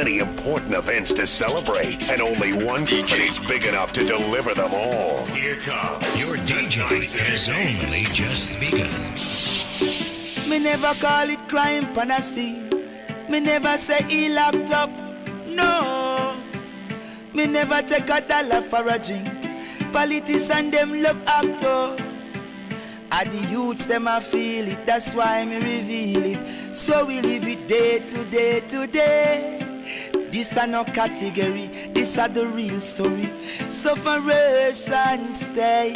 many important events to celebrate, and only one company is big enough to deliver them all. Here comes your DJ has only just begun. Me never call it crime, panacea. Me never say he locked up. No. Me never take a dollar for a drink. Politicians them love actor. And the youths them a feel it. That's why me reveal it. So we live it day to day to day. This are no category. This are the real story. Sufferation stay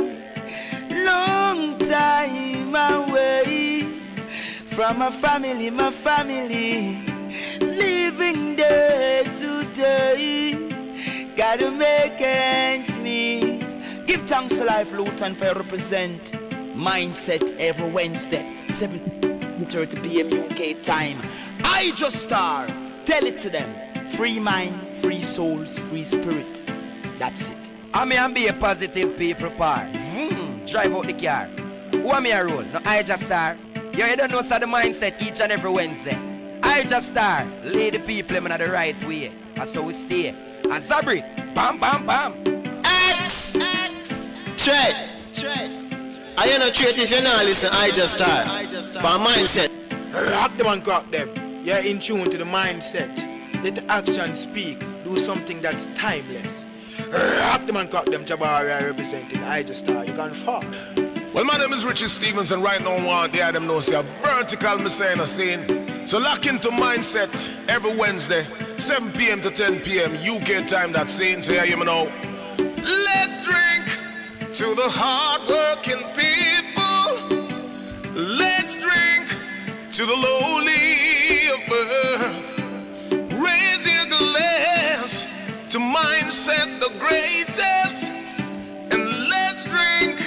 long time away from my family, living day to day. Gotta make ends meet. Give thanks to Life Luton for represent Mindset every Wednesday, 7:30 p.m. UK time. Ijahstars, tell it to them. Free mind, free souls, free spirit. That's it. I mean, be a positive people part. Drive out the car. Who am I a roll? No, Ijahstars. You don't know so the mindset each and every Wednesday. Ijahstars, lead the people in the right way. That's how we stay. And Zabrik, bam, bam, bam. X, Tread. I ain't no treat if you not listen. Ijahstars. But mindset. Rock them and crack them. You're in tune to the mindset. Let the action speak. Do something that's timeless. Rock them and crack them. Jabari representing Ijahstars. You can fall. Well, my name is Richie Stevens, and right now I want the them know say a vertical messiah no scene. So lock into Mindset every Wednesday, 7 p.m. to 10 p.m. UK time. That scene. So yeah, you know. Let's drink to the hard-working people. Let's drink to the lowly of birth. Raise your glass to Mindset the greatest, and let's drink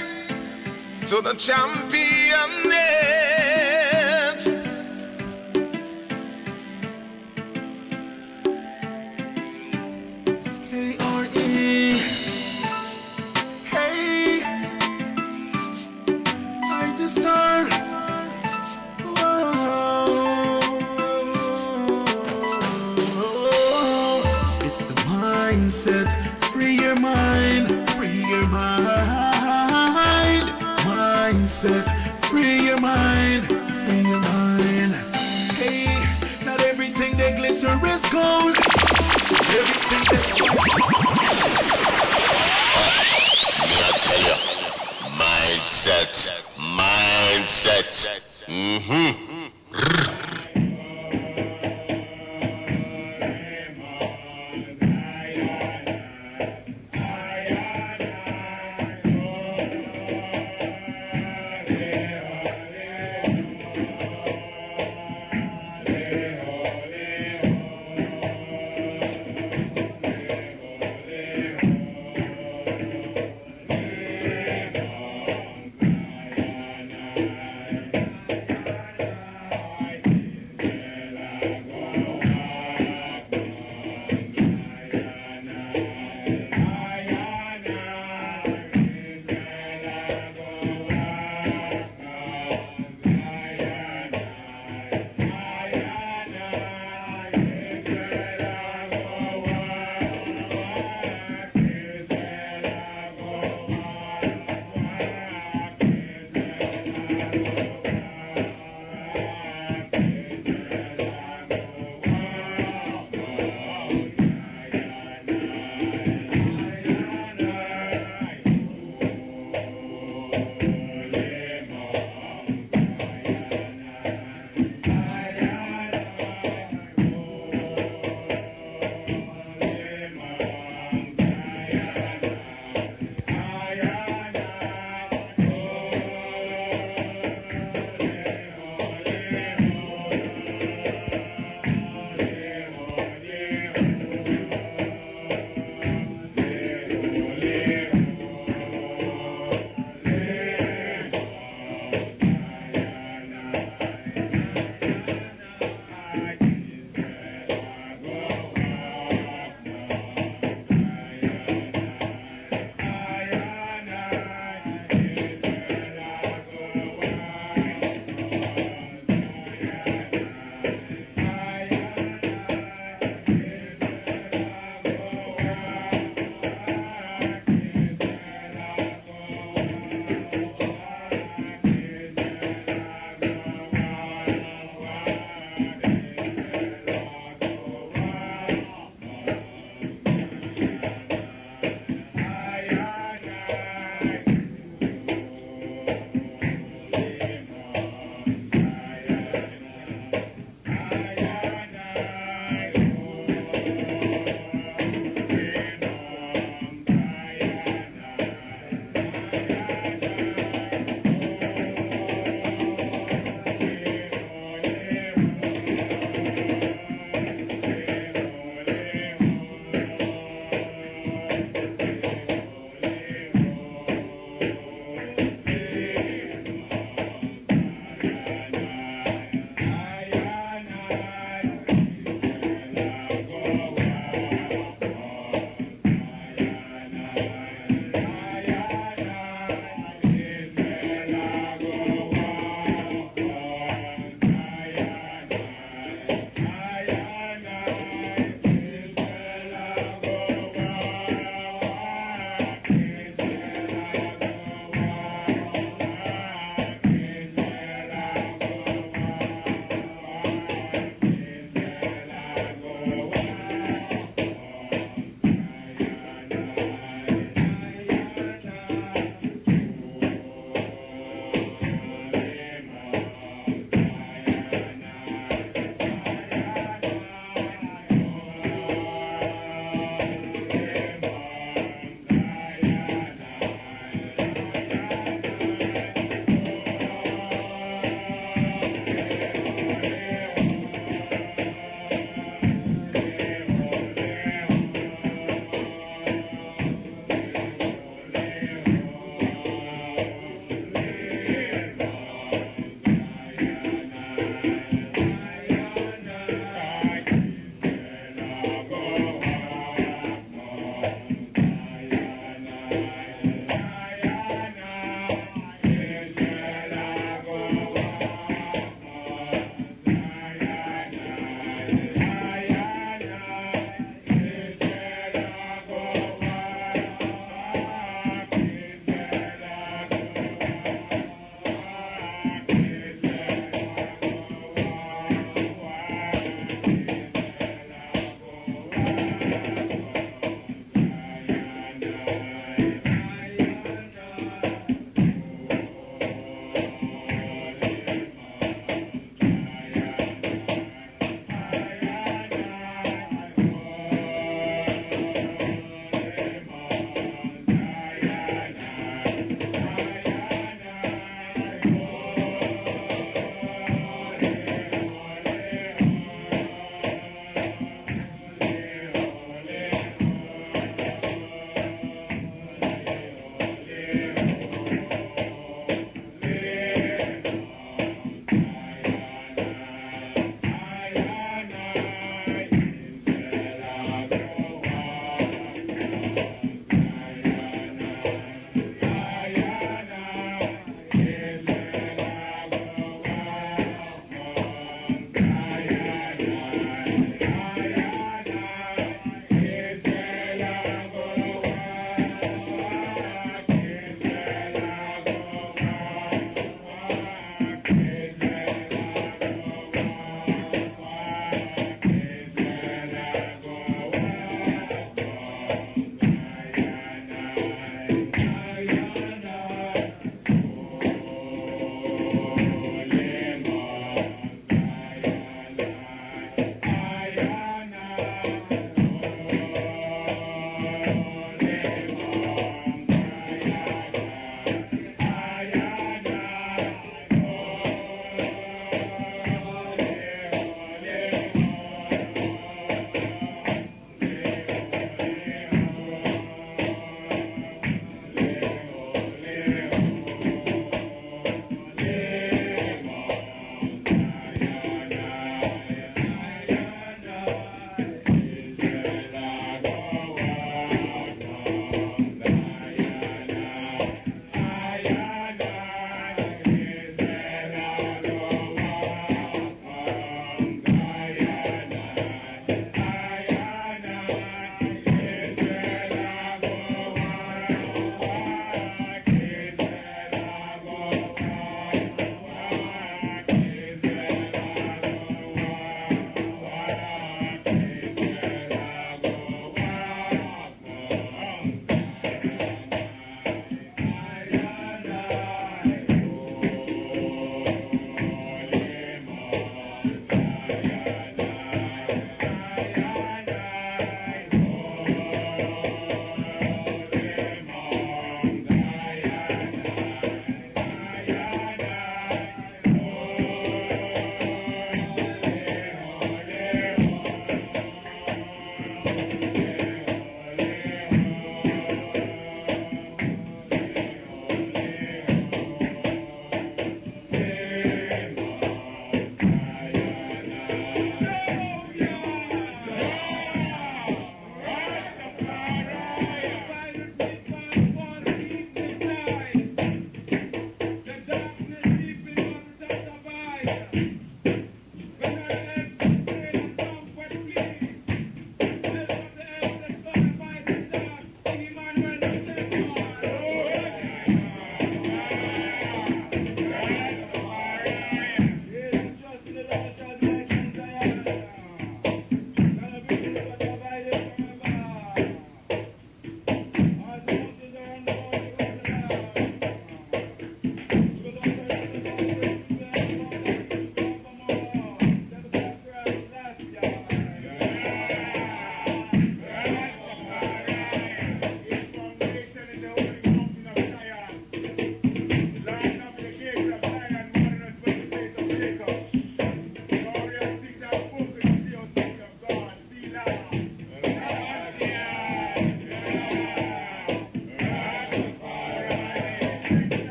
to the championess. K-R-E. Hey, Ijahstars. It's the mindset. Free your mind. Free your mind. Mindset. Free your mind. Free your mind. Hey, not everything that glitter is gold. Everything that's gold. Mindset.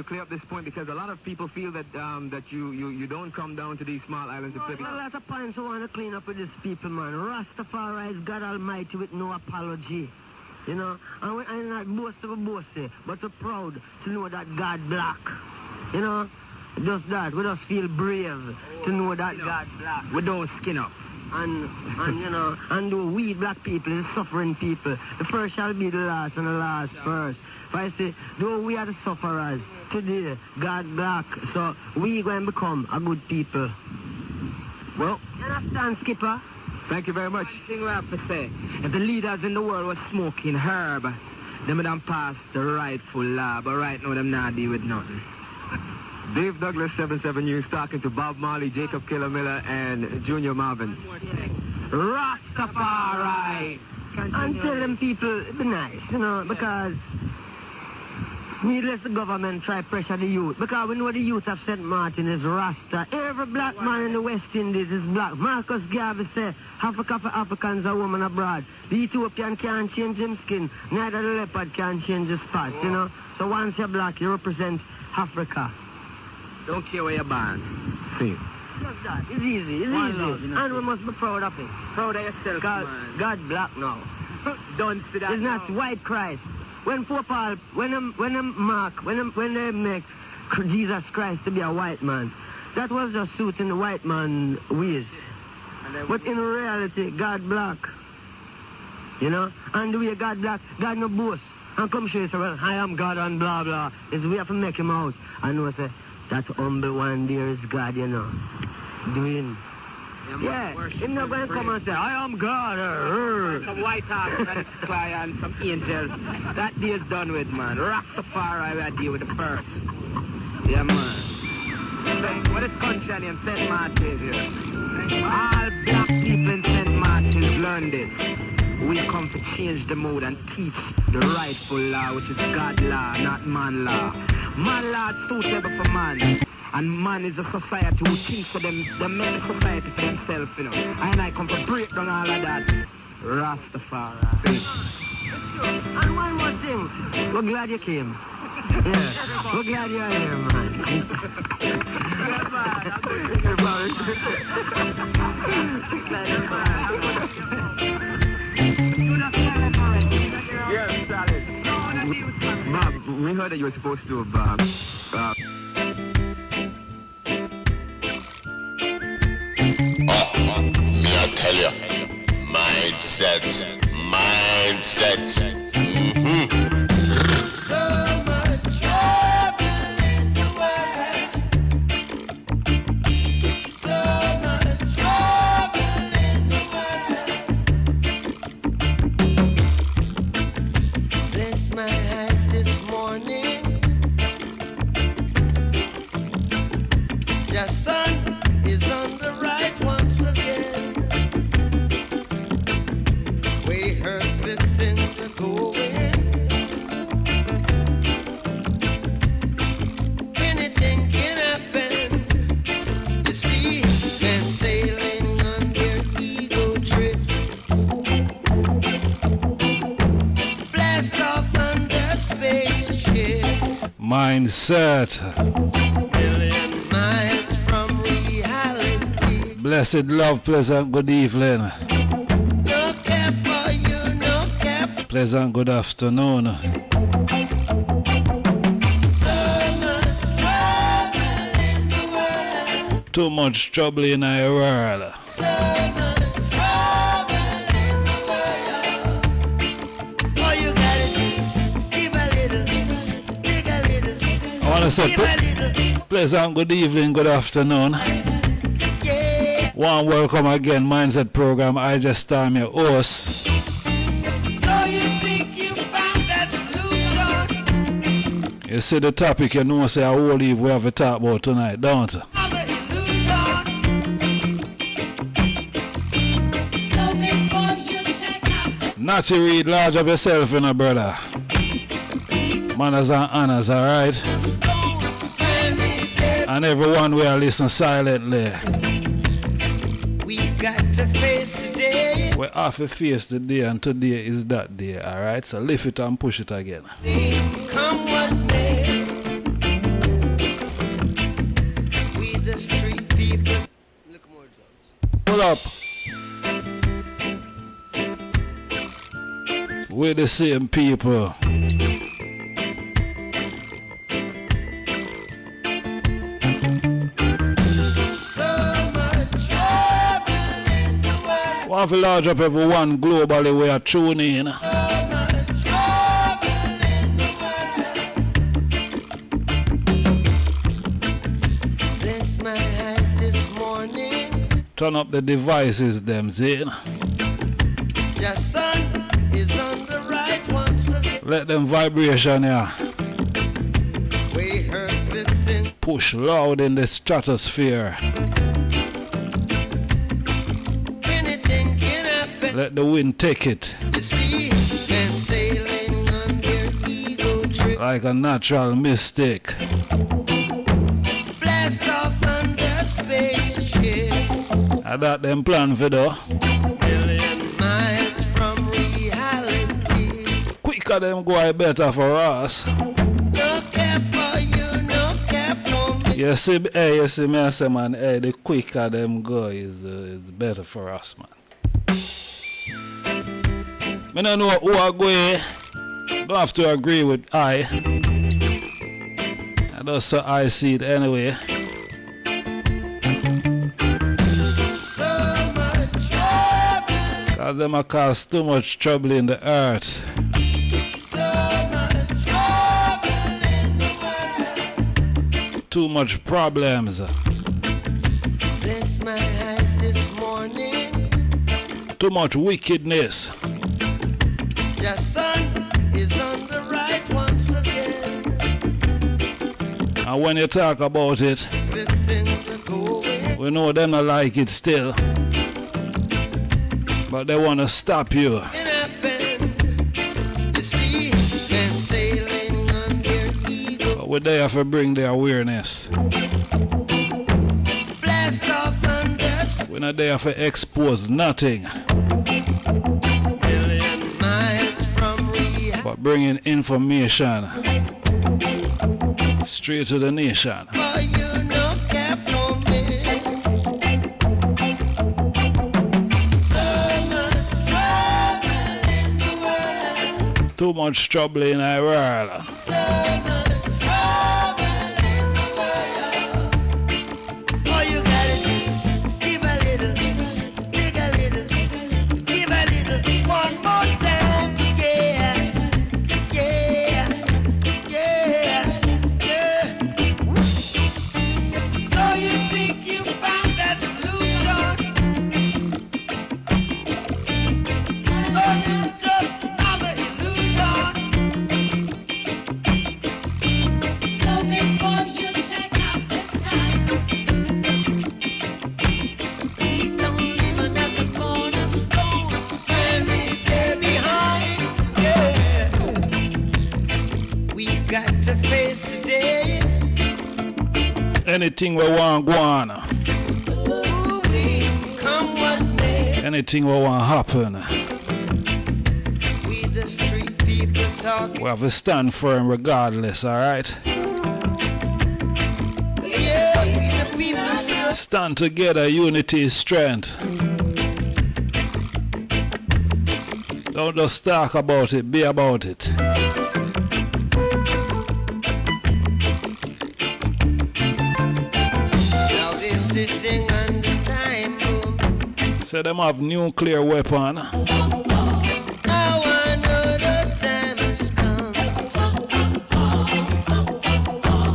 you clear up this point because a lot of people feel that that you don't come down to these small islands to play. Well, a lot of points I want to clean up with these people, man. Rastafari is God Almighty with no apology. You know, and I'm not boasting, but we're proud to know that God black. You know, just that. We just feel brave to know that God black. We don't skin up. And you know, and we black people, the suffering people, the first shall be the last and the last first. If I say, though we are the sufferers, today, God black, so we going to become a good people. Well, you understand, Skipper? Thank you very much. One thing we have to say, if the leaders in the world were smoking herb, them would have passed the rightful law, but right now them not deal with nothing. Dave Douglas, 7-7 News, talking to Bob Marley, Jacob Killamilla, and Junior Marvin. Rastafari! And tell them people, be nice, you know, because needless the government try pressure the youth. Because we know the youth of St. Martin is Rasta. Every black man in the West Indies is black. Marcus Garvey said, Africa for Africans are women abroad. The Ethiopian can't change his skin. Neither the leopard can change his spots, you know. So once you're black, you represent Africa. Don't care where you're born. See. Just that. It's easy. It's easy. Love, you know, and we must be proud of it. Proud of yourself, God black now. Don't see that. It's not white Christ. When Pope Paul, when they make Jesus Christ to be a white man, that was just suiting the white man ways. But in reality, God black. You know? And the way God black, God no boast. And come show you, say, well, I am God and blah blah. It's we have to make him out. And we say, that humble one there is God, you know. Doing. Yeah, he's not going to come and say, I am God. Some white house, and some angels. That day is done with, man. Rastafari, we deal with the first. Yeah, man. What is country named St. Martin here? All black people in St. Martin learn this. We come to change the mood and teach the rightful law, which is God law, not man law. Man law is suitable for man. And man is a society who thinks for them, they make the society for themselves, you know. And I come to break down all of that. Rastafari. And one more thing. We're glad you came. Yeah. We're glad you're here, man. Bob, we heard that you were supposed to have me I tell you, mindset. So much trouble in the world. So much trouble in the world. Bless my eyes this morning. The sun is on the rise once again. We heard that things are going. Anything can happen. You see, men sailing on their ego trip. Blast off on their spaceship. Mindset. Million miles from reality. Blessed love, pleasant good evening. No care for you, no care for Pleasant good afternoon. so much trouble in the world. Too much trouble in our world. So much trouble in the world. All you gotta do, give a little, dig a little. I want to say Give a little, pleasant good evening, good afternoon. yeah. Warm welcome again, Mindset Program. Ijahstars, your host. So you think you found that solution? You see the topic, you know, say I will leave we have to talk about tonight, don't you? Another illusion. So before you check out. Not to read large of yourself, you know, brother. Manners and honors, alright? And everyone will listen silently. We've got to face the day. We have to face the day, and today is that day, alright? So lift it and push it again. Come what may. pull up with the same people. Want to large up everyone globally we are tuning in. Turn up the devices, them Zane. Let them vibration here. Push loud in the stratosphere. Let the wind take it. Like a natural mistake. I got them plan for though. Million miles from reality. Quicker them go better for us. No care for you, no care for me. You see me I say man, hey, the quicker them go is better for us, man. I don't know who I go. Don't have to agree with I just so I see it anyway. Cause them a cause too much trouble in the earth. Too much problems. Bless my eyes this morning. Too much wickedness. Your sun is on the rise once again. And when you talk about it, we know them not like it still. But they want to stop you. But we're there to bring the awareness. We're not there to expose nothing. But bringing information straight to the nation. Too much trouble in our world. So much trouble in the world. All you gotta do, give a little, dig a little, give a little, one more time. Yeah, yeah, yeah, yeah. So you think you found that solution? Oh, it's just another illusion. So before you check out this time, don't leave another cornerstone standing there behind. Yeah, we've got to face the day. Anything we want go on. Come what may. Anything we want happen. We the street people talk. We have to stand firm regardless, alright? Yeah, we the people stand together, unity is strength. Don't just talk about it, be about it. Now they're sitting on the time bomb. So them have nuclear weapon. Now I know the time has come.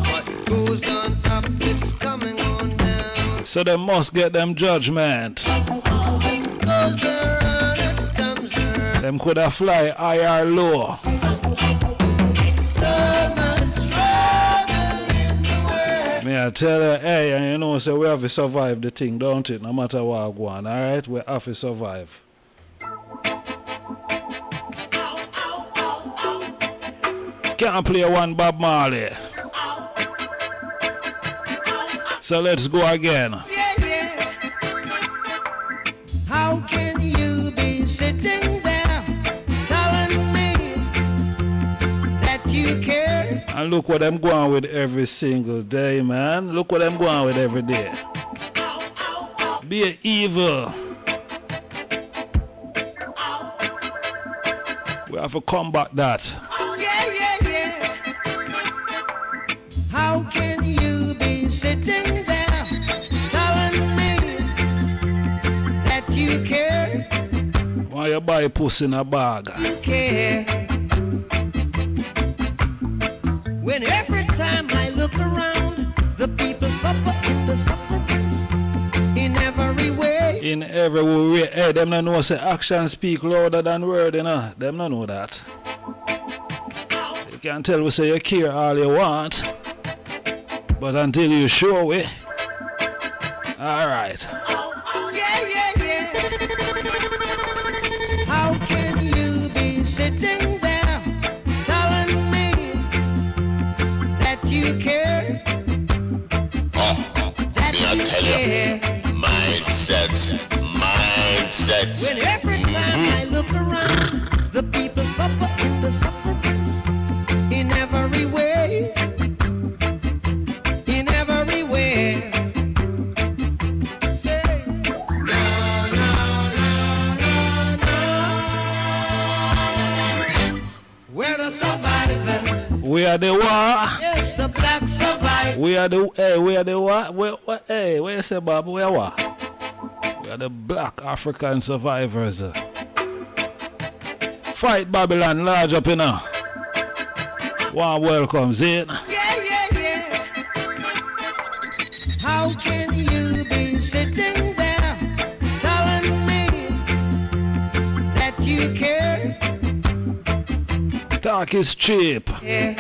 What goes on up, it's coming on down. So they must get them judgment. Goes around, it comes around. Them could have fly high or low. So much trouble in the world. Me I tell her, hey, and you know, so we have to survive the thing, don't it? No matter what go on, alright? We have to survive. Can't play one Bob Marley. So let's go again. How can you be sitting there telling me that you care? And look what I'm going with every single day, man. Look what I'm going with every day. Be evil. We have to combat that. Yeah, yeah, yeah. How can you be sitting there telling me that you care? Why you buy pussy in a bag? You care. When every time I look around, the people suffer in the suffering in every way. In every way. Hey, them don't know say action speak louder than word, you know. Them don't know that. You can tell we say you care all you want, but until you show it. Alright. Yeah, yeah, yeah. How can you be sitting there telling me that you care? That Me I you tell care. you, mindset. When every time I look around, the people suffer in the suffering in every way. In every way. Say, no, no, no, no, no. We're the survivors. We are the war. Yes, the black survivors. We are the we are the what? Hey, where you say, Bob? We are what? We are the black African survivors. Fight Babylon large up in now. One welcomes in. Yeah, yeah, yeah. How can you be sitting there telling me that you care? Talk is cheap. Yeah.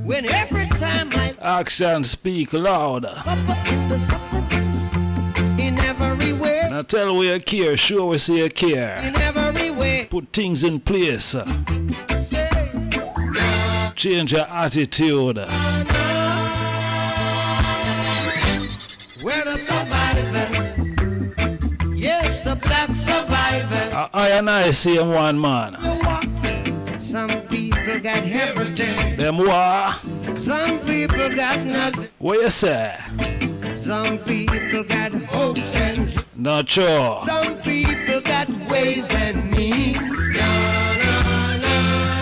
When every time I Action speak louder. suffer in the suffering in every way. Now tell we you care, show we say you care. In every way. Put things in place. Say, Change your attitude. we're the survivors. Yes, the black survivors. I and I see him one man. You know what? Some people got everything. Them war. Some people got nothing. What you say? Some people got hopes and dreams. Not sure. Some people got ways and means. No, no, no,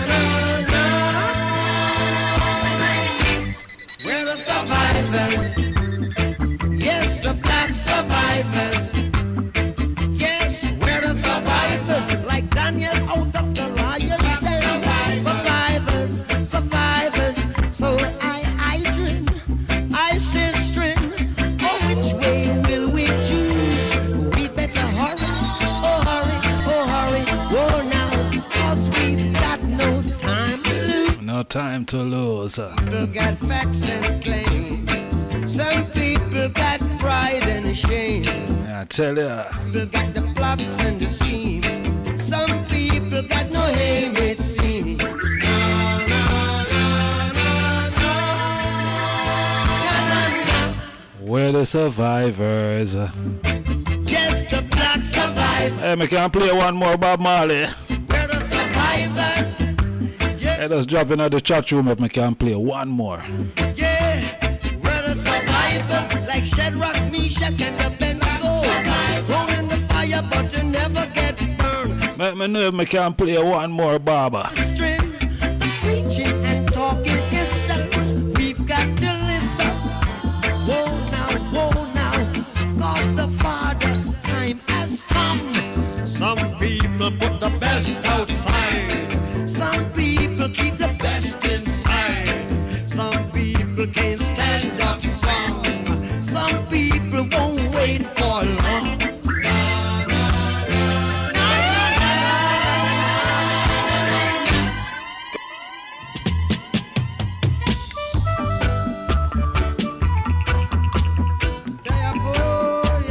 no, no. We're the survivors. Yes, the black survivors. Yes, we're the survivors. Like Daniel out of the lion's den. Survivors, survivers. So I dream, I say string. Oh, which way will we choose? We better hurry, oh hurry, oh hurry, oh now, because we've got no time to lose. No time to lose. People got facts and claims. Some people got pride and shame. I tell ya. People got the plots and the scheme. Some people got no aim, it seems. No, no, no, no, no. No, no, no. We're the survivors. Yes, the black survivors. Hey, me can play one more Bob Marley. We're the survivors. Yeah, Hey, just drop in the chat room if me can play one more. yeah. We're the survivors. Like Shadrach, Meshach, and Abednego. Thrown in the fire, but you never get burned. Let me know if me can play one more Baba. String, the preaching and talking is done. We've got to live up. Whoa now, cause the Father time has come. Some people put the best outside. Some people keep the best inside. Some people can't stand up strong. Some people won't wait for long.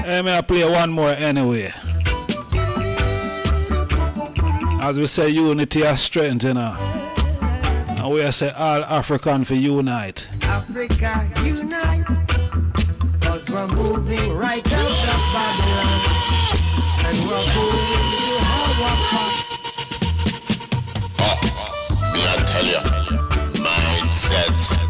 Hey, me I play one more anyway. As we say, unity is strength, you know. And we say all African for unite. Africa unite, cause we're moving right out of Babylon, and we're going to our part. Me I tell you, mindset.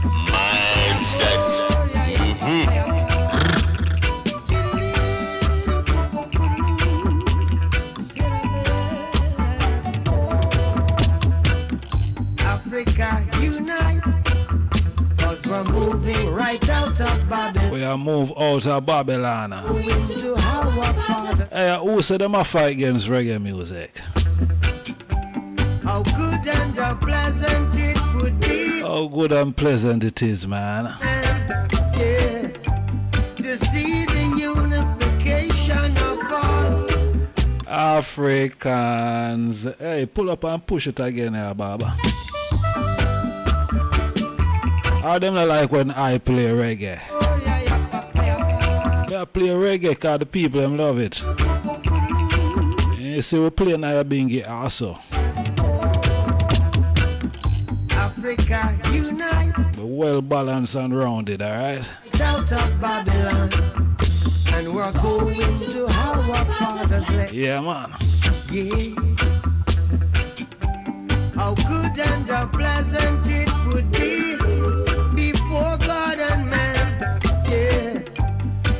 moving right out of Babylon. We are move out of Babylon. To our Father. Hey, who said them a fight against reggae music? How good and how pleasant it would be. How good and pleasant it is, man. Yeah, to see the unification of all Africans. Hey, pull up and push it again here, Baba. How them not like when I play reggae? I play reggae because the people them love it. You see, we play now Bingy also. Africa unite. We're well balanced and rounded, alright? Out of Babylon. And we're going to our Father's land. Yeah, man. Yeah. How good and how pleasant it would be before God and man. Yeah.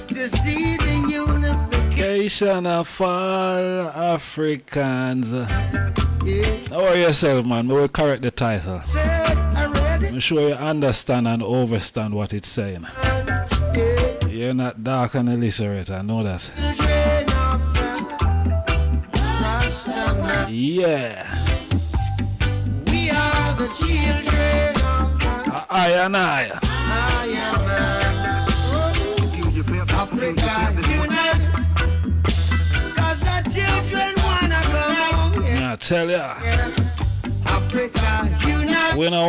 To see the unification of all Africans. Yeah. How are yourself, man? We will correct the title. I'm sure you understand and overstand what it's saying. You're not dark and illiterate, I know that. Yeah. We are the children of the I and I. Africa unite. Cause the children wanna come home. Yeah, I tell ya. Africa unite. We don't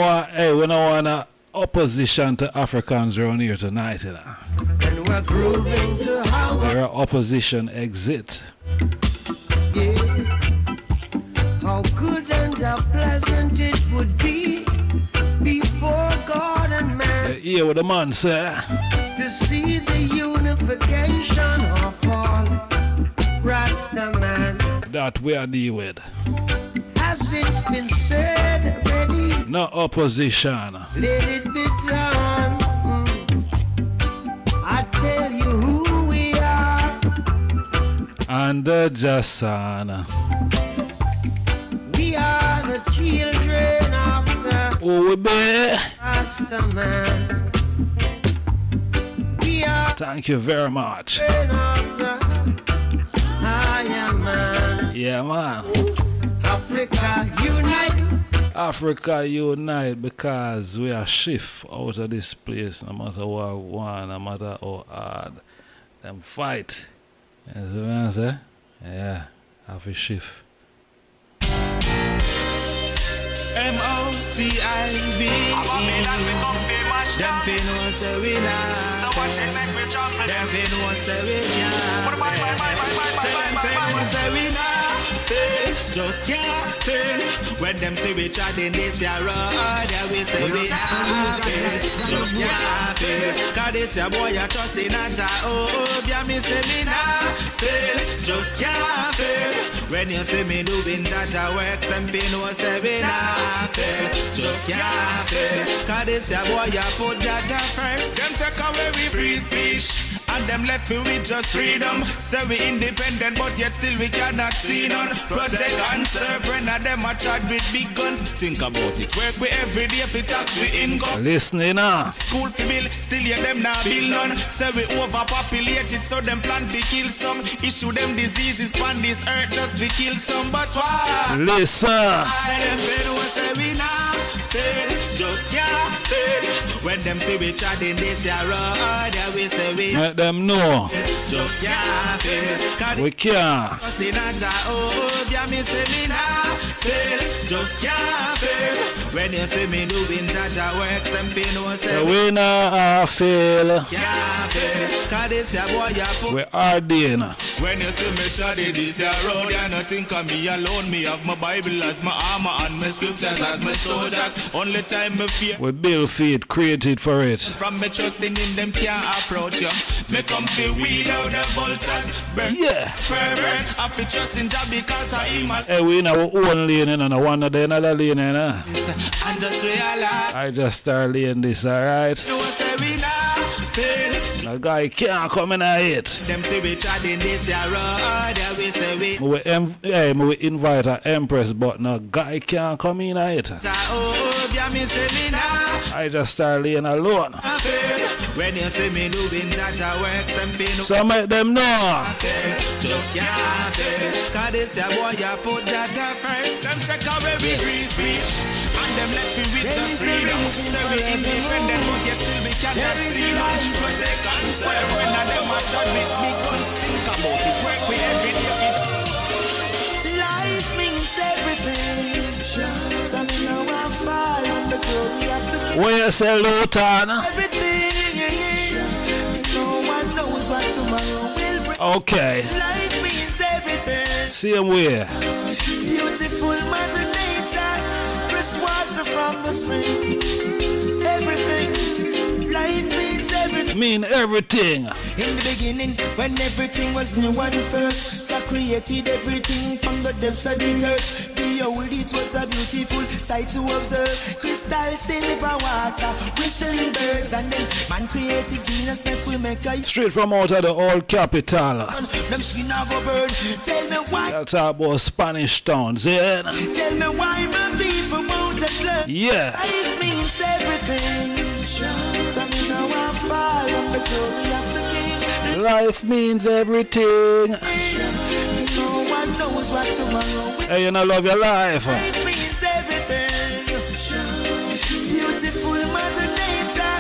want a opposition to Africans around here tonight, you know. And we're grooving to how We're opposition exit. yeah. How good and how pleasant it would be before God and man. Hear what the man say. To see the unification of all Rasta man. That we are dealing with. As it's been said already, No opposition. let it be done. I tell you who we are. And the Ijahstars. We are the children of the Who we be? Rasta man. We are Thank you very much. children of the higher man. Yeah, man. Africa unite. Africa unite because we are shift out of this place no matter what we want, no matter how hard them fight. You see what I say? Yeah, have a shift. M-O-T-I-V. Them fin know say we not. Them fin know say we can't. Say them fin know say we not. Just can't feel. When them say we treading this year road, yeah we say we not feel. Just can't feel. 'Cause this year boy you trust in a oh, yeah me say me not feel. Just can't feel. When you see me doing Jaja works, them fin know say we not feel. Just can't feel. 'Cause this year boy you put Jaja first. Them take away we free speech. And them left me with just freedom. Say we independent, but yet still we cannot see none. Protect and serve when of them a chat with big guns. Think about it, work we every day for tax we income. Listening now. School for bill, still yet them not build none. Say we overpopulated, so them plan to kill some. Issue them diseases on this earth just to kill some. But why? Listen. Them people say we not fail, just can't fail. When them say we treading this year road, yeah we say we Let them know. just can't fail. We can't. Just can't fail. When you see me doing Jaja works, them pay no say We not fail. can't fail. 'Cause this your boy you put. We are doing. When you see me treading this year road, you not think of me alone. Me have my Bible as my armor and my scriptures as my soldiers. Only time me fear. We build feet, created for it. From me trusting in them can't approach you. Me come fi weed out the vultures. Yeah. Perverts. I fi trust in Jah because I am a. Hey, we in our own lane and one of the another lane, you know. And just realize. I just start laying this, alright? No say we not fail. A guy can't come in and hit. Them say we treading this year road, yeah we say we. We invite an empress, but no guy can't come in and hit. Oh, yeah me say we not. I Ijahstars laying alone. When you see me doing Jaja works, them pin So make them know. just can't fail. Cause this a boy you put Jaja first. Them take away with free speech and them let me with just freedom. Say we independent but yet still we cannot see them. Protect and serve when them a chat with me guns. Think about it, work with every day. Life means everything. So me know I fall on the glory of the King. Where you say Luton? Everything. No one knows what tomorrow will bring. Okay. Life means everything. Same way. Beautiful Mother Nature, fresh water from the spring. Everything. Life means everything. Mean everything. In the beginning, when everything was new and first, Jah created everything from the depths of the earth. Behold, it was a beautiful sight to observe. Crystal, silver, water, whistling birds, and then man created genius, make a Straight from out of the old capital. them skin a go burn. Tell me why. I'll talk about Spanish towns, yeah? Tell me why my people won't just learn. Yeah. Life means everything. So me know I fall on the glory of the King. Life means everything. No one knows what tomorrow will. Hey, you know, love your life. Life means everything. Beautiful Mother Nature,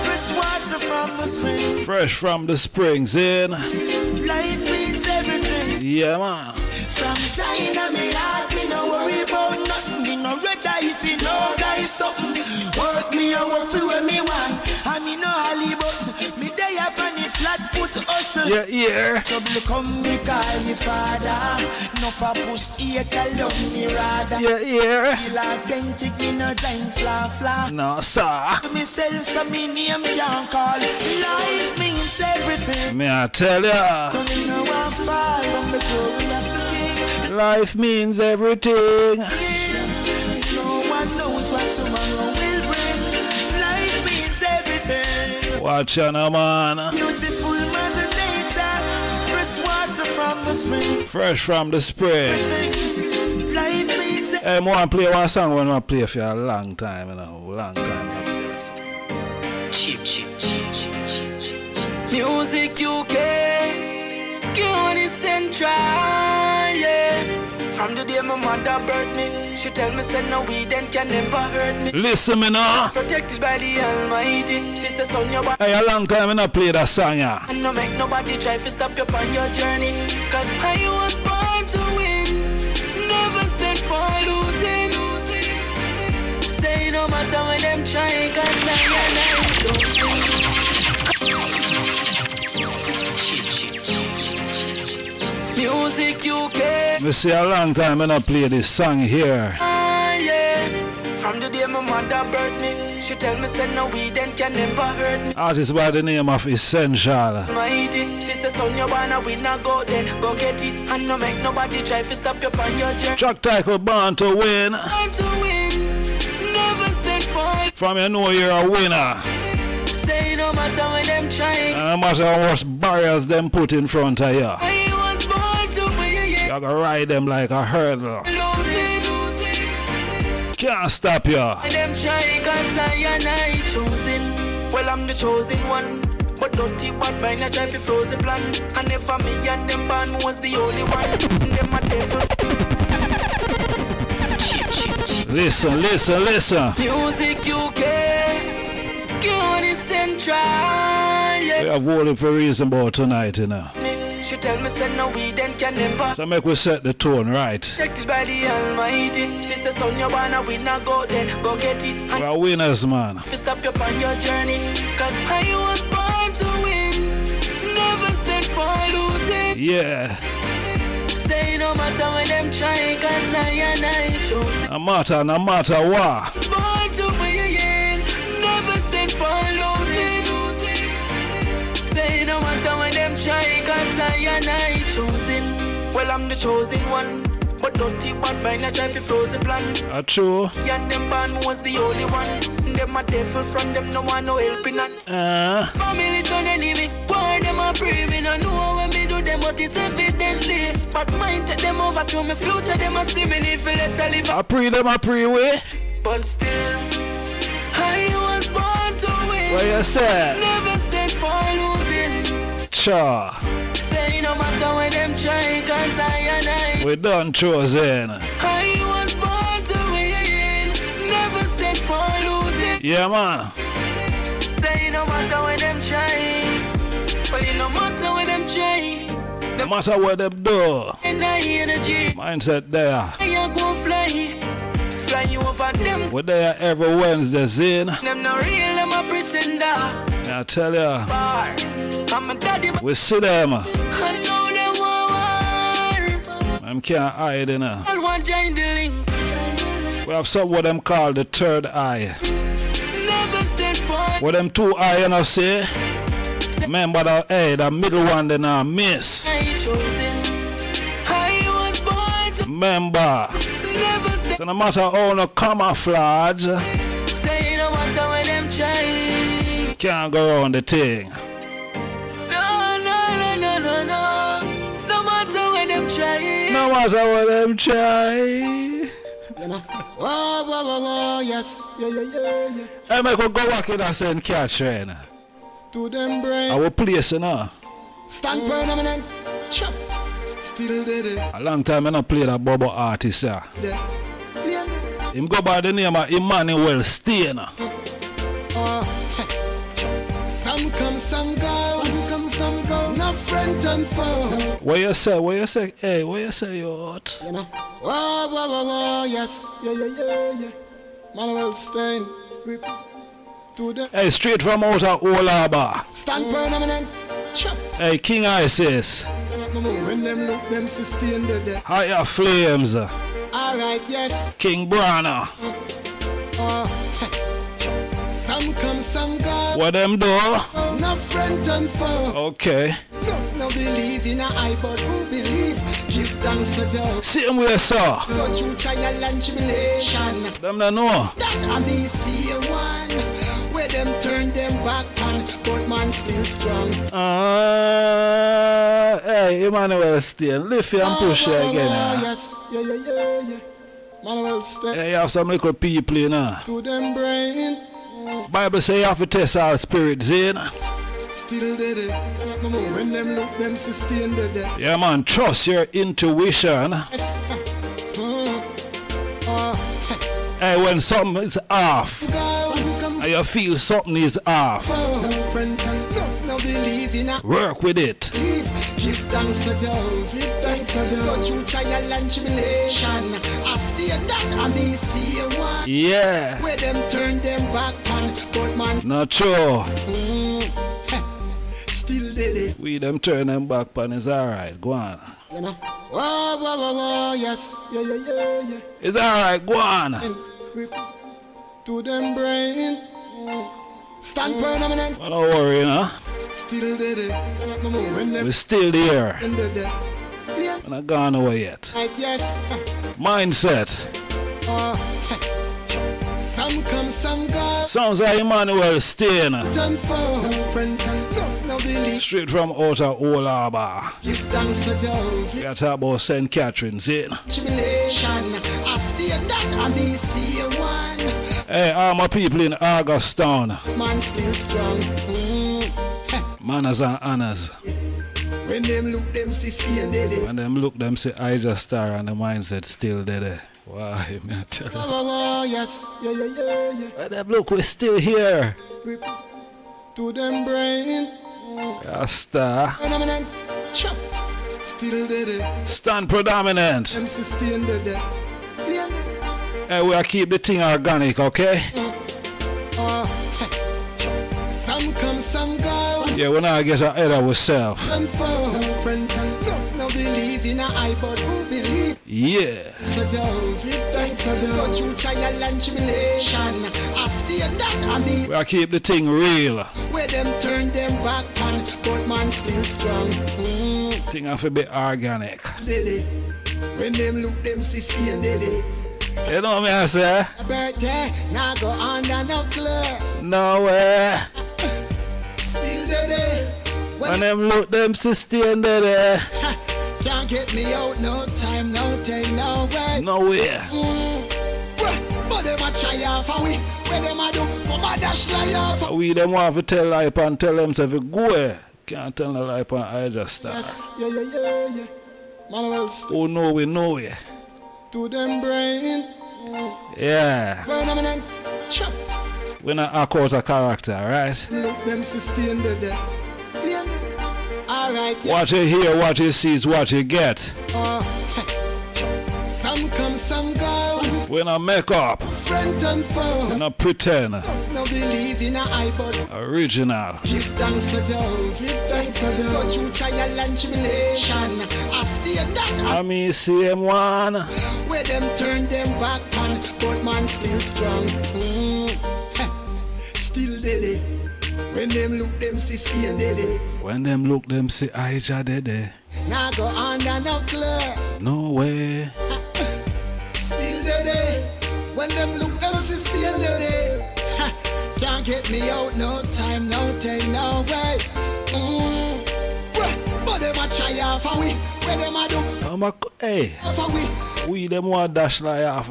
fresh water from the spring. Fresh from the springs, in. Life means everything. Yeah, man. From China, me heart, me no worry about nothing. Me no red eye if you know that is something. Work me and work for what me want. And me no holly button. Me day up on the flat foot hustle. Yeah, yeah. Trouble come, me call me father. No for push here, call love me rather. Yeah, yeah. Feel authentic, me no giant fla. No, sir. To myself, so me name can't call. Life means everything. May I tell ya? So me know I fall from the glory of the King. Life means everything. No one knows what tomorrow will bring. Life means everything. Watch ya, no, man. Beautiful Mother Nature, fresh water from the spring. Fresh from the spring. Life means Hey, I want to play one song when I play for a long time, you know. Long time I play that song. Music UK, Skinny Central, yeah. From the day my mother birthed me, she tell me say no weed then can never hurt me. Listen, me now. Protected by the Almighty, she says son your body. Hey, a long time I not play that song, yeah. And no make nobody try to stop you on your journey. Cause I was born to win, never stand for losing. Say no matter when them try, cause I don't sing. Music UK. Me see a long time I not play this song here. Yeah. From the day my mother birthed me, she tell me say no weed then can never hurt me. Artist by the name of Essential. Mighty, she says son you wanna win a go then go get it. And no make nobody try to stop you on your journey. Chuck Tycho born to win. Born to win, never stand for. From you know you're a winner. Say no matter when them try. No matter how much barriers them put in front of you. I was born to win. You gotta ride them like a hurdle. Losing. Can't stop you. And them try cause I chosen. Well I'm the chosen one. But dirty bad mind I try to froze the plan. And if me and them band was the only one. Them a devil. Listen. Music UK, Skinny Central, yeah. We have all for reason about tonight, you know. She tell me say no we then can never. So make we set the tone right. Protected by the Almighty. She says son you wanna win a go then go get it. And we're winners, man. if you stop you on your journey. Cause I was born to win, never stand for losing. Yeah. Say no matter when them try, cause I chosen. No matter what. Born to win, never stand for losing. Say no matter when them try, cause I chosen. Well I'm the chosen one. But dirty bad mind I try to froze the plan. True. And them band was the only one. Them a devil from them no one no helping none. Family turn enemy. Why them a pray me no know when me do them but it's evidently. But mind take them over to my future. Them a see me live for life. I pray them, I pray way. But still I was What you say? Never stand for losing. Cha. Say no matter when them try, cause I and I. We done chosen. I was born to win. Never stand for losing. Yeah, man. Say no matter when them try. But it no matter when them try. No matter what them do. And I energy. Mindset there. I go fly. Fly you over them. We're there every Wednesday, Zin. Them no real, them a pretender. I tell ya. Bar. I'm a daddy. We see them. I know them war. I can't hide in her. I want join the link. We have some what them call the third eye. Never stand for. What them two eye, you know, say? Remember that, hey, the middle one they not miss. I was born to. Remember. Never stand. So no matter how no camouflage. Say no matter when them try. Can't go around the thing. No. No matter when them try. No matter what them try. You know. Whoa, yes. Yeah. I make go walk in and send catch right now. To them brain. Our place, you know. Stand permanent. Chop. Still dead. A long time I not play that bubble artist, yeah. Him go by the name of Emmanuel Stain. Some come, some go. Some go. No friend and foe. What you say? Hey, what you say, you out? You know. Whoa, yes. Yeah. Manuel Stain. Hey, straight from out of Olaba. Stand permanent. Chop. Hey, King Isis. When them look, them sustain the Higher Flames. Alright, yes. King Brana. Some come, some go. What them do? No friend and foe. Okay. No believe in a eye, but who believe? Give thanks for those. Same way, sir. Go through trial and tribulation. Them don't know. That I be see one. Where them turn them back on, but man still strong. Hey, Emmanuel Stain, lift you and push you again. Yes, yeah. Manuel Stain. Hey, you have some little people, you know. To them brain. Bible say you have to test our spirits, in. Still dead. When them look, them sustain the dead. Yeah, man, trust your intuition. Yes. Hey, when something is off, and you feel something is off, work with it. Give thanks for those. Go through trial and tribulation. I stay that I may see one. Yeah. Where them turn them back on, but man. Not true. Still dead. We them turn them back on is alright. Go on. You know. Whoa, yes. Yeah. It's alright. Go on. To them brain. Stand permanent. Well, don't worry, you know. Still dead. We're still there. We're not gone away yet. Right, yes. Mindset. Some come, some go. Sounds like Emmanuel Stain. Straight from outer Olaba. Give thanks for those. We are talking about St. Catherine's, in. Tribulation. I stay that I may see one. Hey, all my people in Augustown. Man still strong. Manners and honors. When them look, them see stay dead. When them look, them say Ijahstars and the mindset still dead. Why, me I tell you. Yes. Yeah. When them look, we're still here. To them brain. Rasta. Chop. Still dead. Stand predominant. Them sustain dead. Hey, we'll keep the thing organic, okay? Some come, some go. Yeah, we're not get ahead of ourselves. No believe in a eye, but who believe? Yeah. For those, thanks for those. Go through trial and tribulation. I stay that I mean. We'll keep the thing real. Where them turn them back on, but man still strong. Thing have to be organic. When them look, them see stay dead. You know me, I say? A birthday, now go under no club. No way. Still dead. When them look, them sustain dead. Can't get me out, no time, no day, no way. No way. But them a try off and we, where them a do, go We them want to tell lie and tell them to go. Can't tell no lie on Ijahstars. Yes, yeah. Manuel. Oh no, we know it. To them brain. Yeah. We're not act out a character, right? Look them sustain the day. Alright. Yeah. What you hear, what you see is what you get. Some come, some go. We not make up. Friend and foe. We not pretend. No believe in a iPod. Original. Give thanks for those. Give thanks for those. Go through trial and tribulation. I stand that. I mean, see him one. Where them turn them back on, but man still strong. Still dead. When them look, them see skin dead. When them look, them see Ijah dead. Now go on and no clear. No way. Still dead. When them look, them see skin dead. Can't get me out, no time, no day, no way. But them a try off and we, where them a do? Hey. We them want dash like off.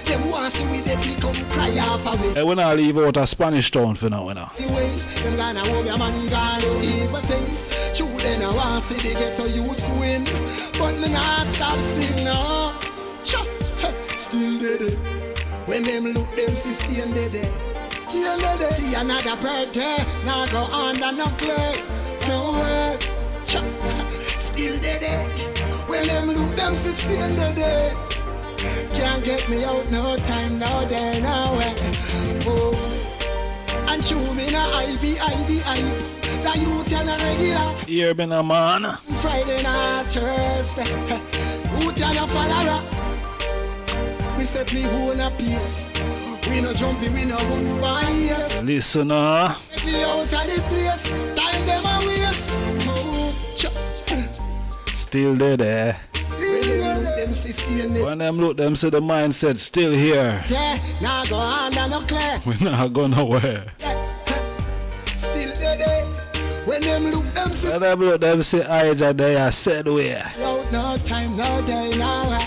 Them want see we they come cry off away. Hey, we not leave out a Spanish town for now, now. The wings, them gonna hold your man gonna do evil things. True then I want see they get to youth win. But me not stop sing no. Still dead. When them look, them see still dead. Still dead. See another birthday. Now go under no clay. No way. Still dead. When them look, them see still dead. Can't get me out, no time, no day, no way. Oh. And chew me na I be. The youth and a regular. Here been a man. Friday night, Thursday. Youth and a follower. We set me who in a peace. We no jumpy, we no move by yes. Listener. Get me out of the place. Time them a waste. Still there. When them look, them see the mindset still here. Yeah, now go on and no clear. We not go nowhere. Still there. When them look, them see. When them look, them see Ijah there said where. No time, no day, no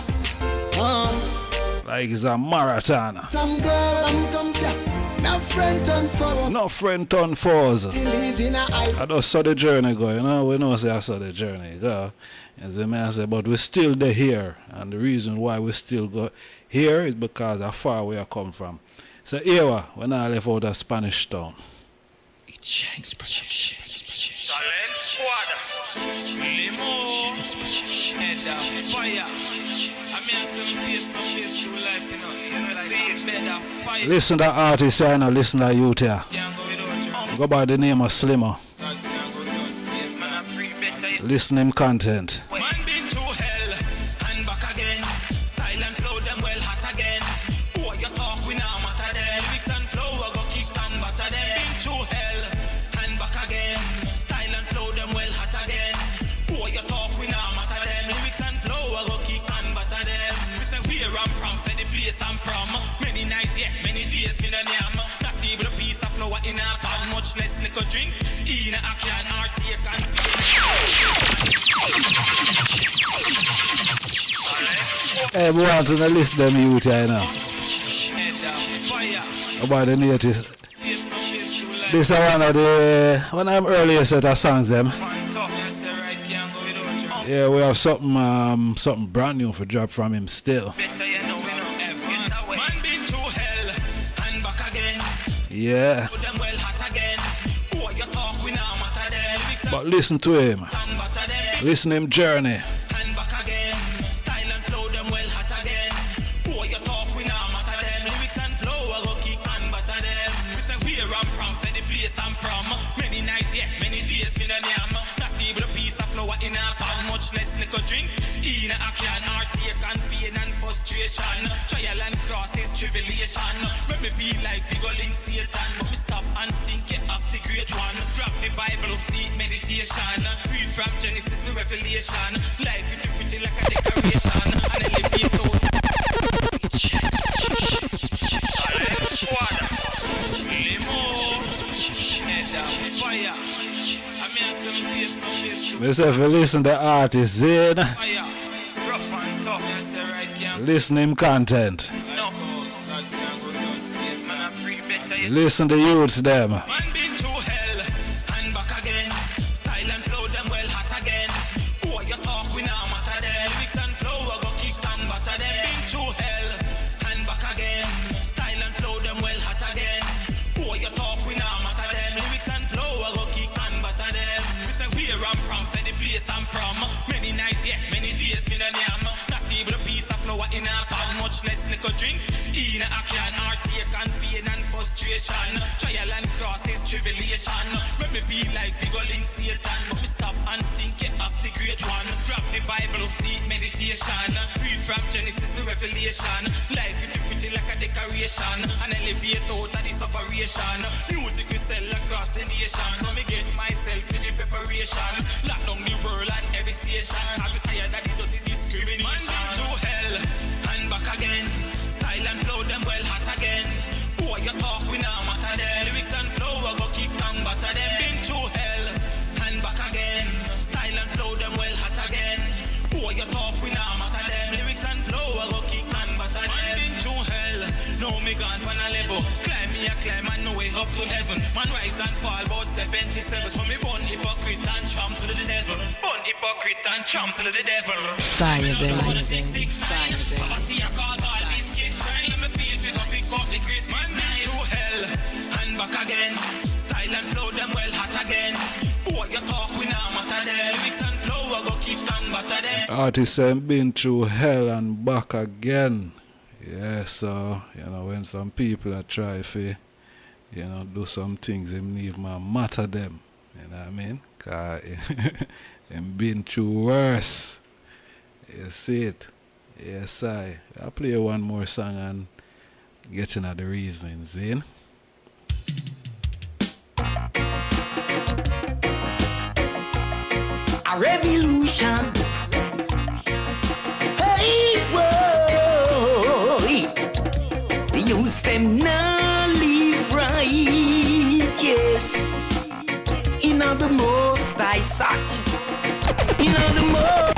like it's a marathon. Some girls, some come. No friend turn forward. No friend turn forward. I just saw the journey go, you know. We know say I saw the journey go. As the man said, but we're still there here. And the reason why we still go here is because of far where I come from. So here when I left out of Spanish town. Ijahstars production. Talent squad. Limo. Head of fire. I mean some place to life, you know. It's like better fire. Listen to artists here now, listen to youth here. Go by the name of Slimmer. Listen him content. Man been to hell and back again. Style and flow them well hot again. Oh, you talk we now matter them. Lyrics and flow I go kick and batter them. Been to hell and back again. Style and flow them well hot again. Oh, you talk we now matter them. Lyrics and flow I go kick and batter them. We say where I'm from, say the place I'm from. Many nights, yeah, many days, me no name. Not even a piece of flour in a can, much less liquor drinks. In a can or take and Everyone to the list them youth here now. About the native. This is one of the when I'm earliest at our songs them. Yeah, we have something brand new for drop from him still. Yeah. But listen to him. Listen to him journey. I'm from many nights, yeah, many days, me no name. Not even a piece of flour in a can, much less liquor drinks. In a can, heartache and pain and frustration. Trial and crosses, tribulation. When me feel like piggling Satan, but me stop and think yeah, of the great one. Grab the Bible, deep meditation. Read from Genesis to Revelation. Life is pretty like a decoration, and elevate out. Myself, listen to artists in. Listen him content. again. Listen to youths them. Man been through hell and back again. Style and flow them well hot again. Who you talk we now matter them. Lyrics and flow I go kick and batter them. Been through hell and back again. Style and flow them well hot again. Who you talk we now matter them. Lyrics and flow I go kick and batter them. We say where I'm from, say the place I'm from. Many nights, yeah, many days, me no name. Not even a piece of flour in a can, much less liquor drinks. In a can, heartache and pain and frustration. Trial and crosses, tribulation. When me feel like big Satan, but me stop and think of the great one. Grab the Bible, deep meditation. Read from Genesis to Revelation. Life is pretty like a decoration. And elevate out of the separation. Music we sell across the nation. So me get myself in the preparation. Lock down the world and every station. I'll be tired of the dirty discrimination. Man been through hell and back again. Style and flow them well hot again. Boy you talk we now matter them. Lyrics and flow I go kick and batter them. Been through hell and back again. Style and flow them well hot again. Boy you talk we now matter them. Lyrics and flow I go kick and batter them. Man been through hell, now me gone on a level. Climb me a climb and no way up to heaven. Man rise and fall about 77. So me born hypocrite and trample the devil. Born hypocrite and trample the devil. Fire them. Poverty a cause all this kid crime. Let me feel pick up the Christmas night. Through hell and back again. Style and flow them well hot again. Boy you talk we now matter them. Lyrics and flow I go keep and batter them. Artists have been through hell and back again. Yeah, so, when some people are try to, do some things, them need more matter them. You know what I mean? Because them been through worse. You see it? Yes, I'll play one more song and get into the reasonings, in. A revolution. Hey, whoa. The youths them now live right, yes. In all the most I saw. In all the most.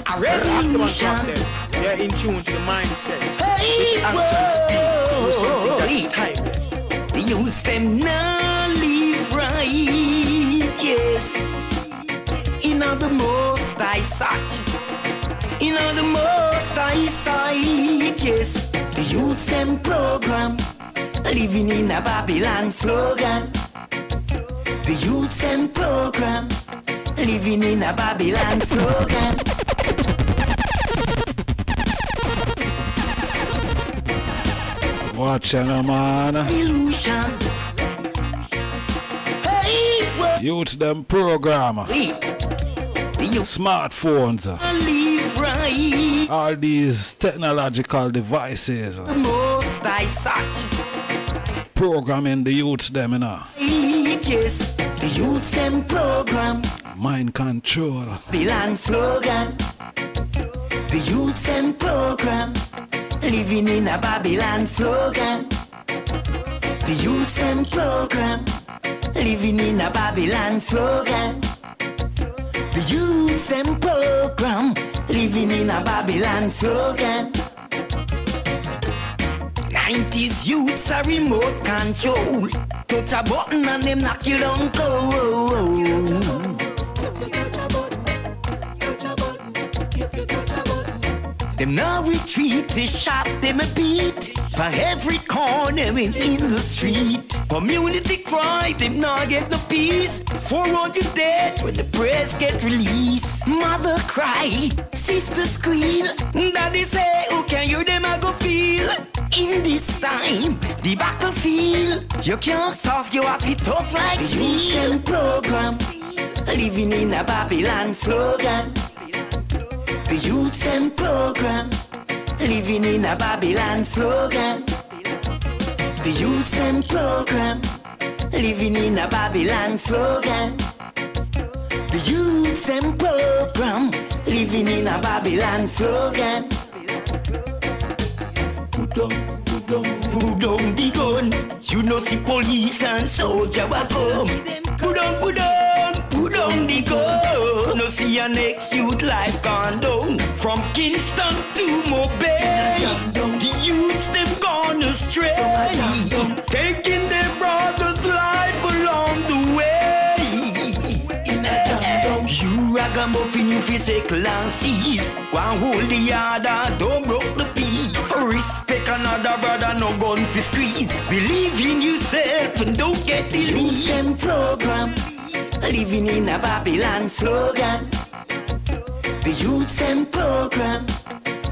A revolution. Yeah, in tune to the mindset. Hey, action speak. Do something that's timeless. The youths them now live right, yes. In all the most I sight. In all the most I sight, yes. The youths them program, living in a Babylon slogan. The youths them program, living in a Babylon slogan. Watch out, man. Illusion. Hey, youth them program. Smartphones. Live right. All these technological devices. The most I saw. Programming the youths them, Yes, the youths them program. Mind control. Babylon slogan. The youths them program. Living in a Babylon slogan. The youths them program. Living in a Babylon slogan. The youths them program. Living in a Babylon slogan. 90s youths are remote control. Touch a button and them knock you down cold. Them now retreat, they shot them a beat. For every corner in the street. Community cry, them now get no peace. 400 dead when the press get released. Mother cry, sister squeal. Daddy say, who can you them I go feel? In this time, the battlefield. You can't solve, you have it tough like steel. Program, living in a Babylon slogan. The youths them program, living in a Babylon slogan. The youths them program, living in a Babylon slogan. The youths them program, living in a Babylon slogan. Put down the gun, you know see police and soldier will come. Put down down the go. No see your next youth life gone down. From Kingston to Mobay, the youths them gone astray, taking their brother's life along the way. You ragamuffin, you fi say classes. Go and hold the yard, don't broke the peace. Respect another brother, no gun fi squeeze. Believe in yourself and don't get the youth them program. Living in a Babylon slogan. The youth them program.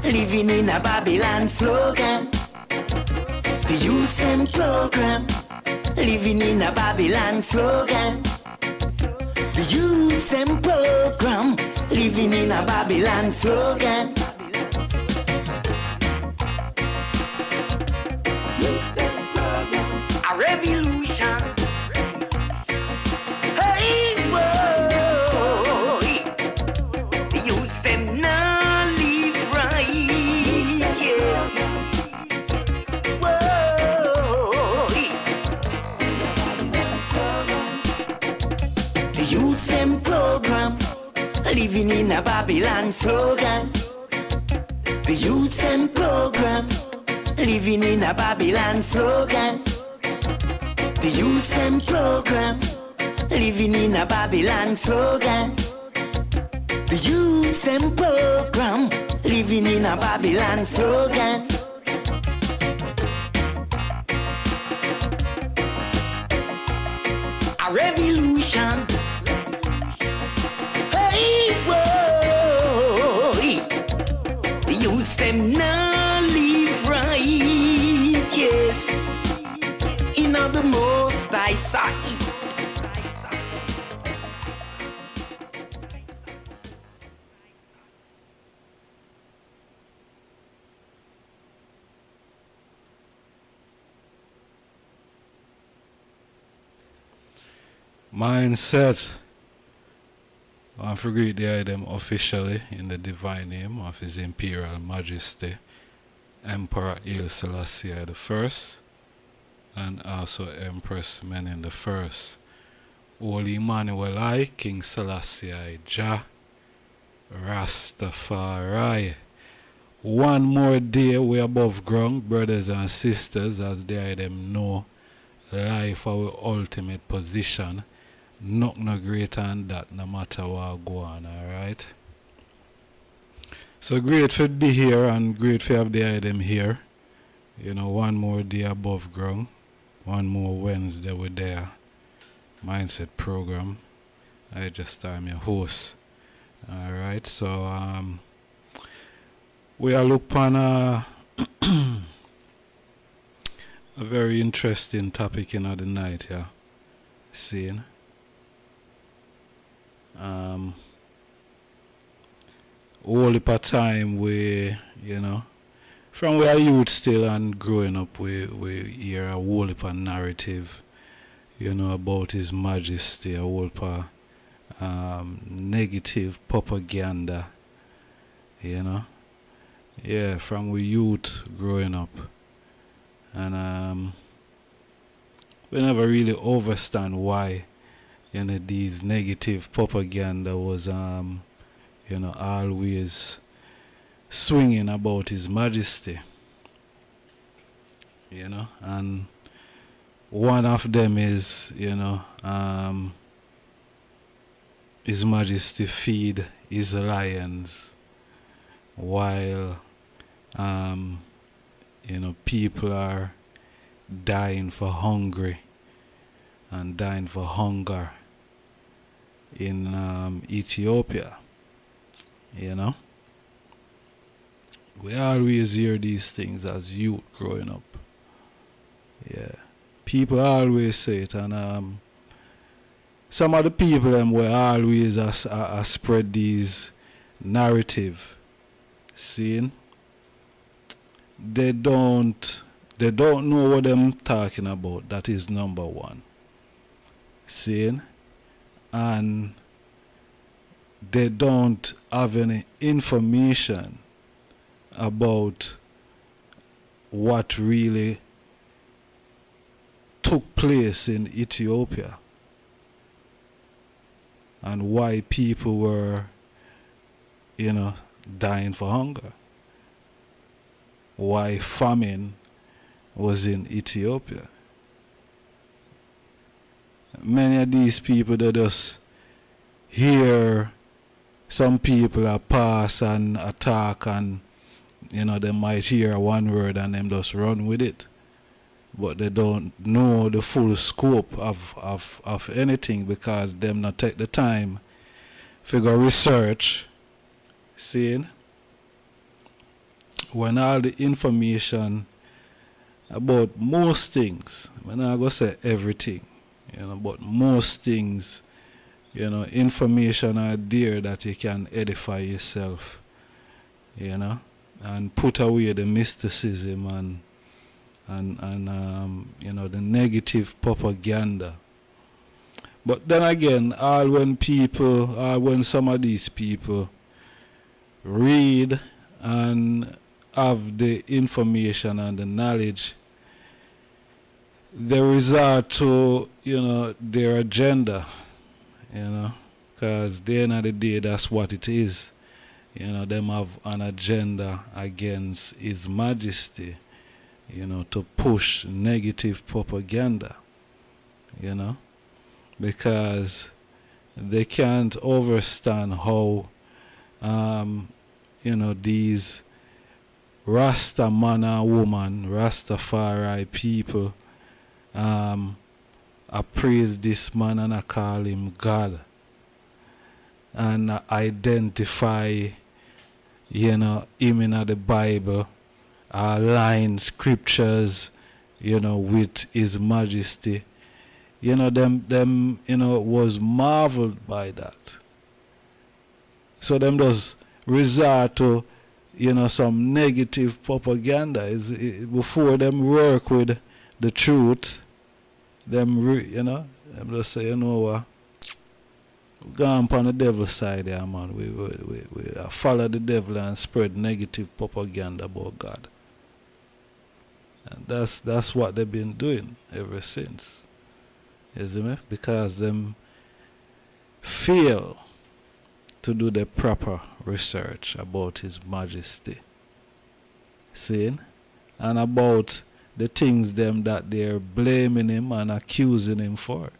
Living in a Babylon slogan. The youth them program. Living in a Babylon slogan. The youth them program. Living in a Babylon slogan. Youth them program. A revolution. Hey, whoa. The youth them now live right. Yeah. Whoa. The youth them program. Living in a Babylon slogan. The youth them program. Living in a Babylon slogan. The youth them program. Living in a Babylon slogan. The youth them program. Living in a Babylon slogan. A revolution. Hey, whoa. The youth them now live right. Yes. In all the most I saw it. Mindset. I forget the item officially in the divine name of His Imperial Majesty Emperor Haile Selassie I and also Empress Menin I. Holy Emmanuel I, King Selassie I, RASTAFARI. One more day we above ground, brothers and sisters, as the item know life our ultimate position. Nothing no greater than that, no matter what go on, alright? So great for be here and great for have the item here. You know, one more day above ground. One more Wednesday we're there. Mindset program. I just am your host. Alright, so we are looking on a very interesting topic in the night here. Seeing all the time we, you know, from we are youth still and growing up, we hear a whole heap of narrative, you know, about His Majesty, a whole heap of negative propaganda, you know. Yeah, from we youth growing up. And we never really understand why, you know, these negative propaganda was you know, always swinging about His Majesty, you know, and one of them is, you know, His Majesty feed his lions while you know, people are dying for hungry and dying for hunger in Ethiopia. You know, we always hear these things as youth growing up. Yeah, people always say it, and some of the people them were always spread these narrative. Seeing, they don't know what I'm talking about. That is number one. Seeing, and they don't have any information about what really took place in Ethiopia. and why people were, dying for hunger. Why famine was in Ethiopia. Many of these people, they just hear some people are pass and attack, and they might hear one word and them just run with it. But they don't know the full scope of anything, because them not take the time figure research, seeing when all the information about most things, I'm not going to say everything, but most things, information are there that you can edify yourself, and put away the mysticism and the negative propaganda. But then again, when some of these people read and have the information and the knowledge, they resort to, their agenda, because at the end of the day, that's what it is. Them have an agenda against His Majesty, to push negative propaganda, because they can't understand how, these Rasta man and woman, Rastafari people, I praise this man and I call him God, and I identify, him in the Bible, line scriptures, with His Majesty. Them was marveled by that. So them does resort to, some negative propaganda. Before them work with the truth, them just say, what, we gone on the devil's side here, man. We follow the devil and spread negative propaganda about God. And that's what they've been doing ever since. You see me? Because them fail to do the proper research about His Majesty. See? And about the things them that they're blaming Him and accusing Him for.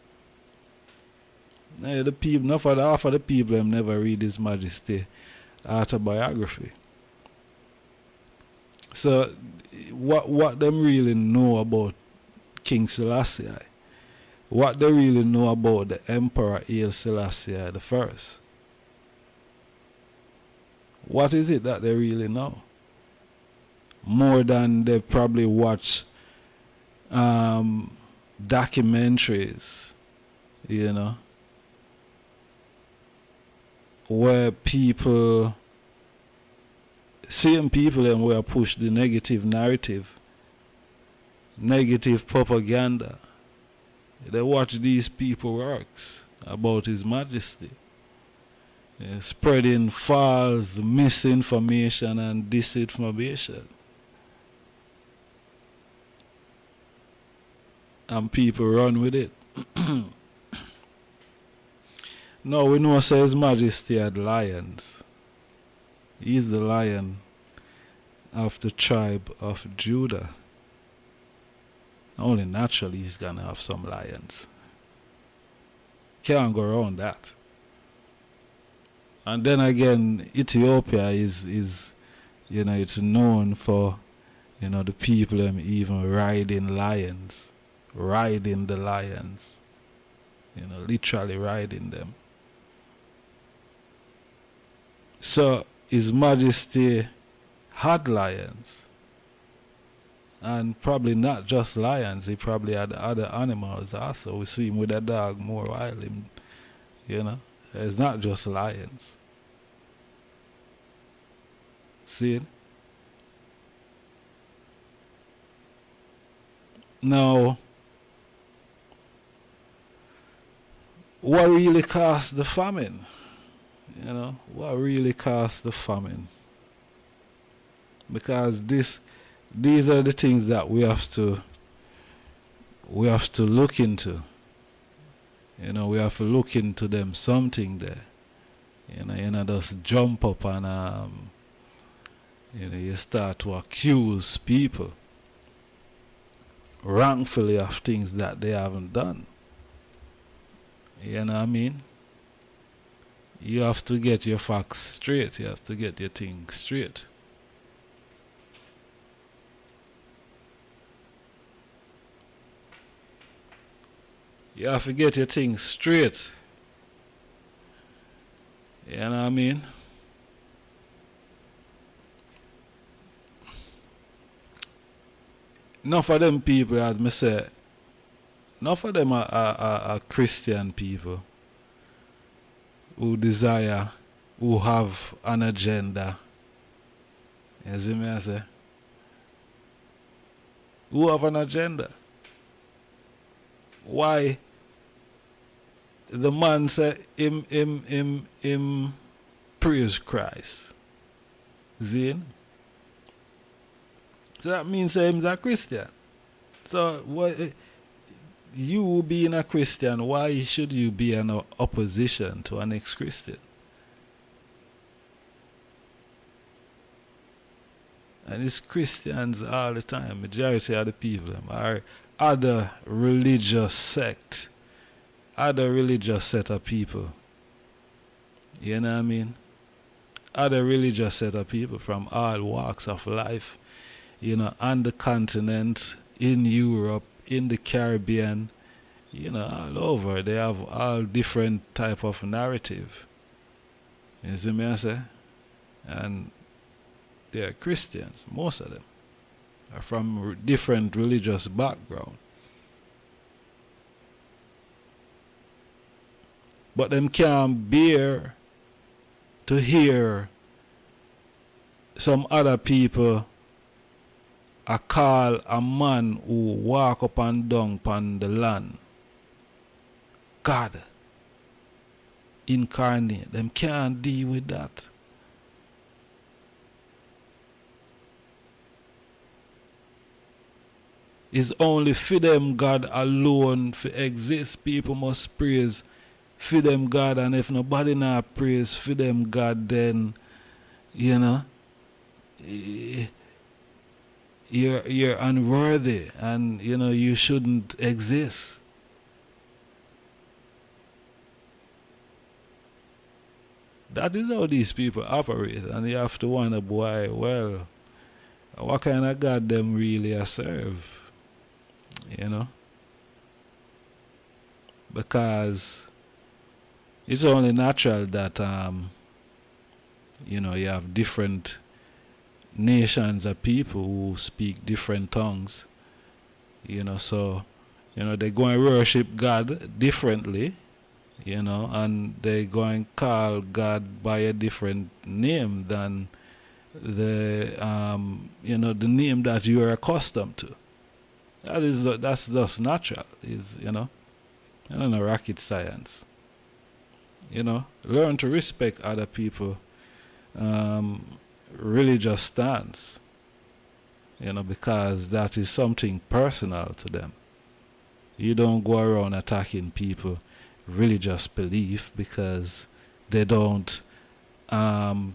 The people, not for half of the people them never read His Majesty autobiography. So what them really know about King Selassie I, what they really know about the Emperor Haile Selassie I I, what is it that they really know? More than they probably watch documentaries, where people, same people them where push the negative narrative, negative propaganda. They watch these people works about His Majesty, spreading false misinformation and disinformation. And people run with it. Now we know His Majesty had lions. He's the lion of the tribe of Judah. Only naturally he's gonna have some lions. Can't go around that. And then again, Ethiopia is it's known for, the people them even riding lions. Riding the lions. Literally riding them. So His Majesty had lions. And probably not just lions, he probably had other animals also. We see him with a dog more wild, It's not just lions. See it? Now, what really caused the famine? What really caused the famine? Because these are the things that we have to look into. You know, we have to look into them something there. You know, just jump up and you start to accuse people wrongfully of things that they haven't done. You know what I mean? You have to get your facts straight. You have to get your things straight. You have to get your things straight. You know what I mean? Enough of them people, as me say, enough of them are Christian people who desire, who have an agenda. You see me I say? Who have an agenda? Why the man say him praise Christ? Zin? So that means he's a Christian. So what, you being a Christian, why should you be in opposition to an ex-Christian? And it's Christians all the time. Majority of the people are other religious sect, other religious set of people. You know what I mean? Other religious set of people from all walks of life. You know, on the continent, in Europe, in the Caribbean, you know, all over. They have all different type of narrative. You see me I say? And they are Christians, most of them. Are from different religious background. But them can't bear to hear some other people I call a man who walk up and down upon the land God incarnate. Them can't deal with that. It's only for them God alone for exist. People must praise for them God, and if nobody not praise for them God, then you know you're unworthy, and you know you shouldn't exist. That is how these people operate, and you have to wonder, boy, well, what kind of God them really are serve? You know? Because it's only natural that you know, you have different nations of people who speak different tongues. You know, so you know, they go and worship God differently, you know, and they go and call God by a different name than the you know, the name that you are accustomed to. That's just natural. Is, you know, I don't know, rocket science. You know, learn to respect other people religious stance, you know, because that is something personal to them. You don't go around attacking people religious belief because they don't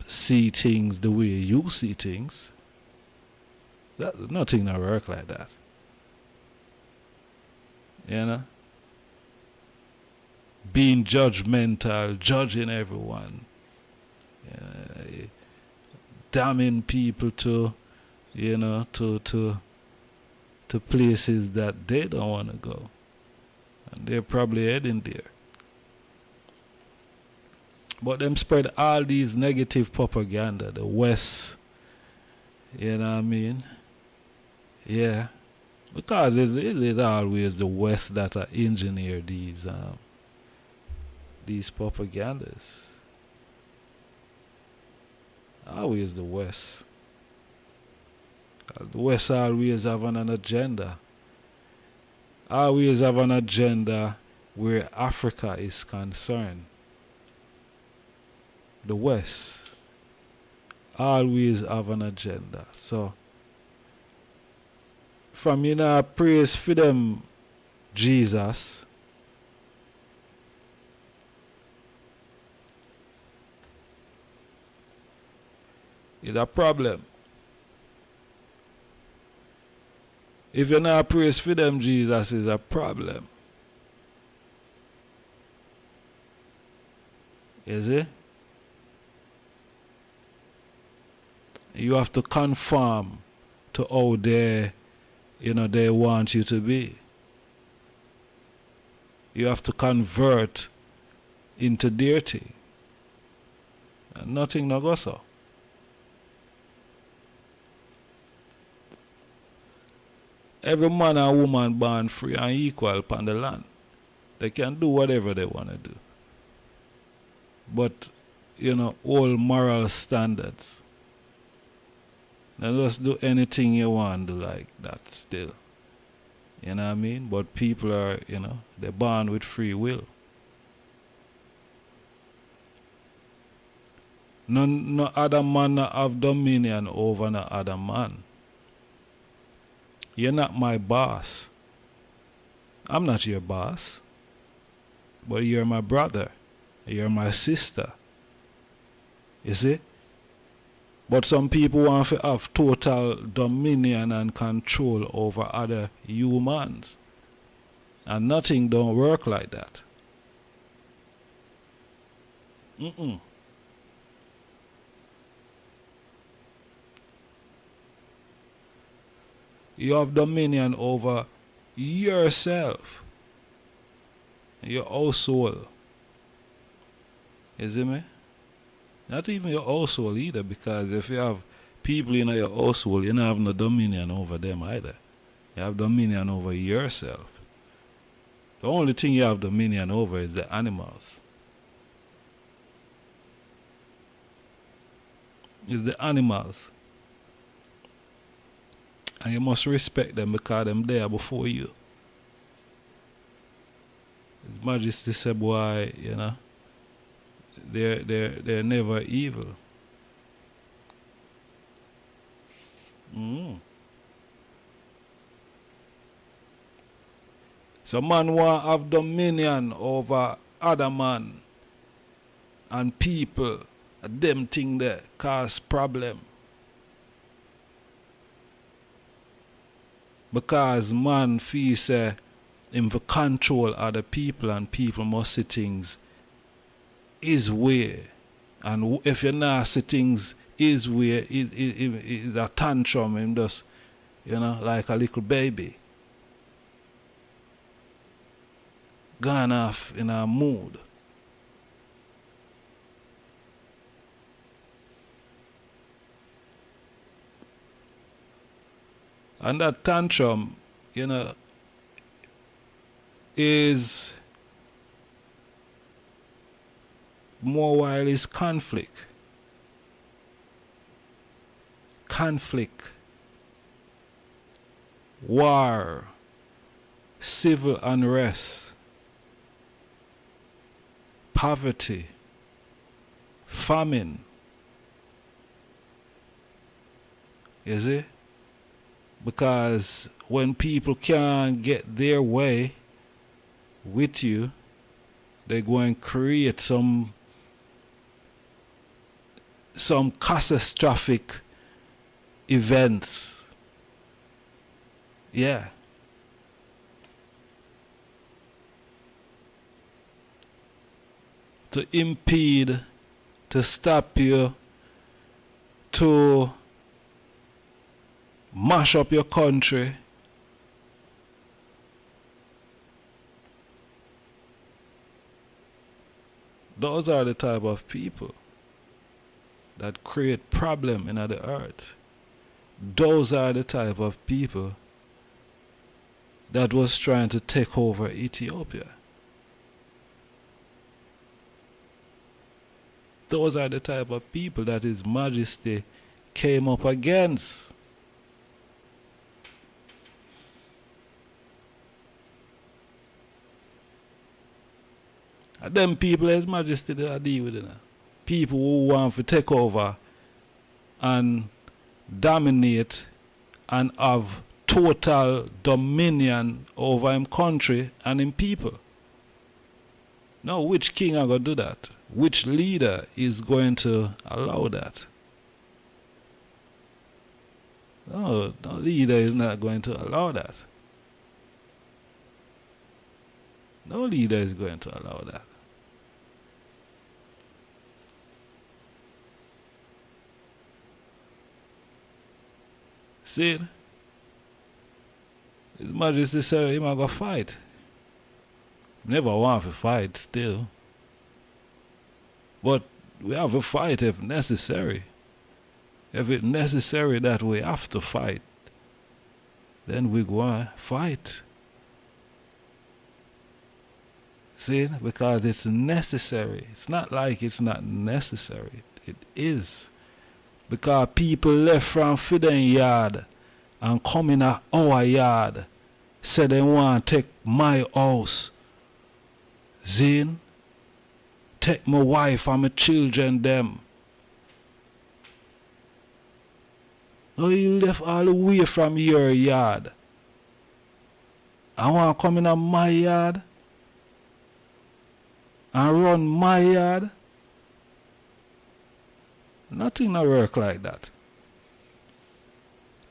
see things the way you see things. That nothing don't work like that. You know? Being judgmental, judging everyone, damning people to, you know, to places that they don't want to go, and they're probably heading there. But them spread all these negative propaganda, the West, you know what I mean? Yeah. Because it's always the West that are engineer these propagandas. Always the West. The West always have an agenda. Always have an agenda where Africa is concerned. The West always have an agenda. So from, you know, praise for them Jesus, it's a problem. If you're not praise for them, Jesus is a problem. Is it? You have to conform to how they want you to be. You have to convert into deity. And nothing no go so. Every man and woman born free and equal upon the land. They can do whatever they want to do. But, all moral standards. Now just do anything you want to do like that still. You know what I mean? But people are, they're born with free will. No other man have dominion over no other man. You're not my boss. I'm not your boss. But you're my brother. You're my sister. You see? But some people want to have total dominion and control over other humans. And nothing don't work like that. You have dominion over yourself, your household. You see me? Not even your household either, because if you have people in your household, you don't have no dominion over them either. You have dominion over yourself. The only thing you have dominion over is the animals. It's the animals. And you must respect them because them there before you. His Majesty said, boy, they're never evil. So man want to have dominion over other man and people. Them thing there cause problem. Because man feels him for control other people and people must see things his way. And if you not see things his way, it's a tantrum, him just, like a little baby. Gone off in a mood. And that tantrum, is more while is conflict. Conflict, war, civil unrest, poverty, famine. You see? Because when people can't get their way with you, they go and create some catastrophic events. Yeah. To impede, to stop you, to mash up your country. Those are the type of people that create problem in the earth. Those are the type of people that was trying to take over Ethiopia. Those are the type of people that His Majesty came up against. And them people His Majesty they deal with it. People who want to take over and dominate and have total dominion over him country and him people. Now, which king are going to do that? Which leader is going to allow that? No leader is not going to allow that. No leader is going to allow that. See? His Majesty said he might go fight. Never want to fight still. But we have to fight if necessary. If it's necessary that we have to fight, then we go and fight. See? Because it's necessary. It's not like it's not necessary. It is. Because people left from Fidden yard and come in at our yard, say they want to take my house. Zin, take my wife and my children them. Oh, you left all the way from your yard. I want to come in at my yard and run my yard. Nothing not work like that.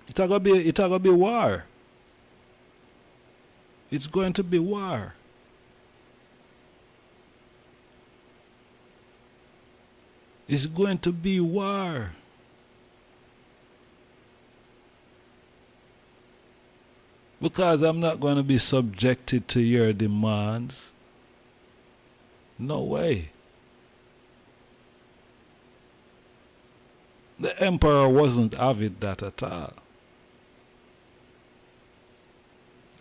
It's gonna be war. It's going to be war. It's going to be war. Because I'm not going to be subjected to your demands. No way. The emperor wasn't having that at all.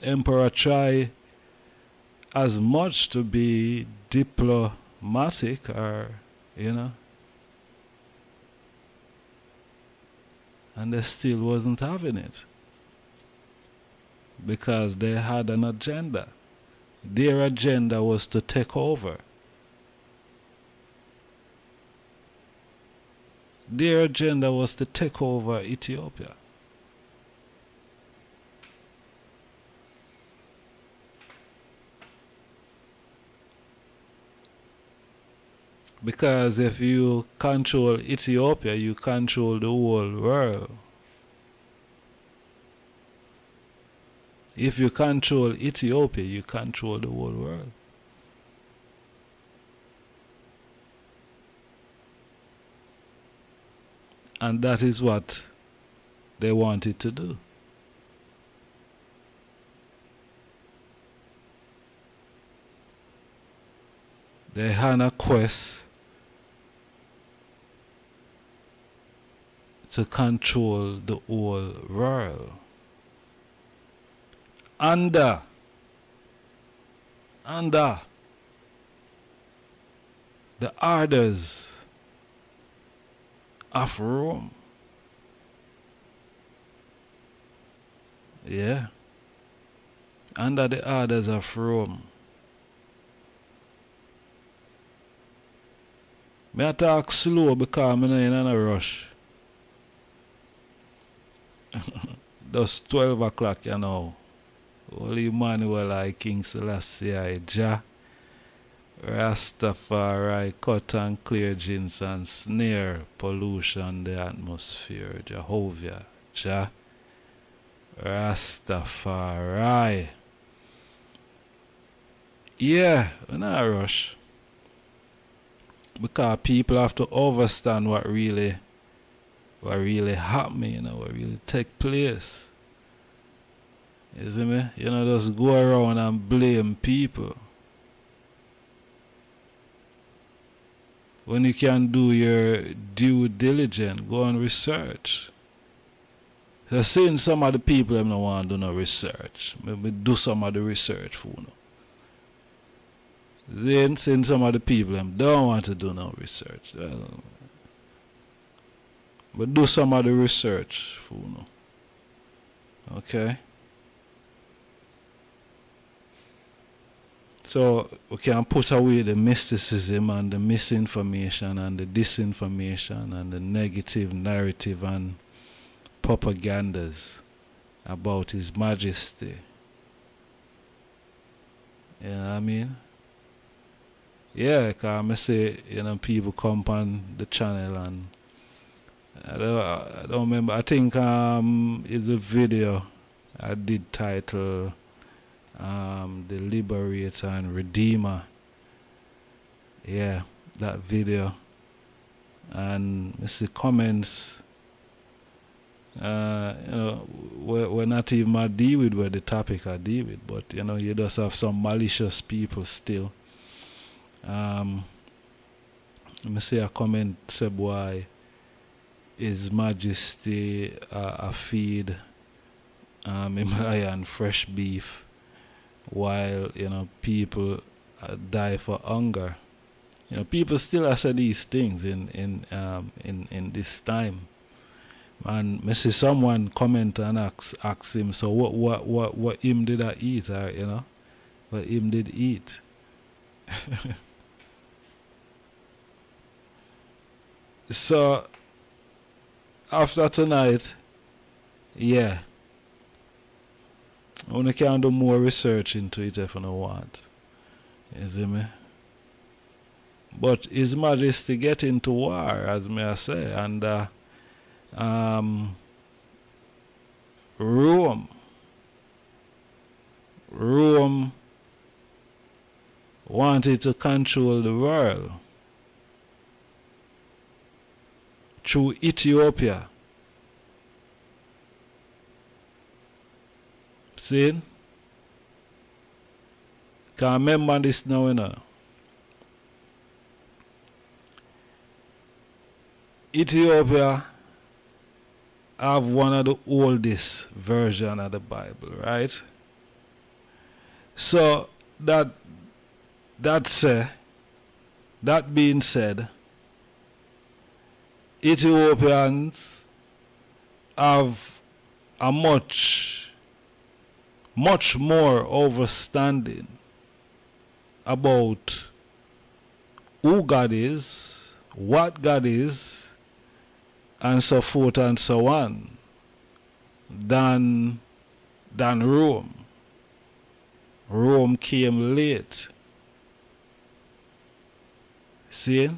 Emperor tried as much to be diplomatic or, and they still wasn't having it. Because they had an agenda. Their agenda was to take over. Their agenda was to take over Ethiopia. Because if you control Ethiopia, you control the whole world. If you control Ethiopia, you control the whole world. And that is what they wanted to do. They had a quest to control the whole world. Under the orders of Rome. Yeah. Under the orders of Rome. I talk slow because I'm not in a rush. Just 12 o'clock, Holy Emmanuel I, King Selassie I, Jah, Rastafari, cut and clear gins and snare pollution the atmosphere, Jehovah, Jah, Rastafari. Yeah, we're not a rush. Because people have to understand what really happening, what really take place. You see me? Just go around and blame people. When you can do your due diligence, go and research. So seeing some of the people them don't want to do no research. Maybe do some of the research for you. Then seeing some of the people them don't want to do no research. But do some of the research for you. Okay? So we can put away the mysticism and the misinformation and the disinformation and the negative narrative and propagandas about His Majesty. You know what I mean? Yeah, because I say, people come on the channel and I don't remember. I think it's a video I did title The Liberator and Redeemer. Yeah, that video. And I see comments. We're not even a deal with where the topic I deal with, but you just have some malicious people still. Let me see a comment say why His Majesty a feed Himalayan fresh beef while people die for hunger. People still say these things in this time. And I see someone comment and ask him, so what him did I eat, or what him did eat. So after tonight, yeah, I only can do more research into it if I don't want. You see me? But His Majesty get into war, as may I say, and Rome wanted to control the world through Ethiopia. See? Can remember this now, Ethiopia have one of the oldest version of the Bible, right? So that being said, Ethiopians have a much more understanding about who God is, what God is, and so forth and so on, than Rome. Rome came late. See?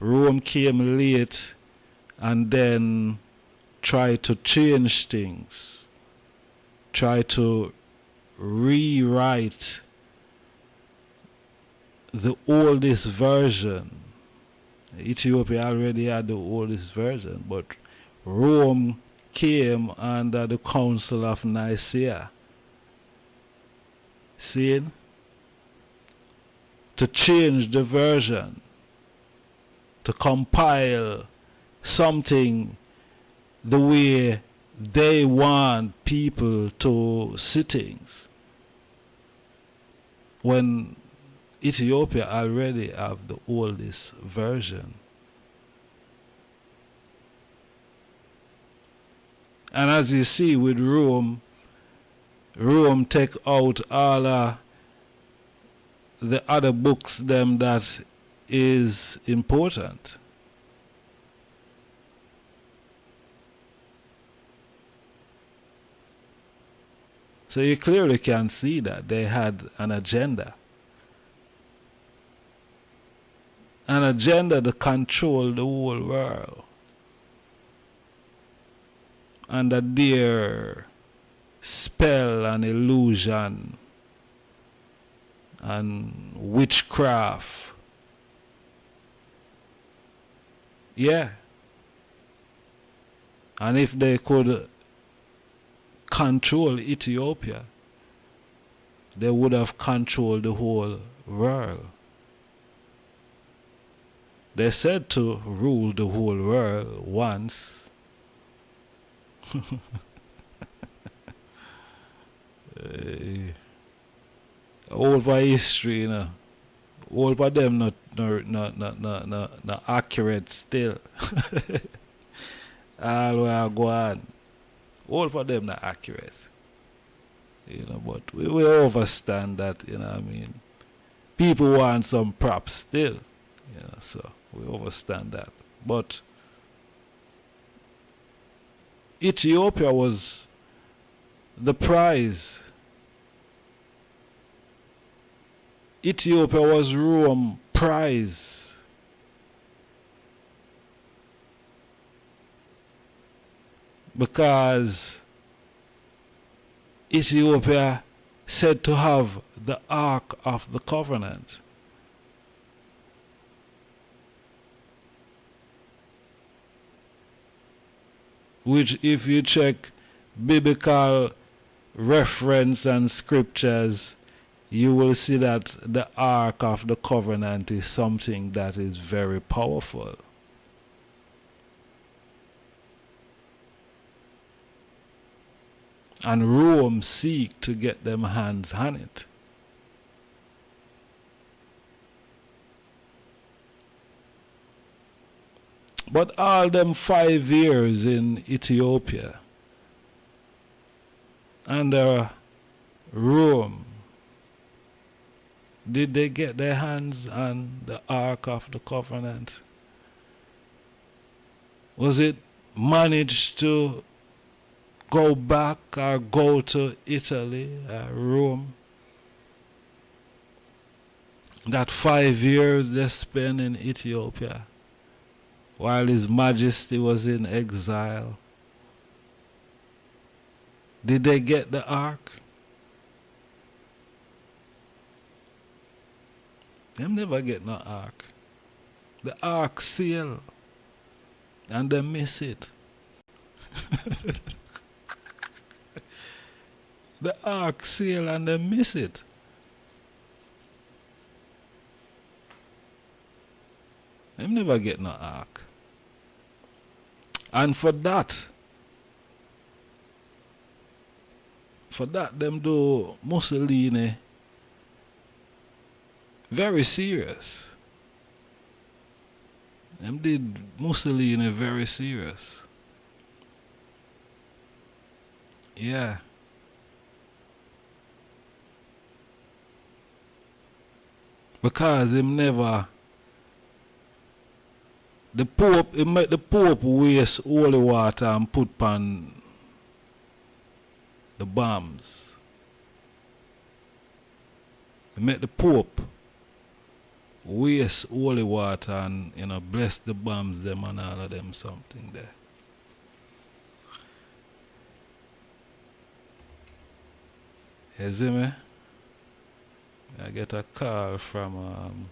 Rome came late and then tried to change things, try to rewrite the oldest version. Ethiopia already had the oldest version, but Rome came under the Council of Niceness. See? To change the version, to compile something the way they want people to see things, when Ethiopia already have the oldest version. And as you see with Rome take out all the other books them that is important. So you clearly can see that they had an agenda. An agenda to control the whole world. Under their spell and illusion and witchcraft. Yeah. And if they could control Ethiopia, they would have controlled the whole world. They said to rule the whole world once. All by history, all by them not accurate still. All where I go on. All for them not accurate. But we understand that, I mean. People want some props still. So we understand that. But Ethiopia was the prize. Ethiopia was Rome's prize. because Ethiopia said to have the Ark of the Covenant. Which, if you check biblical reference and scriptures, you will see that the Ark of the Covenant is something that is very powerful. And Rome seek to get them hands on it. But all them 5 years in Ethiopia under Rome, did they get their hands on the Ark of the Covenant? Was it managed to go back or go to Italy or Rome? That 5 years they spent in Ethiopia while His Majesty was in exile. Did they get the Ark? Them never get no Ark. The Ark sail and they miss it. The Ark sail and they miss it. Them never get no Ark. And for that them do Mussolini very serious. Them did Mussolini very serious. Yeah. Because him never, the Pope, he make the Pope waste holy water and put on the bombs. He make the Pope waste holy water and, bless the bombs them and all of them something there. You see me? I get a call from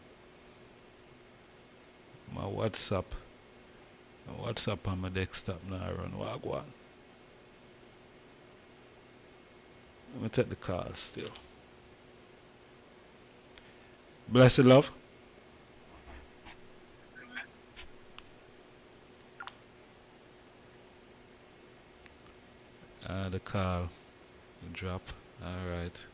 my WhatsApp. My WhatsApp on my desktop now run Wagwan. Let me take the call still. Blessed love. The call drop. Alright.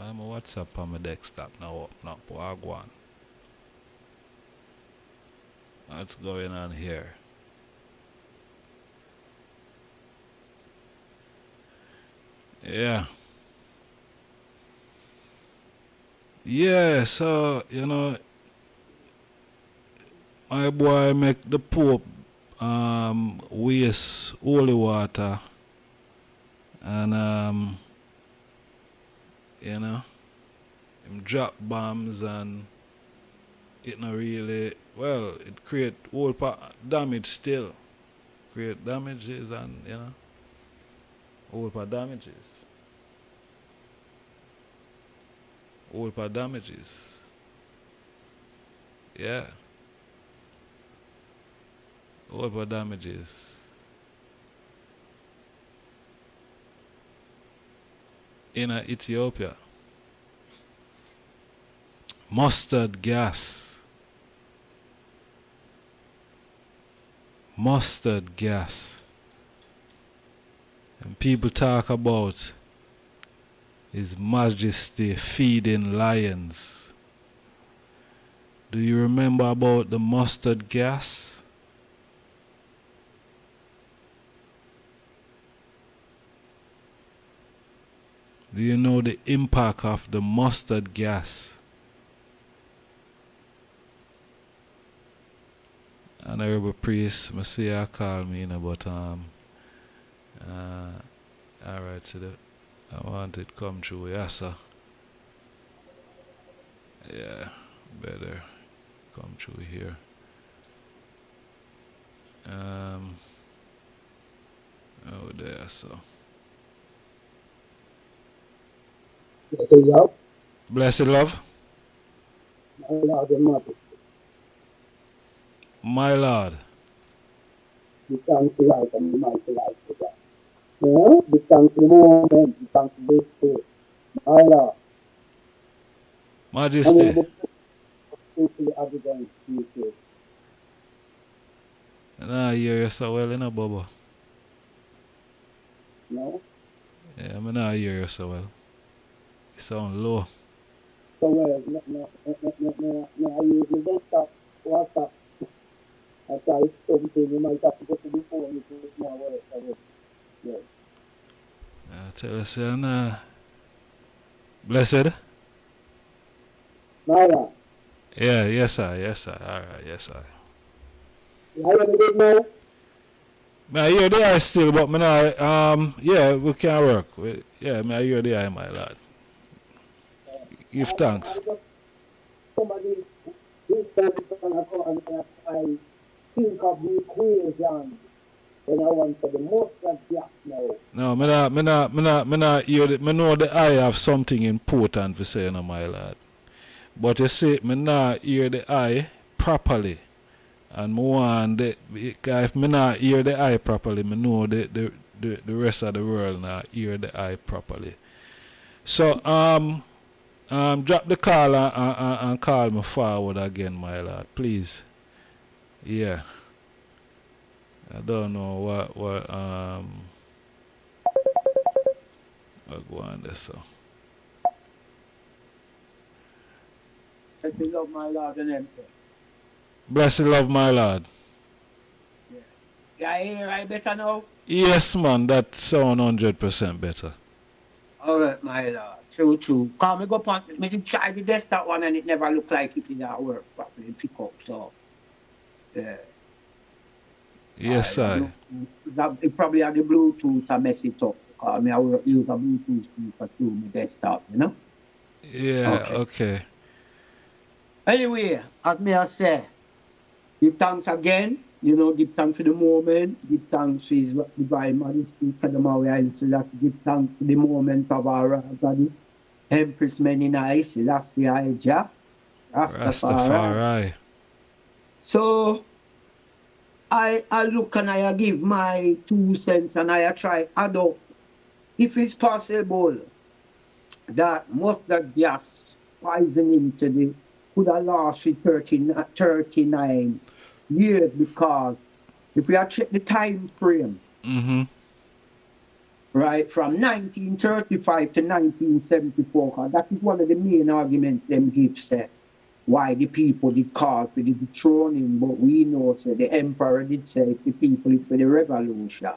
I'm a WhatsApp on my desktop now. Up Wagwan. What's going on here? Yeah. Yeah, so, my boy make the Pope waste holy water and him drop bombs and it not really, well, it create whole damage still. Create damages and, whole damages. Whole damages. Yeah. Whole damages. In Ethiopia. Mustard gas. Mustard gas. And people talk about His Majesty feeding lions. Do you remember about the mustard gas? Do you know the impact of the mustard gas? Honorable priest, I see you call me, but alright, so I want it come through, yes sir. Yeah, better come through here. Oh, there, so. Blessed love. My Lord. We thank you, life and the mighty life to God. Yeah? We thank the moment, we thank this day. My Lord. Majesty. And we the evidence to you. Nah, I hear you so well, you know, Bobo. No? Yeah, I mean, I hear you so well. You sound low. So well, no, I use the desktop, WhatsApp. I try something, you might have to go to the phone, it's not work. Yeah. I tell you, son, blessed? Myra. Yeah, yes, sir, yes, sir. All right, yes, sir. You hear me good now? I hear the eye still, but me now, yeah, we can work. Yeah, I hear the eye, my lad. Give thanks. Somebody, this person, I think of the equation when I want to the most of that now. No, me not hear the, me know the eye have something important to say, my lad. But you see, me not hear the eye properly. And me want the, if me not hear the eye properly, me know the rest of the world not hear the eye properly. So drop the call and call me forward again, my lord, please. Yeah. I don't know what go on there, so. Blessed love, my Lord and Emperor. Blessed love, my Lord. Yeah, you hear I better now? Yes, man, that sound 100% better. Alright, my Lord. True. Come me go on, me try the desktop one and it never look like it did work properly pick up, so yeah. Yes, sir. It probably had the Bluetooth to mess it up because I will use a Bluetooth speaker through my desktop, you know? Yeah, okay. Anyway, as me I say, give thanks again, you know, give thanks for the moment, give thanks for his divine majesty, Haile Selassie, give thanks for the moment of our goddess, Empress Haile Selassie I, Rastafari. So, I look and I give my 2 cents and I try add up, if it's possible, that mustard gas poisoning to the could have lost for 39 years because if we check the time frame, right, from 1935 to 1974, because that is one of the main arguments them give say why the people did call for the dethroning, but we know say the emperor did say if the people is for the revolution,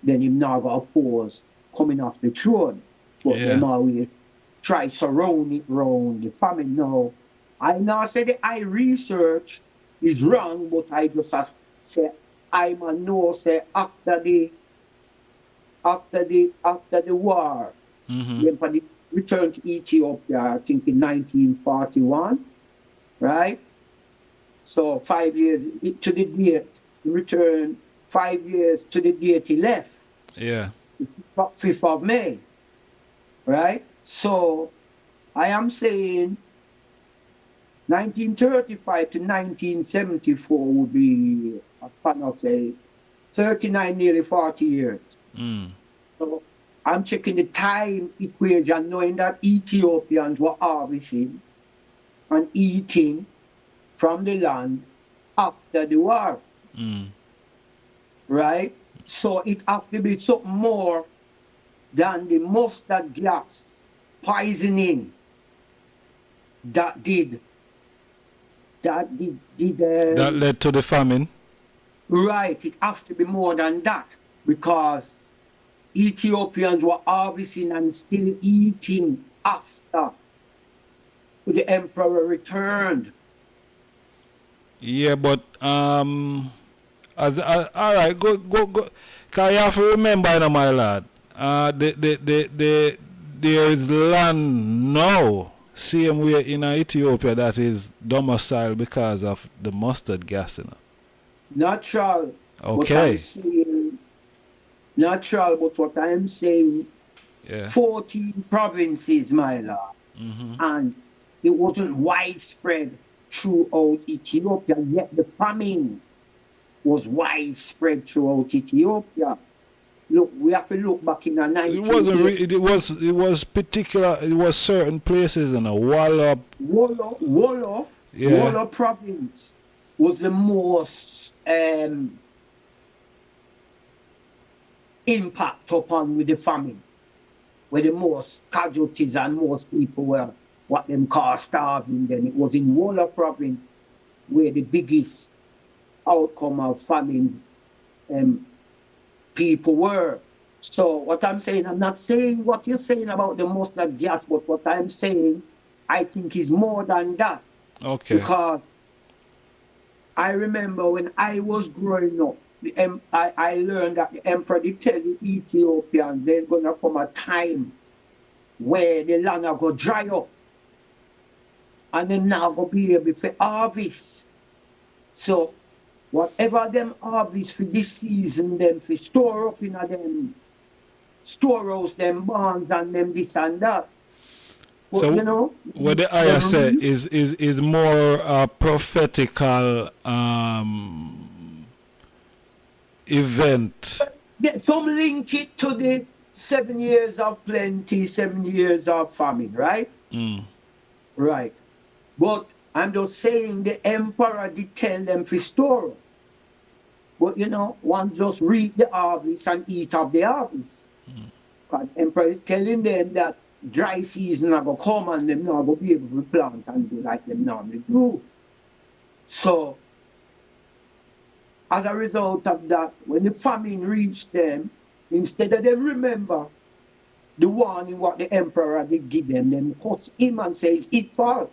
then him not going to oppose coming off the throne. But them always try surround it round the famine now. I now say the I research is wrong, but I just say I man know say after the war, when they returned to Ethiopia, I think in 1941, right? So 5 years to the date, he returned 5 years to the date he left. Yeah. 5th of May, right? So I am saying 1935 to 1974 would be, I cannot say, 39, nearly 40 years. So I'm checking the time equation, knowing that Ethiopians were harvesting and eating from the land after the war. Right? So it has to be something more than the mustard gas poisoning that led to the famine. Right, it has to be more than that because Ethiopians were harvesting and still eating after the emperor returned. Yeah, but all right, go. Cause you have to remember, my lad. There is land now, same way in Ethiopia, that is domiciled because of the mustard gas, you know. Natural. Okay. natural, but what I am saying, Yeah. 14 provinces, my lord. Mm-hmm. And it wasn't widespread throughout Ethiopia, yet the famine was widespread throughout Ethiopia. Look, we have to look back in the 1980s. It wasn't. It was particular. It was certain places in a Wallop. Wollo province was the most impact upon with the famine, where the most casualties and most people were what them call starving. Then it was in Wollo province where the biggest outcome of famine people were. So what I'm saying, I'm not saying what you're saying about the mustard gas, but what I'm saying, I think is more than that. Okay. Because I remember when I was growing up, I learned that the emperor did tell the Ethiopians there's gonna come a time where the land are gonna dry up, and then now gonna be able to harvest. So whatever them harvest for this season, them for store up in them storehouse, them barns and them this and that. But, So you know, what the ayah say is more prophetical event. some link it to the 7 years of plenty, 7 years of famine, right? Mm. Right. But I'm just saying the emperor did tell them to store. But you know, one just reap the harvest and eat of the harvest. Because the emperor is telling them that dry season are going to come and them not going to be able to plant and do like them normally do. So, as a result of that, when the famine reached them, instead of them remember the warning what the emperor did give them curse him and say it's his fault.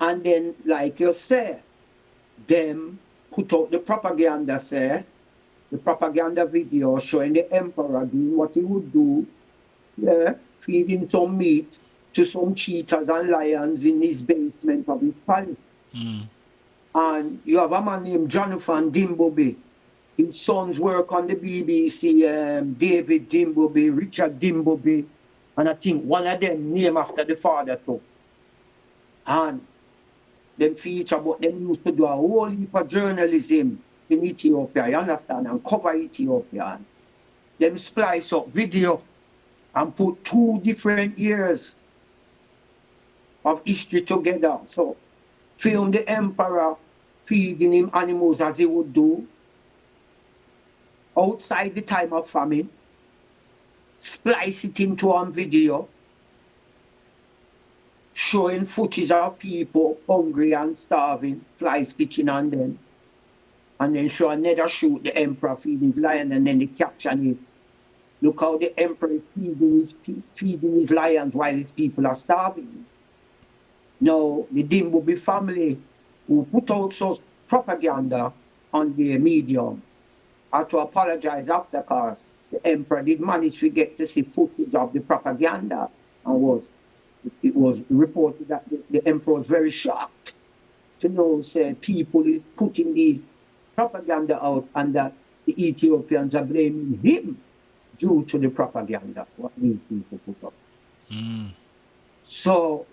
And then, like you said, them put out the propaganda, say, the propaganda video showing the emperor doing what he would do, yeah, feeding some meat to some cheetahs and lions in his basement of his palace. Mm. And you have a man named Jonathan Dimbobi. His sons work on the BBC, David Dimbobi, Richard Dimbobi, and I think one of them named after the father too. And them feature, but them used to do a whole heap of journalism in Ethiopia, you understand, and cover Ethiopia. And them splice up video and put 2 different years of history together. So film the emperor feeding him animals as he would do outside the time of famine, splice it into one video, showing footage of people hungry and starving, flies pitching on them, and then show another shoot the emperor feeding his lion, and then the caption is, look how the emperor is feeding his lions while his people are starving. Now, the Dimbobi family who put out such propaganda on their medium had to apologize after, because the emperor did manage to get to see footage of the propaganda, and it was reported that the emperor was very shocked to know, say, people is putting these propaganda out and that the Ethiopians are blaming him due to the propaganda, what these people put up. Mm. So,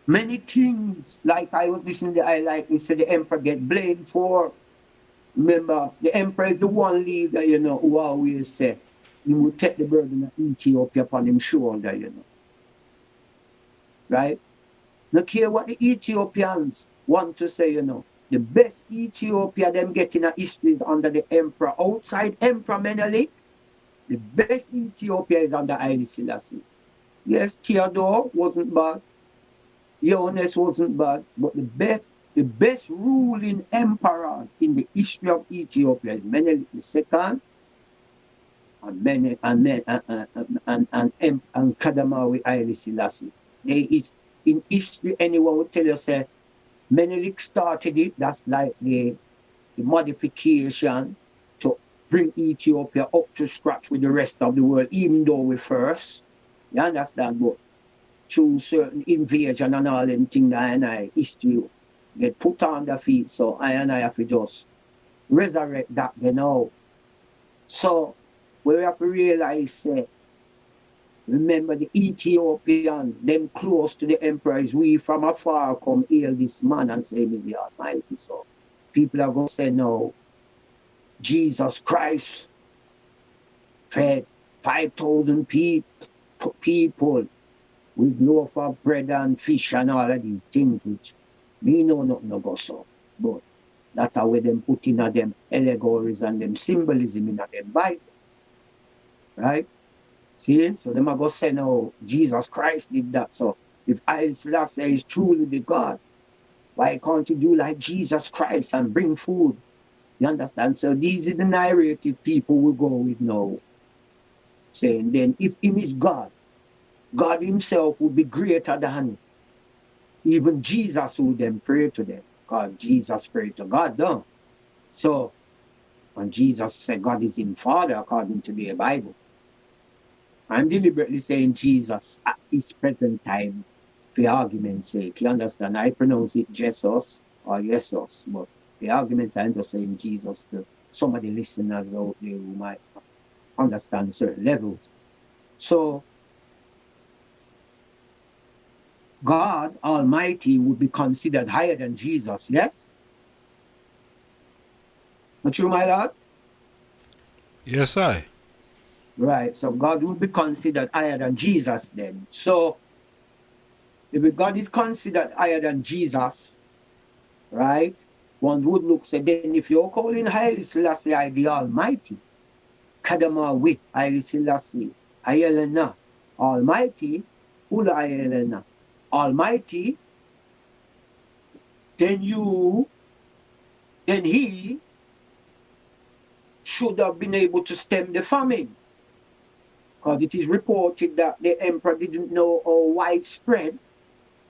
many things, like I was listening to he said the emperor get blamed for. Remember, the emperor is the one leader, you know, who always say he would take the burden of Ethiopia upon his shoulder, you know. Right? Look here what the Ethiopians want to say, you know. The best Ethiopia them getting a history is under the emperor. Outside Emperor Menelik, the best Ethiopia is under Haile Selassie. Yes, Theodore wasn't bad. Johannes wasn't bad, but the best ruling emperors in the history of Ethiopia is Menelik II and Kadamawi Haile Selassie. In history, anyone would tell you, say, Menelik started it. That's like the modification to bring Ethiopia up to scratch with the rest of the world, even though we first. You understand? But through certain invasion and all them things that history get put on the feet. So I have to just resurrect that they know. So we have to realize, remember the Ethiopians, them close to the emperors, we from afar come hail this man and say, He's the Almighty. So people are going to say, no, Jesus Christ fed 5,000 people with loaf of bread and fish and all of these things, which me know nothing no go so. But that's how them put in them allegories and them symbolism in them Bible. Right? See? So them are going to say, no, Jesus Christ did that. So if Haile Selassie is truly the God, why can't you do like Jesus Christ and bring food? You understand? So these are the narrative people will go with now. Saying then if him is God, God himself would be greater than even Jesus who them pray to them. God, Jesus prayed to God, though. So when Jesus said God is in Father according to the Bible, I'm deliberately saying Jesus at this present time for argument's sake. You understand? I pronounce it Jesus or Jesus, but the arguments I'm just saying Jesus to some of the listeners out there who might understand certain levels. So God Almighty would be considered higher than Jesus, yes? Not true, my Lord? Yes, I. Right, so God would be considered higher than Jesus then. So if God is considered higher than Jesus, right, one would look, say, then if you're calling Haile Selassie I the Almighty, Kadama with Haile Selassie, Ayelena, Almighty, Ula Ayelena, Almighty, then he should have been able to stem the famine. Because it is reported that the emperor didn't know how widespread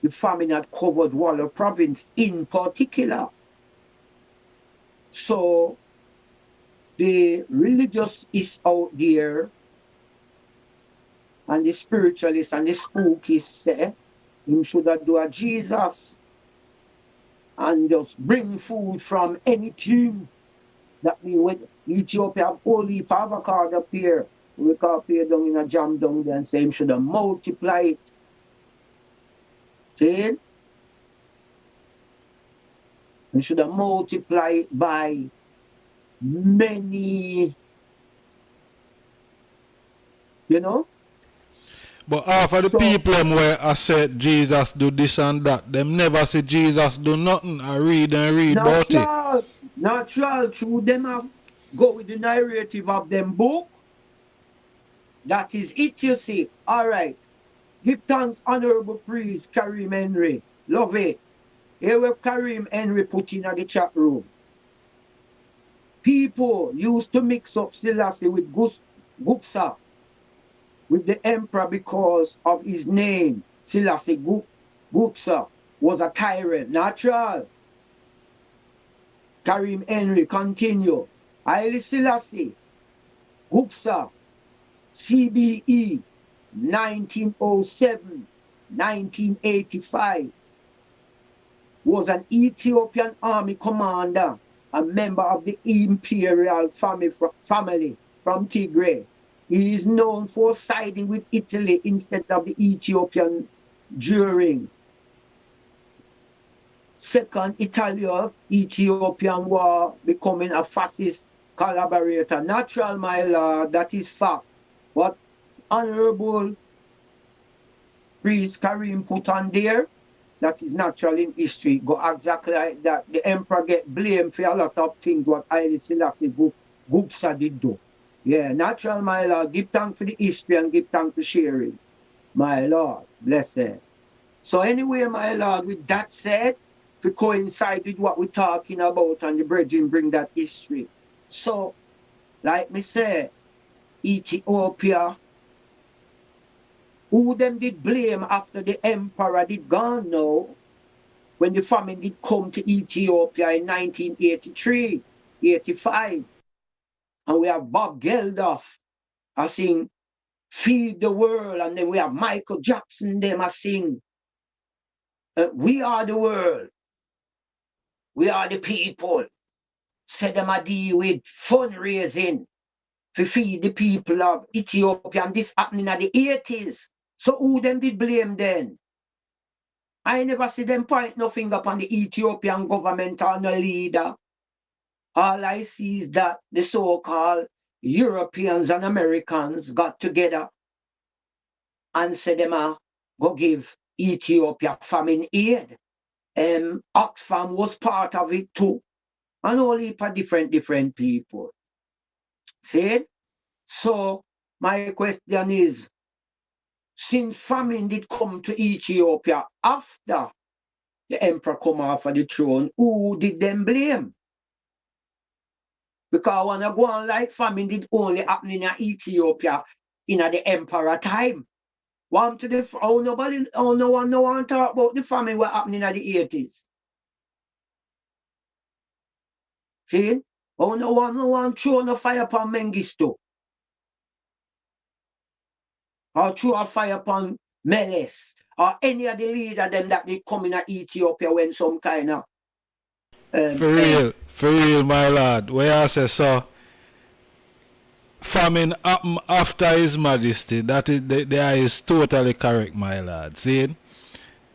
the famine had covered Waller province in particular. So the religious is out there and the spiritualists and the spookies say him should have do a Jesus and just bring food from anything. That means when Ethiopia have whole heap of avocado up here, we can pay down in a jam down there and say him should have multiply it. See? He should have multiply it by many, you know? But half of the people where I said Jesus do this and that, them never see Jesus do nothing. I read and read about it. Natural, through them have go with the narrative of them book. That is it, you see. All right. Give thanks, honorable priest Karim Henry. Love it. Here we Karim Henry put in the chat room. People used to mix up Selassie with Gupsa, with the emperor because of his name. Selassie Gupsa was a tyrant. Natural. Karim Henry, continue. Haile Selassie Gupsa, CBE, 1907, 1985, was an Ethiopian army commander, a member of the imperial family from Tigray. He is known for siding with Italy instead of the Ethiopian during Second Italo-Ethiopian War, becoming a fascist collaborator. Natural, my lord, that is fact. What honorable priest Karim put on there, that is natural in history. Go exactly like that. The emperor get blamed for a lot of things what Haile Selassie Gupsa did do. Yeah, natural, my lord. Give thanks for the history and give thanks for sharing. My lord, blessed. So anyway, my lord, with that said, to coincide with what we're talking about and the brethren bring that history. So, like me say, Ethiopia, who them did blame after the emperor did gone now, when the famine did come to Ethiopia in 1983, 85. And we have Bob Geldof, I sing Feed the World, and then we have Michael Jackson, them I sing We Are the World. We are the people. say them a deal with fundraising to feed the people of Ethiopia, and this happening at the 80s. So who them did blame then? I never see them point no finger upon the Ethiopian government or no leader. All I see is that the so-called Europeans and Americans got together and said them go give Ethiopia famine aid. Oxfam was part of it too. And all heap of different people. See? So my question is, since famine did come to Ethiopia after the emperor come off of the throne, who did them blame? Because when I go on like famine did only happen in Ethiopia in the emperor time. No one talk about the famine what happened in the 80s. See? No one throw no fire upon Mengistu. Or throw a fire upon Meles. Or any of the leader them that did come in Ethiopia when some kind of for real, my lad. Where I say so famine happen after His Majesty. That is totally correct, my lad. See?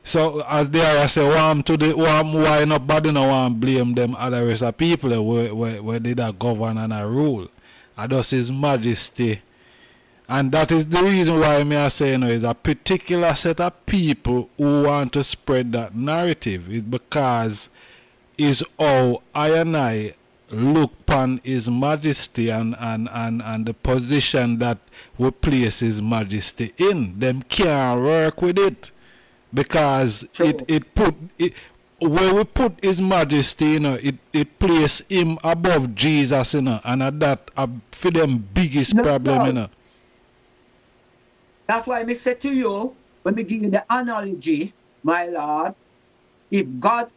So as there I say, why not body no one blame them other rest of people where did a govern and a rule. And thus His Majesty. And that is the reason why I say is a particular set of people who want to spread that narrative. It's because is how I and I look upon His Majesty and the position that we place His Majesty in. Them can't work with it. Because where we put His Majesty, it place Him above Jesus, and that for them biggest problem, That's why I say to you, when we give you the analogy, my Lord, if God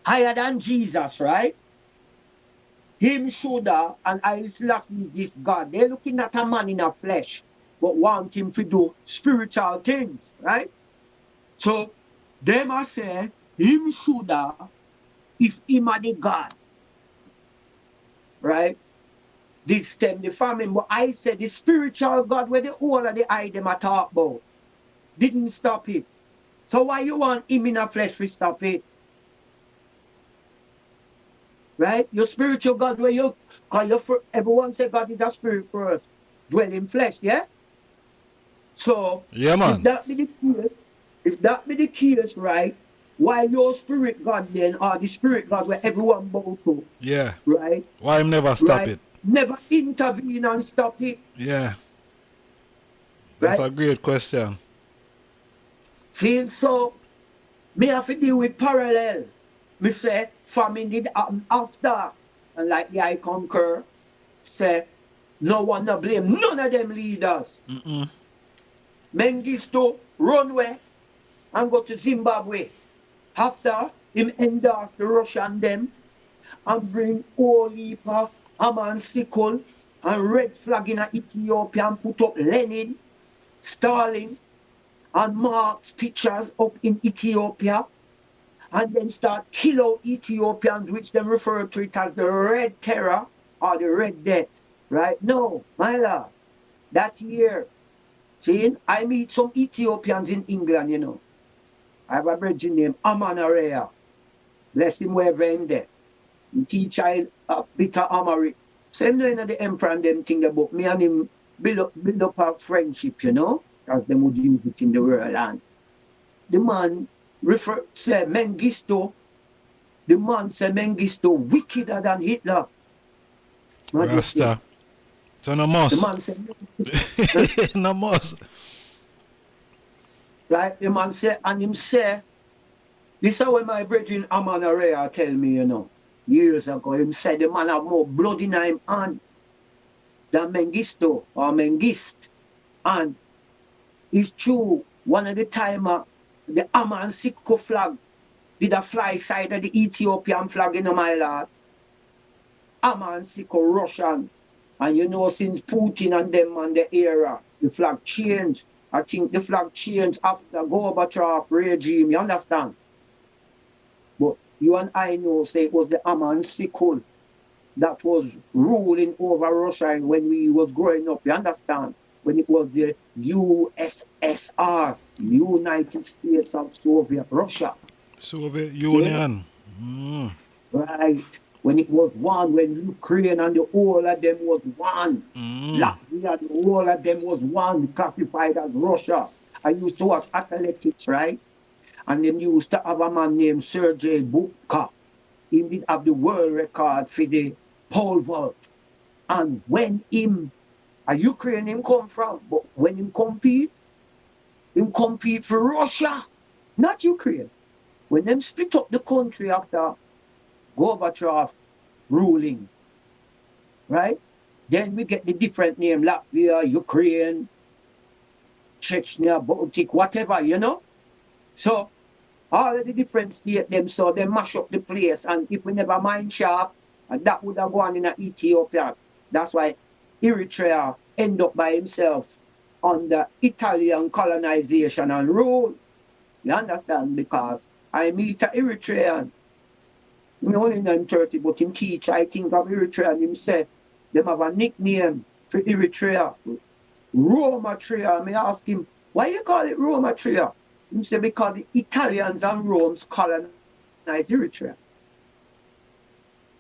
higher than Jesus, right? Him shoulda and Haile Selassie is this God. They're looking at a man in a flesh, but want him to do spiritual things, right? So they must say him shoulda if him are the God, right? Did stem the famine, but I said the spiritual God where the whole of the eye them are talk about didn't stop it. So why you want him in a flesh to stop it? Right? Your spiritual God where you everyone say God is a spirit first, dwell in flesh, yeah? So yeah, man. If that be the case, right? Why your spirit God then or the spirit God where everyone bow to? Yeah. Right? Why him never stop it? Never intervene and stop it. Yeah. That's a great question. See, so me have to deal with parallel. Me say famine did happen after. And like the I concur, say no one to blame none of them leaders. Mengistu run away and go to Zimbabwe. After him endorse the Russian them and bring all heap of Haman sickle and red flag in Ethiopia and put up Lenin, Stalin and Marx pictures up in Ethiopia and then start kill out Ethiopians, which them refer to it as the Red Terror or the Red Death. Right? No, my lord. That year, see, I meet some Ethiopians in England, you know. I have a brethren named Amanarea. Bless him wherever him there. He teach I a bit of Amharic. Same way the emperor and them think about me and him build up a friendship, you know, as them would use it in the world. And the man say Mengistu, the man say Mengistu wickeder than Hitler. Rasta. So no must. The man say no must. Right, the man say, and him say, this is what my brethren Amanarea tell me, you know, years ago. Him said the man have more blood in him hand than Mengistu or Mengist. And it's true, one of the time the Aman Sikko flag did a fly side of the Ethiopian flag in my lord. Aman Sikko Russian. And you know, since Putin and them and the era, the flag changed. I think the flag changed after Gorbachev regime, you understand? But you and I know, say it was the Aman Sikul that was ruling over Russia when we was growing up. You understand? When it was the USSR, United States of Soviet Russia. Soviet Union. Right. When it was one, when Ukraine and the whole of them was one. Latvia, the whole of them was one, classified as Russia. I used to watch athletics, right? And then used to have a man named Sergei Bubka. He did have the world record for the pole vault. And when a Ukraine come from, but when him compete for Russia, not Ukraine. When them split up the country after Gorbachev ruling, right? Then we get the different name, Latvia, Ukraine, Chechnya, Baltic, whatever, you know? So, all of the different states, them, so they mash up the place, and if we never mind sharp, and that would have gone in Ethiopia. That's why Eritrea end up by himself under Italian colonization and rule. You understand? Because I meet an Eritrean. He only know him 30, but him teach I think of Eritrea, and him say, them have a nickname for Eritrea, Romatria. I ask him, why you call it Romatria? He say, because the Italians and Romans colonized Eritrea.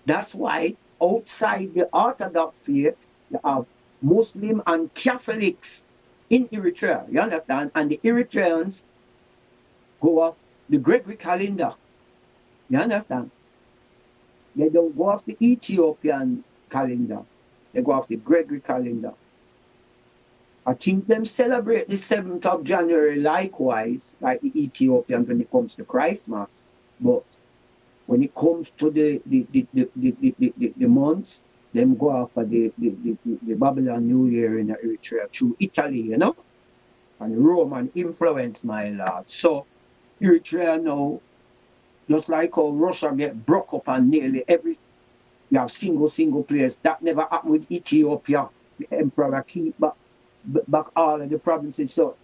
That's why outside the Orthodox faith, you have Muslim and Catholics in Eritrea. You understand? And the Eritreans go off the Gregory calendar. You understand? They don't go off the Ethiopian calendar. They go off the Gregory calendar. I think them celebrate the 7th of January likewise, like the Ethiopians when it comes to Christmas. But when it comes to the months, them go off of the Babylon New Year in Eritrea through Italy, you know? And Roman influence, my lord. So Eritrea now, just like how Russia get broke up and nearly every, you have single players. That never happened with Ethiopia. The emperor keep back all of the provinces. So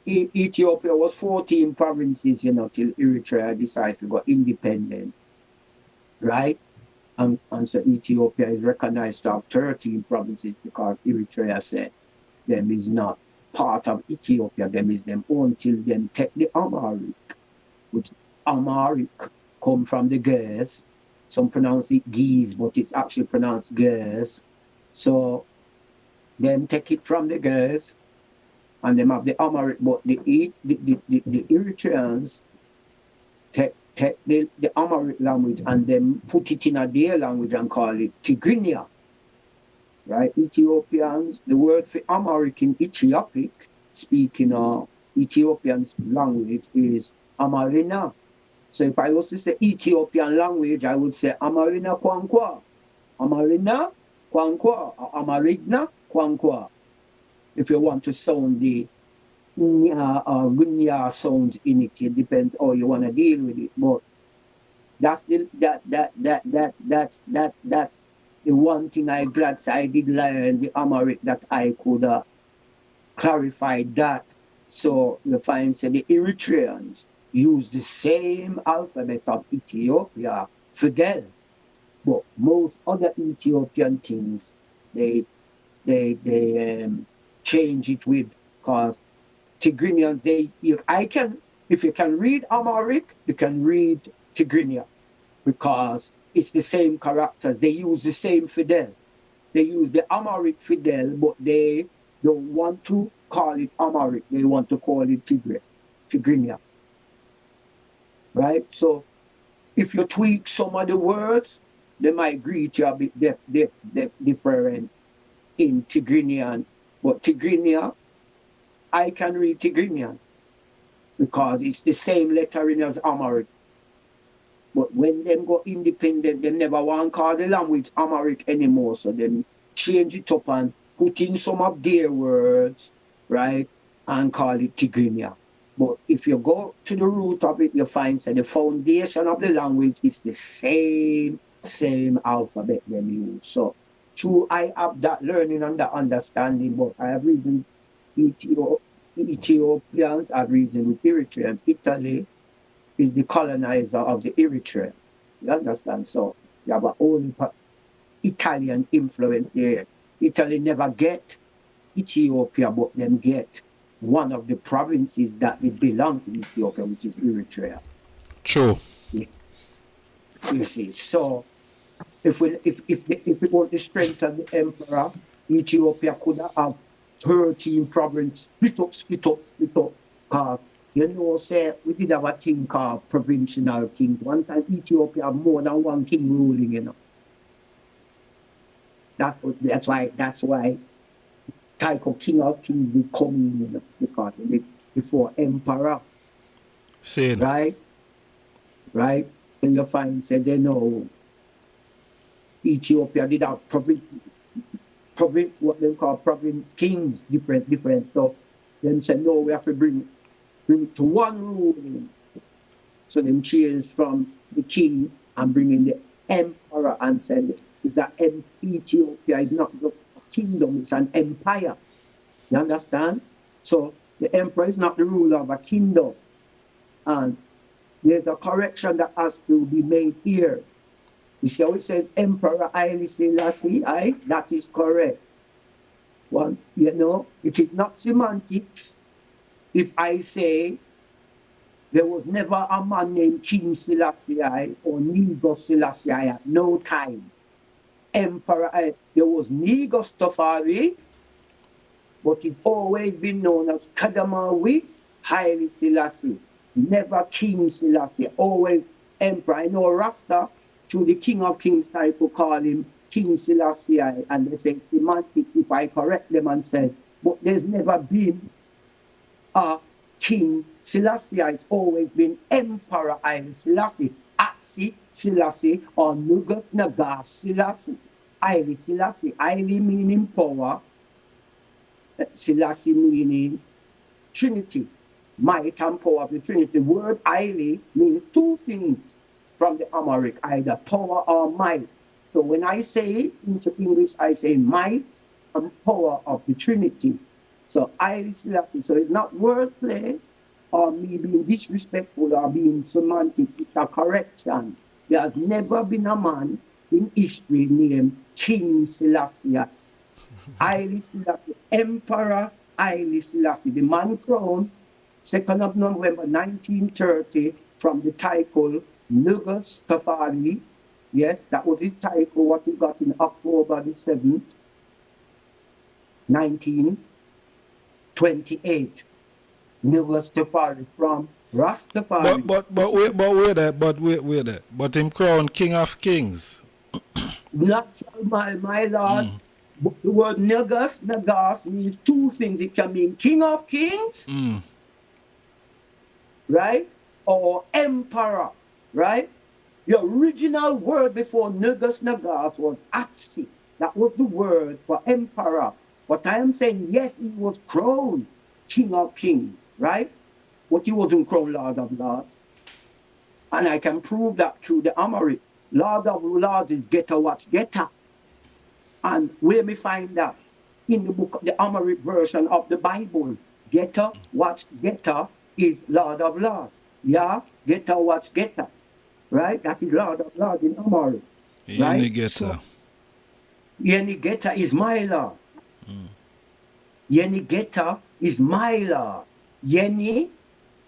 Ethiopia was 14 provinces, you know, till Eritrea decided to go independent. Right? And so Ethiopia is recognized to have 13 provinces because Eritrea said them is not part of Ethiopia, them is them own till them take the Amharic, which Amharic come from the Gers. Some pronounce it Geese, but it's actually pronounced Gers. So them take it from the Gers and them have the Amharic, but the Eritreans take the Amharic language and then put it in their language and call it Tigrinya. Right? Ethiopians, the word for Amharic in Ethiopic, speaking of Ethiopian language, is Amarina. So if I was to say Ethiopian language, I would say Amarina Kwankwa. Amarina Kwankwa. Or Amarigna Kwankwa. If you want to sound the Nya or Gunya sounds in it, it depends how you want to deal with it. But that's the one thing I glad I did learn the Amharic that I could clarify that. So you find say the Eritreans use the same alphabet of Ethiopia, Fidel, but most other Ethiopian things they change it with, because Tigrinya, if you can read Amharic, you can read Tigrinya, because it's the same characters. They use the same Fidel. They use the Amharic Fidel, but they don't want to call it Amharic. They want to call it Tigrinya. Right? So if you tweak some of the words, they might greet you a bit different in Tigrinya. But Tigrinya, I can read Tigrinya because it's the same lettering as Amharic. But when them go independent, they never want to call the language Amharic anymore. So then change it up and put in some of their words, right, and call it Tigrinya. But if you go to the root of it, you find that the foundation of the language is the same alphabet them use. So true, I have that learning and that understanding, but I have reason Ethiopians, I have reason with Eritreans. Italy is the colonizer of the Eritrea. You understand? So you have only Italian influence there. Italy never get Ethiopia, but them get one of the provinces that it belong to Ethiopia, which is Eritrea. True. Yeah. You see, so if it was the strength of the emperor, Ethiopia could have 13 provinces, split up. You know, say we did have a thing called provincial king. One time Ethiopia had more than one king ruling, you know. That's why type of king of kings will come in, you know, because before emperor. Same. Right? And you find said they know Ethiopia did have province what they call province kings, different stuff. Then said no, we have to bring it to one ruling. So then changed from the king and bring in the emperor and said Ethiopia is not just a kingdom, it's an empire. You understand? So the emperor is not the ruler of a kingdom. And there's a correction that has to be made here. You see how it says Emperor Haile Selassie I? That is correct. Well, you know, it is not semantics if I say there was never a man named King Selassie I or Nego Selassie I at no time. Emperor I, there was Ijahstars, but it's always been known as Kadamawi Haile Selassie. Never King Selassie, always Emperor. I know Rasta, through the King of Kings type, will call him King Selassie I, and they say semantics if I correct them and say, but there's never been a King Selassie I. It's always been Emperor Haile Selassie, Atsi Selassie, or Nugus Nagas Selassie. Haile Selassie, Haile meaning power, Selassie meaning Trinity. Might and power of the Trinity. The word Haile means two things from the Amharic, either power or might. So when I say it into English, I say might and power of the Trinity. So Haile Selassie. So it's not wordplay or me being disrespectful or being semantics. It's a correction. There has never been a man in history named King Selassie. Haile Selassie, Emperor Haile Selassie, the man crowned 2nd of November 1930 from the title Ijahstars. Yes, that was his title, what he got in October the 7th, 1928. Ijahstars from Rastafari. But wait there. But him crowned King of Kings. Not my Lord. But the word Nagas means two things. It can mean King of Kings. Right? Or emperor, right? The original word before Nagas was Atsi. That was the word for emperor. But I am saying, yes, he was crowned King of Kings, right? But he wasn't crowned Lord of Lords. And I can prove that through the Amharic. Lord of Lords is Geta Watch Geta. And where me find that? In the book, the Amharic version of the Bible. Geta Watch Geta is Lord of Lords. Yeah, Geta Watch Geta. Right? That is Lord of Lords in Amharic. Right? Yeni Geta is my Lord. Yeni Geta is my Lord. Yeni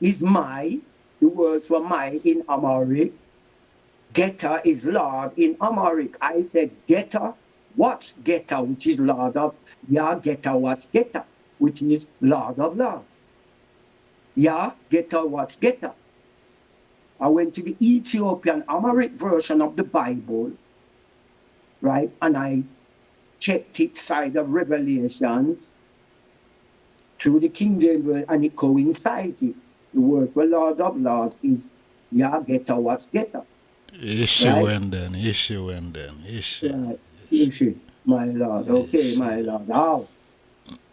is my, the word for my in Amharic. Geta is Lord in Amharic. I said Geta Watch Geta, which is Lord of, yeah, Geta Watch Geta, which is Lord of Lords. Yeah, Geta Watch Geta. I went to the Ethiopian Amharic version of the Bible, right? And I checked it side of Revelations through the King James, and it coincides it. The word for Lord of Lords is Yah Geta Watch Geta. Issue. My Lord. Okay, my Lord. Now,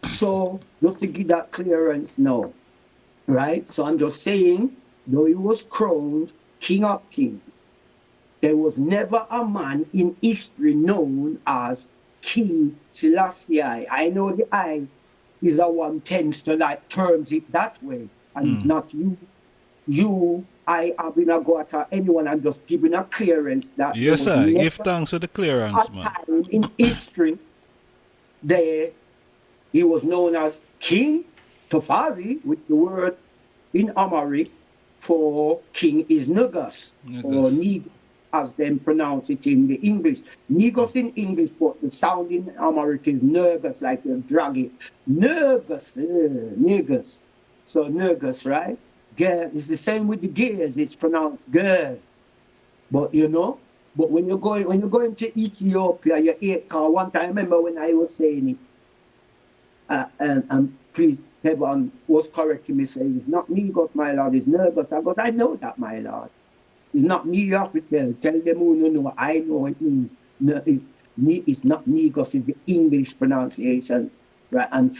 so just to give that clearance now, right? So I'm just saying, though he was crowned King of Kings, there was never a man in history known as King Selassie I. I know the I is a one tends to like terms it that way, and it's not you I have been a go at anyone and just giving a clearance that Yes, sir. never Give thanks for the clearance, a man. time in history there he was known as King Tofari, which the word in Amharic for king is Negus, or Negus, as them pronounce it in the English. Negus in English, but the sound in Amharic is Negus, like you drag it. Negus, Negus. So Negus, right? It's the same with the gears, it's pronounced Gers. But you know, but when you're going to Ethiopia, you hear, one time I remember when I was saying it, and please, Tebon was correcting me, saying, it's not Negus, my lord, it's Negus. I know that, my lord. It's not me, you have to tell them who don't know. I know what it means. It's not Negus, it's the English pronunciation. Right? And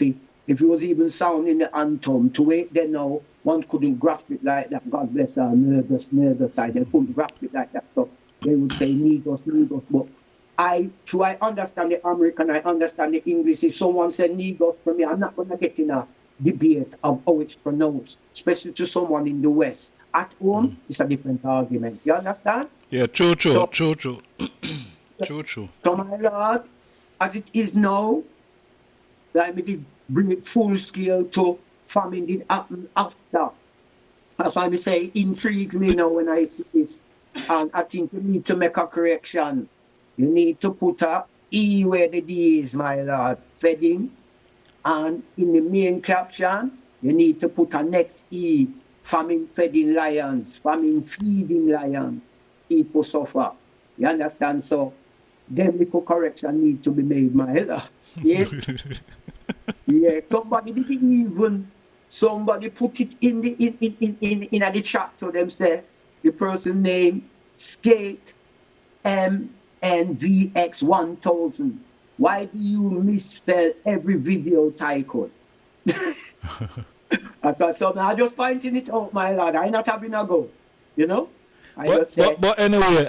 if it was even sounding the anthem, to wait then now, one couldn't grasp it like that. God bless her, Negus, they couldn't grasp it like that. So they would say Negus, but I understand the American, I understand the English. If someone said Negus for me, I'm not going to get in a debate of how it's pronounced, especially to someone in the West. At home, it's a different argument. You understand? Yeah, true. So, True. So, my lord, as it is now, like me did bring it full scale to famine did happen after. That's why I say it intrigues me now when I see this. And I think you need to make a correction. You need to put a E where the D is, my lord, feeding. And in the main caption, you need to put a next E, famine feeding lions, famine feeding lions, people suffer. You understand? So, them little correction need to be made, my lord. Yeah? Yeah, somebody put it in the chat to them, say, the person name, Skate MNVX1000. Why do you misspell every video title? That's what, so I just pointing it out, my lord. I not having a go, you know. But anyway,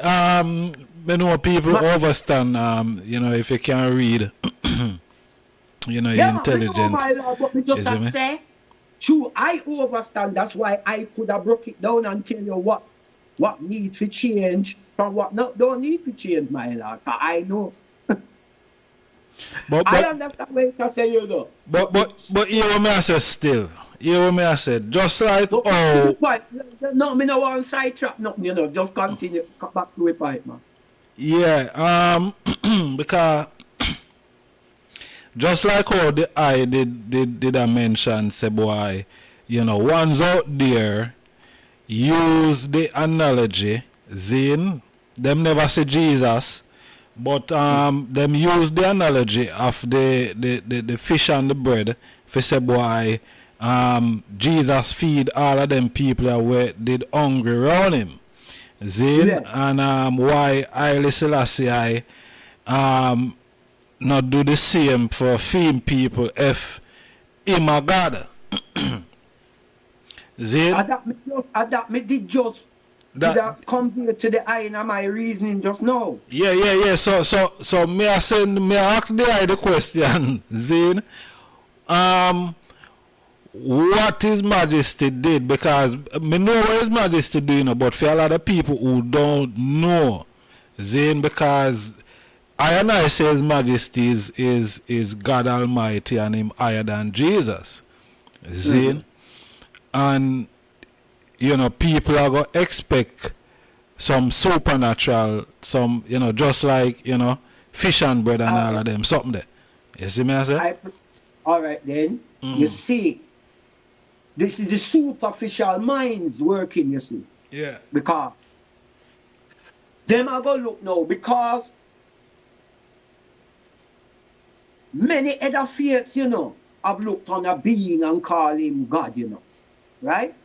you know, people overstand. You know, if you can read, you know, you're intelligent. I know, my lord, but me just say, true, I overstand. That's why I could have broke it down and tell you what needs to change from what don't need to change, my lord. I know. But I understand what you say, you know. But you what me I say still. You what me I said. Just like no, me no want sidetrack nothing, you know. Just continue. Come back to the point, man. Yeah, because just like how the I did I mention, say boy, you know, ones out there use the analogy, Zine, them never say Jesus, but them use the analogy of the fish and the bread for say boy, Jesus feed all of them people that were did hungry around him. Zine, and why Haile Selassie I not do the same for feed people if him a God. That me did just compare to the eye in my reasoning just now. Yeah. So me ask the eye the question, Zane. What His Majesty did, because me know what His Majesty do, you know, but for a lot of people who don't know, Zane, because I say His Majesty is God Almighty and Him higher than Jesus, Zane. And you know, people are gonna expect some supernatural, some, you know, just like, you know, fish and bread and all of them, something there. You see me I say? All right then. You see, this is the superficial minds working, you see. Yeah. Because them are gonna look now, because many other faiths, you know, have looked on a being and call him God, you know. Right?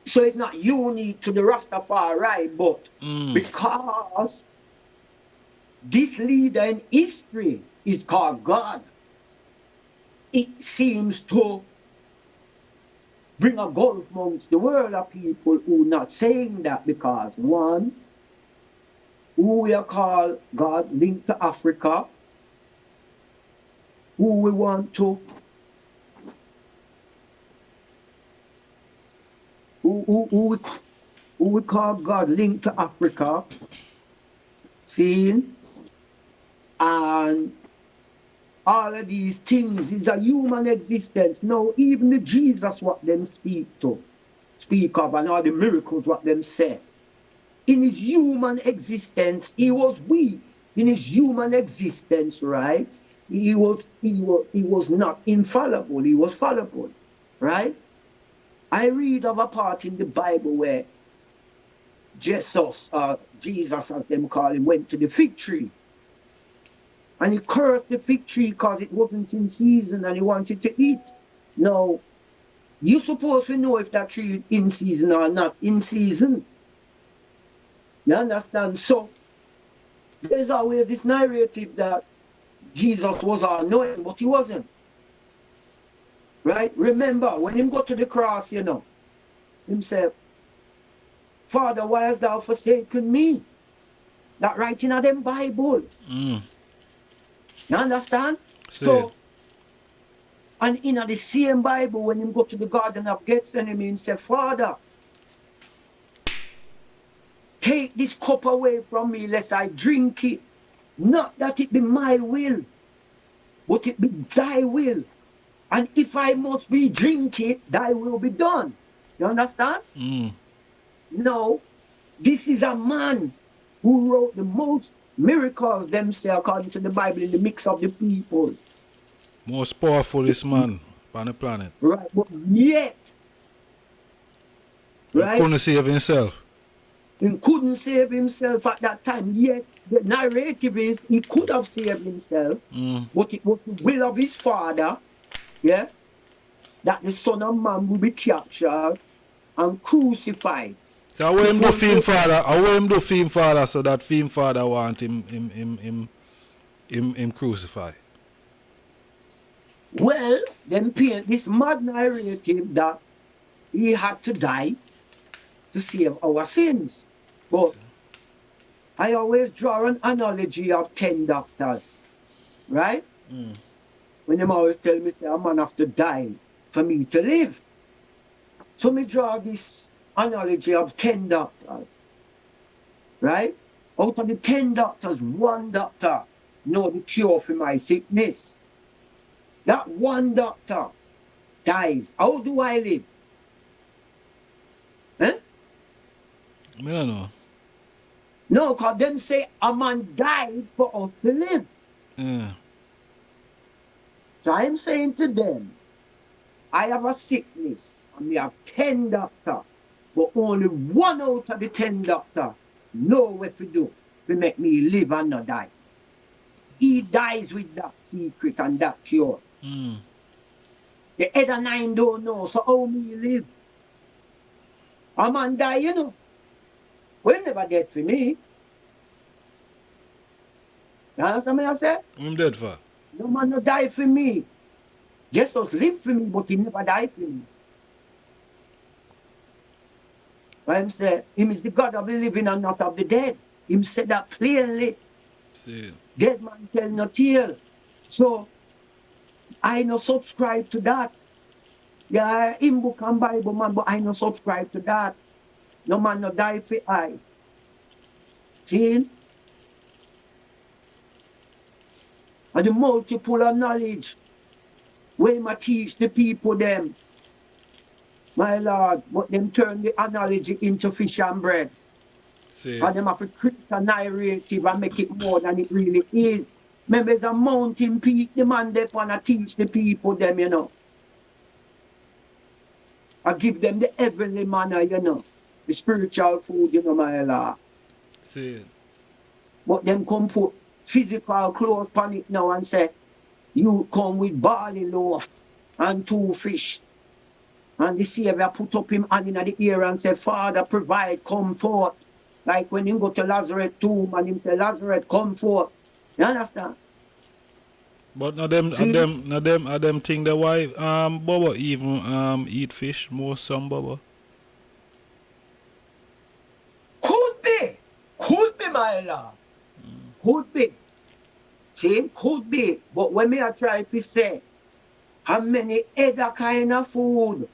So it's not unique to the Rastafari, but because this leader in history is called God, it seems to bring a gulf amongst the world of people who are not saying that, because one, who we are called God linked to Africa, who we want to who we call God linked to Africa, seeing, and all of these things is a human existence. Now, even the Jesus what them speak of, and all the miracles what them said, in his human existence, he was weak. In his human existence, right? He was not infallible, he was fallible, right? I read of a part in the Bible where Jesus, as them call him, went to the fig tree. And he cursed the fig tree because it wasn't in season and he wanted to eat. Now, you're supposed to know if that tree is in season or not in season. You understand? So, there's always this narrative that Jesus was all-knowing, but he wasn't. Right? Remember, when him go to the cross, you know, him said, Father, why hast thou forsaken me? That writing of them Bible. You understand? So, and in the same Bible, when him go to the Garden of Gethsemane, him say, Father, take this cup away from me, lest I drink it. Not that it be my will, but it be thy will. And if I must be drink it, thy will be done. You understand? No, this is a man who wrote the most miracles themselves, according to the Bible, in the mix of the people. Most powerfulest man on the planet. Right, but yet, right? He couldn't save himself. He couldn't save himself at that time. Yet, the narrative is he could have saved himself, but it was the will of his father, yeah, that the Son of Man will be captured and crucified. So how him do film father? How him do film father so that film father want him crucify? Well, then paint this mad narrative that he had to die to save our sins. But I always draw an analogy of 10 doctors, right? When them always tell me, say, a man have to die for me to live. So me draw this analogy of 10 doctors, right? Out of the 10 doctors, one doctor know the cure for my sickness. That one doctor dies. How do I live? Huh? I don't know. No, because them say a man died for us to live. Yeah. So I'm saying to them, I have a sickness and we have 10 doctors, but only one out of the 10 doctors know what to do to make me live and not die. He dies with that secret and that cure. The other 9 don't know, so how me live? A man die, you know. Well, never dead for me. You understand what I say? I'm dead for. No man no die for me. Jesus live for me, but he never die for me. I'm saying, him is the God of the living and not of the dead. Him said that plainly. See. Dead man tell no tale. So, I no subscribe to that. Yeah, in book and Bible man, but I no subscribe to that. No man no die for I. See? And the multiple of knowledge. When I teach the people them, my Lord, but them turn the analogy into fish and bread. See. And them have to create a narrative and make it more than it really is. Remember, it's a mountain peak, the man they want to teach the people them, you know. I give them the heavenly manna, you know. The spiritual food, you know, my Lord. See. But them come put physical clothes on it now and say, you come with barley loaf and 2 fish. And the Savior put up him hand in the ear and say, Father, provide, come forth. Like when he go to Lazarus' tomb and him say, Lazarus, come forth. You understand? But not them think the wife Bubba even eat fish more some Bubba. Could be my Lord. Could be. See, could be. But when me I try to say how many other kind of food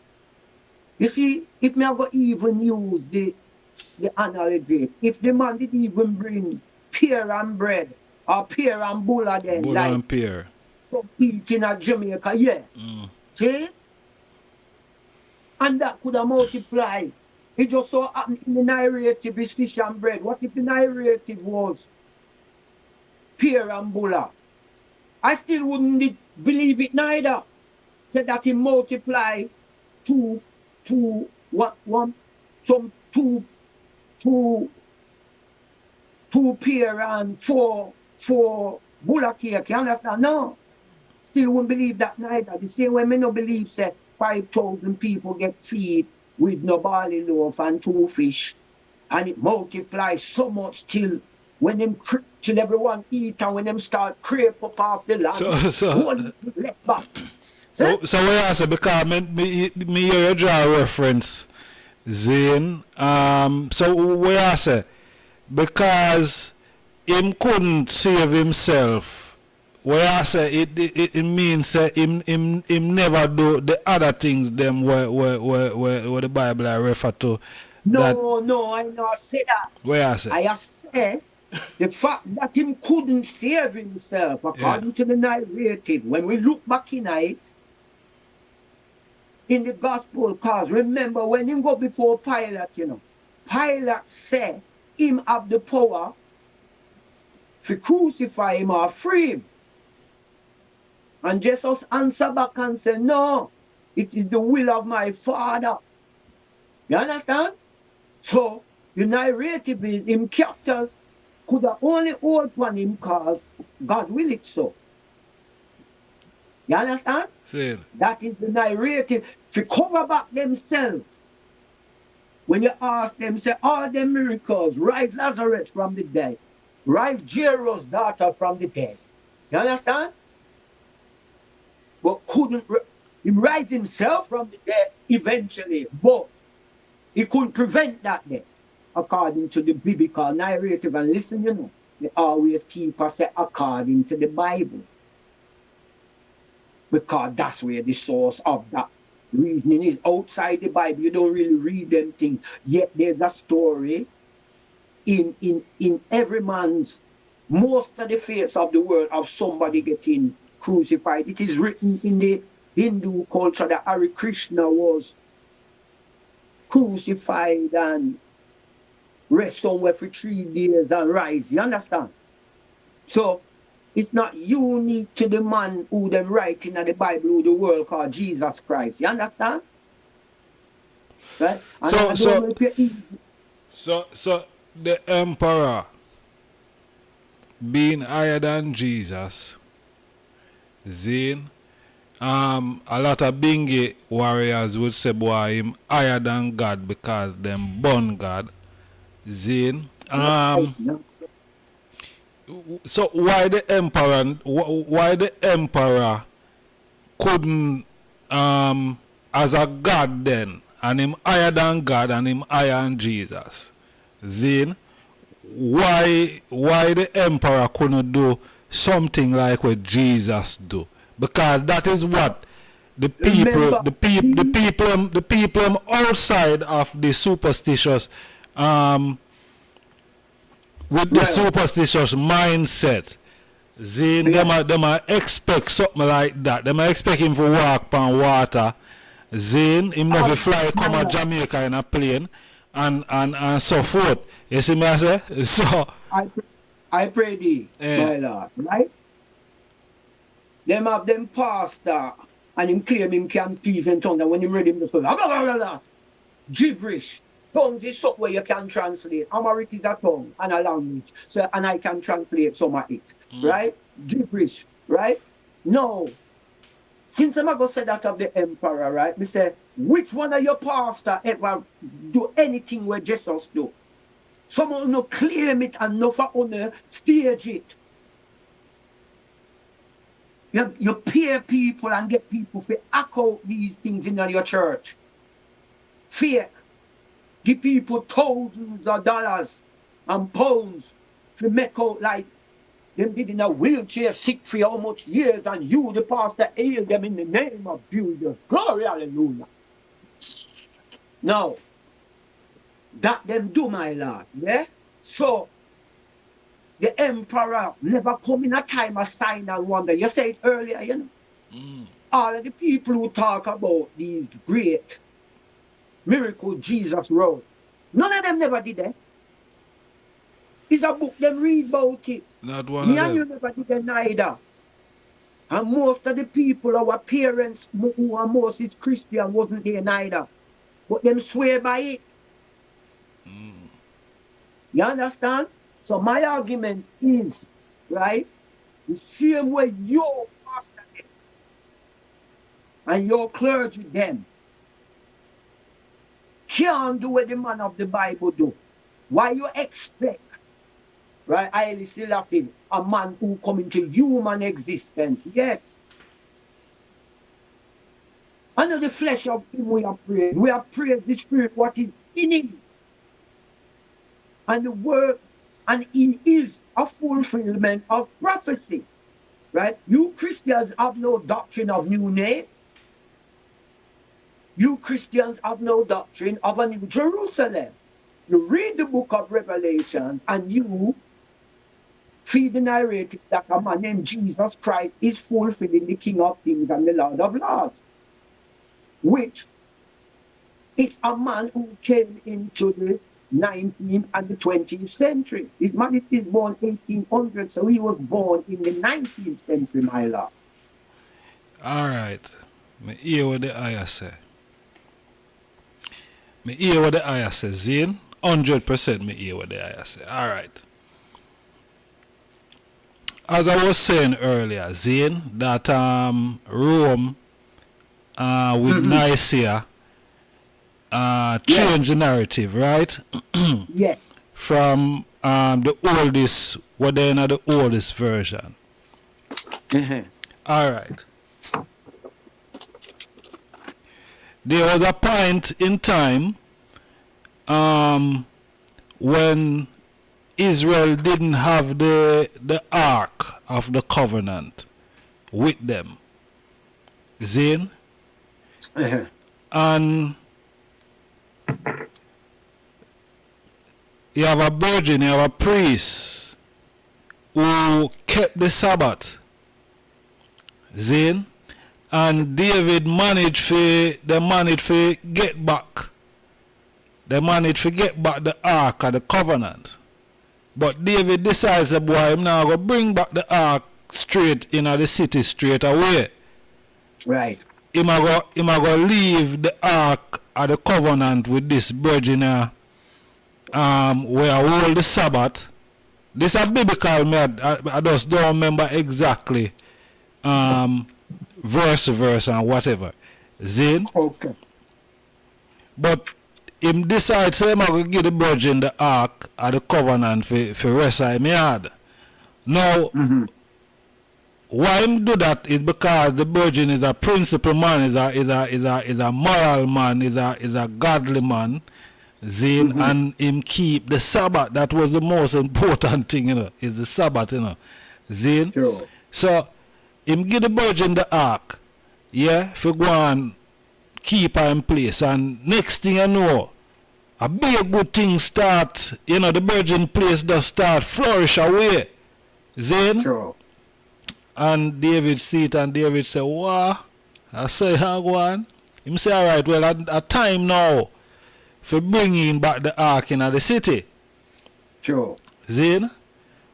You see, if me I go even use the analogy, if the man did even bring pear and bread or pear and bulla then, Bull like and pear. some eat in a Jamaica, yeah. See? And that could have multiplied. It just so happened in the narrative is fish and bread. What if the narrative was pear and bulla? I still wouldn't believe it neither. Said that he multiply two pear and four bulla cake. You understand? No. Still wouldn't believe that neither. The same way me no believe say 5,000 people get feed with no barley loaf and 2 fish. And it multiplies so much till when them till everyone eat and when them start creep up off the land. One left back. So what I say, because me hear you draw a reference, Zane. So what I say, because him couldn't save himself. What I say, it means him never do the other things them where the Bible I refer to. No, I not say that. Where I say? I say the fact that him couldn't save himself according to the narrative. When we look back in it, in the gospel, cause remember when him go before Pilate, you know, Pilate said him have the power to crucify him or free him. And Jesus answer back and say, no, it is the will of my Father. You understand? So the narrative is him captors could have only hold on him cause God will it so. You understand? See. That is the narrative. To cover back themselves. When you ask them, say, all them miracles, rise Lazarus from the dead, rise Jairus' daughter from the dead. You understand? But couldn't he rise himself from the dead eventually, but he couldn't prevent that death, according to the biblical narrative. And listen, you know, they always keep us say according to the Bible. Because that's where the source of that reasoning is. Outside the Bible, you don't really read them things. Yet there's a story in every man's, most of the face of the world, of somebody getting crucified. It is written in the Hindu culture that Hare Krishna was crucified and rest somewhere for 3 days and rise. You understand? So it's not unique to the man who them writing in the Bible who the world called Jesus Christ. You understand? Right? And so the emperor being higher than Jesus, Zane, a lot of Bingi warriors would say boy him higher than God because them born God. Zane. So why the emperor couldn't as a God then, and him higher than God and him higher than Jesus? Zane, why the emperor couldn't do something like what Jesus do? Because that is what the people outside of the superstitious with the superstitious mindset, Zane, them expect something like that. Them expect him to walk on water. Zane, him never fly come to Jamaica in a plane and so forth. You see me I say? So I pray thee, my Lord, right? Them have them pastor and him claim him can speak in tongues, and when him read him just go gibberish. Tongues is something where you can translate. Amharic is a tongue and a language. So and I can translate some of it. Right? Gibberish, right? No. Since I'm going to say that of the emperor, right? Me say, which one of your pastor ever do anything where Jesus do? Someone no claim it and no for honor stage it. You pay people and get people to echo these things in your church. Fake. Give people thousands of dollars and pounds to make out like them did in a wheelchair sick for how much years, and you, the pastor, heal them in the name of Jesus. Glory, hallelujah. Now, that them do, my lord. Yeah? So, the emperor never come in a time of sign and wonder. You said it earlier, you know. All of the people who talk about these great miracles Jesus wrote, none of them never did that. It's a book, them read about it. Not one Me of and you them. never did that neither. And most of the people, our parents, who are mostly Christian, wasn't there neither. But them swear by it. You understand? So my argument is, right, the same way your pastor did, and your clergy them can't do what the man of the Bible do. Why you expect, right, Haile Selassie, a man who come into human existence? Yes. Under the flesh of him we are praying. We are praying the spirit, what is in him. And the word, and he is a fulfillment of prophecy. Right? You Christians have no doctrine of new name. You Christians have no doctrine of a new Jerusalem. You read the book of Revelations and you feed the narrative that a man named Jesus Christ is fulfilling the King of Kings and the Lord of Lords, which is a man who came into the 19th and the 20th century. His man is born 1800, so he was born in the 19th century, my lord. All right. Me hear what the ayah say. Me hear what the ayah say, Zane. 100% me hear what the ayah say. All right. As I was saying earlier, Zane, that Rome with Nicaea change the narrative, right? Yes. From the oldest, what they know the oldest version. All right. There was a point in time when Israel didn't have the Ark of the Covenant with them. Zane? And you have a virgin, you have a priest who kept the Sabbath. Zane? And David managed to get back. They managed to get back the Ark of the Covenant. But David decides that boy, I'm now going to bring back the Ark straight in the city straight away. Right. Him going to leave the Ark of the Covenant with this virgin where I hold the Sabbath. This is biblical, I just don't remember exactly verse to verse and whatever. Zane? Okay. But him decides so I'm going to give the virgin the Ark of the Covenant for rest of him yard. Now, why him do that is because the virgin is a principle man, is a moral man, is a godly man. Zane, and him keep the Sabbath. That was the most important thing, is the Sabbath, Zane. Sure. So him give the virgin the Ark, for go and keep her in place. And next thing you know, a big good thing start, the virgin place does start flourish away. Zane. Sure. And David see it and David say, wow. I say, how go on? Him say, all right, well, a time now for bringing back the Ark in the city. Sure. Zane?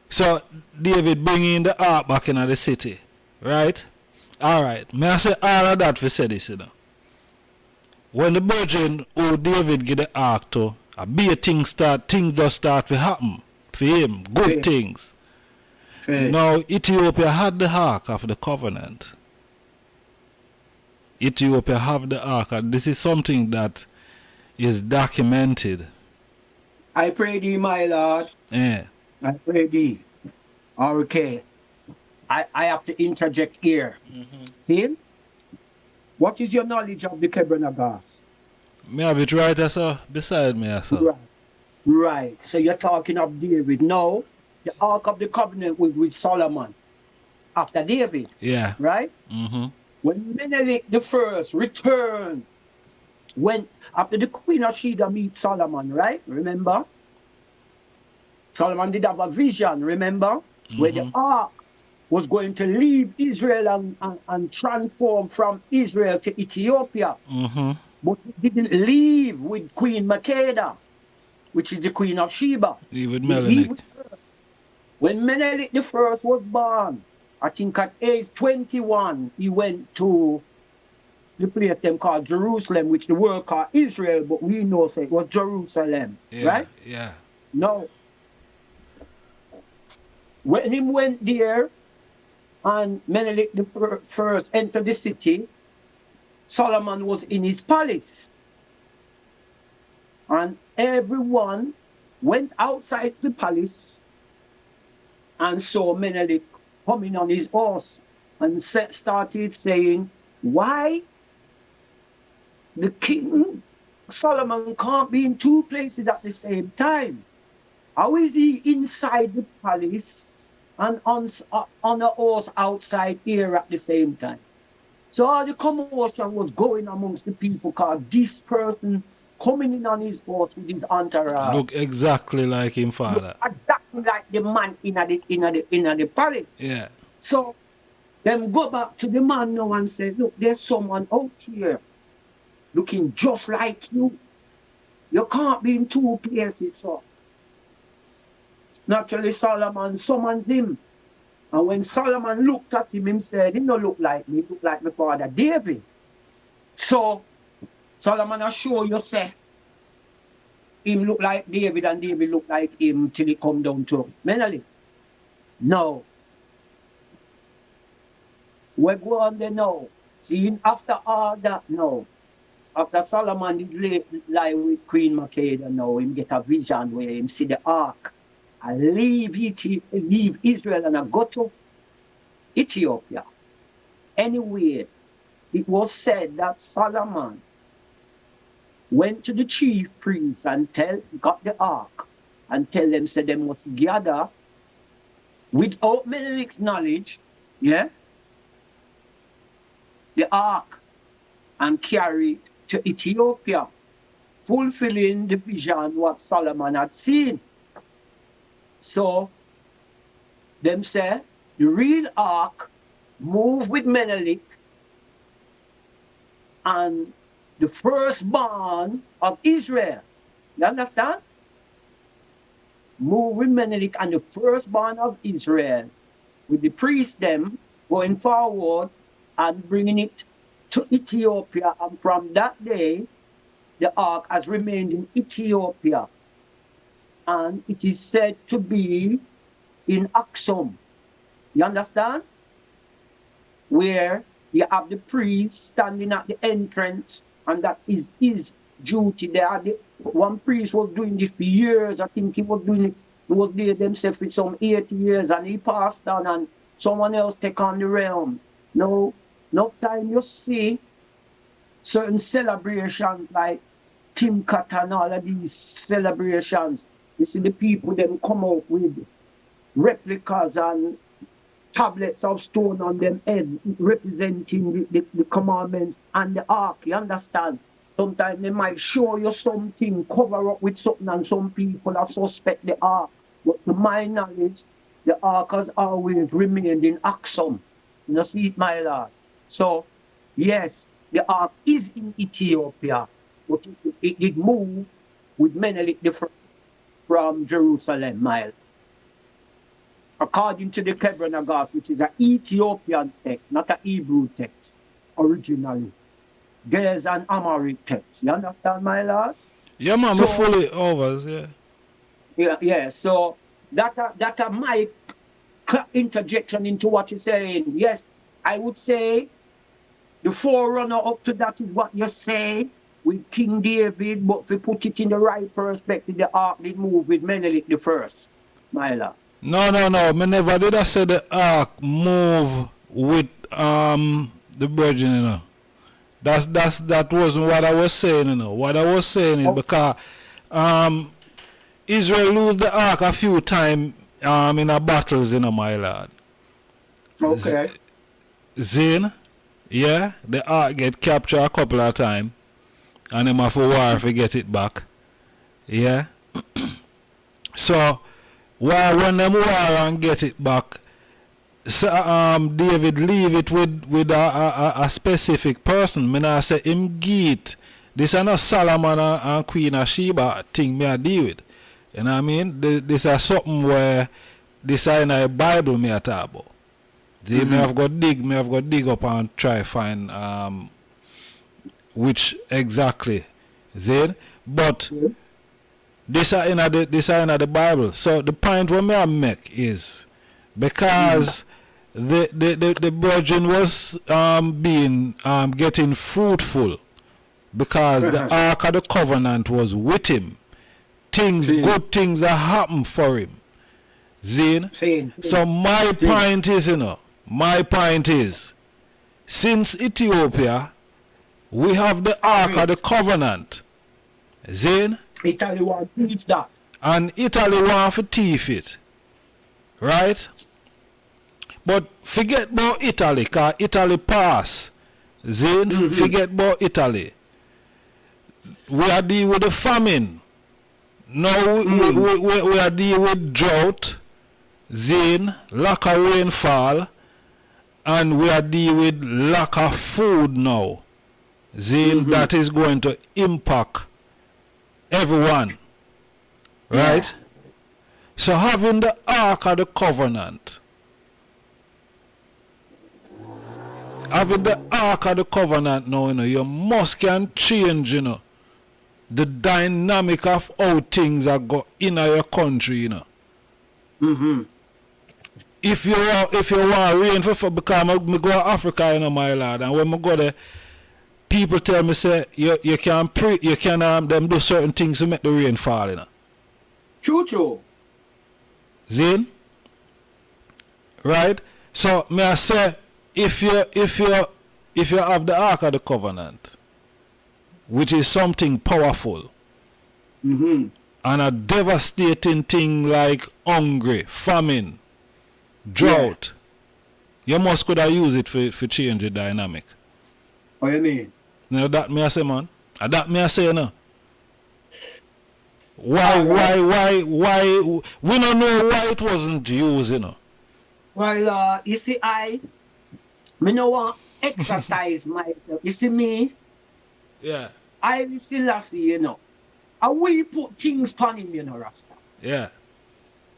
So, David bringing the Ark back in the city. Right? All right. May I say all of that for say this, When the virgin who David give the Ark to, a big things just start to happen for him. Good things. Now, Ethiopia had the Ark of the Covenant. Ethiopia have the Ark, and this is something that is documented. I pray thee, my Lord. Yeah. I pray thee. Okay. I have to interject here. See? What is your knowledge of the Kebrenagas? Me have it right sir, beside me, sir. Right. So you're talking of David. No, the Ark of the Covenant was with Solomon after David. Yeah. Right? Mm-hmm. When Menelik the first returned when after the Queen of Sheba meet Solomon, right? Remember? Solomon did have a vision, remember? Where the ark was going to leave Israel and transform from Israel to Ethiopia. But it didn't leave with Queen Makeda, which is the Queen of Sheba. Leave with Menelik. When Menelik the first was born, I think at age 21, he went to the place them called Jerusalem, which the world called Israel, but we know say it was Jerusalem, right? Yeah. No. When he went there and Menelik the first entered the city, Solomon was in his palace. And everyone went outside the palace and saw Menelik coming on his horse and started saying, why the king Solomon can't be in two places at the same time? How is he inside the palace and on a horse outside here at the same time? So all the commotion was going amongst the people because this person coming in on his horse with his entourage. Look exactly like him, father. Exactly like the man in the palace. Yeah. So them go back to the man now and say, look, there's someone out here looking just like you. You can't be in two places, so. Naturally, Solomon summons him. And when Solomon looked at him, he said, he don't look like me, he look like my father David. So, Solomon assure you, say, him look like David and David look like him till he come down to Menelik. No. We go on there now. See, after all that now, after Solomon did lie with Queen Makeda now, him get a vision where him see the ark and leave Israel and I go to Ethiopia. Anyway, it was said that Solomon went to the chief priests and got the ark and tell them, said they must gather without Menelik's knowledge, yeah, the ark and carry it to Ethiopia, fulfilling the vision what Solomon had seen. So, them say, the real ark moved with Menelik and the firstborn of Israel. You understand? Move with Menelik and the firstborn of Israel, with the priests them going forward and bringing it to Ethiopia. And from that day, the ark has remained in Ethiopia. And it is said to be in Aksum. You understand? Where you have the priest standing at the entrance, and that is his duty. One priest was doing this for years. I think he was doing it. He was there himself for some 80 years, and he passed on, and someone else take on the realm. No time you see certain celebrations like Timkat and all of these celebrations. You see the people then come out with replicas and tablets of stone on them head representing the commandments and the ark. You understand? Sometimes they might show you something, cover up with something, and some people are suspect the ark. But to my knowledge, the ark has always remained in Aksum. You see it, my lord? So, yes, the ark is in Ethiopia, but it did move with Menelik from Jerusalem, my lord. According to the Kebra, which is an Ethiopian text, not an Hebrew text, originally. Gez and Amharic text. You understand, my lord? Yeah, man, so, fully over, yeah. Yeah, so that my interjection into what you're saying. Yes, I would say the forerunner up to that is what you say with King David, but if we put it in the right perspective, the ark did move with Menelik the first, my lord. No. Me never did I say the ark move with the virgin, you know. That wasn't what I was saying, you know. What I was saying is because Israel lose the ark a few times in a battles, you know, my lord. Okay. Zane, yeah, the ark get captured a couple of times. and them have to war to get it back. Yeah. So why when them war and get it back, so, David leave it with a specific person. Me not say him get. This is not Solomon and Queen of Sheba thing me I deal with. You know what I mean? This is something where this is in the Bible me I talk about. Me have got dig up and try find which exactly. Then but this are in the Bible. So the point what me I make is because the virgin was being getting fruitful because the Ark of the Covenant was with him. Good things that happen for him. So my point is, since Ethiopia, we have the Ark of the Covenant. Italy want to teach that. And Italy want to teach it. Right? But forget about Italy, because Italy pass. Forget about Italy. We are dealing with the famine. Now we are dealing with drought, lack of rainfall, and we are dealing with lack of food now. That is going to impact everyone. Right? Yeah. So having the Ark of the Covenant, now, you must can change, the dynamic of how things are go in your country, If you want rain for because I go to Africa, my lord, and when I go there, people tell me say you can them do certain things to make the rain fall, True. Zin? Right? So may I say if you have the Ark of the Covenant, which is something powerful, and a devastating thing like hunger, famine, drought, you must could have used it for change the dynamic. What you mean? You know that me I say, man. That me I say, no. Why? We don't know why it wasn't used, Well, you see, me no want exercise myself. You see me? Yeah. Haile Selassie, and we put things on him, Rasta. Yeah.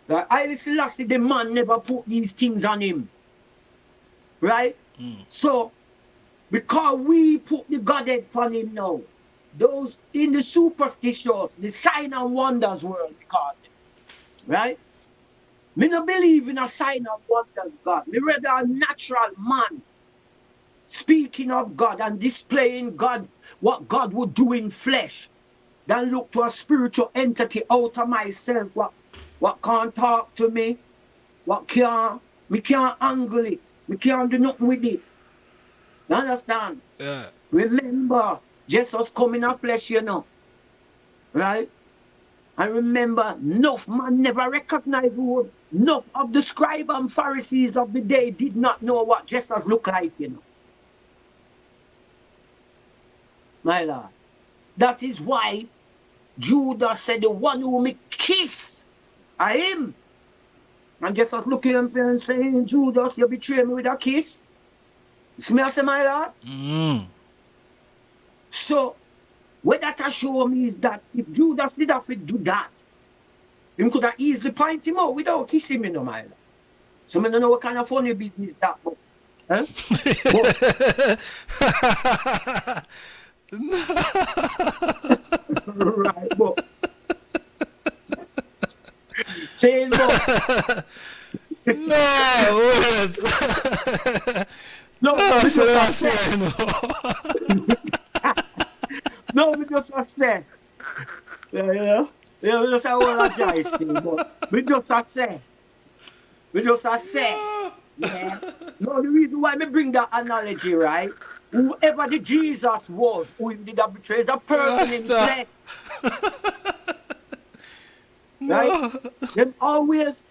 Like Haile Selassie, the man never put these things on him. Right? So, because we put the Godhead on him now, those in the superstitious, the sign and wonders world, we call them. Right? Me no believe in a sign and wonders God. Me rather a natural man speaking of God and displaying God, what God would do in flesh, than look to a spiritual entity out of myself, what can't talk to me, me can't angle it, me can't do nothing with it. You understand? Yeah. Remember, Jesus come in a flesh, right? And remember, enough man never recognized who, enough of the scribe and Pharisees of the day did not know what Jesus looked like, My Lord. That is why Judas said, the one who me kiss, I him. And Jesus looking at him and saying, Judas, you betray me with a kiss. See me, I say, my Lord? So, what that show me is that if Judas did have to do that, he could have easily point him out without kissing me, my Lord. So I don't know what kind of funny business that, but, right, but saying but no, no, so that's why no, we just say, we just apologize, but we just say, yeah. No, the reason why me bring that analogy, right? Whoever the Jesus was, who him did that betray, is a person in flesh. Right? Them always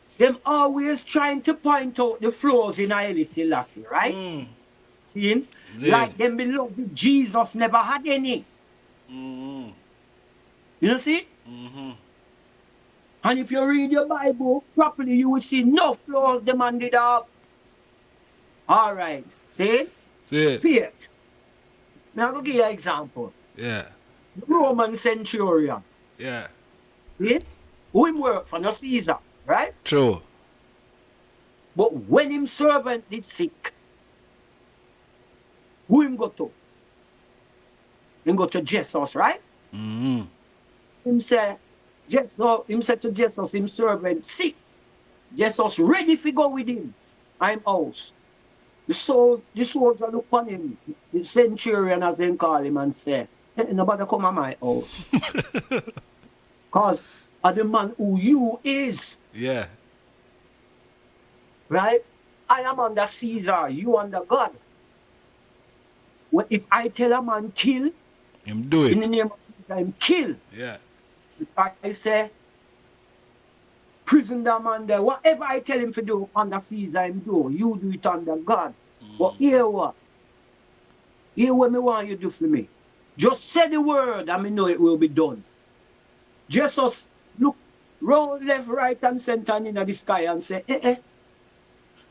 trying to point out the flaws in Haile Selassie, right? See? Like them beloved Jesus never had any. You see? And if you read your Bible properly, you will see no flaws the man did up. All right. See? Faith. Now I'm going to give you an example. Yeah. The Roman centurion. Yeah. See? Who him work for? No Caesar. Right? True. But when him servant did sick, who him go to? Him go to Jesus, right? Him say to Jesus, him servant sick. Jesus ready to go with him. I'm house. The soldier look on him, the centurion as they call him, and say, hey, nobody come to my house. Because of the man who you is. Yeah. Right? I am under Caesar, you under God. Well, if I tell a man kill, him do it. In the name of Caesar, him kill. Yeah. If I say prison that man there, whatever I tell him to do under Caesar, him do. You do it under God. But here what? Here what me want you do for me. Just say the word and me know it will be done. Jesus look round, left, right and center and in the sky and say,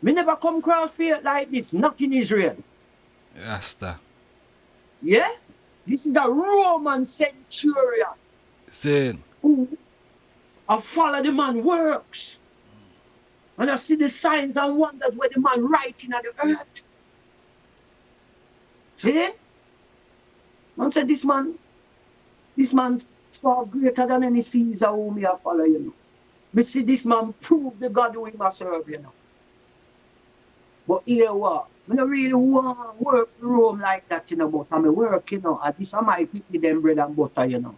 me never come across faith like this, not in Israel. Rasta. Yeah? This is a Roman centurion. Saying. Who I follow the man works. And I see the signs and wonders where the man writing on the earth. See? Man said this man far greater than any Caesar whom me I follow, you know. Me see this man prove the God who him I serve, you know. But here what? I don't really want to work for Rome like that, you know, but I'm work, you know. At least I might eat them bread and butter, you know.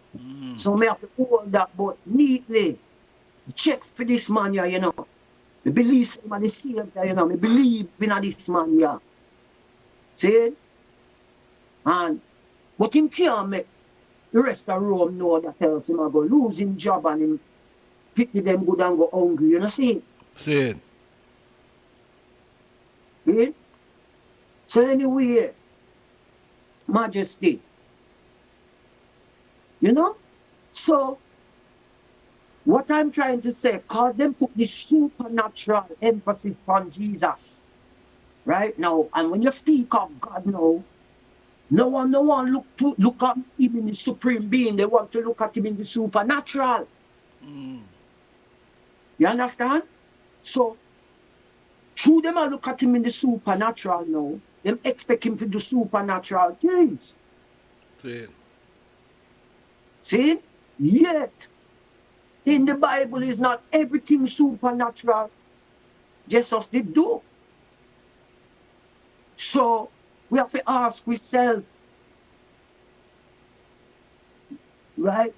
So I have to hold that but neatly. Check for this man here, you know. I believe somebody saved there, you know. I believe in this man here. See? And but him can't make the rest of Rome know that else him I go lose him job and him pick them good and go hungry, you know, see? See? See? So anyway, Majesty, you know? So, what I'm trying to say, cause them put the supernatural emphasis on Jesus, right now. And when you speak of God now, no one look at him in the supreme being. They want to look at him in the supernatural. You understand? So, through them I look at him in the supernatural now. Them expect him to do supernatural things. See? Yet, in the Bible is not everything supernatural Jesus did do. So, we have to ask ourselves, right?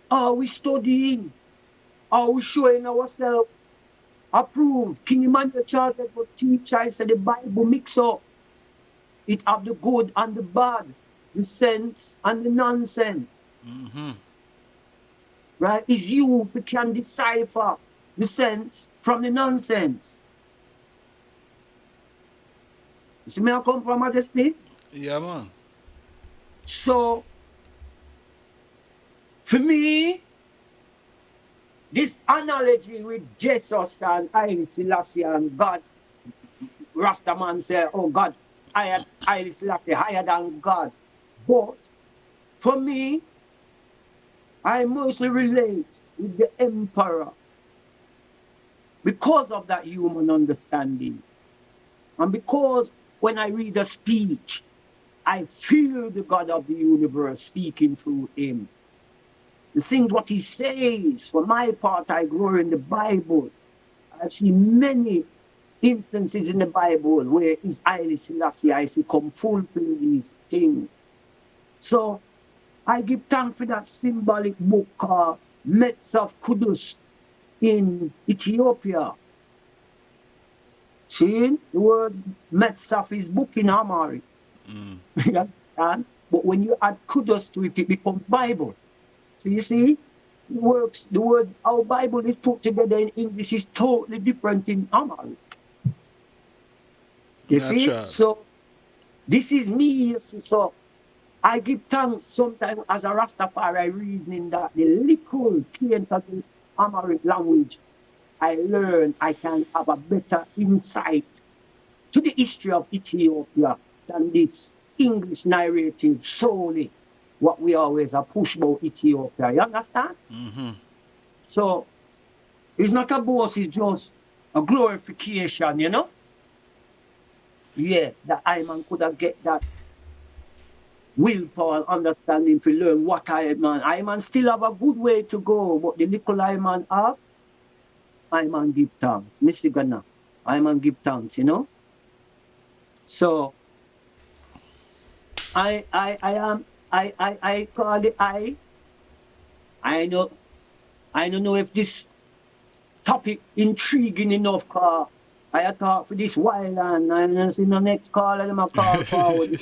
Are we studying? Are we showing ourselves approved? King Emmanuel Charles Edward teach, I said the Bible mix up. It have the good and the bad, the sense and the nonsense. Right? It's you who can decipher the sense from the nonsense. You see me I come from, Majesty? Yeah, man. So, for me, this analogy with Jesus and Haile Selassie and God, Rastaman say, oh God, Haile Selassie higher than God. But for me, I mostly relate with the emperor because of that human understanding. And because when I read a speech, I feel the God of the universe speaking through him. The things what he says, for my part, I grow in the Bible. I've seen many instances in the Bible where his Haile Selassie I see come fulfill these things. So I give thanks for that symbolic book called Mets of Kudus in Ethiopia. See, the word Metzaf is book in Amharic. You understand? But when you add Kudus to it, it becomes Bible. So you see, it works. The word, our Bible is put together in English is totally different in Amharic. You see? So, this is me, so I give thanks sometimes as a Rastafari reasoning that the little change of the Amharic language I learn, I can have a better insight to the history of Ethiopia than this English narrative solely what we always are push about Ethiopia. You understand? So it's not a boast, it's just a glorification, you know? Yeah, that I man could have get that willpower understanding to learn what I man still have a good way to go, but the little I man have, I man give thanks. Missy Ghana, I man give thanks, you know? So I call it I don't know if this topic intriguing enough, cause I thought for this while and in the next call I'm a call forward.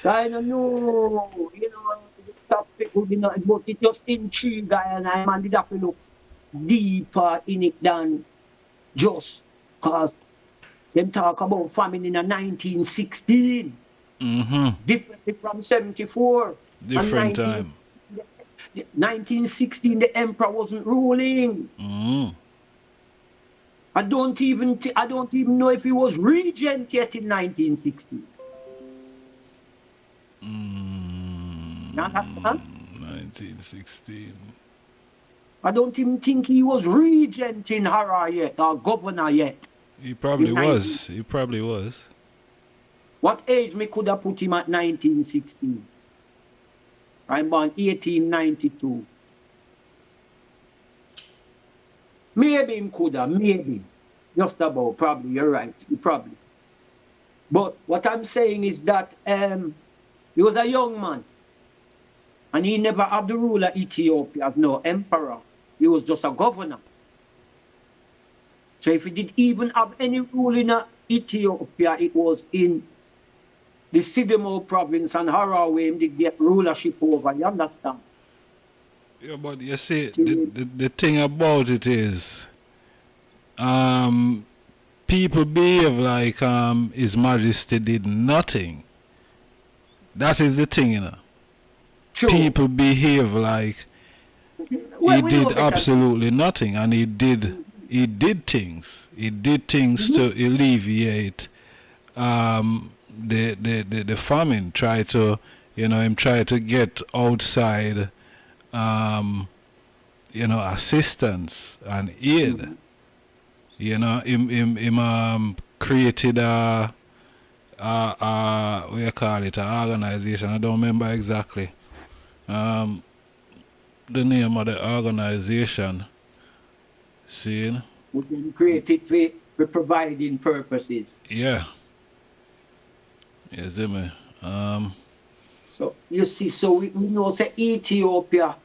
I don't know, you know, the topic would be not, but it just intrigued and I man did have to look deeper in it than just cause them talk about famine in 1916. Differently from 74. Different time. 1916 the emperor wasn't ruling. I don't even know if he was regent yet in 1916. You understand? 1916. I don't even think he was regent in Harare yet or governor yet. He probably was. He probably was. What age me could have put him at 1916? I'm born 1892. Maybe him could have, maybe. Just about, probably, you're right, probably. But what I'm saying is that he was a young man. And he never had the rule of Ethiopia, no emperor. He was just a governor. So if he did even have any rule in Ethiopia, it was in the Sidimo province and Harare him did get rulership over, you understand? Yeah, but you see, the thing about it is, people behave like His Majesty did nothing. That is the thing, you know. True. People behave like he did absolutely nothing, and he did things. He did things to alleviate the famine. Try to, him try to get outside, assistance and aid. Him created what you call it, an organization. I don't remember exactly the name of the organization. See? We can create it for providing purposes. Yeah. You see me? So you see, so we know that Ethiopia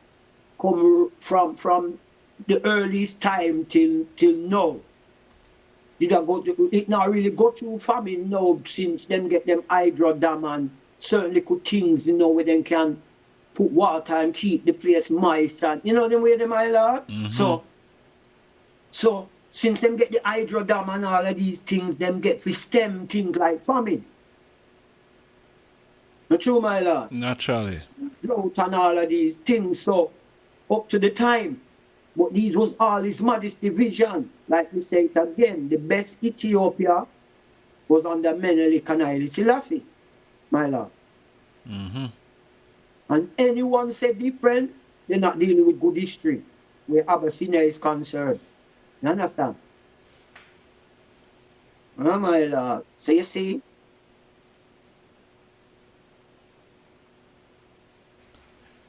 come from the earliest time till now. It not really go through famine now since them get them hydro dam and certain little things, where them can put water and keep the place moist and the way them my lord. So since them get the hydro dam and all of these things, them get for stem things like famine. Not true, my lord? Naturally. Drought and all of these things, so up to the time. But these was all His Majesty vision. Like we say it again, the best Ethiopia was under Menelik and Haile Selassie, my lord. And anyone say different, they're not dealing with good history where Abyssinia is concerned. You understand? Oh, my lord. So you see,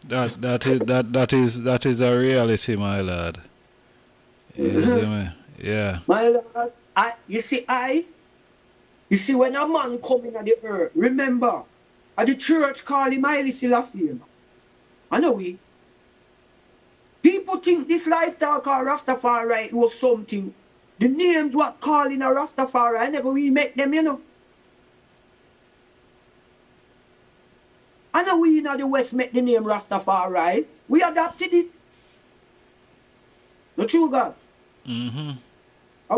that is a reality, my lord. You see me? Yeah. My lord, you see when a man come in at the earth, remember, at the church call him Haile Selassie. I know we. People think this lifestyle called Rastafari was something. The names what calling a Rastafari, I never we met them, I know we in the West met the name Rastafari. We adopted it. Not true, God? And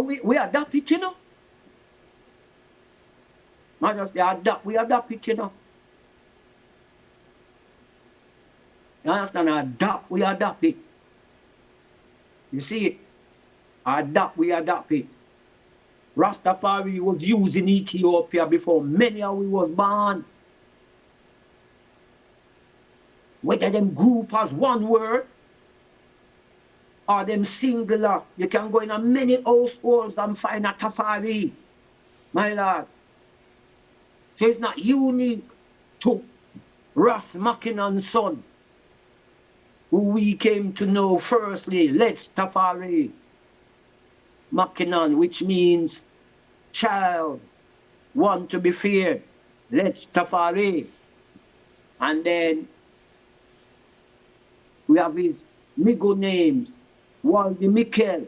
we adapt it, Man, just we adapt it, You understand? Adopt, we adopt it. You see it? Adopt, we adopt it. Rastafari was used in Ethiopia before many of we was born. Whether them group as one word or them singular, you can go in a many households and find a Tafari, my lord. So it's not unique to Ras Mackinnon's son, who we came to know firstly, let's Tafari Mackinnon, which means child, one to be feared, let's Tafari. And then we have his middle names, Waldy Mikel,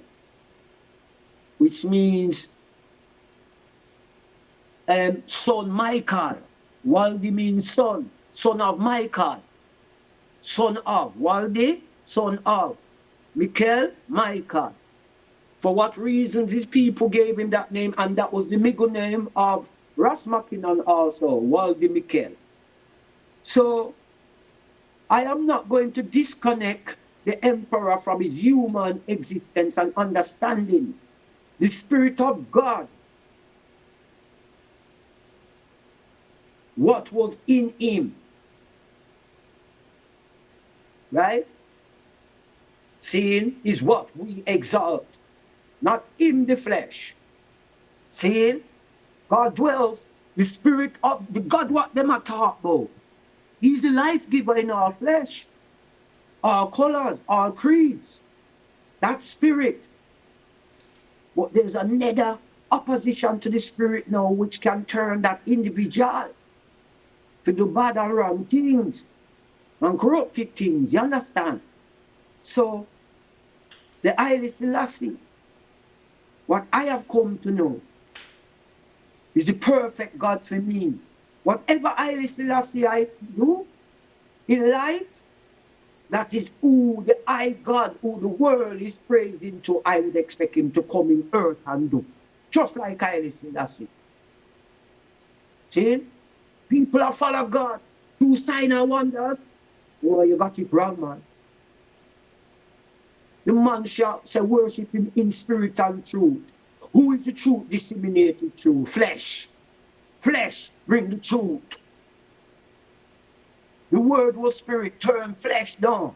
which means son Michael. Waldy means son, son of Michael, son of Waldy, son of Mikel, Michael. For what reasons his people gave him that name, and that was the middle name of Ras Mackinnon also, Waldy Mikel. So I am not going to disconnect the emperor from his human existence and understanding. The Spirit of God, what was in him, right? Seeing is what we exalt, not in the flesh. Seeing God dwells, the Spirit of the God, what them are talk about. He's the life giver in our flesh, our colors, our creeds. That Spirit. But there's another opposition to the Spirit now, which can turn that individual to do bad and wrong things and corrupted things. You understand? So, the Haile Selassie, what I have come to know, is the perfect God for me. Whatever Haile Selassie I do in life, that is who the I God, who the world is praising to, I would expect him to come in earth and do. Just like Haile Selassie. See? People are follow God, do sign and wonders. Oh, you got it wrong, man. The man shall say worship him in spirit and truth. Who is the truth disseminated through? Flesh. Flesh bring the truth. The word was spirit, turn flesh down.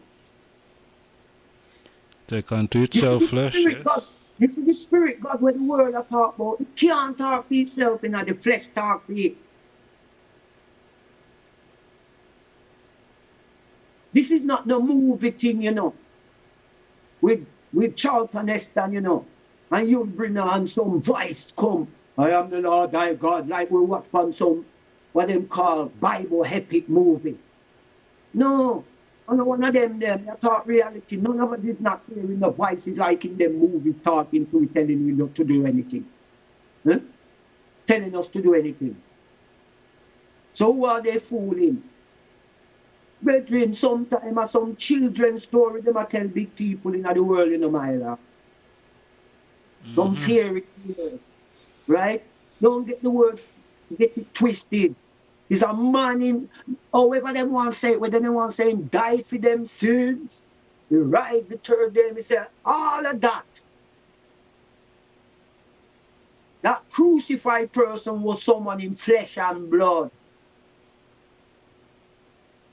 Take unto itself flesh. Yes. God, you see the Spirit God, when the word I talk about, it can't talk for itself, and the flesh talk for it. This is not no movie thing, you know. With Charlton Heston, you know. And you bring on some voice come. I am the Lord thy God, like we watch from some, what them call Bible epic movie. No, and one of them they talk reality. None of it is not hearing the voices like in them movies talking to telling you not to do anything. Huh? Telling us to do anything. So who are they fooling? Brethren, sometimes some children's story them a tell big people in the world in the mile. Some fairy tales. Right? Don't get the word, get it twisted. It's a man in, however they want to say it, whether they want to say him died for them sins, he rise the third day, he said, all of that. That crucified person was someone in flesh and blood.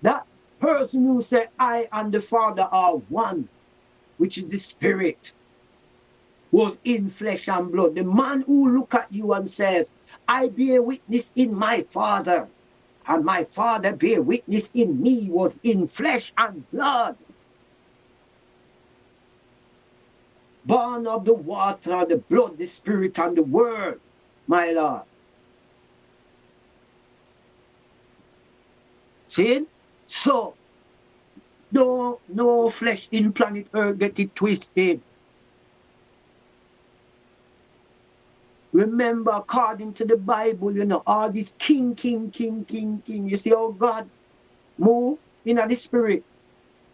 That person who said, I and the Father are one, which is the Spirit, was in flesh and blood. The man who look at you and says, I bear witness in my Father, and my Father bear witness in me, was in flesh and blood. Born of the water, the blood, the Spirit, and the Word, my Lord. See? So, no flesh in planet Earth get it twisted. Remember, according to the Bible, you know, all this king. You see how God move in the spirit.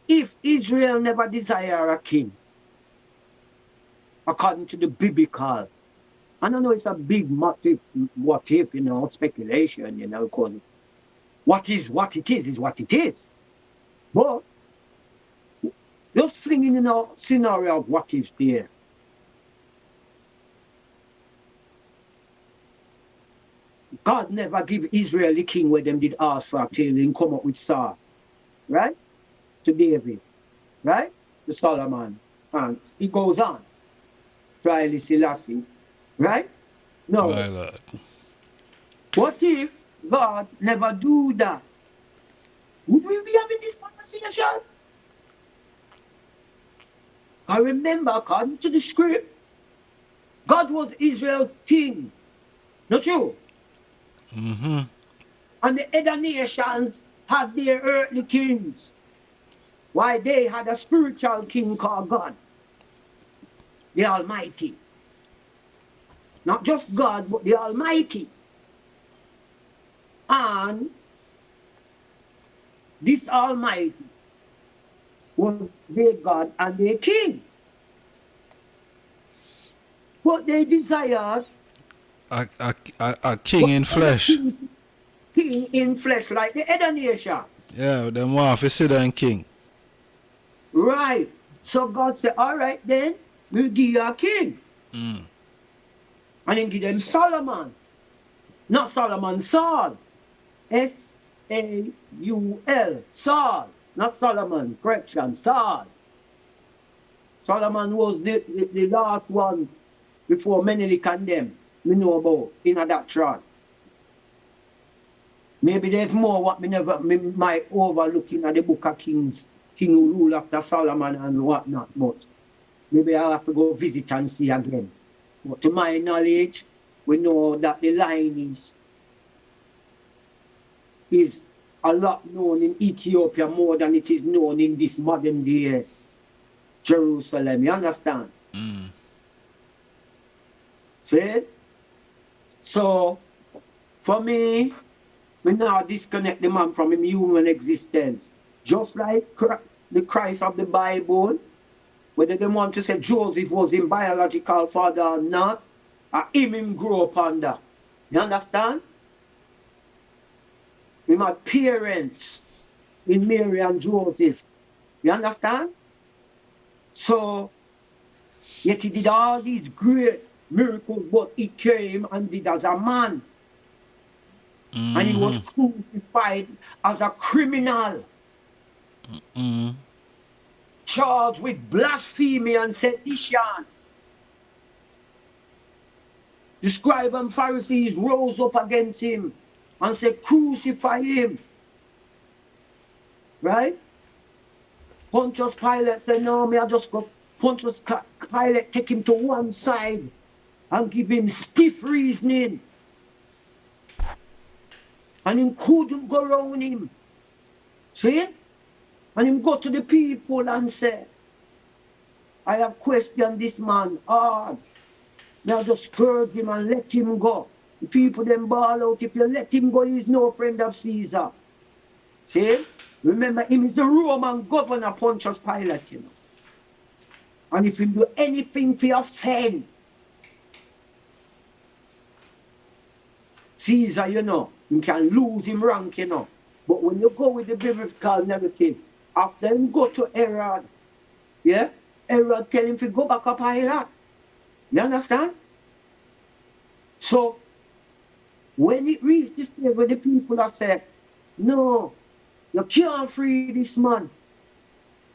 If Israel never desire a king, according to the biblical, I don't know, it's a big motive, what if, you know, speculation, you know, because what it is what it is. But Just flinging in a scenario of what is there. God never give Israel the king where them did ask for till they come up with Saul. Right? To David. Right? To Solomon. And it goes on. To Haile Selassie. Right? No. My Lord. What if God never do that? Would we be having this conversation? I remember, according to the script, God was Israel's king. Not true? Mm-hmm. And the other nations had their earthly kings. Why they had a spiritual king called God, the Almighty. Not just God, but the Almighty. And this Almighty was their God and their king. But they desired a king in flesh. King in flesh, like the other nations. Yeah, them want to sit down king. Right. So God said, all right then, we'll give you a king. Mm. And then give them Solomon. Not Solomon, Saul. S-A-U-L. Saul. Not Solomon. Correction, Saul. Solomon was the last one before Menelik and them. We know about in that trial. Maybe there's more what me might overlook in the book of Kings, king who rule after Solomon and whatnot, but maybe I'll have to go visit and see again. But to my knowledge, we know that the line is a lot known in Ethiopia more than it is known in this modern day Jerusalem. You understand? Mm. See? So, for me, we now disconnect the man from his human existence. Just like the Christ of the Bible, whether they want to say Joseph was his biological father or not, him grew up under. You understand? He had parents in Mary and Joseph. You understand? So, yet he did all these great miracles, but he came and did as a man. Mm-hmm. And he was crucified as a criminal. Mm-hmm. Charged with blasphemy and sedition. The scribes and Pharisees rose up against him and said, crucify him. Right? Pontius Pilate said, no, I just go. Pontius Pilate take him to one side and give him stiff reasoning. And he couldn't go around him. See? And him go to the people and say, I have questioned this man hard. Now just scourge him and let him go. The people then bawl out, if you let him go, he's no friend of Caesar. See? Remember, him is the Roman governor, Pontius Pilate, you know. And if you do anything for offend Caesar, you know, you can lose him rank, you know. But when you go with the biblical narrative, after him go to Herod, yeah, Herod tell him to go back up Pilate. You understand? So, when it reached this stage where the people have said, no, you can't free this man.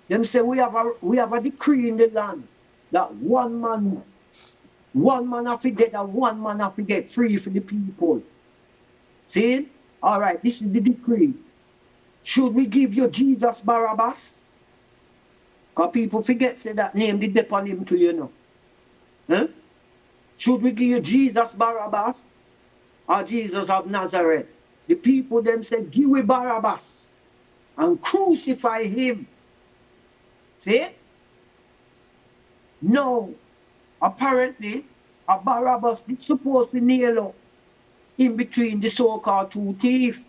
Them say we have a decree in the land that one man have to get and one man have to get free for the people. See? All right, this is the decree. Should we give you Jesus Barabbas? Because people forget say that name did depend on him too, you know. Huh? Should we give you Jesus Barabbas or Jesus of Nazareth? The people them said, give we Barabbas and crucify him. See? No. Apparently, a Barabbas is supposed to nail up in between the so-called two thieves.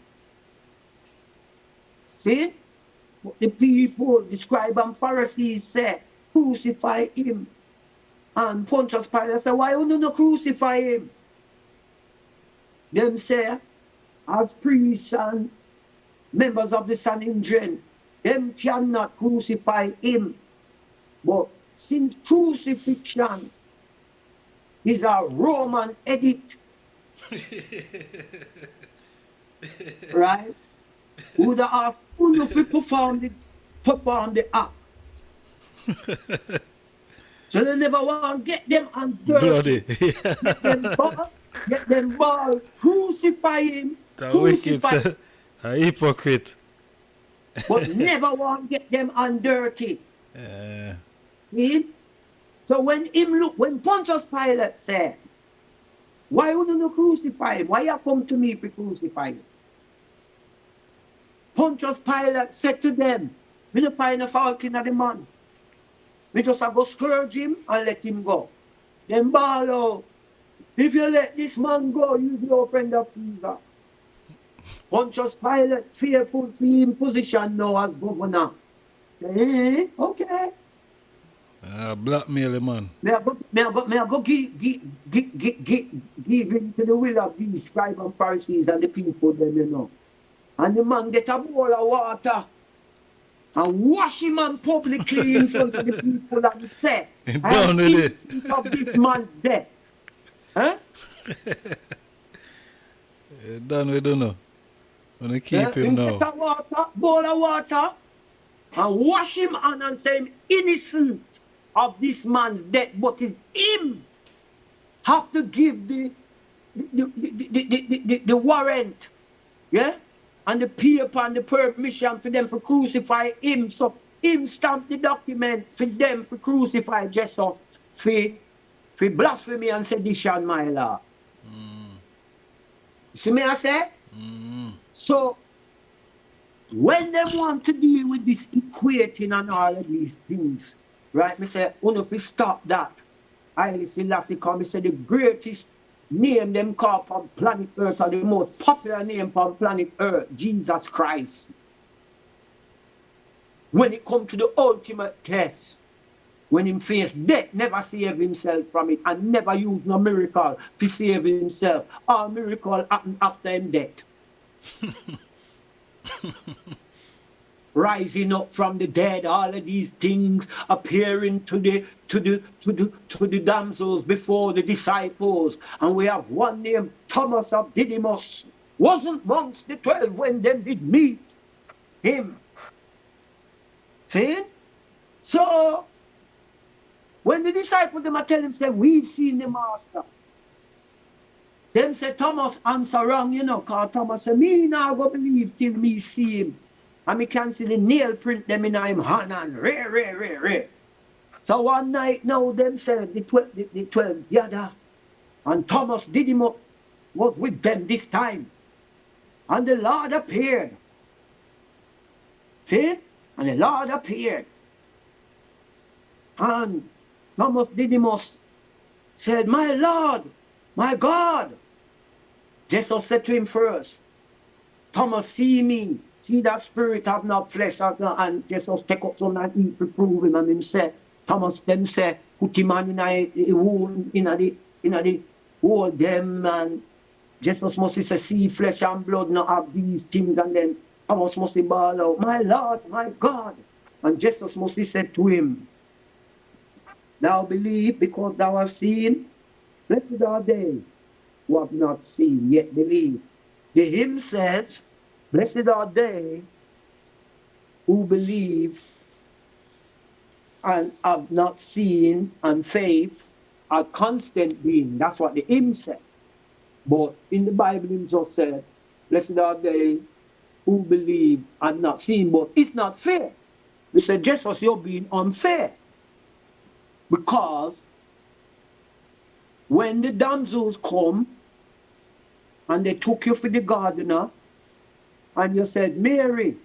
See? But the people, the scribes and Pharisees said, crucify him. And Pontius Pilate said, why you not crucify him? Them say, as priests and members of the Sanhedrin, them cannot crucify him But since crucifixion is a Roman edict, right? Would have asked who to perform the act. So they never want to get them on dirty. Get them ball, crucify him. Wicked, a hypocrite. But never want to get them on dirty. See? So when Pontius Pilate said, why wouldn't you crucify him? Why you come to me if you crucify him? Pontius Pilate said to them, we don't find a fault in the man. We just go scourge him and let him go. Then Barlow, if you let this man go, he's no friend of Caesar. Pontius Pilate, fearful for him position now as governor. Say, okay. Blackmail him, man. May I go give in to the will of these scribes and Pharisees and the people then, you know. And the man get a bowl of water and wash him man publicly in front of the people and say, Done with it. Of this man's death. Huh? Done with it now. Wanna keep him now. Get a bowl of water and wash him and say him innocent of this man's death, but it's him have to give the warrant, yeah, and the paper and the permission for them to crucify him. So him stamp the document for them to crucify Jesus for blasphemy and sedition, my Lord. See me I say? So when they want to deal with this equating and all of these things, right, me say, if we stop that, Haile Selassie come, me say the greatest name them call on planet Earth, or the most popular name on planet Earth, Jesus Christ. When it come to the ultimate test, when him face death, never save himself from it, and never use no miracle to save himself. All miracle happen after him death. Rising up from the dead, all of these things appearing to the damsels before the disciples, and we have one named Thomas of Didymus, wasn't amongst the 12 when them did meet him. See? So when the disciples them are telling him, say, we've seen the master. Them say Thomas answer wrong, you know, because Thomas say, me now go believe till me see him. And me can see the nail print them in him hand and rare. So one night now them say the 12 gather, and Thomas Didymus was with them this time. And the Lord appeared. See? And the Lord appeared. And Thomas Didymus said, my Lord, my God. Jesus said to him first, Thomas, see me. See that spirit have not flesh, and Jesus take up some and eat to prove him. And him say, Thomas them say, put him on in a wound in the hole them, and Jesus must say, see flesh and blood not have these things, and then Thomas must say, bawl out, my Lord, my God. And Jesus must say said to him, thou believe because thou hast seen, blessed are they who have not seen yet believe. The hymn says, blessed are they who believe and have not seen, and faith are constant being. That's what the hymn said. But in the Bible, him just said, blessed are they who believe and not seen. But it's not fair. We said, Jesus, you're being unfair. Because when the damsels come and they took you for the gardener, and you said, Mary,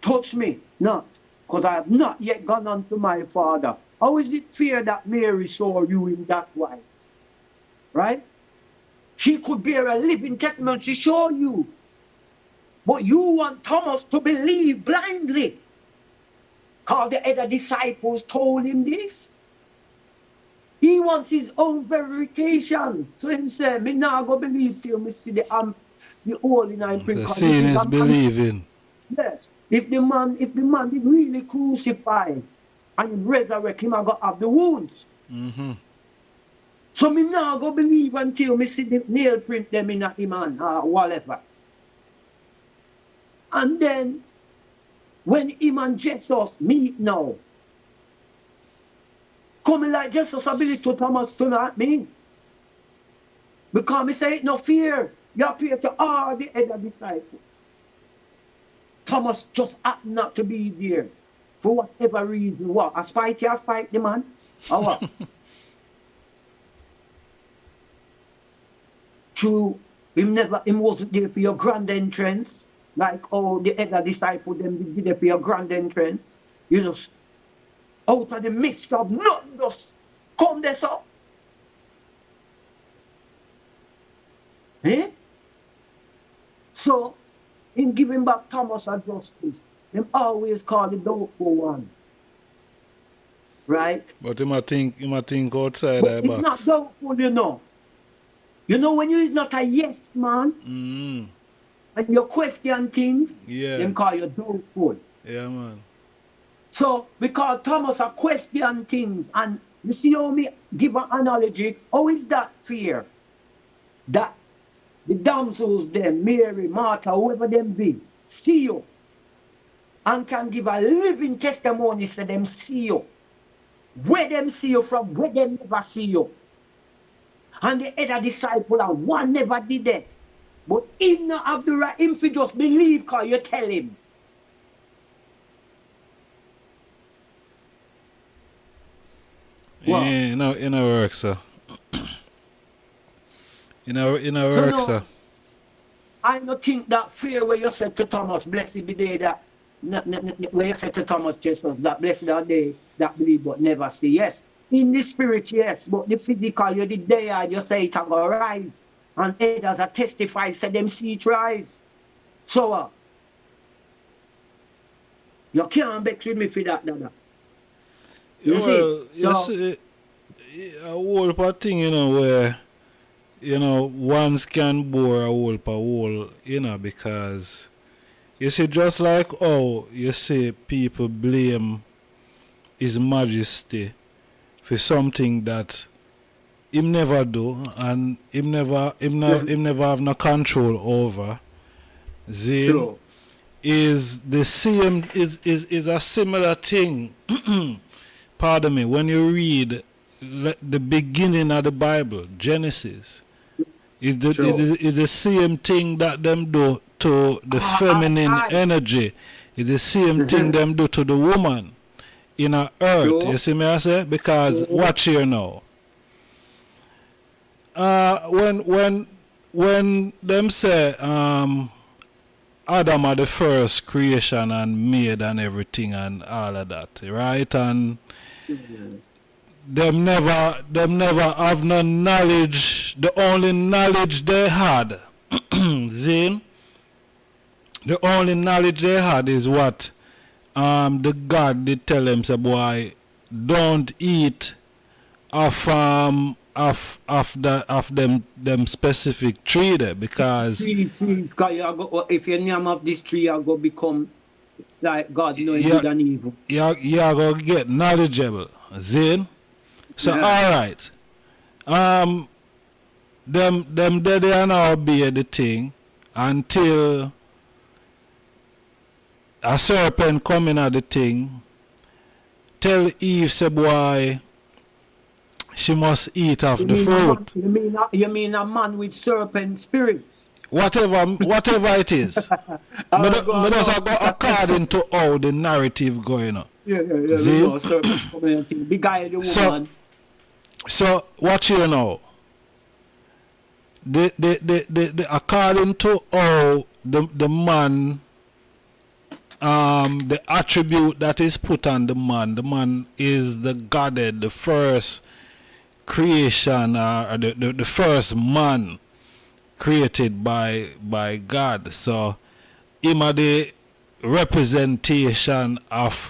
touch me not, because I have not yet gone unto my Father. How is it fair that Mary saw you in that wise? Right? She could bear a living testimony, she saw you. But you want Thomas to believe blindly, because the other disciples told him this. He wants his own verification. So he said, me now go believe till me see the hole in our print. The seeing is believing. Yes. If the man did really crucify and him resurrect him and go have the wounds. Mm-hmm. So me now go believe until me see the nail print them in him and whatever. And then when him and Jesus meet now, coming like Jesus ability to Thomas to not me. Because me say it no fear. You appear to all the other disciples. Thomas just happened not to be there. For whatever reason. What? A spite the man? Or what? True, him wasn't there for your grand entrance. Like the other disciples them did there for your grand entrance. You just out of the midst of nothing just come there so. Eh? So, in giving back Thomas a justice, them always call the doubtful one. Right? But he might think outside but that it's box. not doubtful, you know. You know when you is not a yes man, and you question things, them call you doubtful. Yeah, man. So, because Thomas a question things, and you see how me give an analogy, how is that fear? That the damsels them, Mary, Martha, whoever them be, see you, and can give a living testimony, say them see you. Where them see you from, where them never see you. And the other disciple and one never did that. But him not have the right, him fi just believe because you tell him. Yeah, in our work, sir. In our work, sir. I don't think that fear where you said to Thomas, blessed be they that, where you said to Thomas Jesus, that blessed are they that believe but never see. Yes, in the spirit, yes, but the physical, you did there, you say it will rise. And others are testify, say them see it rise. So, you can't vex with me for that, Dada. You see? A whole part thing, where, one can bore a whole, because, you see, just like how, you see, people blame His Majesty for something that him never do, and him never have no control over. Zin is the same, is a similar thing. Pardon me, when you read the beginning of the Bible, Genesis, is the same thing that them do to the feminine energy. It's the same thing them do to the woman in our earth. You see me I say? Because watch here now. When them say Adam are the first creation and made and everything and all of that, right? And them never have no knowledge. The only knowledge they had, Zane, the only knowledge they had is what the God did tell them, say, boy, don't eat of them specific tree there, because if you name of this tree, you're going to become like God knowing good and evil. You're going to get knowledgeable. Zane? So, alright. Them they are now be the thing until a serpent come in at the thing, tell Eve, say, boy, she must eat of the fruit. You mean a man with serpent spirit? Whatever it is. But just go according to how the narrative going on. Beguile the woman. So watch here now. The according to how the man, the attribute that is put on the man is the Godhead, the first creation, or the first man created by God. So him are the representation of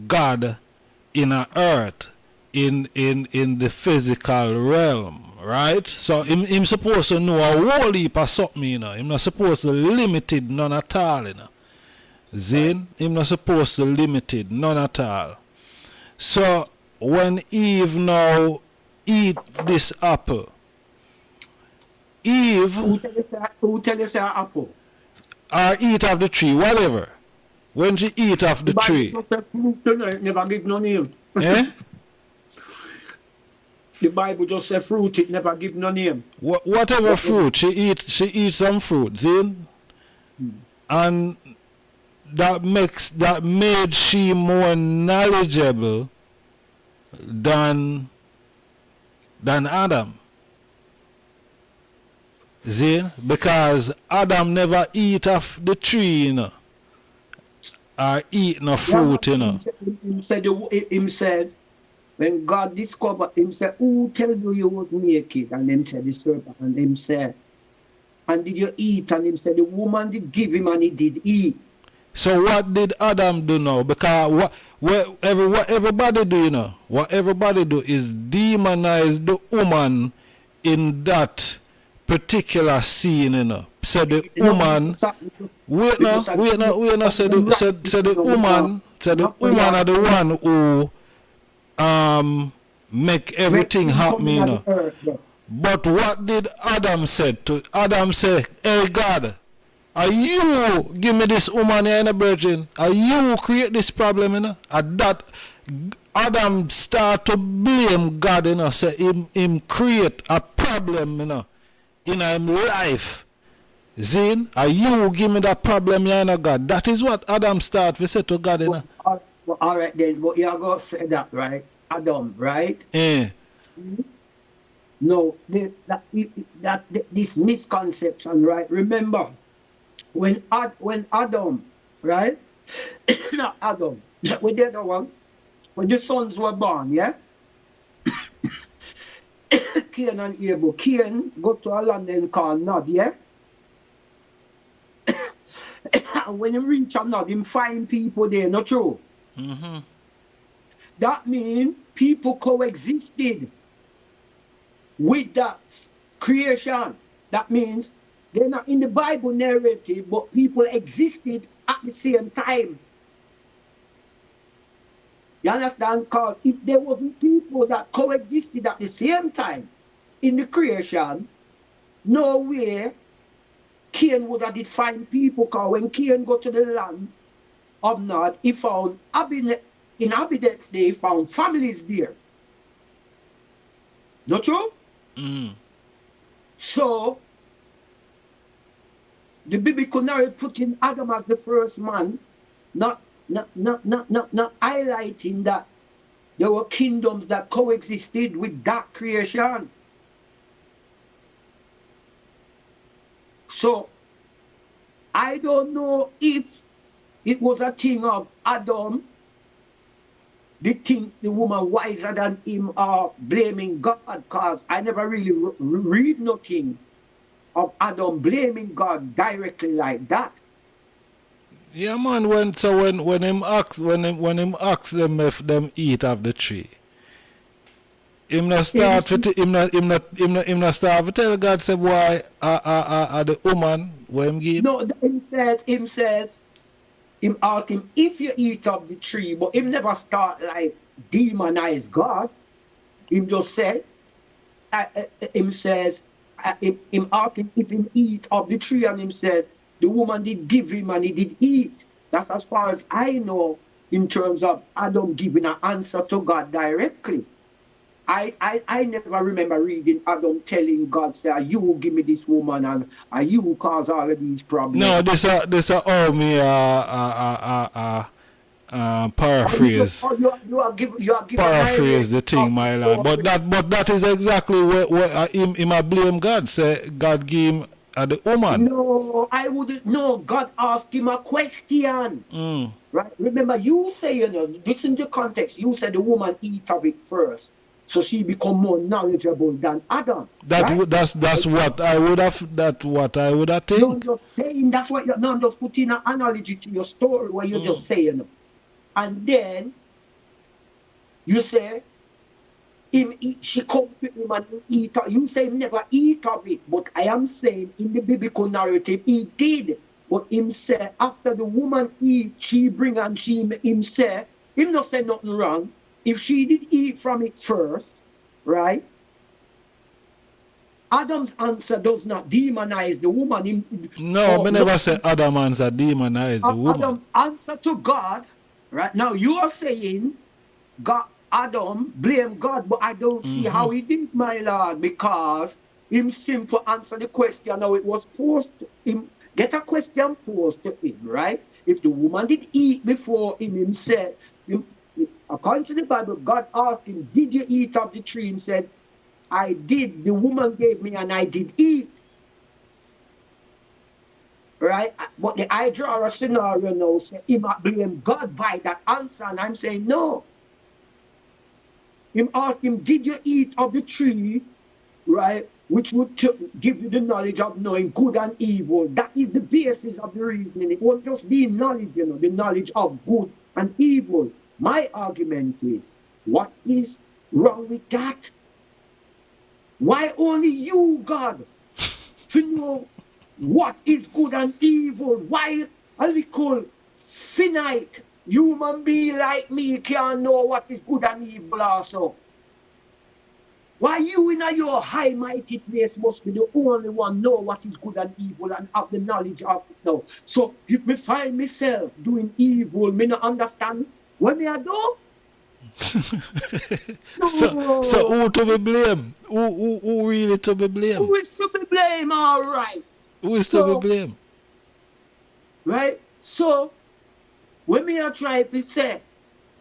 God in a earth, in the physical realm, right? So him supposed to know a whole heap of something, Him not supposed to limit it none at all, Zane, him not supposed to limit it none at all. So when Eve now eat this apple, Eve Who tell you say apple? or eat of the tree, whatever. When she eat of the tree. It never give no name. Eh? The Bible just say fruit, it never give no name. Whatever fruit she eat some fruit, see? And that made she more knowledgeable than Adam. See? Because Adam never eat of the tree, you know. Or eat no fruit, you know. Him says, when God discovered him, said, who tell you was naked? And him said, the serpent. And him said, and did you eat? And him said, the woman did give him and he did eat. So what did Adam do now? Because what everybody do, you know, what everybody do is demonize the woman in that particular scene, you know. So the woman, wait now, say the woman are the one who make everything happen, you know. But what did Adam say to Adam say, hey God, are you give me this woman here in a virgin? Are you create this problem, you know? At that Adam start to blame God, you know, say him create a problem, you know, in his life. Zin, are you give me that problem, you know, God? That is what Adam start to say to God, you know. All right then, but you are going to say that, right? Adam, right? Eh. No, this misconception, right? Remember, when Adam, right? Not Adam, with the other one, when the sons were born, yeah? Cain and Abel. Cain go to a land then called Nod, yeah? And when he reach a Nod, him find people there, not true? Mm-hmm. That means people coexisted with that creation. That means they're not in the Bible narrative, but people existed at the same time. You understand? Because if there wasn't people that coexisted at the same time in the creation, no way Cain would have did find people. Because when Cain go to the land of Nod, he found inhabitants there, he found families there. Not true? Mm. So the biblical narrative putting Adam as the first man, not highlighting that there were kingdoms that coexisted with that creation. So I don't know if it was a thing of Adam, they think the woman wiser than him or blaming God, because I never really read nothing of Adam blaming God directly like that. Yeah, man. When him ask them if them eat of the tree, him not start to tell God say why the woman when him give. No, him says him ask him if you eat of the tree, but him never start like demonize God. Him just said him says him ask him if him eat of the tree, and him said the woman did give him and he did eat. That's as far as I know in terms of Adam giving an answer to God directly. I never remember reading Adam telling God, say, you give me this woman and you cause all of these problems. No, this all me paraphrase. You are giving paraphrase the thing, my lad. But that is exactly where him I blame God. Say God give him the woman. No, I wouldn't. No, God asked him a question. Right? Remember, you say, listen to the context. You said the woman eat of it first, so she become more knowledgeable than Adam. That's what I would have. That's what I would have think. No, you're saying that's what you're not just putting an analogy to your story where you're just saying, and then you say she come to him and eat. You say he never eat of it, but I am saying in the biblical narrative he did. But him say after the woman eat, she bring and him say him not say nothing wrong. if she did eat from it first, right? Adam's answer does not demonize the woman. No, I never said Adam's answer demonize the woman. Adam's answer to God, right? Now you are saying God, Adam blame God, but I don't see how he did, my Lord, because him simple answer the question. Now it was posed to him, get a question posed to him, right? If the woman did eat before him said, according to the Bible, God asked him, did you eat of the tree? He said, I did. The woman gave me and I did eat. Right? But I draw a scenario now, say he might blame God by that answer, and I'm saying no. Him ask him, did you eat of the tree, right, which would give you the knowledge of knowing good and evil? That is the basis of the reasoning. It won't just be knowledge, you know, the knowledge of good and evil. My argument is, what is wrong with that? Why only you, God, to know what is good and evil? Why a little finite human being like me can't know what is good and evil also? Why you in your high mighty place must be the only one know what is good and evil and have the knowledge of it now? So if me find myself doing evil, me not understand what me I do? So who to be blamed? Who really to be blamed? Who is to be blamed? All right. Who is to be blamed? Right? So when me are trying to say,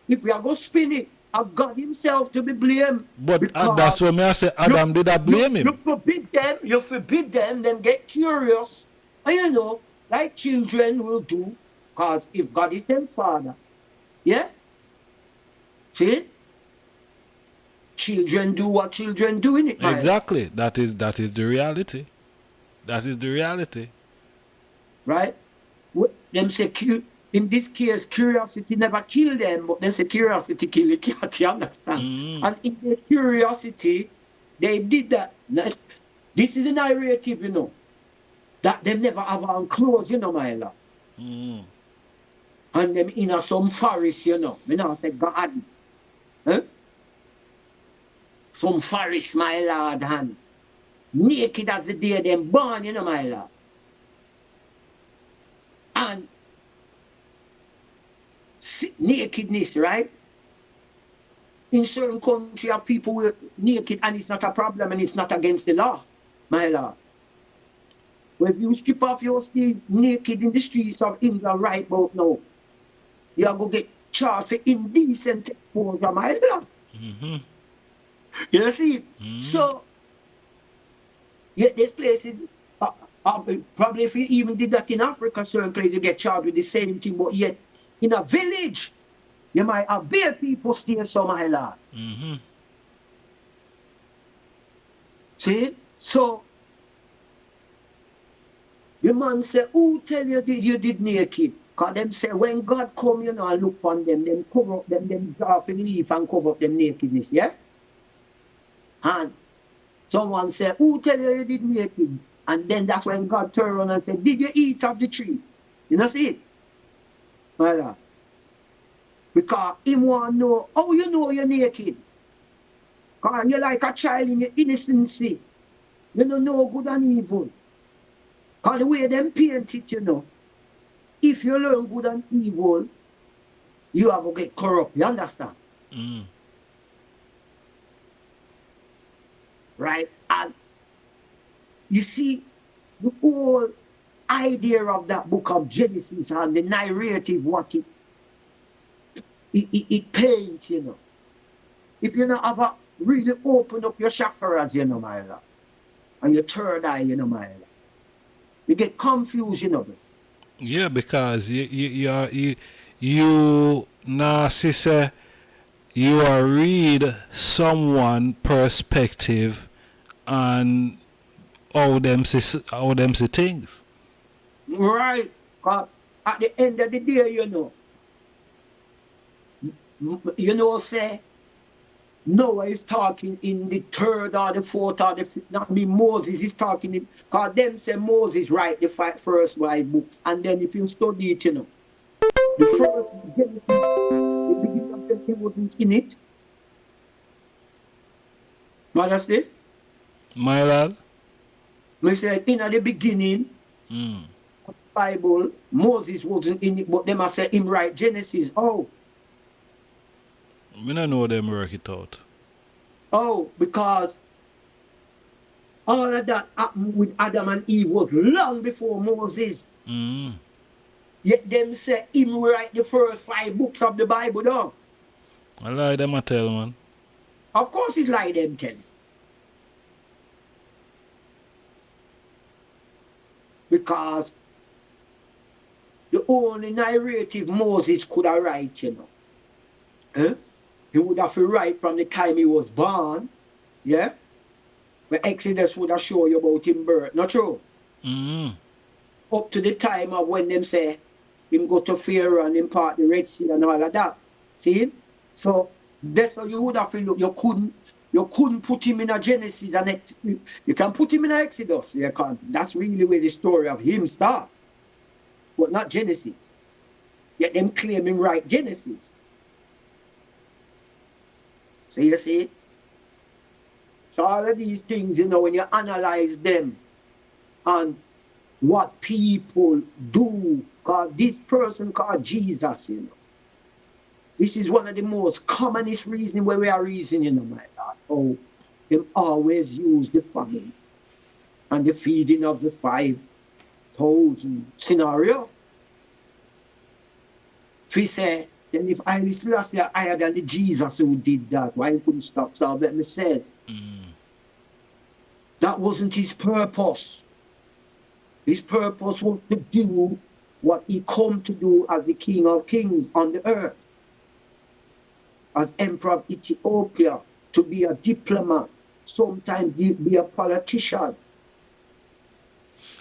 if we are going to spin it, of God himself to be blamed. But that's what me I say Adam did I blame him. You forbid them get curious. And you know, like children will do, because if God is their father, yeah? See? Children do what children do in it. Exactly. That is the reality. That is the reality. Right? Them say, in this case, curiosity never kill them, but they say curiosity kill the cat, you understand? And in their curiosity, they did that. This is the narrative, you know, that them never have on clothes, you know, my lord. And them in some forest, you know. Me now say God. Huh? Some forest, my lord, and naked as the day them born, you know, my lord. And nakedness, right? In certain countries, people were naked and it's not a problem and it's not against the law, my lord. But if you strip off your sleeves naked in the streets of England right about now, you are going to get charged for indecent exposure, my lord. You see? So, yet there's places, probably if you even did that in Africa, certain places you get charged with the same thing, but yet in a village, you might have bare people still some, my lord. See? So, the man say, who tell you you did naked? Because them say, when God come, you know, and look on them cover up them draw for the leaf and cover up them nakedness, yeah? And someone say, who tell you you did naked? And then that's when God turn around and say, did you eat of the tree? You know, see it? My lord. Because he want to know how you know you're naked. Because you're like a child in your innocency. You don't know good and evil. Because the way them paint it, you know, if you learn good and evil, you are going to get corrupt. You understand? Right? And you see, the whole idea of that book of Genesis and the narrative, what it paints, you know. If you not ever really open up your chakras, you know, my love, and your third eye, you know, my love, you get confused, you know. Yeah, because you narcissist, you are read someone perspective and how them see things. Right. At the end of the day, you know, say Noah is talking in the third or the fourth or the fifth. Not me, Moses is talking in, because them say Moses write the first 5 books. And then if you study it, you know, the first Genesis, the beginning of it wasn't in it. Majesty? My lad? Me said, in the beginning, Bible, Moses wasn't in it, but them I say him write Genesis. Oh. Me don't know them work it out. Oh, because all of that happened with Adam and Eve was long before Moses. Yet them say him write the first 5 books of the Bible down. I lie them I tell, man. Of course it's lie them tell. Because the only narrative Moses could have write, you know. He would have to write from the time he was born, yeah? The Exodus would have shown you about him birth, not true? Up to the time of when them say him go to Pharaoh and him part the Red Sea and all of that. See? So that's how you would have to look. You couldn't put him in a Genesis and you can put him in a Exodus. You can't. That's really where the story of him starts. But not Genesis. Yet them claim him write Genesis. So you see? So all of these things, you know, when you analyze them and what people do, called this person called Jesus, you know. This is one of the most commonest reasons where we are reasoning, you know, my God. Oh, them always use the famine and the feeding of the 5,000 scenario. If we say, then if Haile Selassie I higher than the Jesus who did that, why he couldn't stop? So let me says, that wasn't his purpose. His purpose was to do what he come to do as the King of Kings on the earth. As Emperor of Ethiopia, to be a diplomat, sometimes be a politician.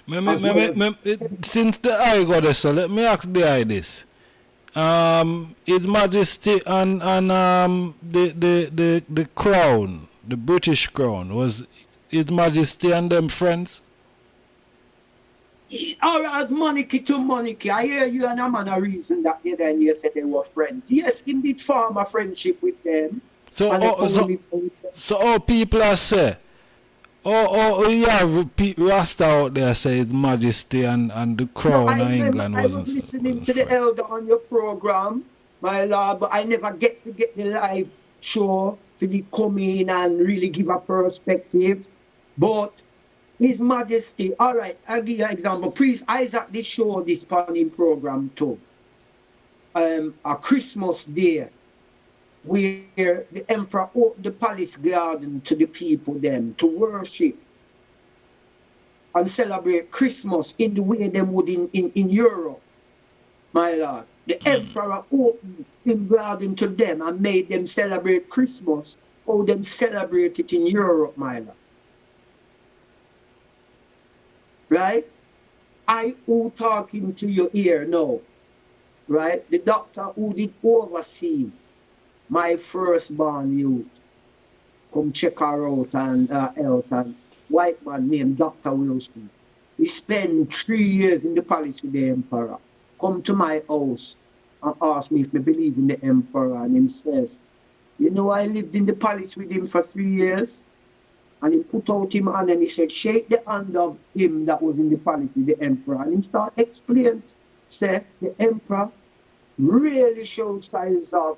Since the eye got this, so let me ask the eye this. His Majesty and the crown, the British crown, was His Majesty and them friends? Or as monarchy to monarchy, I hear you and a man a reason that they then you said they were friends. Yes, him did form a friendship with them. So all people are say, you have Rasta out there say His Majesty and the crown of England wasn't. I was listening to the elder on your program, my lord, but I never get to get the live show for the come in and really give a perspective. But His Majesty, all right, I'll give you an example. Priest Isaac did show this on his program too. A Christmas day where the emperor opened the palace garden to the people then to worship and celebrate Christmas in the way them would in Europe, my lord. The emperor opened the garden to them and made them celebrate Christmas, how them celebrate it in Europe, my lord. Right? I who talking to your ear now, right? The doctor who did oversee my firstborn youth, come check her out and health, and white man named Dr. Wilson. He spent 3 years in the palace with the emperor. Come to my house and ask me if I believe in the emperor, and him says, you know, I lived in the palace with him for 3 years. And he put out him hand and he said, shake the hand of him that was in the palace with the emperor. And he started explaining, say, the emperor really showed signs of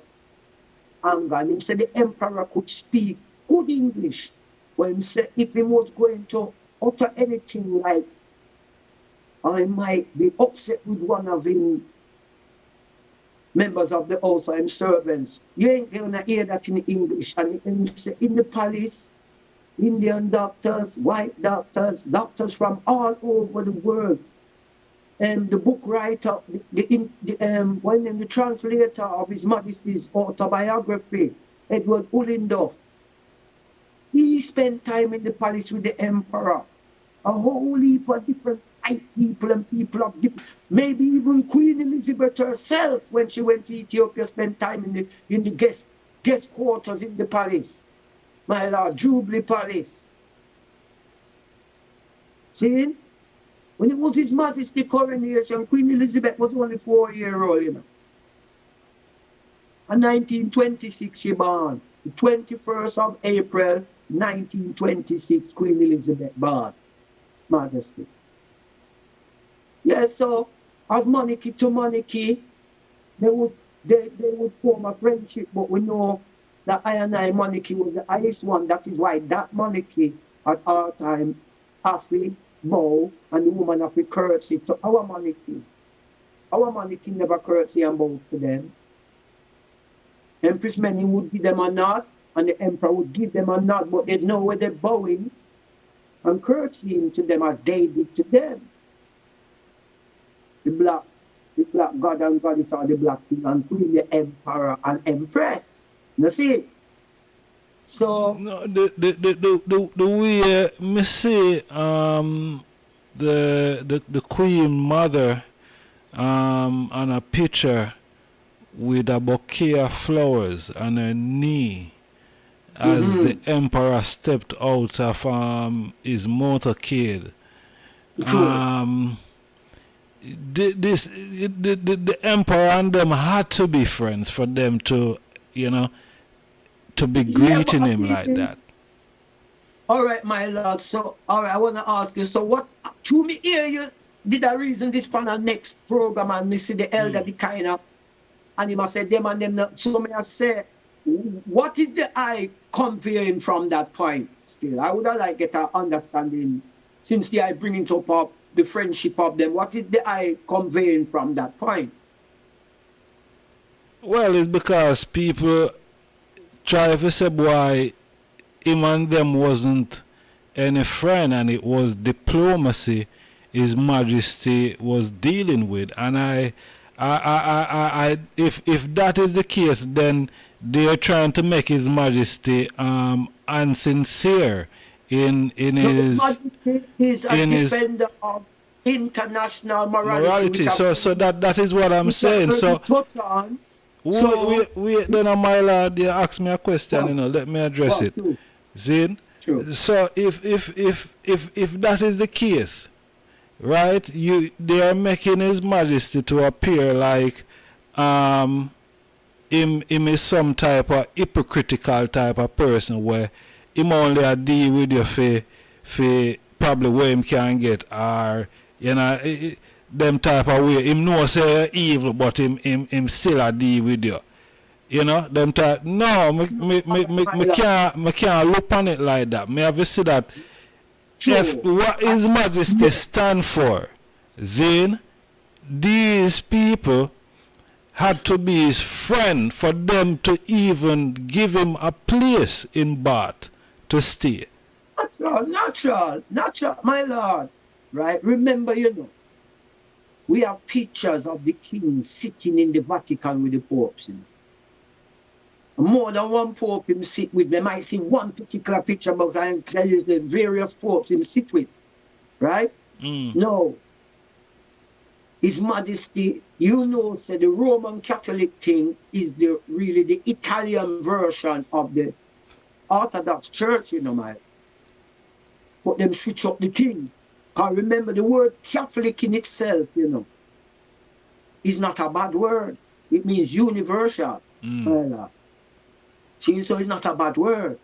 anger. And he said the emperor could speak good English. When he said if he was going to utter anything like, I might be upset with one of him members of the house or him servants, you ain't gonna hear that in English. And he said, in the palace, Indian doctors, white doctors, doctors from all over the world. And the book writer, the translator of His Majesty's autobiography, Edward Ullendorf, he spent time in the palace with the emperor. A whole heap of different white people and people of different, maybe even Queen Elizabeth herself, when she went to Ethiopia, spent time in the guest quarters in the palace. My lord, Jubilee Palace. See? When it was His Majesty coronation, Queen Elizabeth was only 4-year-old, you know. In 1926 she born. The 21st of April, 1926, Queen Elizabeth born, Majesty. Yes, so as monarchy to monarchy, they would form a friendship, but we know that I monarchy was the highest one. That is why that monarchy at our time has to bow and the woman have to curtsy to our monarchy. Our monarchy never curtsy and bow to them. Empress Many would give them a nod, and the emperor would give them a nod, but they'd know where they're bowing and curtsying to them as they did to them. The black god and goddess are the black king and queen, the emperor and empress. You see? So no, the way me see the queen mother on a picture with a bouquet of flowers on her knee as the emperor stepped out of his motorcade. The emperor and them had to be friends for them to, to be greeting him like that. All right, my lord. So, all right, I want to ask you. So, what? To me, here you did I reason this for the next program and me see the elder the kind of, and he must say them and them. So, may I say, what is the I conveying from that point? Still, I would like get an understanding since the I bringing up the friendship of them. What is the I conveying from that point? Well, it's because people try to say why him and them wasn't any friend, and it was diplomacy His Majesty was dealing with. And if that is the case, then they're trying to make His Majesty unsincere in his defender of international morality. So that is what I'm saying. So wait, then my lord, you ask me a question, let me address it. See? So if that is the case, right, they are making His Majesty to appear like him is some type of hypocritical type of person where him only a deal with you for probably where him can get, or them type of way. Him know say evil, but him still a deal with you. Them type. No, me can't look on it like that. Me have to see that if what His Majesty stand for, then these people had to be his friend for them to even give him a place in Bath to stay. Natural, my lord. Right? Remember, we have pictures of the king sitting in the Vatican with the popes. More than one pope him sit with. They might see one particular picture, but I can tell you the various popes him sit with. Right? No. His Majesty, say the Roman Catholic thing is really the Italian version of the Orthodox Church, my. But them switch up the king. Because remember, the word Catholic in itself, is not a bad word. It means universal. See, so it's not a bad word.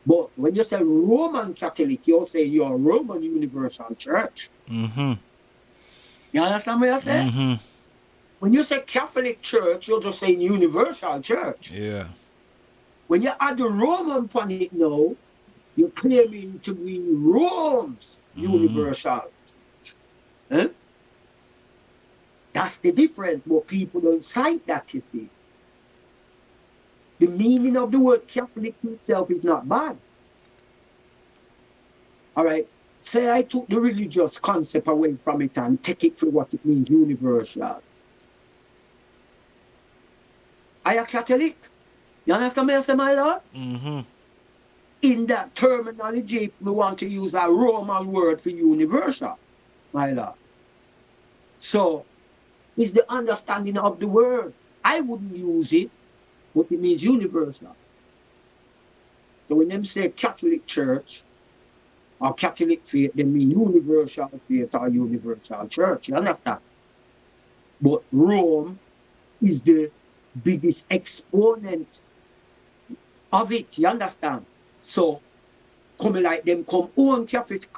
But when you say Roman Catholic, you're saying you're a Roman Universal Church. You understand what I say? When you say Catholic Church, you're just saying Universal Church. Yeah. When you add the Roman upon it now, you're claiming to be Rome's Universal Church. Huh? That's the difference, but people don't cite that, you see. The meaning of the word Catholic itself is not bad. All right. Say I took the religious concept away from it and take it for what it means, universal. I a Catholic. You understand me, I say, my lord? In that terminology, we want to use a Roman word for universal, my lord. So, it's the understanding of the word. I wouldn't use it, but it means universal. So when them say Catholic Church, or Catholic faith, they mean universal faith or universal church. You understand? But Rome is the biggest exponent of it. You understand? So coming like them come own Catholicism.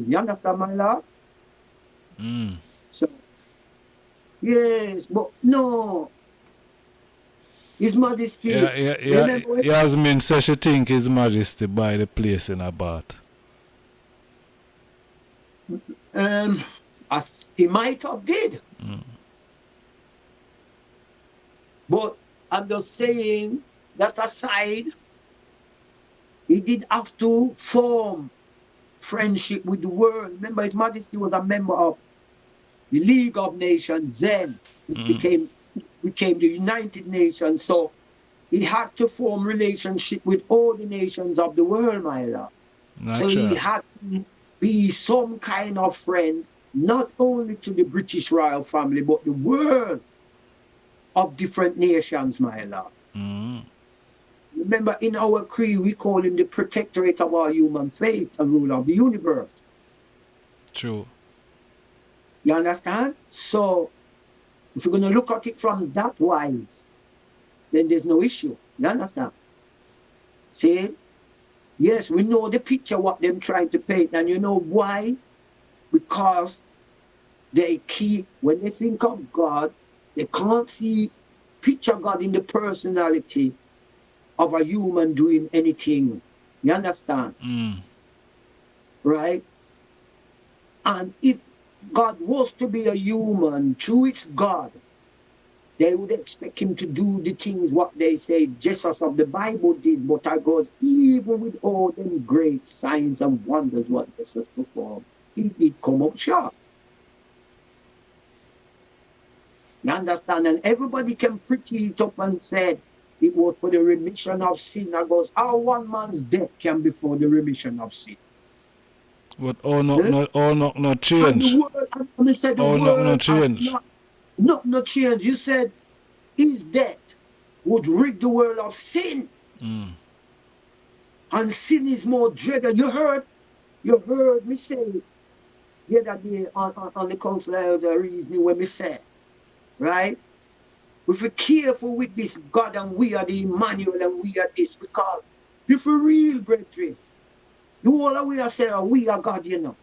You understand, my lord? So, yes, but no. His Majesty. Yasmin says she think His Majesty buy the place in Abat. As he might have did. But I'm just saying that aside, he did have to form friendship with the world. Remember, His Majesty was a member of the League of Nations then, which became the United Nations. So he had to form relationship with all the nations of the world, my lord. So he had to be some kind of friend, not only to the British royal family, but the world of different nations, my lord. Remember, in our creed, we call him the protectorate of our human faith and ruler of the universe. True. You understand? So, if you're going to look at it from that wise, then there's no issue. You understand? See? Yes, we know the picture, what them trying to paint. And you know why? Because they keep, when they think of God, they can't picture God in the personality of a human doing anything. You understand? Right? And if God was to be a human through his God, they would expect him to do the things what they say Jesus of the Bible did, but I goes, even with all them great signs and wonders what Jesus performed, he did come up short. You understand? And everybody can pretty it up and said it was for the remission of sin. I goes, how one man's death can be for the remission of sin. But not change. No change. No change. You said his death would rid the world of sin. And sin is more dreaded. You heard me say the other day on the council of the reasoning when me say, right? If we're careful with this God and we are the Emmanuel and we are this, because if we're real, brethren, the whole of we are saying, we are God, you know.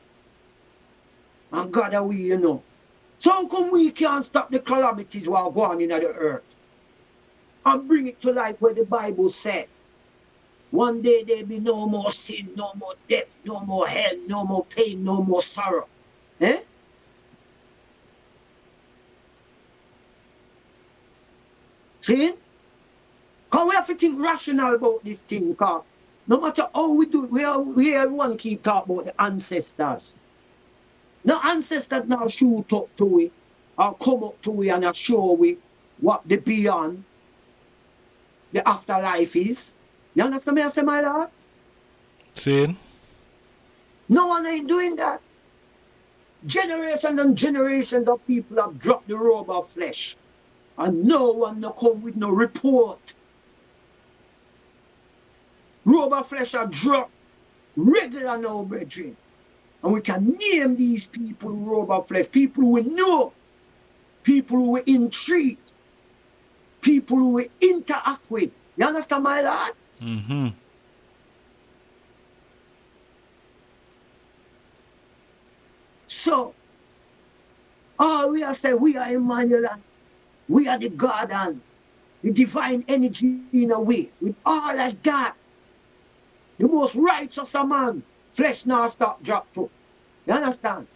And God are we, you know. So how come we can't stop the calamities while going in the earth? And bring it to life where the Bible said, one day there'll be no more sin, no more death, no more hell, no more pain, no more sorrow. Eh? See? Because we have to think rational about this thing, because no matter how we do it, we everyone keep talking about the ancestors. No ancestors now shoot up to it, or come up to it and show we what the beyond, the afterlife is. You understand me I say, my lord? See? No one ain't doing that. Generations and generations of people have dropped the robe of flesh. And no one no come with no report. Robe of flesh are dropped regular now, brethren. And we can name these people robe of flesh. People who we know. People who we entreat. People who we interact with. You understand, my lord? So, all we are saying, we are Emmanuel, we are the God and the divine energy in a way. With all of that, the most righteous a man, flesh now stop drop to. You understand?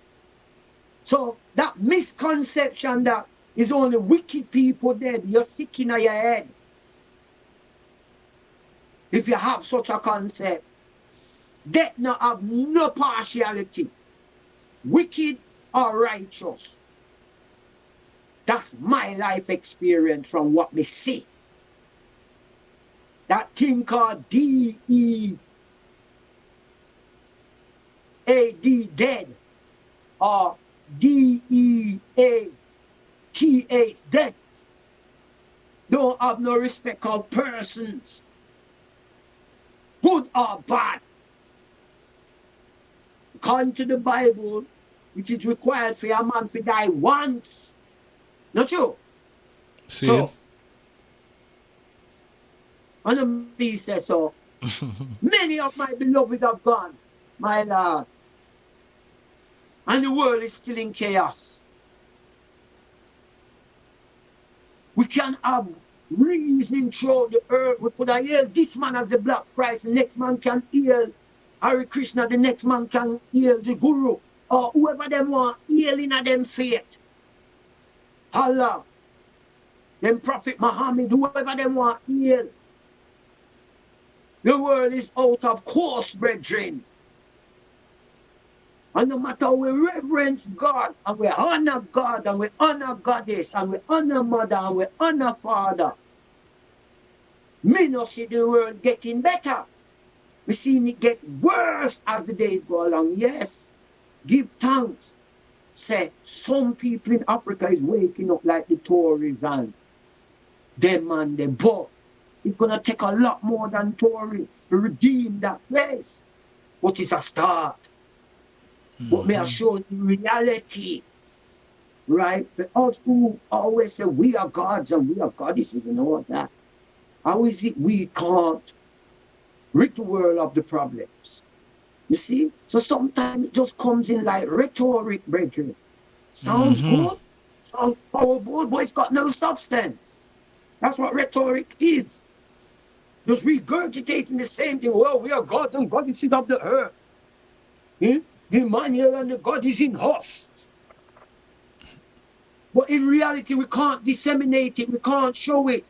So, that misconception that is only wicked people dead, you're sick in your head. If you have such a concept, death now have no partiality. Wicked or righteous. That's my life experience from what we see. That thing called D-E-A-D, dead, or D-E-A-T-H, death, don't have no respect of persons, good or bad. According to the Bible, it is required for a man to die once. Not true? See? So, and the says so. Many of my beloved have gone, my Lord. And the world is still in chaos. We can have reasoning throughout the earth. We could have hailed this man as the Black Christ, the next man can hail Hare Krishna, the next man can hail the Guru, or whoever them want, hailing at them faith. Allah, them Prophet Muhammad, whoever them want, hail. The world is out of course, brethren. And no matter we reverence God, and we honor God, and we honor Goddess, and we honor Mother, and we honor Father, me no see the world getting better. We see it get worse as the days go along. Yes, give thanks. Say, some people in Africa is waking up like the Tories and them and them, but it's going to take a lot more than Tory to redeem that place. But it's a start. But may I show you reality, right? For us who always say we are gods and we are goddesses and all that, how is it we can't rid the world of the problems? You see? So sometimes it just comes in like rhetoric, brethren. Sounds good, sounds powerful, but it's got no substance. That's what rhetoric is. Just regurgitating the same thing. Well, we are gods and goddesses of the earth. The Emmanuel and the God is in us. But in reality, we can't disseminate it. We can't show it.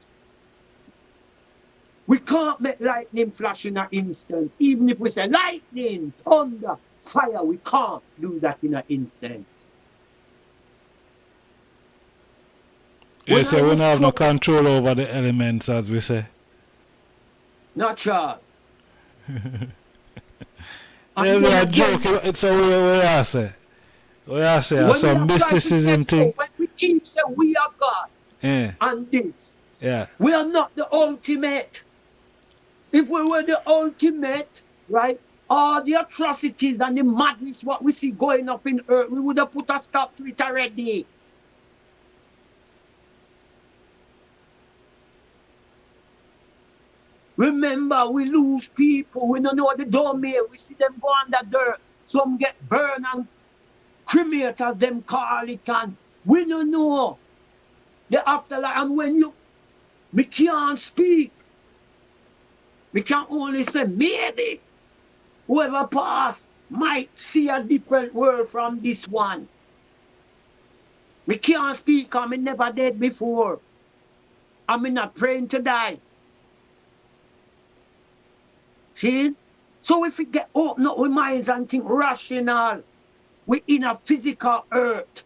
We can't make lightning flash in an instant. Even if we say lightning, thunder, fire, we can't do that in an instant. You say we don't have no control over the elements, as we say. Natural. There's a joke, it's a way I say. We say some mysticism thing. When we keep saying we are God and this, we are not the ultimate. If we were the ultimate, right, all the atrocities and the madness what we see going up in earth, we would have put a stop to it already. Remember, we lose people. We don't know what they don't make. We see them go under dirt. Some get burned and cremated, as them call it. And we don't know the afterlife. And when we can't speak. We can only say maybe whoever passed might see a different world from this one. We can't speak because we never did before. I'm not praying to die. See? So if we get open up with minds and think rational, we're in a physical earth.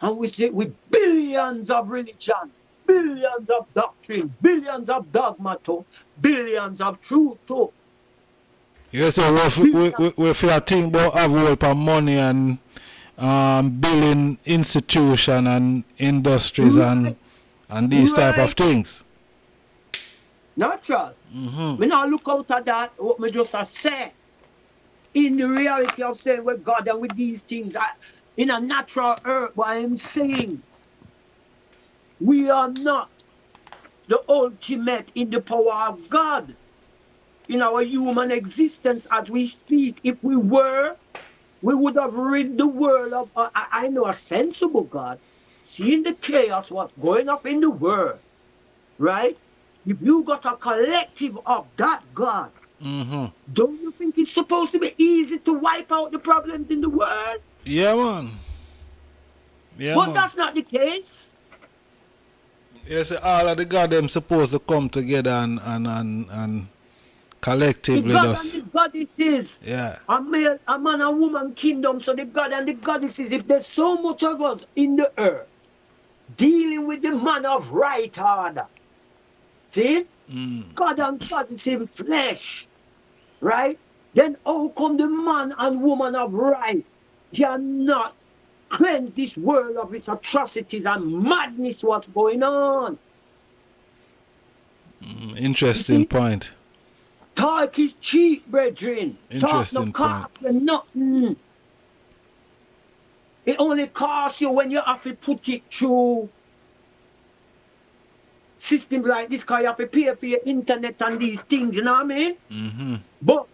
And we say with billions of religion, billions of doctrine, billions of dogma too, billions of truth too. You say we feel think about have help of money and building institution and industries and these type of things. Natural. We now look out at that, what we just say. In the reality of saying with God and with these things, in a natural earth, what I am saying, we are not the ultimate in the power of God. In our human existence as we speak, if we were, we would have rid the world of, I know a sensible God, seeing the chaos, what's going on in the world, right? If you got a collective of that God, don't you think it's supposed to be easy to wipe out the problems in the world? Yeah, man. Yeah, but man. that's not the case. Yes, all of the God them supposed to come together and collectively the God just. and the goddesses. Yeah. A man and woman kingdom. So the God and the goddesses, if there's so much of us in the earth dealing with the man of right order. See? God and goddess in flesh. Right? Then how come the man and woman of right cannot cleanse this world of its atrocities and madness what's going on? Interesting point. Talk is cheap, brethren. Interesting Talk no cost you nothing. It only costs you when you have to put it through system like this because you have to pay for your internet and these things, you know what I mean? Mm-hmm. But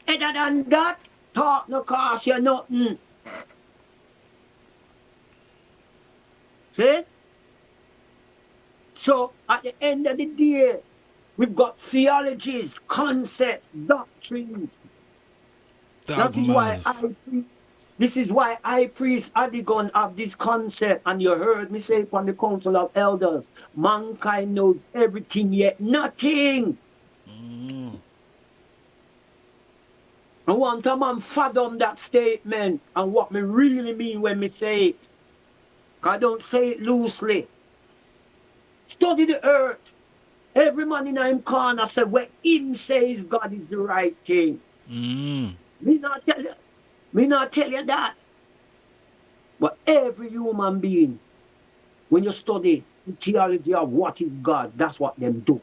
other than that, talk no cost you nothing. See? So at the end of the day, we've got theologies, concepts, doctrines. That is why this is why I priest Adigon have this concept, and you heard me say from the council of elders, mankind knows everything yet nothing. I want a man fathom that statement and what me really mean when me say it. I don't say it loosely. Study the earth. Every man in him corner say where him says God is the right thing. Me not tell you that. But every human being, when you study the theology of what is God, that's what them do.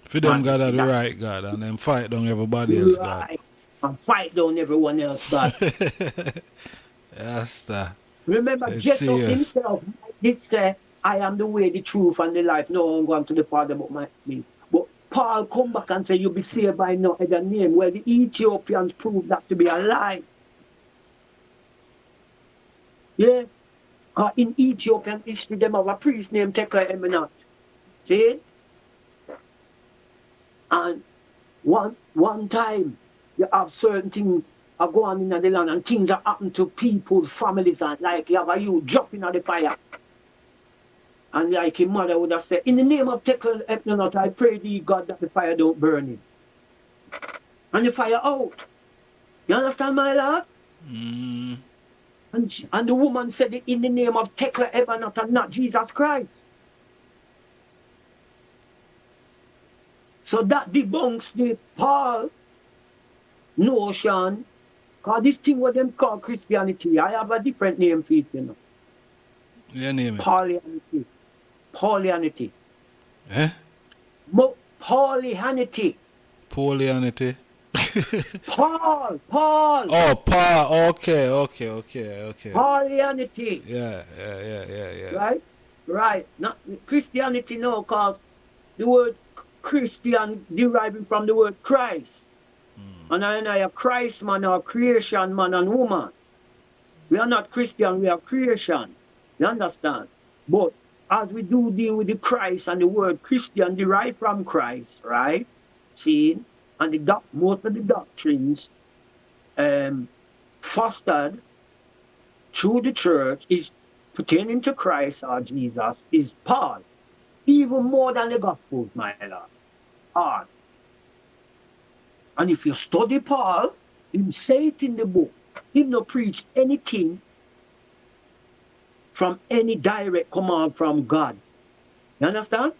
For them God are the right God, and them fight down everybody else God. And fight down everyone else God. That's that. Remember, Jesus himself did say, I am the way, the truth, and the life. No one going to the Father but me. But Paul come back and say, you'll be saved by no other name. Well, the Ethiopians proved that to be a lie. Yeah. In Ethiopian history, them have a priest named Tekla Eminat. See? And one time, you have certain things are going on in the land and things that happen to people's families, and like you have a youth dropping on the fire. And like his mother would have said, in the name of Tekla Eminat, I pray thee, God, that the fire don't burn him. And the fire out. You understand, my lord? And the woman said it in the name of Tekla Eminat and not Jesus Christ. So that debunks the Paul notion, because this thing what them call Christianity, I have a different name for it, you know. Your name? Paulianity. Paulianity. Eh? Paulianity. Paulianity. Paul. Oh, Paul. Okay. Paulianity. Yeah. Right. Not Christianity, no, because the word Christian deriving from the word Christ. And I know a Christ man or creation man and woman. We are not Christian, we are creation. You understand? But as we do deal with the Christ and the word Christian derived from Christ, right? See? And most of the doctrines fostered through the church is pertaining to Christ or Jesus is Paul. Even more than the Gospels, my lord. Hard. And if you study Paul, him say it in the book. Him no preach anything from any direct command from God. You understand?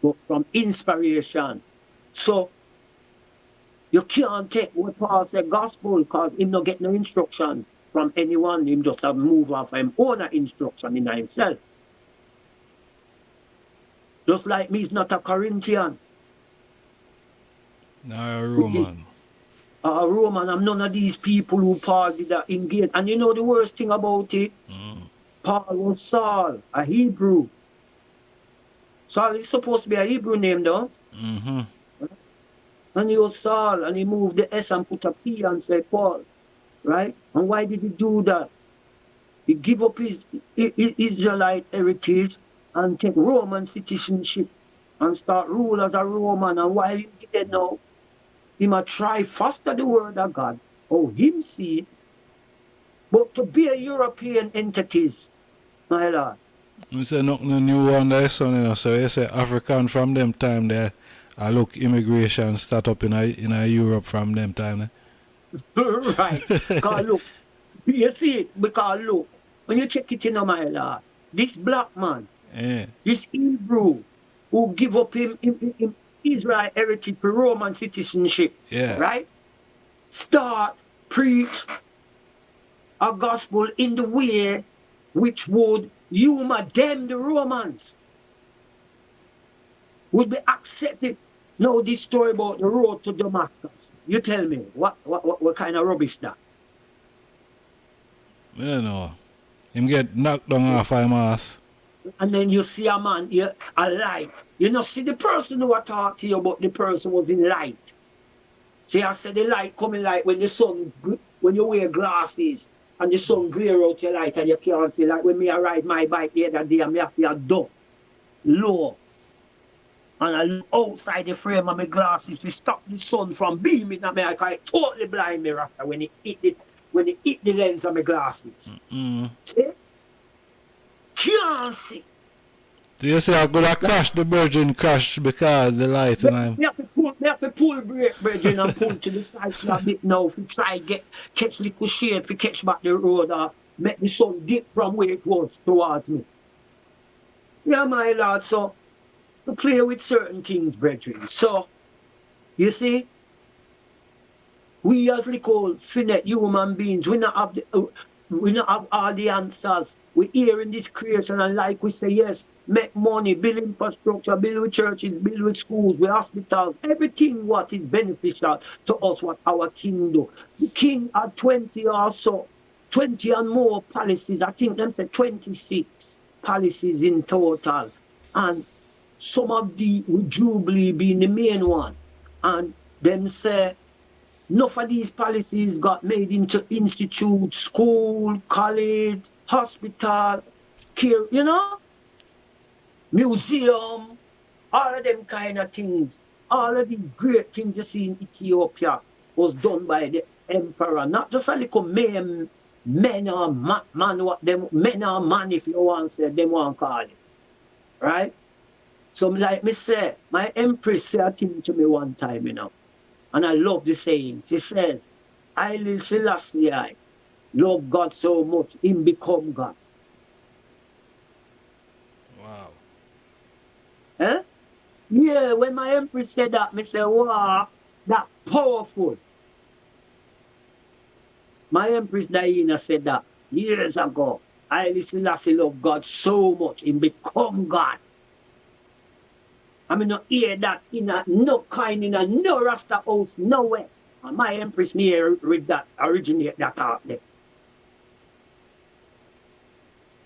But from inspiration. So, you can't take what Paul said gospel because him no get no instruction from anyone. Him just have move off him own instruction in himself. Just like me is not a Corinthian. No, a Roman. A Roman, I'm none of these people who Paul did that engage. And you know the worst thing about it? Paul was Saul, a Hebrew. Saul is supposed to be a Hebrew name, though. And he was Saul, and he moved the S and put a P and said Paul. Right? And why did he do that? He gave up his Israelite heritage and take Roman citizenship and start rule as a Roman. And while he didn't know, he might try foster the word of God, or him see it, but to be a European entities, my lord. You say nothing new on the son, you know, so you say African from them time there, I look immigration start up in a Europe from them time. Right, because look, you see it, because look, when you check it in, my lord, this black man, this Hebrew, who give up him Israel heritage for Roman citizenship, right? Start preach a gospel in the way which would humor them, the Romans, would be accepted. Now this story about the road to Damascus, you tell me, what kind of rubbish that? I don't know. Him get knocked down off his ass. and then you see a man, a light. You know, see the person who I talk to you about the person was in light. See, I said the light coming like when the sun, when you wear glasses and the sun glare out your light and you can't see. Like when me I ride my bike the other day and me have to dump low. And I look outside the frame of my glasses to stop the sun from beaming at me. I can totally blind me after when it hit the lens of my glasses. See? Can't see. Do you say I'm gonna crash the virgin crash because the light and I'm... Me have to pull brake, virgin, and pull to the side a bit now if you try catch little shade, if you catch back the road or make the sun dip from where it was towards me. Yeah, my lord, so to play with certain things, brethren. So, you see, we as little finite human beings, we not have all the answers. We hear in this creation and like we say, yes, make money, build infrastructure, build with churches, build with schools, with hospitals, everything what is beneficial to us, what our king do. The king had 20 or so, 20 and more policies. I think them say 26 policies in total. And some of the with Jubilee being the main one. And them say, enough of these policies got made into institute, school, college, hospital, care, you know, museum, all of them kind of things. All of the great things you see in Ethiopia was done by the emperor, not just a little men or man, what them men or man, if you want to say, them want to call it, right? So like me say, my empress said a thing to me one time, you know. And I love the saying. She says, Haile Selassie I love God so much, him become God. Wow. Eh? Yeah, when my empress said that, me say, wow, that powerful. My empress Diana said that years ago. Haile Selassie love God so much, him become God. I mean, not hear that in a no kind, in a no Rasta house, nowhere. And my empress me with that, originate that out there.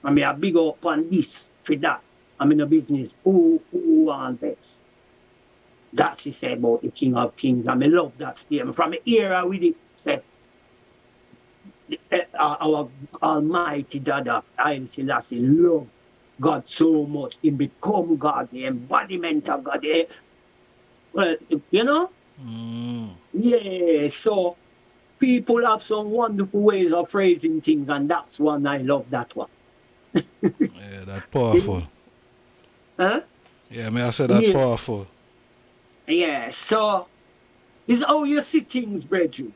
I mean, I big up on this for that. I'm in a business. Who wants this? That she said about the King of Kings. I mean, love that statement. From the era with it, said, our almighty Dada, Haile Selassie, love God so much, he become God, the embodiment of God. Well, you know? Yeah, so people have some wonderful ways of phrasing things, and that's one I love that one. Yeah, that's powerful. Huh? Yeah, may I say that's powerful. Yeah, so it's how you see things, brethren.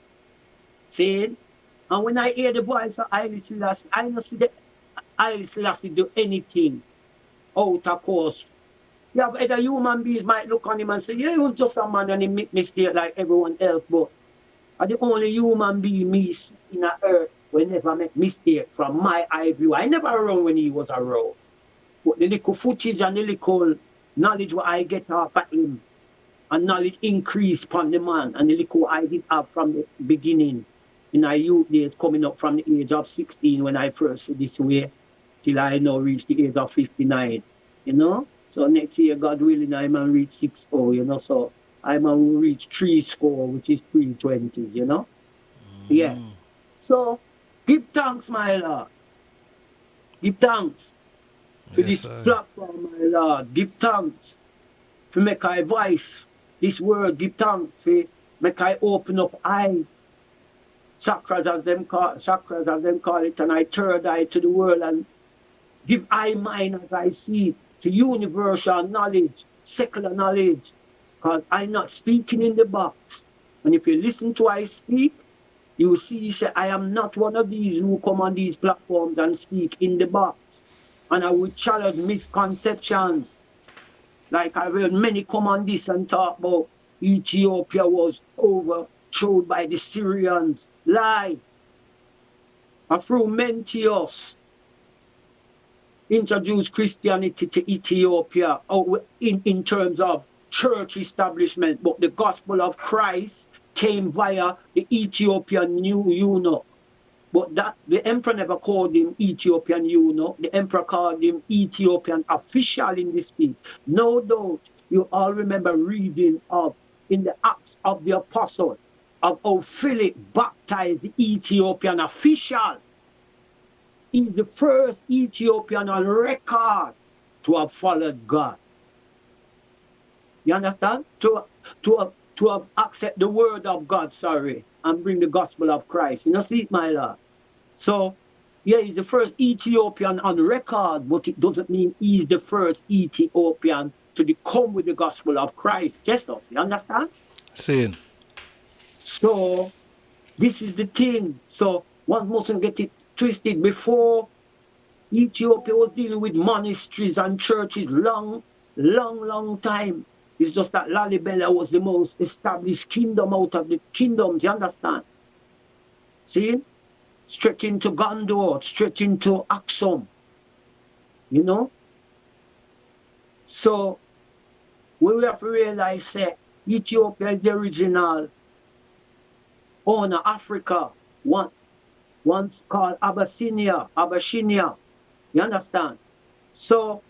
See? And when I hear the voice of Haile Selassie, I don't see the Haile Selassie do anything out of course. Yeah, other human beings might look on him and say, yeah, he was just a man and he make mistake like everyone else, but the only human being me in the earth will never make mistake from my eye view. I never around when he was around. But the little footage and the little knowledge what I get off of him, and knowledge increase upon the man, and the little I did have from the beginning in our youth days, coming up from the age of 16 when I first see this way, till I now reach the age of 59, you know? So next year, God willing, I man reach 60, you know? So I man reach 3 score, which is 320s, you know? Yeah. So give thanks, my Lord. Give thanks for this platform, my Lord. Give thanks for make I voice this word. Give thanks for make I open up eye. Chakras as them call it, and I third eye to the world and give eye mind as I see it to universal knowledge, secular knowledge. Because I'm not speaking in the box. And if you listen to I speak, you see, say, I am not one of these who come on these platforms and speak in the box. And I will challenge misconceptions. Like I've heard many come on this and talk about Ethiopia was overthrown by the Syrians. Lie. Frumentius introduced Christianity to Ethiopia in terms of church establishment, but the gospel of Christ came via the Ethiopian new eunuch. But that the emperor never called him Ethiopian, The emperor called him Ethiopian official in this thing. No doubt you all remember reading of in the Acts of the Apostle of how Philip baptized the Ethiopian official. He's the first Ethiopian on record to have followed God. You understand? To have accepted the word of God, and bring the gospel of Christ. You know, see it, my lord. So, yeah, he's the first Ethiopian on record, but it doesn't mean he's the first Ethiopian to come with the gospel of Christ. Jesus, you understand? Seeing. So, this is the thing. So, one mustn't get it twisted. Before, Ethiopia was dealing with monasteries and churches long time. It's just that Lalibela was the most established kingdom out of the kingdoms, you understand? See? Straight into Gondor, straight into Aksum. You know? So, we have to realize that Ethiopia is the original owner Africa, once called Abyssinia. You understand? So,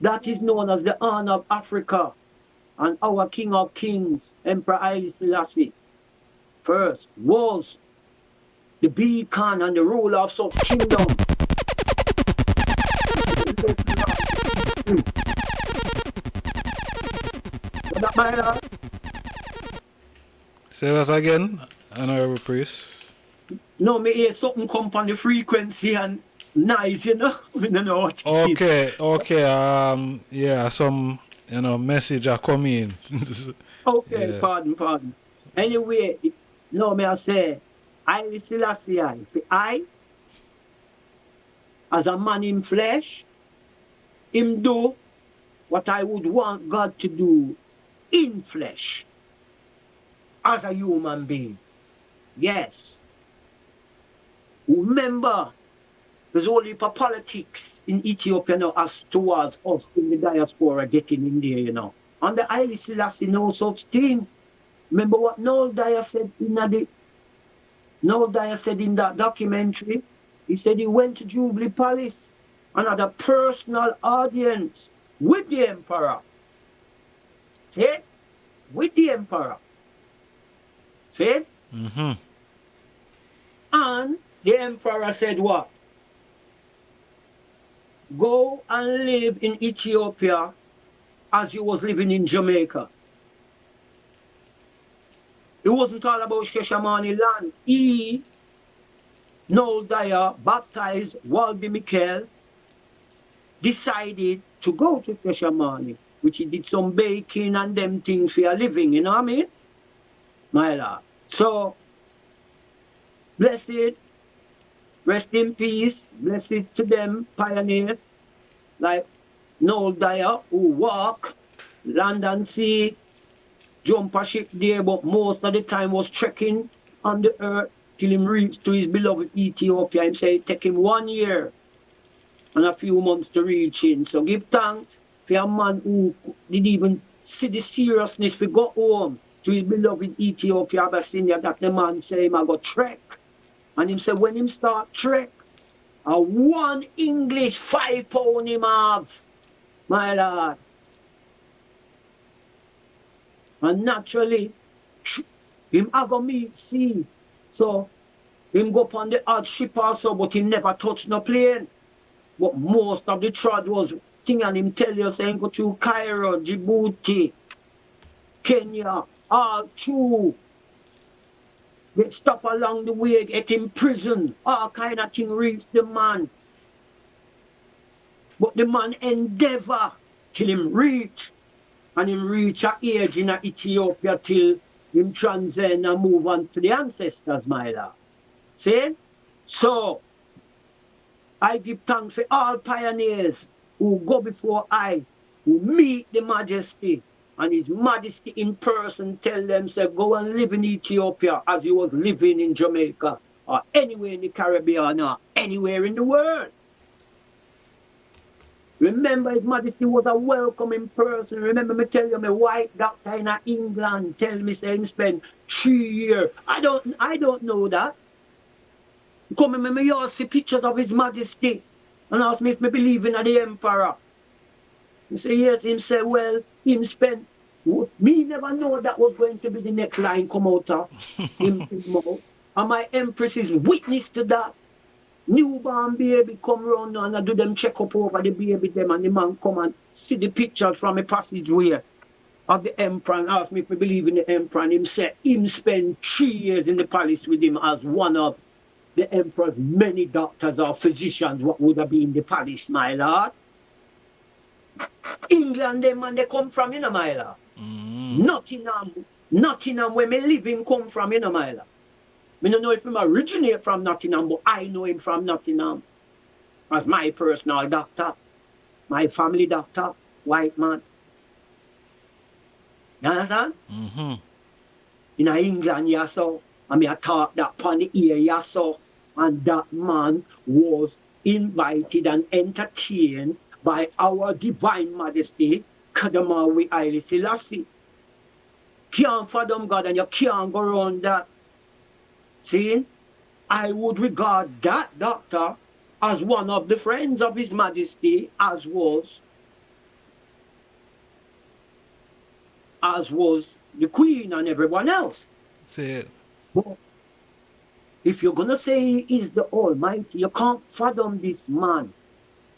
that is known as the horn of Africa. And our King of Kings, Emperor Haile Selassie I, was the beacon and the ruler of such kingdom. Say that again, Honorable Priest. No, me hear something come on the frequency and nice, you know. I don't know what it is. Okay. Yeah, some message are coming. Okay, yeah. pardon. Anyway, may I say, Haile Selassie I, as a man in flesh, him do what I would want God to do in flesh, as a human being. Yes. Remember, there's only politics in Ethiopia now as towards us in the diaspora getting in there, And the Haile Selassie no such thing. Remember what Noel Dyer said in that documentary? He said he went to Jubilee Palace and had a personal audience with the emperor. See? With the emperor. See? Mm-hmm. And the emperor said what? Go and live in Ethiopia as you was living in Jamaica. It wasn't all about Sheshamani land. He, Noel Dyer, baptized Walby Mikel, decided to go to Sheshamani, which he did some baking and them things for a living, you know what I mean? My lord. So, blessed, rest in peace, blessed to them pioneers, like Noel Dyer, who walk land and sea, jump a ship there, but most of the time was trekking on the earth till him reached to his beloved Ethiopia. Him say it take him 1 year and a few months to reach in. So give thanks for a man who didn't even see the seriousness to go home to his beloved Ethiopia, Abyssinia, that the man say him I go trek. And him say when him start trek, a 1 English 5 pound him have, my lord. And naturally, him a go meet sea. So, him go upon the odd ship also, but he never touch no plane. But most of the trod was thing and him tell you saying go to Cairo, Djibouti, Kenya, all through. Get stop along the way, get in prison, all kind of thing reach the man. But the man endeavor till him reach. And him reach a age in Ethiopia till him transcend and move on to the ancestors, my lord. See? So, I give thanks for all pioneers who go before I, who meet the majesty, and his majesty in person tell them, say, go and live in Ethiopia as you was living in Jamaica, or anywhere in the Caribbean, or anywhere in the world. Remember, His Majesty was a welcoming person. Remember me tell you, my white doctor in England tell me say him spend 3 years. I don't know that. Come in, me all see pictures of His Majesty and ask me if me believe in the Emperor. He say yes, him say, well, him spent. Me never know that was going to be the next line come out of him mouth. And my Empress is witness to that. Newborn baby come round and I do them check up over the baby them and the man come and see the pictures from a passageway of the Emperor and ask me if we believe in the Emperor, and him say him spent 3 years in the palace with him as one of the Emperor's many doctors or physicians what would have been in the palace, my lord. England them and they come from, my lord. Nottingham where me live him come from, my lord. I don't know if him originate from Nottingham, but I know him from Nottingham as my personal doctor, my family doctor, white man. You understand? In England, you saw, and I thought that upon the ear, you saw, and that man was invited and entertained by our Divine Majesty, Kadamawi Haile Selassie. Can't fathom God, and you can't go around that. See, I would regard that doctor as one of the friends of His Majesty, as was the Queen and everyone else. See it. But if you're gonna say He is the Almighty, you can't fathom this man.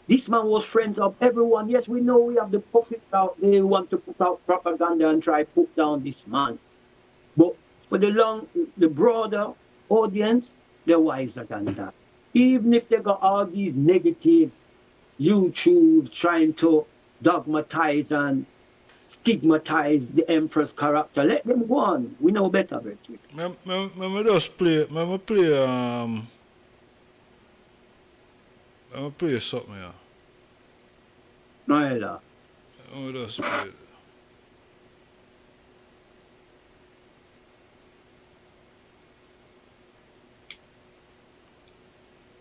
This man was friends of everyone. Yes, we know we have the puppets out there who want to put out propaganda and try to put down this man. But for the broader audience, they're wiser than that. Even if they got all these negative YouTube trying to dogmatize and stigmatize the Emperor's character, let them go on. We know better, Richard. Me just play something here. No, Me just play.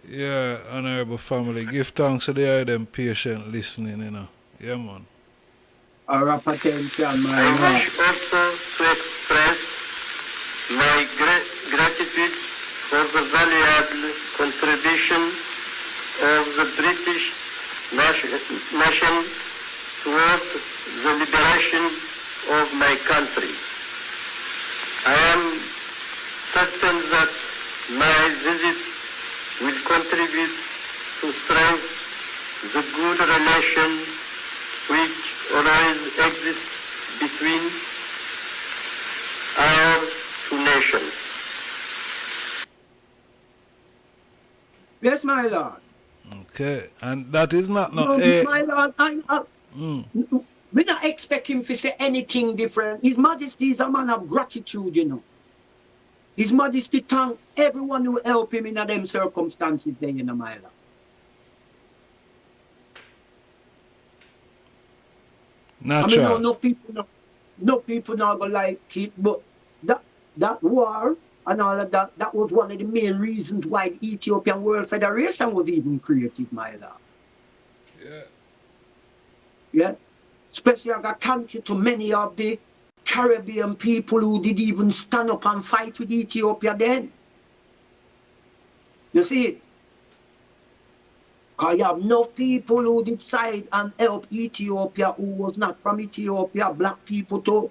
Yeah, honorable family, give thanks to them patient listening, Yeah, man. Our attention, my I man. wish also to express my gratitude for the valuable contribution of the British nation toward the liberation of my country. I am certain that my visit will contribute to strengthen the good relation which always exists between our two nations. Yes, my lord. Okay, and that is not No, my lord, we not expect him to say anything different. His Majesty is a man of gratitude, His Majesty thank everyone who help him in them circumstances there, my lord. Natural. I mean, no people not gonna like it, but that war and all of that, that was one of the main reasons why the Ethiopian World Federation was even created, my lord. Yeah. Yeah. Especially as a thank you to many of the Caribbean people who did even stand up and fight with Ethiopia then. You see it? Because you have no people who decide and help Ethiopia who was not from Ethiopia, black people too.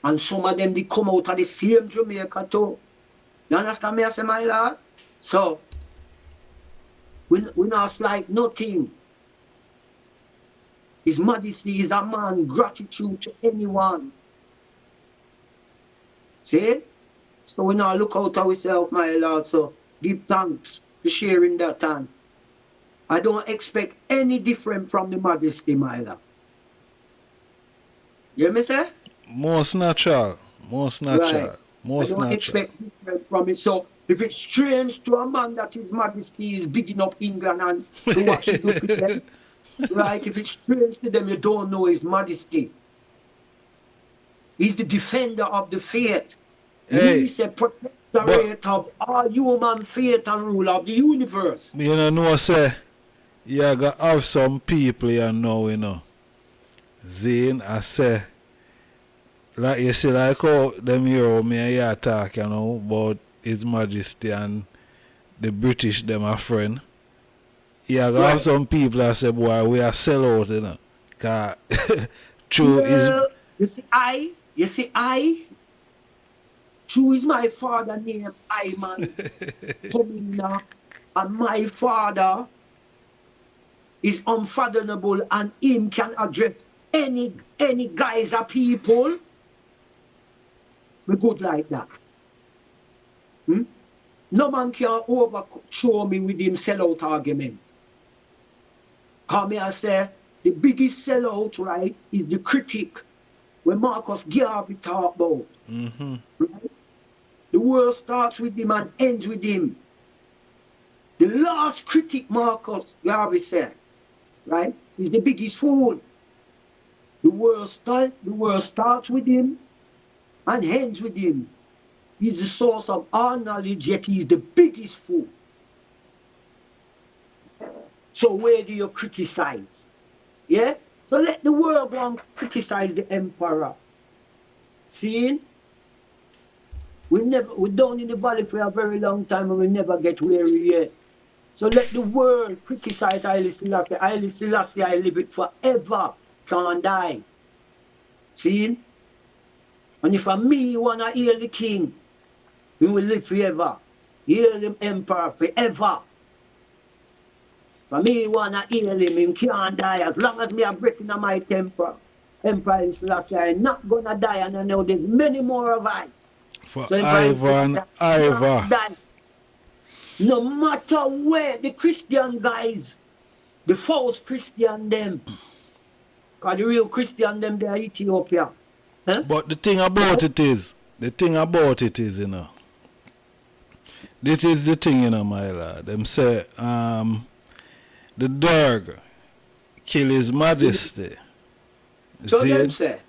And some of them, they come out of the same Jamaica too. You understand me, I say, my lord? So, we not slight nothing. His Majesty is a man, gratitude to anyone. See? So we now look out ourselves, my lord. So give thanks for sharing that time. I don't expect any different from the Majesty, my lord. You hear me say? Most natural. Most natural. Right. Most I don't natural. expect different from it. So if it's strange to a man that His Majesty is bigging up England and to watch it with them, right? If it's strange to them, you don't know His Majesty. He's the defender of the faith. Hey, He's a protectorate of all human faith and rule of the universe. You know, say, you got have some people you know. Zane, I say, like you see, like how them hear me and you talk, about His Majesty and the British them a friend. Yeah, right. Have some people that say, boy, we are sell out, you know. Cause true is you see I true is my father name I man coming now, and my father is unfathomable and him can address any guys or people. We good like that. No man can overthrow me with him sellout argument. Come here, I say the biggest sellout, right, is the critic when Marcus Garvey talk about. Right? The world starts with him and ends with him. The last critic, Marcus Garvey said, right, is the biggest fool. The world starts with him and ends with him. He's the source of all knowledge, yet he's the biggest fool. So where do you criticize? Yeah? So let the world go and criticize the emperor. See? We're down in the valley for a very long time and we never get weary yet. So let the world criticize Haile Selassie. Haile Selassie I live it forever. Can't die. See? And if me wanna heal the king, we will live forever. Heal the emperor forever. For me wanna heal him, he can't die. As long as me are breaking on my temper, Emperor Selassie I'm not gonna die, and I know there's many more of I. For so Ivan. No matter where the Christian guys, the false Christian them, because the real Christian them, they are Ethiopia. Huh? But the thing about it is, you know, this is the thing, you know, my lord. Them say, the dog kill his majesty. So them say.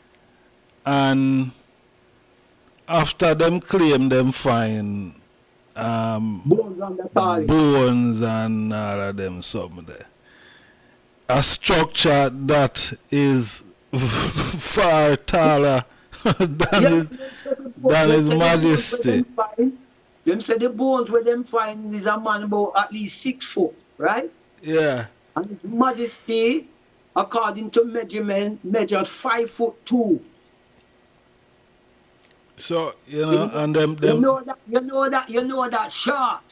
And after them claim them find bones and all of them something there. A structure that is far taller than his majesty. Them say the bones where them find is a man about at least 6 foot, right? Yeah. And his majesty, according to measurement, measured 5'2". So you know, and them you know that short,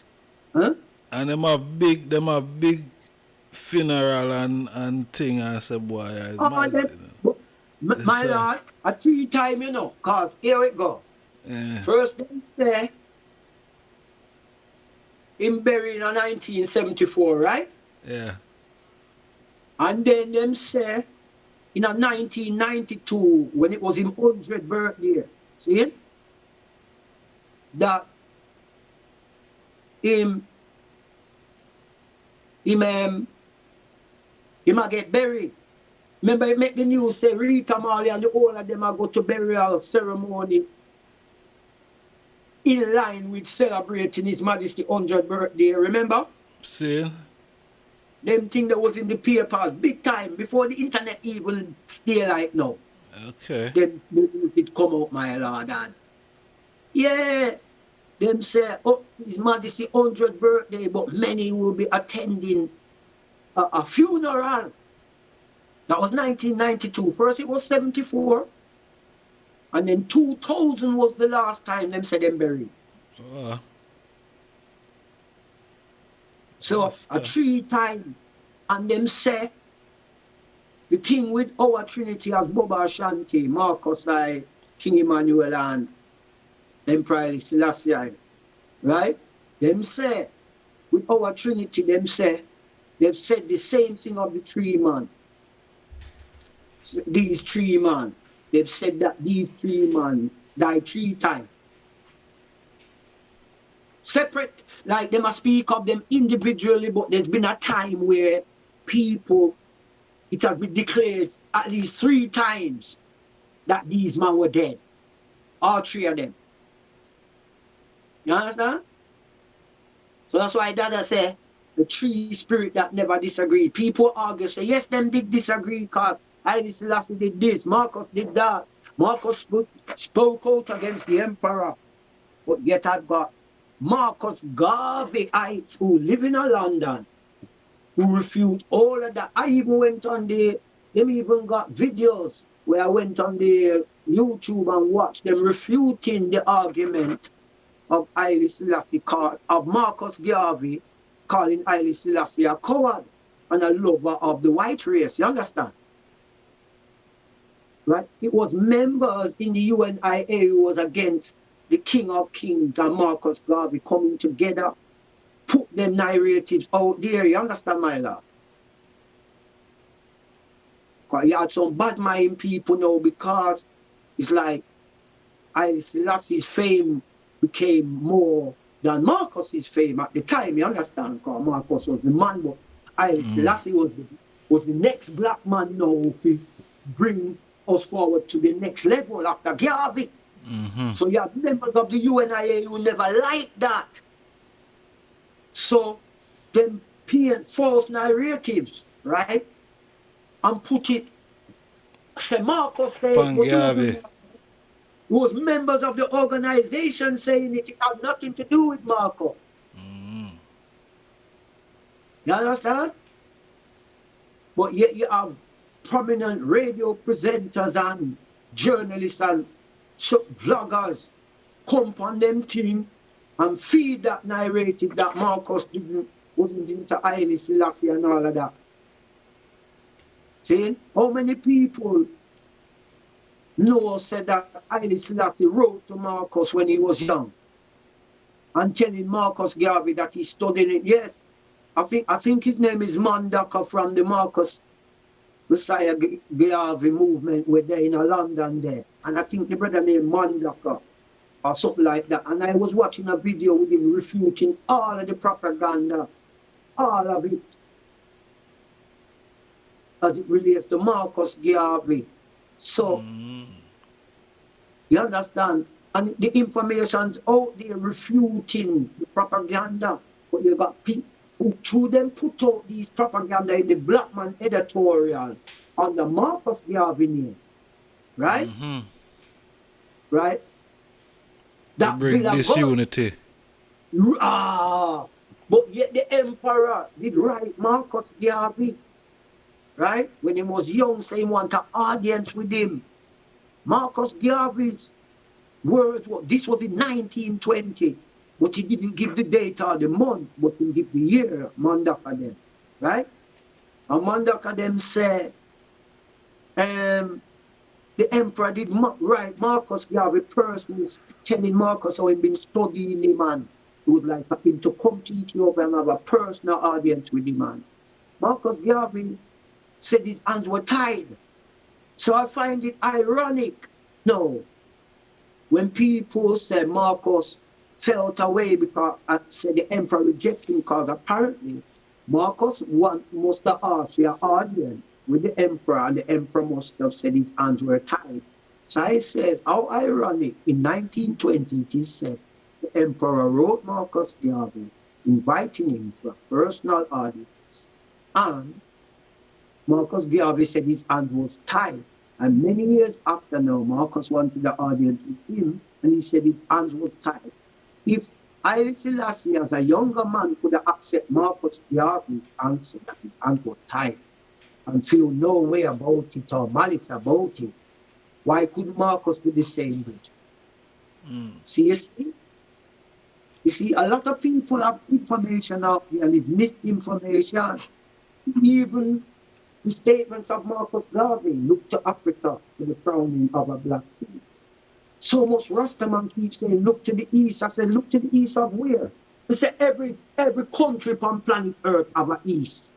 huh? And them have big funeral and thing. I say, boy, my lord, a 3 times, you know, cause here it go. Yeah. First them say him buried in 1974, right? Yeah. And then them say in 1992 when it was his 100th birthday, see that him might get buried. Remember, it make the news say Rita Marley and the whole of them are go to burial ceremony in line with celebrating His Majesty 100th birthday. Remember? See. Them thing that was in the papers big time before the internet even stay like now. Okay. Then it come out, my lord. And yeah, them say, oh, His Majesty 100th birthday, but many will be attending a funeral. That was 1992. First it was 74. And then 2000 was the last time them said them buried. So a 3 times. And them say the thing with our Trinity as Boba Ashanti, Marcus I, King Emmanuel and Emperor Haile Selassie I, right? Them say with our Trinity, them say they've said the same thing of the 3 man. These 3 man. They've said that these 3 man died 3 times. Separate, like they must speak of them individually, but there's been a time where people, it has been declared at least 3 times that these men were dead. All 3 of them. You understand? So that's why Dada say the 3 spirit that never disagree. People argue, say, yes, them did disagree because Haile Selassie did this, Marcus did that. Marcus spoke out against the emperor. But yet I've got Marcus Garvey who live in London, who refute all of that. I even went on them even got videos where I went on the YouTube and watched them refuting the argument of Haile Selassie, of Marcus Garvey calling Haile Selassie a coward and a lover of the white race. You understand? Right? It was members in the UNIA who was against the King of Kings and Marcus Garvey coming together, put them narratives out there. You understand, my love? Because you had some bad mind people now, because it's like Haile Selassie's fame became more than Marcus's fame at the time. You understand? Because Marcus was the man, but Haile Selassie was the next black man now who bring us forward to the next level after Garvey. So you have members of the UNIA who never liked that. So them paint false narratives, right? And put it, say Marcus said, it was members of the organization saying it had nothing to do with Marcus. You understand? But yet you have prominent radio presenters and journalists and vloggers come on them thing and feed that narrative that Marcus wasn't into Haile Selassie and all of that. See, how many people know said that Haile Selassie wrote to Marcus when he was young and telling Marcus Garvey that he's studying it? Yes, I think his name is Mandaka from the Marcus Messiah Garvey movement were there in London there. And I think the brother named Mandaka or something like that. And I was watching a video with him refuting all of the propaganda, all of it, as it relates to Marcus Garvey. So, you understand? And the information's out there refuting the propaganda. But you got people who through them put out these propaganda in the Black Man editorial under Marcus Garvey name. Right? Right? That bring disunity. But yet the emperor did write Marcus Garvey, right? When he was young, saying he wanted an audience with him. Marcus Garvey's words, this was in 1920, but he didn't give the date or the month, but he gave the year, Mandaka them, right? And Mandaka them said, the emperor did write Marcus Garvey personally, telling Marcus how he'd been studying him, and he would like for him to come to Ethiopia and have a personal audience with him, man. Marcus Garvey said his hands were tied. So I find it ironic, no, when people say Marcus felt away because I said the emperor rejected him, because apparently Marcus must have asked the audience with the emperor, and the emperor must have said his hands were tied. So I says, how ironic, in 1920 it is said, the emperor wrote Marcus Garvey, inviting him for a personal audience. And Marcus Garvey said his hands was tied. And many years after now, Marcus wanted the audience with him, and he said his hands were tied. If Haile Selassie, as a younger man, could have accepted Marcus Garvey's answer that his hands were tied, and feel no way about it or malice about it, why couldn't Marcus do the same with it? You see, a lot of people have information out there and it's misinformation. Even the statements of Marcus Garvey, look to Africa for the crowning of a black king. So much Rastaman keeps saying, look to the east. I said, look to the east of where? They say every country on planet Earth have an east.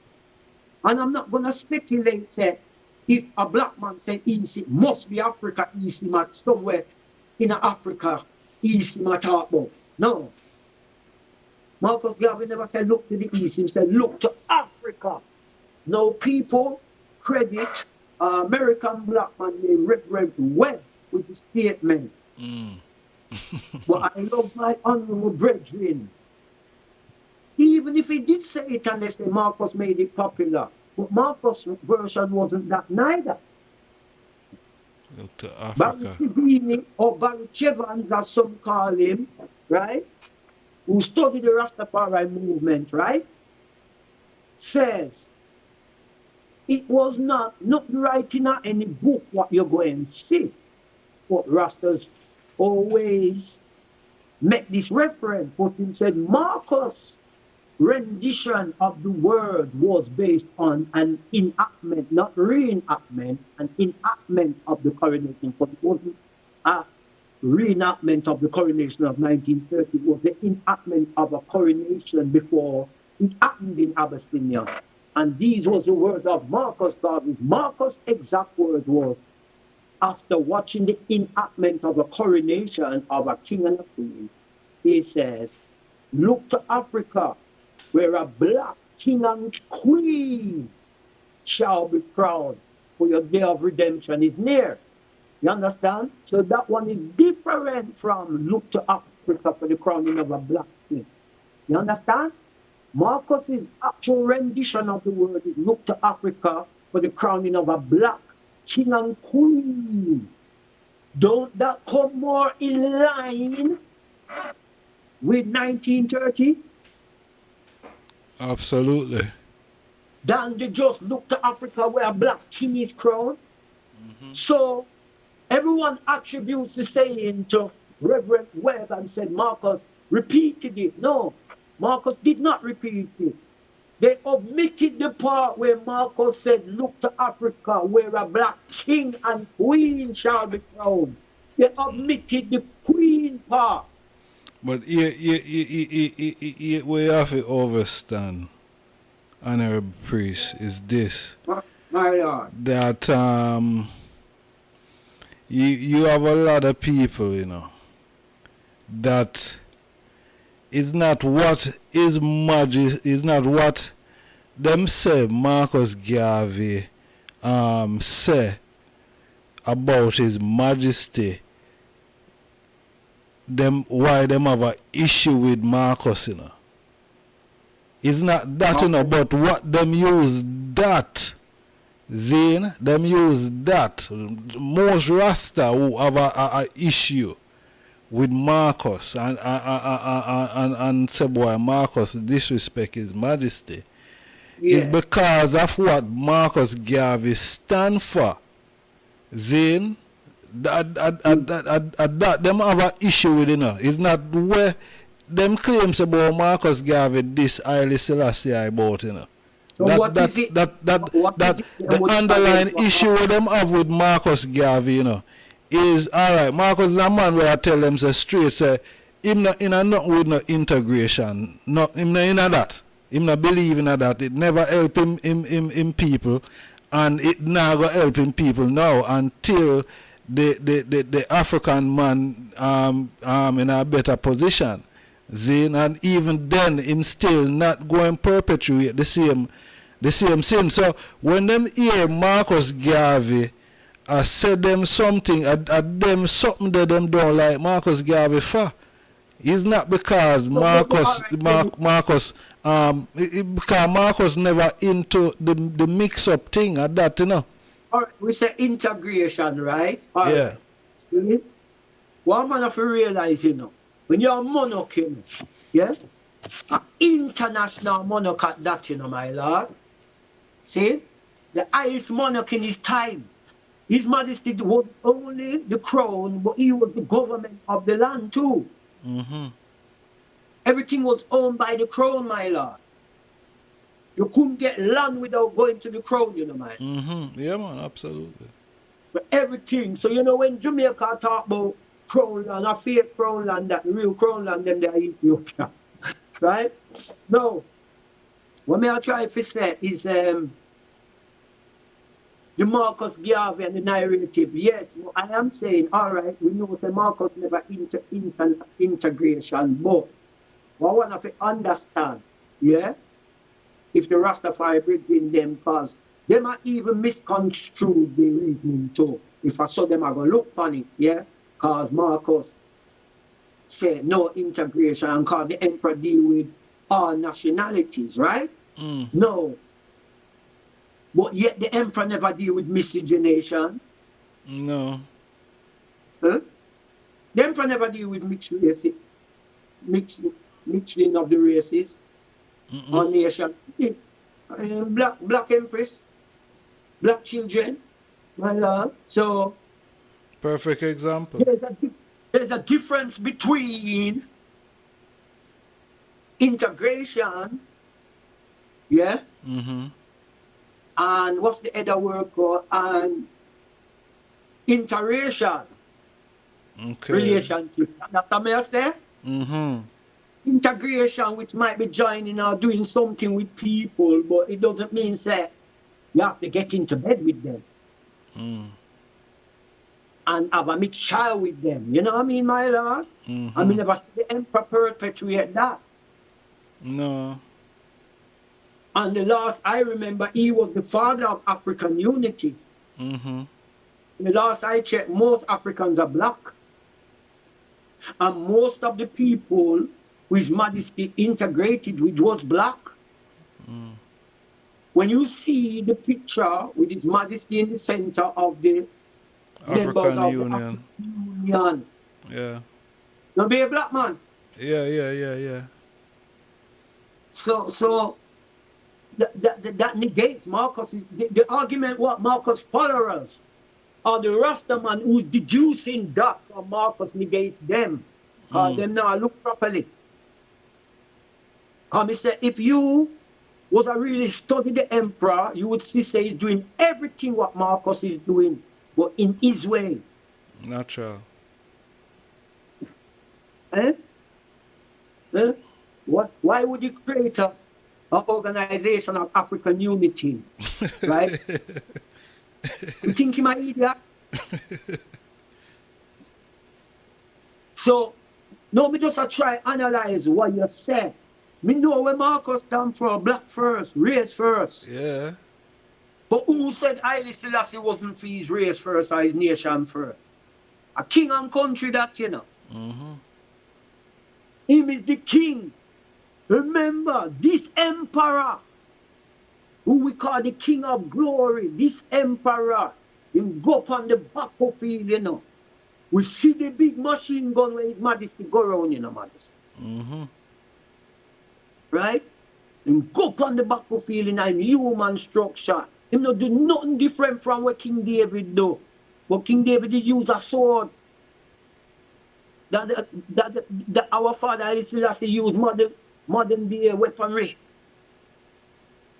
And I'm not going to speculate, say, if a black man say east, it must be Africa east, somewhere in Africa east, talk about. No. Marcus Garvey never said look to the east, he said look to Africa. Now people credit American black man named Reverend Webb with the statement. But I love my honorable brethren. Even if he did say it and they say Marcus made it popular, but Marcus' version wasn't that neither. Look to Africa. Barry Chivini, or Barry Chevans as some call him, right? who studied the Rastafari movement, right, says it was not writing in any book what you're going to see. But Rastas always make this reference. But he said Marcus' rendition of the word was based on an enactment, not reenactment, an enactment of the coronation. But it wasn't a reenactment of the coronation of 1930. It was the enactment of a coronation before it happened in Abyssinia. And these was the words of Marcus Garvey. Marcus' exact word was, after watching the enactment of a coronation of a king and a queen, he says, look to Africa, where a black king and queen shall be crowned, for your day of redemption is near. You understand? So that one is different from look to Africa for the crowning of a black king. You understand? Marcus's actual rendition of the word is look to Africa for the crowning of a black king and queen. Don't that come more in line with 1930? Absolutely. Than they just look to Africa where a black king is crowned. So everyone attributes the saying to Reverend Webb and said Marcus repeated it. No, Marcus did not repeat it. They omitted the part where Marcus said, look to Africa where a black king and queen shall be crowned. They omitted the queen part. But we have to understand, honorable priest, is this. My Lord. That you have a lot of people, you know, that is not what His Majesty, is not what them say Marcus Garvey say about His Majesty. Them why them have an issue with Marcus, you know. It's not that, you know, but what them use that. Then them use that. Most Rasta who have a issue with Marcus and say boy Marcus disrespect His Majesty. It's because of what Marcus Garvey stand for. Then that them have an issue with, you know. It's not where them claims about Marcus Garvey this Haile Selassie I about, you know. So The underlying issue with them have with Marcus Garvey, you know, is alright. Marcus is a man where I tell them say straight, say him not in a nothing with no integration, him not in that. Him not believe in that. It never help him people, and it now go help him people now until the African man in a better position. Then, and even then him still not going perpetuate the same sin. So when them hear Marcus Garvey said them something them something that them don't like Marcus Garvey for, it's not because because Marcus never into the mix up thing at that, you know. Alright, we say integration, right? All yeah. Right. One man have to realize, you know, when you're a monarch, yes, an international monarch at that, you know, my lord. See, the highest monarch in his time. His Majesty was only the crown, but he was the government of the land too. Everything was owned by the crown, my lord. You couldn't get land without going to the crown, you know, man. Yeah, man, absolutely. But everything. So, you know, when Jamaica talk about crown land, a fake crown land, that real crown land, them there in Ethiopia. Right? No. What I try to say is the Marcus Garvey and the narrative. Yes, I am saying, all right, we know say Marcus never integration, but what I want to understand, yeah, if the Rastafari bring in them, because they might even misconstrue the reasoning too. If I saw them, I go look funny, yeah, because Marcus said no integration and because the emperor deal with all nationalities, right? No. But yet the emperor never deal with miscegenation. No. Huh? The emperor never deal with mixed race, mixing of the races on nation. Black empress, black children, my lord. So perfect example. There's a difference between integration, yeah, and what's the other word called? And interracial relationship. That's what I say? Integration, which might be joining or doing something with people, but it doesn't mean say you have to get into bed with them and have a mixed child with them. You know what I mean, my lord? I mean, never see the emperor perpetuate that. No. And the last I remember, he was the father of African unity. The last I checked, most Africans are black. And most of the people with Majesty integrated with was black. When you see the picture with His Majesty in the center of the African Union. Yeah. You be a black man. Yeah. So that negates Marcus. The argument what Marcus followers or the Rastaman who's deducing that from Marcus negates them. Because them now look properly. He said, if you was a really study the emperor, you would see say he's doing everything what Marcus is doing, but in his way. Natural. What? Why would you create an organization of African unity? Right? You think you're my idiot? So, no, me just try analyze what you said. Me know where Marcus come from, black first, race first. Yeah. But who said Haile Selassie wasn't for his race first or his nation first? A king and country that, you know. Him is the king. Remember, this emperor, who we call the king of glory, this emperor, him go up on the battlefield, you know. We see the big machine gun where His Majesty go around, you know, Majesty. Right? Him go up on the battlefield in a human structure. Him not do nothing different from what King David do. But King David did use a sword. That our father Haile Selassie used modern day weaponry.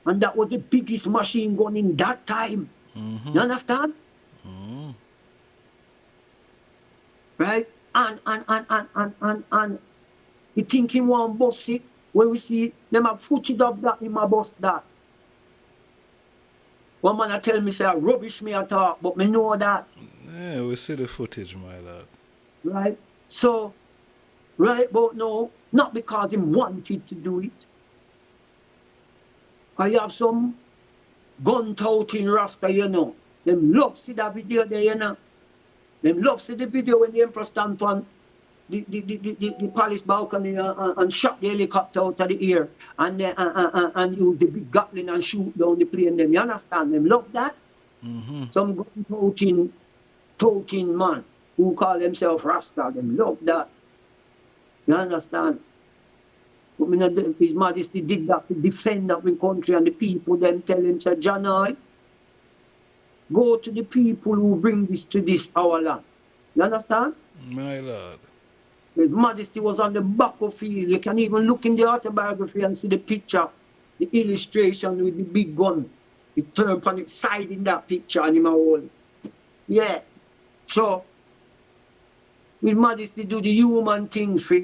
And that was the biggest machine gun in that time. You understand? Right? And you think him want bust it when we see them have footage of that, him a bust that. One man a tell me say rubbish me at all, but me know that. Yeah, we see the footage, my lad. Right? So, right, but no, not because he wanted to do it. I have some gun-touting Rasta, you know. Them love see that video there, you know. Them love see the video when the Emperor stand on the palace balcony and shot the helicopter out of the air and use the big gatling and shoot down the plane. Them, you understand? Them love that. Some gun-touting man who call themselves Rasta, them love that. You understand? But His Majesty did that to defend up the country and the people. Them tell him, say, John, go to the people who bring this to this our land. You understand? My lord. His Majesty was on the battlefield. You can even look in the autobiography and see the picture, the illustration with the big gun. He turned on its side in that picture and him a hold it. Yeah. So, His Majesty do the human things for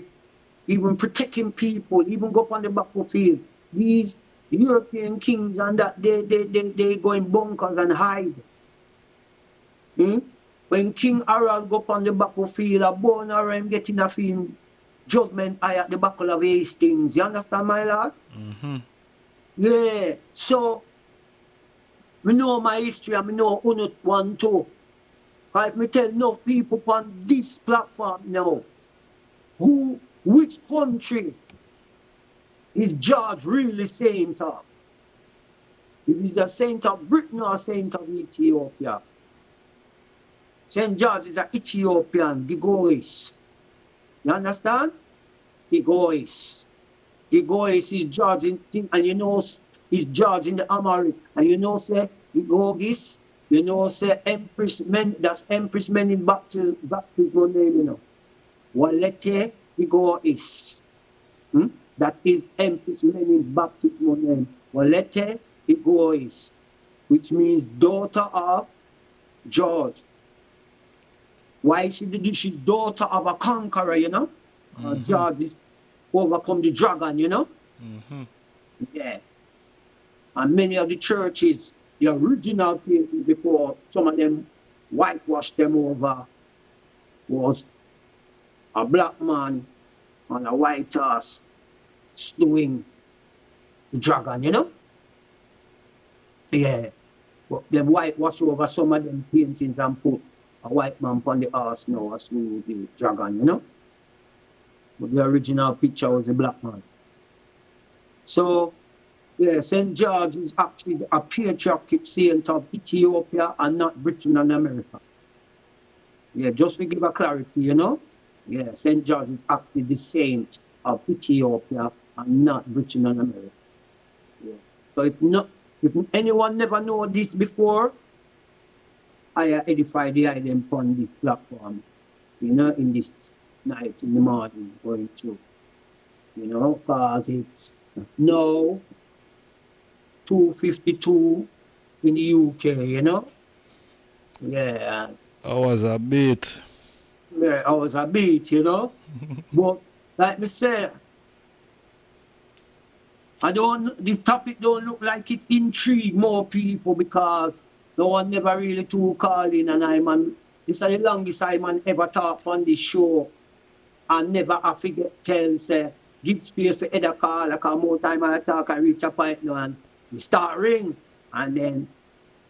even protecting people, even go up on the battlefield. These European kings and that they go in bunkers and hide. When King Harold go up on the battlefield, a bone or him getting a film judgment eye at the Battle of Hastings. You understand, my lord? Yeah. So, we know my history and we know Unut 1 too. Right, me tell enough people on this platform now, which country is George really saint of? If he's a saint of Britain or a saint of Ethiopia. St. George is an Ethiopian, Gigois. You understand? Gigois. He goes, he's judging thing, and you know, he's judging the Amharic. And you know, say, he go this, you know, say, Empress men, that's Empress men in baptism name, you know. Walete, he go is. That is Empress men in baptism name. Walete, he go is. Which means daughter of George. Why she did this? She's daughter of a conqueror, you know? George is overcome the dragon, you know? Yeah. And many of the churches, the original people before some of them whitewashed them over, was a black man on a white horse slewing the dragon, you know? Yeah. But them whitewashed over some of them paintings and put a white man on the horse now as slew the dragon, you know? But the original picture was a black man. So, yeah, St. George is actually a patriarchic saint of Ethiopia and not Britain and America. Yeah, just to give a clarity, you know? Yeah, St. George is actually the saint of Ethiopia and not Britain and America. Yeah. So if anyone never know this before, I edify the item on the platform, you know, in this night in the morning going through, you know, because it's now 2:52 in the UK, you know. Yeah. Hours a bit. Yeah, hours a bit, you know. But like me say, the topic don't look like it intrigue more people because no one never really too calling, and this is the longest I man ever talk on this show and never I forget tell say give space for other call, like more time I talk and reach a point now and you start ring and then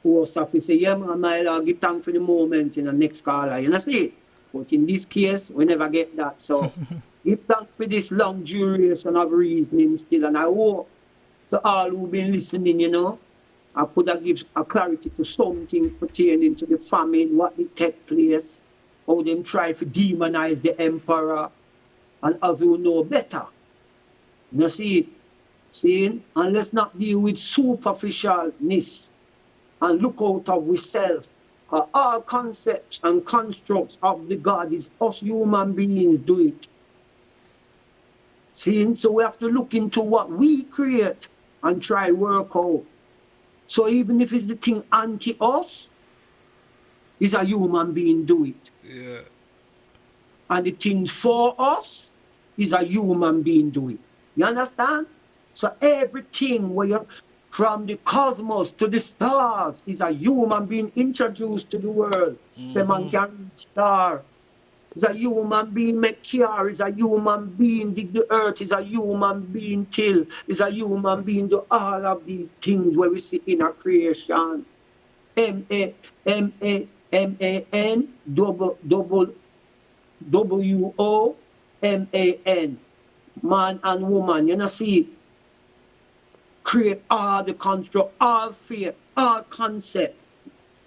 post office say, yeah man, my Lord, give thanks for the moment in the next caller, you know see? But in this case we never get that. So give thanks for this long duration of reasoning still, and I hope to all who've been listening, you know, I could have given a clarity to something pertaining to the famine, what did take place, how them try to demonize the emperor, and as you know better. You see it? See? And let's not deal with superficialness and look out of ourselves. All concepts and constructs of the God is us human beings do it. See? So we have to look into what we create and try work out. So even if it's the thing anti-us, it's a human being do it. Yeah. And the things for us is a human being do it. You understand? So everything where you from the cosmos to the stars is a human being introduced to the world. Say man can reach star. Is a human being make care, is a human being dig the earth, is a human being till, is a human being do all of these things where we see in our creation. M-A-N W-O-M-A-N. Man and woman, you know see it. Create all the construct, all faith, all concept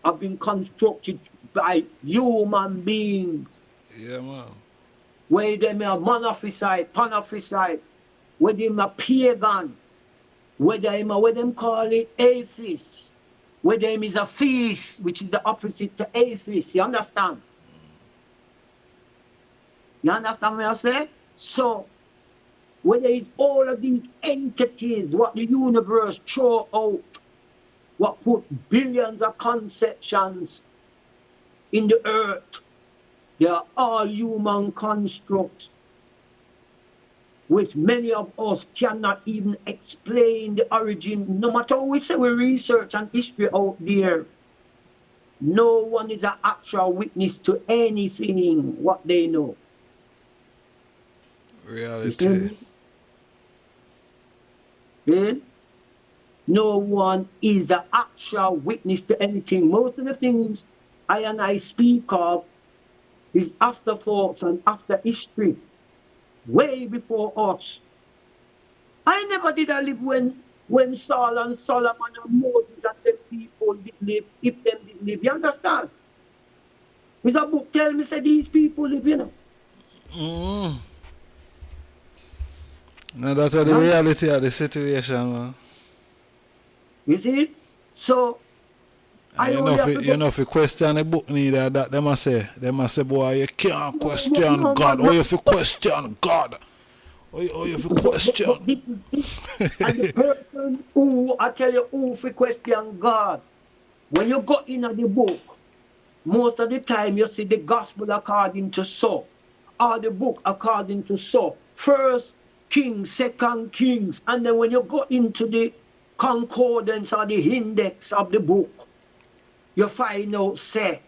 have been constructed by human beings. Yeah, man. Where them are monophysite, panophysite, where them are pagan, where them are, where them call it atheist, where them is a theist, which is the opposite to atheist. You understand? You understand what I say? So, where there is all of these entities, what the universe throw out, what put billions of conceptions in the earth, they are all human constructs, which many of us cannot even explain the origin. No matter how we say we research and history out there, no one is an actual witness to anything what they know. Reality. No one is an actual witness to anything. Most of the things I speak of is afterthoughts and after history, way before us. I never did live when Saul and Solomon and Moses and them people did live, if them did live. You understand? There's a book tell me say these people live, you know. No, that's the reality of the situation, man. You see? So, You know, if you question the book neither, that they must say, boy, you can't question God. Or if you question God. Or if you question. And the person who, I tell you, who if you question God, when you go in the book, most of the time you see the gospel according to so, or the book according to so. First Kings, Second Kings, and then when you go into the concordance or the index of the book, you find out, say,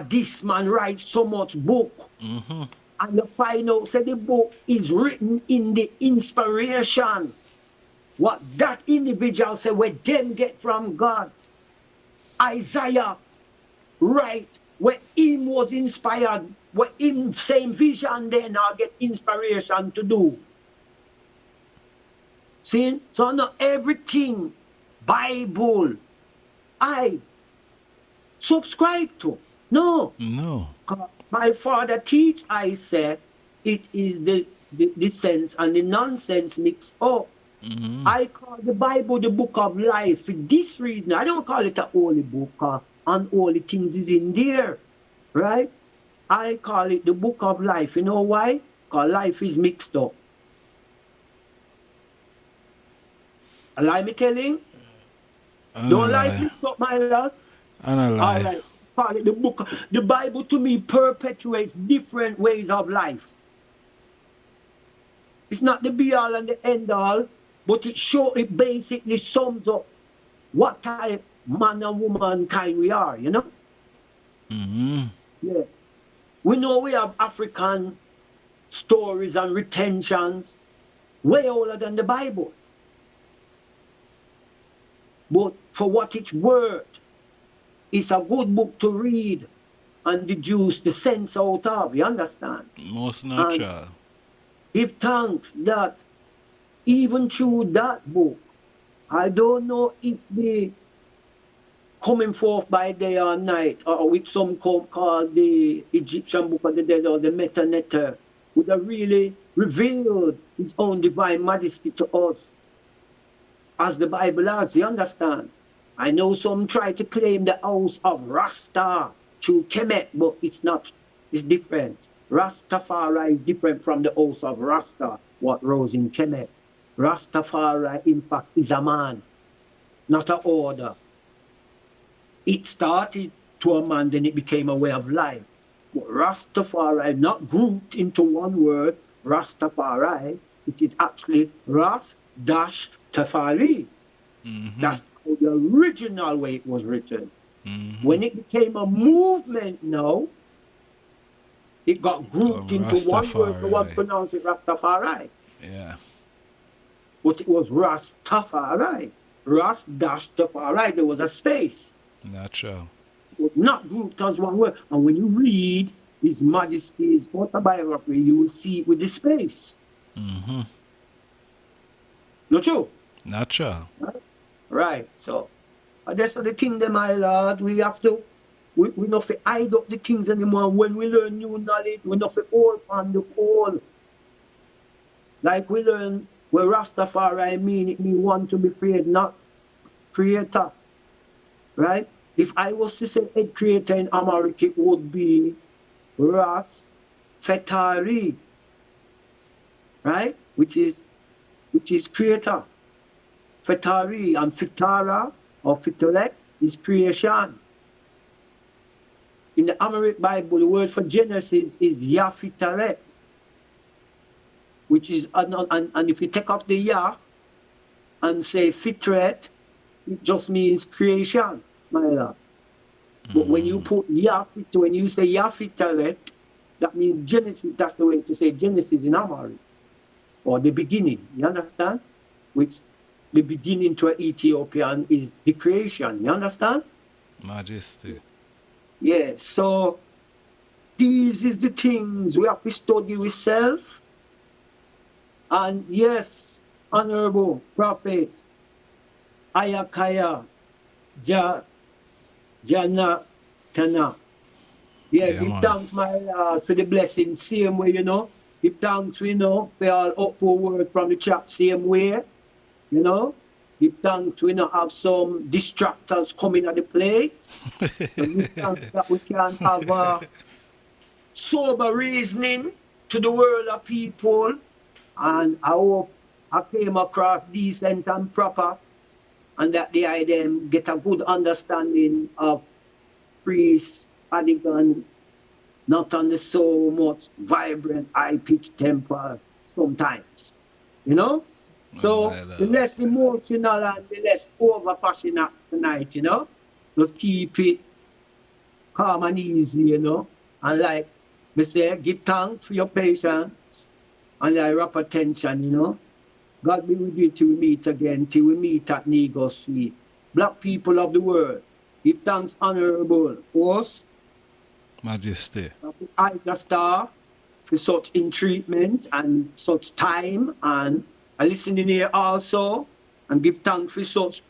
this man writes so much book. And you find out, say, the book is written in the inspiration. What that individual say, where them get from God. Isaiah write, where him was inspired, where him same vision then I get inspiration to do. See? So not everything Bible I subscribe to. No. My father teach, I said, it is the sense and the nonsense mixed up. I call the Bible the book of life for this reason. I don't call it a holy book and all the things is in there. Right? I call it the book of life. You know why? Because life is mixed up. Lie me telling? Don't lie mixed up, my lord. I don't lie. All right. Call it the book. The Bible to me perpetuates different ways of life. It's not the be all and the end all, but it basically sums up what type man and woman kind we are, you know? Yeah. We know we have African stories and retentions way older than the Bible. But for what it's worth, it's a good book to read and deduce the sense out of, you understand? Most natural. And give thanks that even through that book, I don't know if the coming forth by day or night, or with some called the Egyptian Book of the Dead or the Metaneter, would have really revealed its own divine majesty to us as the Bible has, you understand? I know some try to claim the house of Rasta through Kemet, but it's not, it's different. Rastafari is different from the house of Rasta, what rose in Kemet. Rastafari, in fact, is a man, not an order. It started to a man, then it became a way of life. But Rastafari, not grouped into one word, Rastafari, it is actually Ras-Tafari. That's the original way it was written. When it became a movement now, it got grouped into one word, so one pronounced it Rastafari. Yeah. But it was Rastafari. Ras-Tafari, there was a space. Natural. It was not grouped as one word. And when you read His Majesty's autobiography, you will see it with the space. Not true? Natural. Right. So, that's the thing, my lord. We have to, we not to hide up the things anymore. When we learn new knowledge, we not to hold on the old. Like we learn where Rastafari mean, it mean one to be feared, not creator. Right? If I was to say head creator in Amharic, it would be Ras-Fetari. Right? Which is creator. Fetari and Fitara or Fitolet is creation. In the Amharic Bible, the word for Genesis is Yafitaret, which is, and if you take off the Ya and say Fitret, it just means creation, my lord. But when you put Yafit, when you say Yafitaret, that means Genesis, that's the way to say Genesis in Amharic, or the beginning, you understand? Which the beginning to an Ethiopian is the creation, you understand? Majesty. Yeah, so these is the things we have to study ourselves. And yes, Honorable Prophet Ayakaya Jana Tana. Yeah, give thanks, my Lord, for the blessing. Same way, you know. Give thanks, we know, for all up for word from the chat same way. You know? Give thanks, we not have some distractors coming at the place. So give thanks that we can have a sober reasoning to the world of people. And I hope I came across decent and proper, and that they them get a good understanding of priest, Adigan, not on the so much vibrant, high-pitched tempers sometimes, you know? So the less emotional and the less over-passionate tonight, you know? Just keep it calm and easy, you know? And like we say, give thanks for your patience and your rap attention, you know? God be with you till we meet again, till we meet at Nego Street. Black people of the world, give thanks, honorable host, Majesty, Ijahstars, for such entreatment and such time, and I listen in here also, and give thanks for such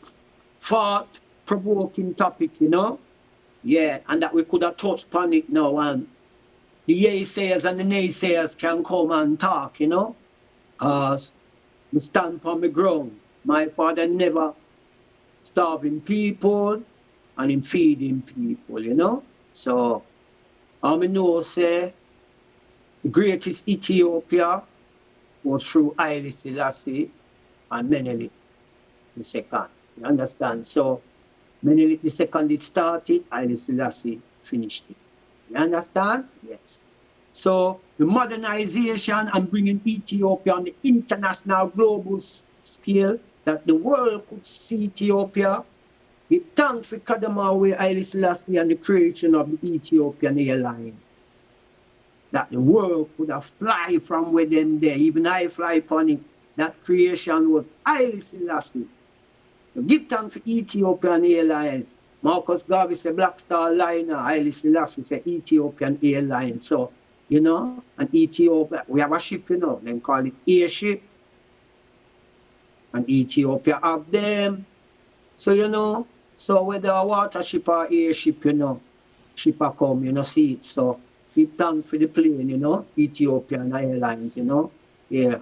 thought-provoking topic, you know? Yeah, and that we could have touched upon it now, and the yaysayers and the naysayers can come and talk, you know? Because we stand on the ground. My father never starving people and him feeding people, you know? So, I know, say, the greatest Ethiopia was through Haile Selassie and Menelik II. You understand? So, Menelik II did start it, Haile Selassie finished it. You understand? Yes. So, the modernization and bringing Ethiopia on the international global scale, that the world could see Ethiopia. Give thanks for Kadamawe, Haile Selassie, and the creation of the Ethiopian Airlines. That the world could have fly from where them there. Even I fly upon it. That creation was Haile Selassie. So give thanks for Ethiopian Airlines. Marcus Garvey said Black Star Liner. Haile Selassie said Ethiopian Airlines. So, you know, and Ethiopia, we have a ship, you know, they call it airship. And Ethiopia have them. So, you know, so whether a water ship or airship, you know, ship a come, you know, see it. So, give thanks for the plane, you know, Ethiopian Airlines, you know. Yeah.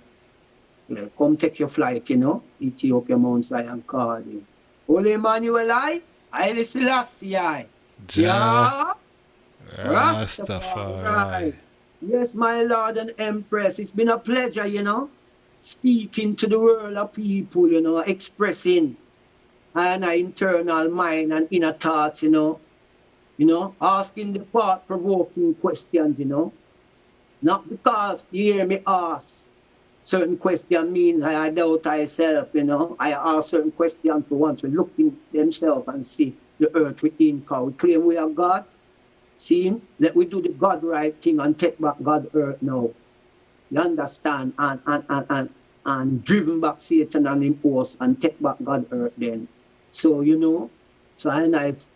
Yeah. Come take your flight, you know, Ethiopia Mount Zion calling. Holy Emmanuel I, Haile Selassie I. Ja. Rastafari. Yes, my Lord and Empress, it's been a pleasure, you know, speaking to the world of people, you know, expressing and our internal mind and inner thoughts, you know, asking the thought-provoking questions, you know. Not because you hear me ask certain questions means I doubt myself, you know. I ask certain questions for once, we look in themselves and see the earth within, because we claim we are God. Seeing, let we do the God right thing and take back God earth now. You understand? And driven back Satan and him host and take back God earth then. So, you know, so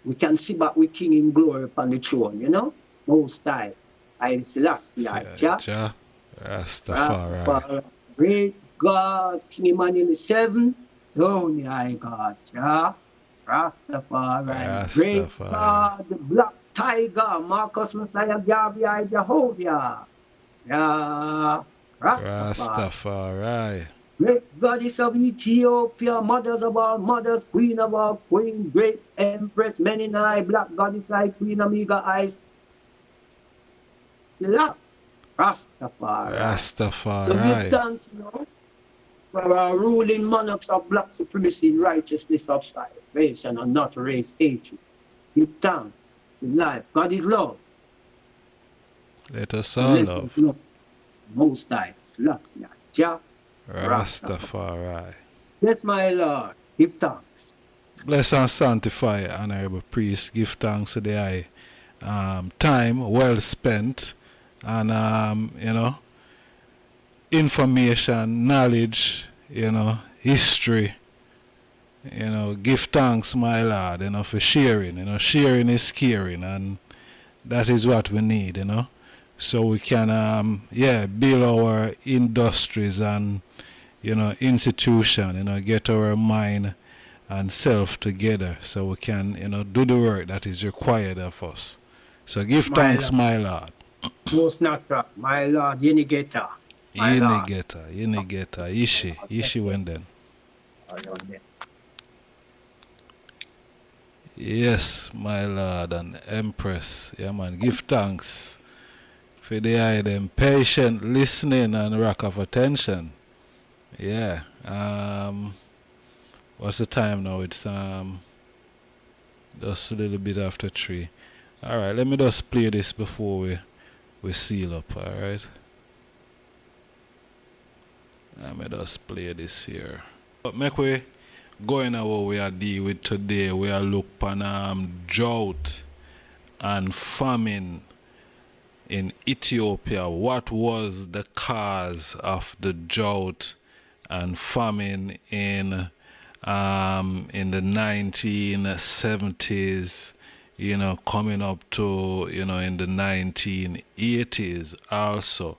we can see back with King in glory upon the throne, you know? Most High. Haile Selassie I. Ja. Rastafari. Great God, King Emmanuel VII. Don't I God, ja. Rastafari. Great God, the Black Tiger, Marcus Messiah Garvey, Ijahstars. Ja. Rastafari. Great goddess of Ethiopia, mothers of all mothers, queen of all queens, great empress, many eye, black goddess eye, queen amiga eyes. Rastafari. So give thanks, you know, for our ruling monarchs of black supremacy, righteousness of salvation, and not race hatred. Give thanks in life. God is love. Let us all love. Most High, Selassie, Jah. Rastafari. Yes, my Lord. Give thanks. Bless and sanctify, honorable priest. Give thanks to the eye. Time well spent, and you know, information, knowledge, you know, history. You know, give thanks, my Lord, you know, for sharing. You know, sharing is caring, and that is what we need, you know. So we can, build our industries and, you know, institution, you know, get our mind and self together so we can, you know, do the work that is required of us. So give thanks, my Lord. Most natural, my Lord, Unigator. Yenigeta. Ishi when then. Yes, my lord and empress. Yeah, man. Give thanks for the eye them patient listening and rack of attention. Yeah. What's the time now? It's just a little bit after 3. Alright, let me just play this before we seal up, alright? Let me just play this here. But make we going on what we are dealing with today. We are look on drought and famine in Ethiopia. What was the cause of the drought and famine in the 1970s, coming up to, in the 1980s also,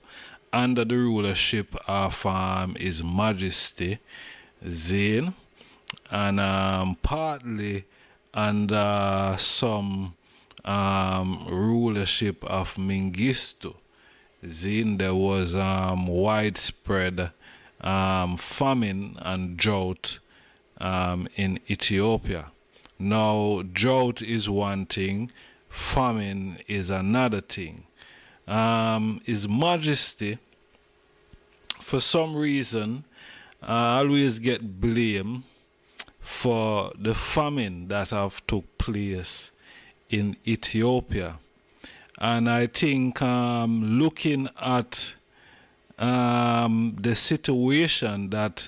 under the rulership of His Majesty Zane, and partly under some rulership of Mengistu Zane. There was widespread famine and drought in Ethiopia. Now, drought is one thing, famine is another thing. His Majesty, for some reason, always get blame for the famine that have took place in Ethiopia. And I think looking at the situation that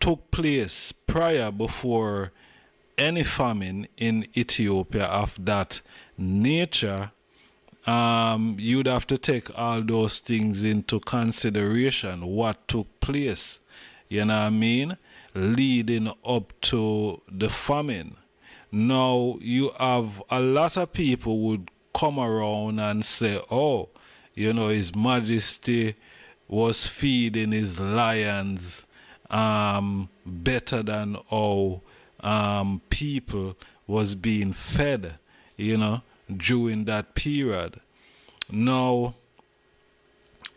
took place before any famine in Ethiopia of that nature, you'd have to take all those things into consideration, what took place, leading up to the famine. Now, you have a lot of people would come around and say, His Majesty was feeding his lions better than how people was being fed, during that period. Now,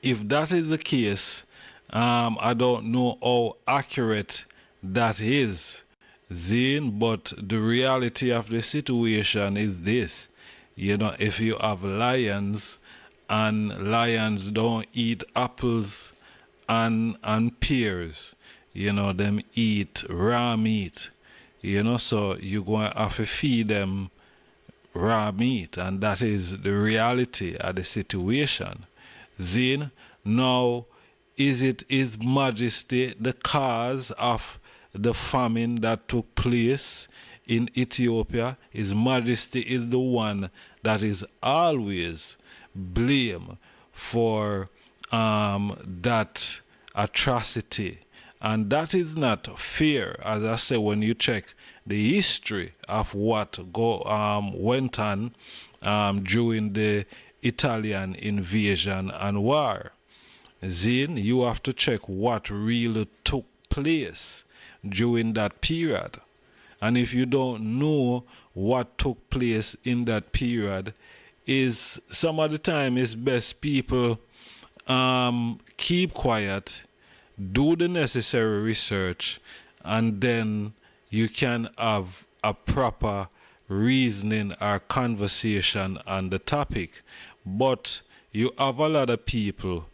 if that is the case, I don't know how accurate that is, Zane, but the reality of the situation is this. If you have lions and lions don't eat apples and pears, them eat raw meat, so you're going to have to feed them raw meat, and that is the reality of the situation. Zane, now, is it His Majesty the cause of the famine that took place in Ethiopia? His Majesty is the one that is always blamed for that atrocity. And that is not fair, as I say, when you check the history of what went on during the Italian invasion and war. Then you have to check what really took place during that period. And if you don't know what took place in that period, is some of the time it's best people keep quiet, do the necessary research, and then you can have a proper reasoning or conversation on the topic. But you have a lot of people,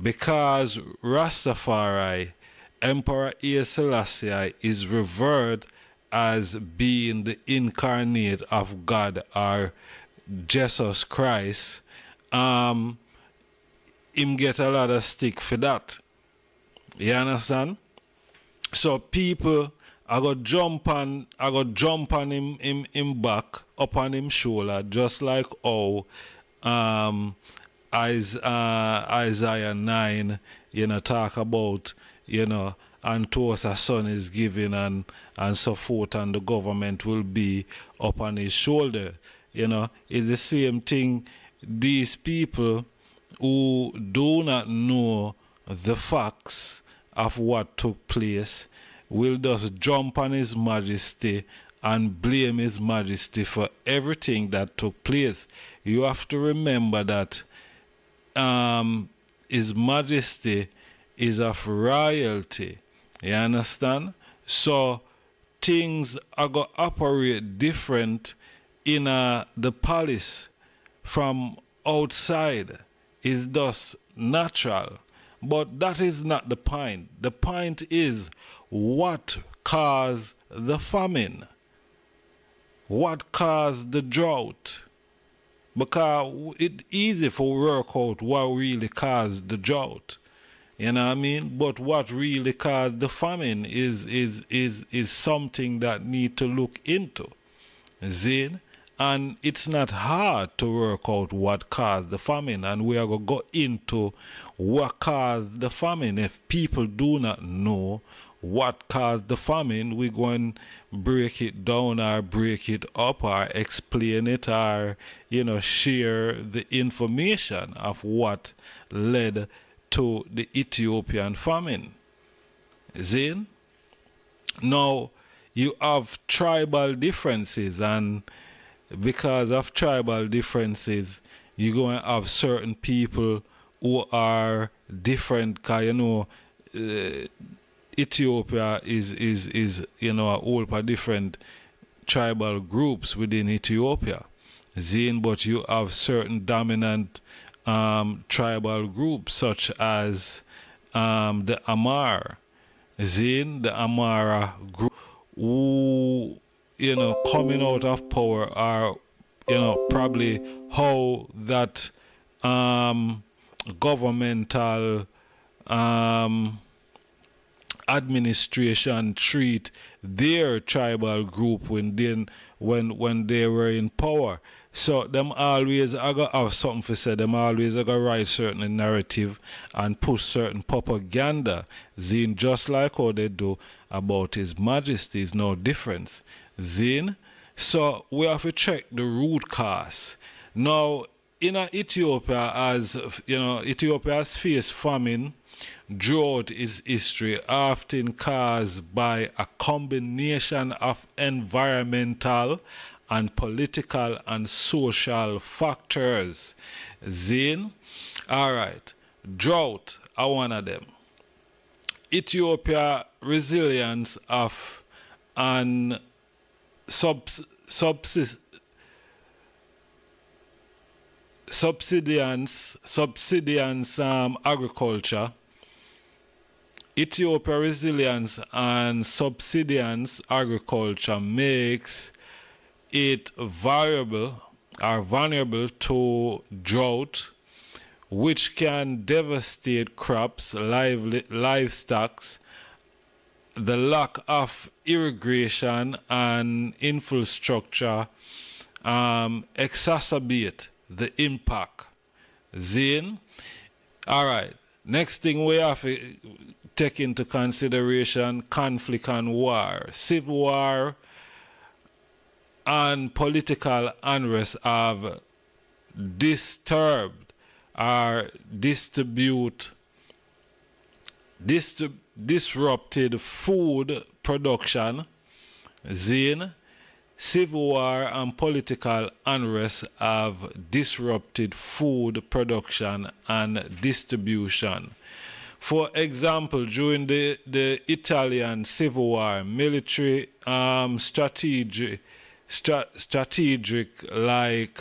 because Rastafari, Emperor Haile Selassie I, is revered as being the incarnate of God or Jesus Christ, him get a lot of stick for that. You understand? So people I got jump on him back, up on him shoulder, just like how Isaiah 9, talk about, and to us a son is given and so forth, and the government will be up on his shoulder. It's the same thing. These people who do not know the facts of what took place will just jump on His Majesty and blame His Majesty for everything that took place. You have to remember that His Majesty is of royalty. You understand? So things are going to operate different in the palace from outside. Is thus natural. But that is not the point. The point is what caused the famine? What caused the drought? Because it's easy for work out what really caused the drought. You know what I mean? But what really caused the famine is something that need to look into. See? And it's not hard to work out what caused the famine. And we are going to go into what caused the famine. If people do not know what caused the famine, we're going to break it down or break it up or explain it or, share the information of what led to the Ethiopian famine. See? Now, you have tribal differences, and because of tribal differences, you're going to have certain people who are different, because, Ethiopia is a whole of different tribal groups within Ethiopia. Zine, but you have certain dominant tribal groups such as the Amar. Zine, the Amara group, who coming out of power are probably how that governmental administration treat their tribal group when they were in power. So them always are gonna have something to say. Them always are gonna write certain narrative and push certain propaganda. Zine, just like how they do about His Majesty, is no difference. Zine. So we have to check the root cause. Now in Ethiopia, as Ethiopia has faced famine. Drought is history, often caused by a combination of environmental and political and social factors. Zine? Alright. Drought are one of them. Ethiopia resilience of an subsistence agriculture. Ethiopia resilience and subsistence agriculture makes it vulnerable to drought, which can devastate crops, livestock. The lack of irrigation and infrastructure exacerbate the impact. Zine? Alright. Next thing we have to take into consideration conflict and war. Civil war and political unrest have disturbed or disrupted food production. Zine? Civil war and political unrest have disrupted food production and distribution. For example, during the Italian Civil War, military strategic like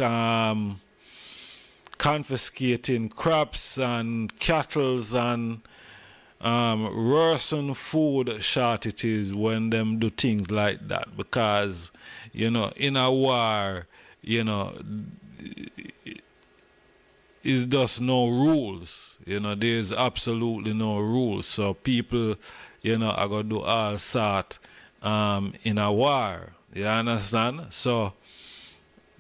confiscating crops and cattle and worsen food shortages when them do things like that, because in a war is just no rules. There's absolutely no rules. So people, are gonna do all sort in a war. You understand? So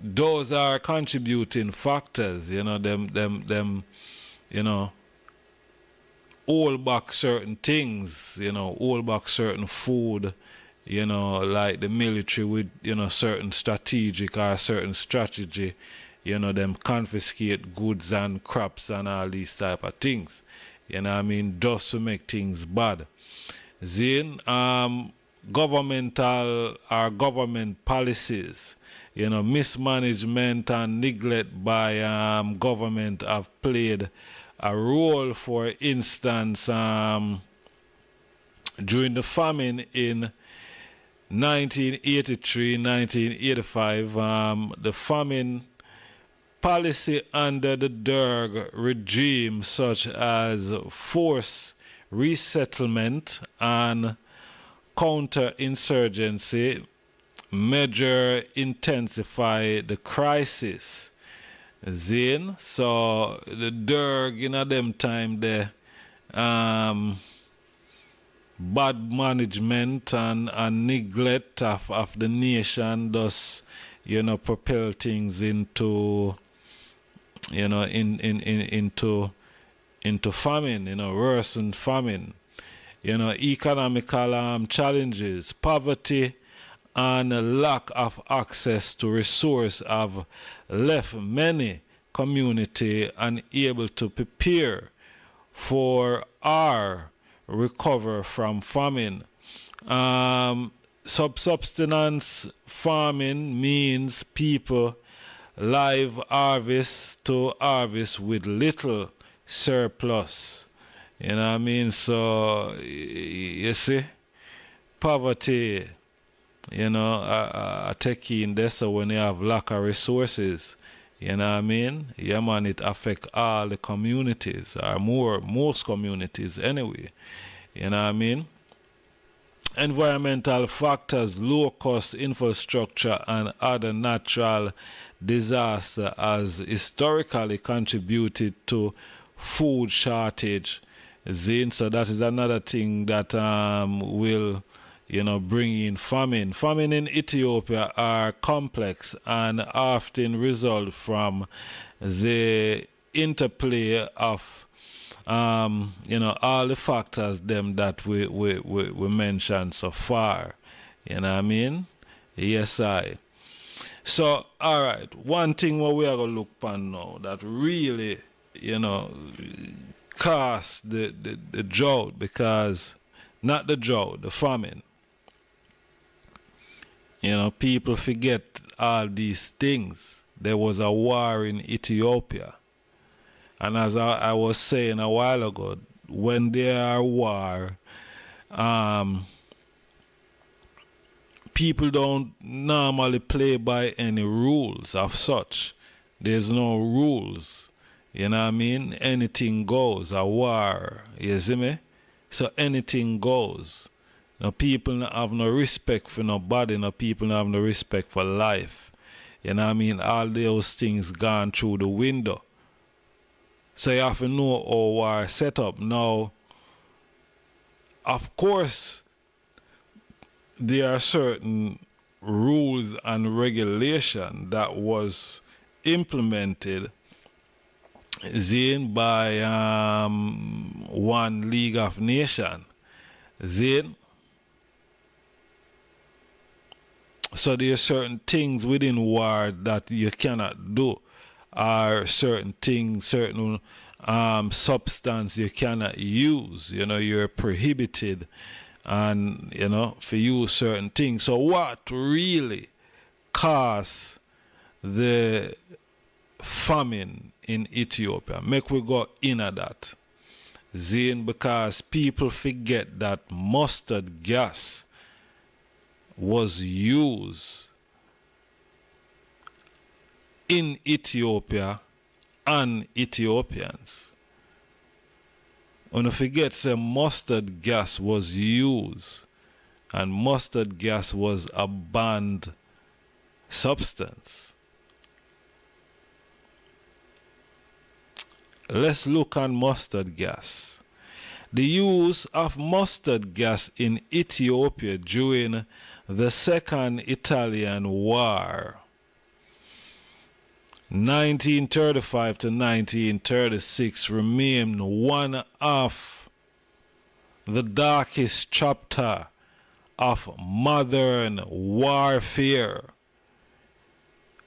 those are contributing factors. Them hold back certain things. Hold back certain food. Like the military with certain strategic or certain strategy. Them confiscate goods and crops and all these type of things. Just to make things bad. Then, governmental or government policies, mismanagement and neglect by government have played a role. For instance, during the famine in 1983, 1985, the famine policy under the Derg regime, such as forced resettlement and counterinsurgency measure intensify the crisis. Zin, so the Derg in them time the bad management and neglect of the nation thus, you know, propel things into, you know, into famine, you know, worsened famine, you know, economical challenges, poverty and lack of access to resource have left many community unable to prepare for or recover from famine. Subsistence farming means people live harvest to harvest with little surplus. You know what I mean? So, you see, poverty, you know, taking this, so when you have lack of resources, you know what I mean? Yeah, man, it affects all the communities, or most communities anyway. You know what I mean? Environmental factors, low cost infrastructure, and other natural disasters has historically contributed to food shortage. So that is another thing that will, you know, bring in famine. Famine in Ethiopia are complex and often result from the interplay of you know, all the factors them that we mentioned so far. You know what I mean? Yes, I. So, all right, one thing what we are going to look upon now that really, you know, caused the drought, because, not the drought, the famine. You know, people forget all these things. There was a war in Ethiopia. And as I was saying a while ago, when there are war, people don't normally play by any rules of such. There's no rules. You know what I mean? Anything goes. A war. You see me? So anything goes. No, people have no respect for nobody. No, people have no respect for life. You know what I mean? All those things gone through the window. So you have to know how war set up. Now, of course, there are certain rules and regulation that was implemented by one League of Nations. So there are certain things within war that you cannot do. Are certain things, certain substance you cannot use. You know, you're prohibited, and you know, for use certain things. So what really caused the famine in Ethiopia? Make we go in at that. Because people forget that mustard gas was used in Ethiopia and Ethiopians. Don't forget that mustard gas was used, and mustard gas was a banned substance. Let's look at mustard gas. The use of mustard gas in Ethiopia during the Second Italian War, 1935 to 1936, remained one of the darkest chapter of modern warfare.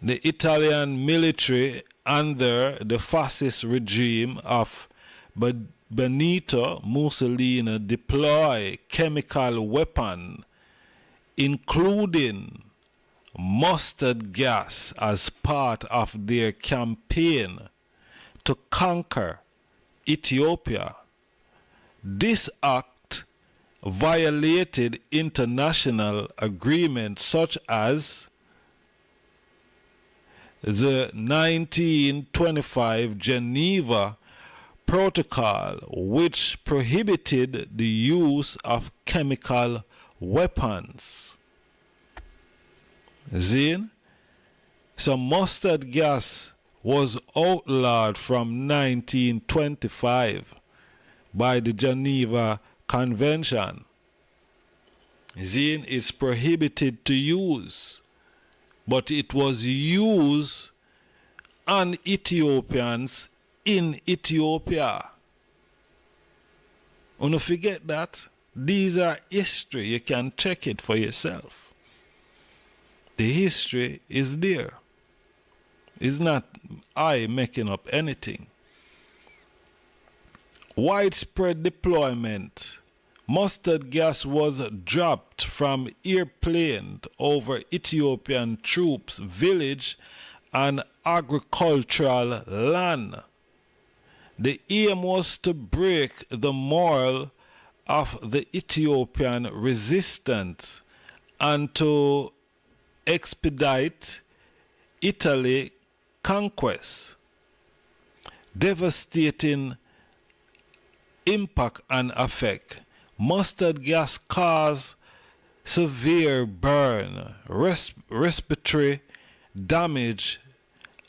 The Italian military under the fascist regime of Benito Mussolini deployed chemical weapons, including mustard gas, as part of their campaign to conquer Ethiopia. This act violated international agreements such as the 1925 Geneva Protocol, which prohibited the use of chemical weapons. Zin? So mustard gas was outlawed from 1925 by the Geneva Convention. Zin is prohibited to use, but it was used on Ethiopians in Ethiopia. Don't forget that. These are history. You can check it for yourself. The history is there. It's not I making up anything. Widespread deployment. Mustard gas was dropped from airplane over Ethiopian troops, village, and agricultural land. The aim was to break the morale of the Ethiopian resistance and to expedite Italy's conquest. Devastating impact and effect. Mustard gas caused severe burn, respiratory damage,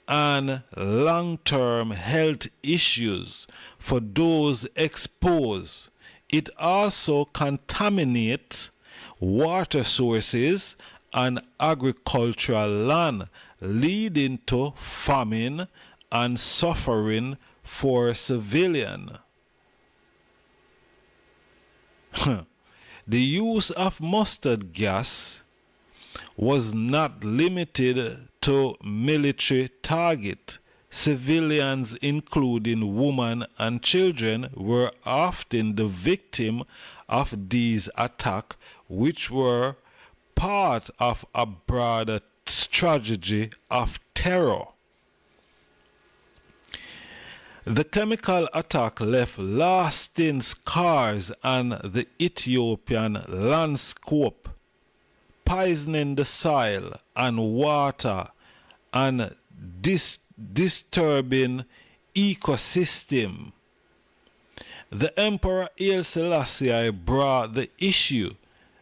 and long-term health issues for those exposed. It also contaminates water sources and agricultural land, leading to famine and suffering for civilians. The use of mustard gas was not limited to military targets. Civilians, including women and children, were often the victim of these attacks, which were part of a broader strategy of terror. The chemical attack left lasting scars on the Ethiopian landscape, poisoning the soil and water and disturbing ecosystem. The Emperor Haile Selassie I brought the issue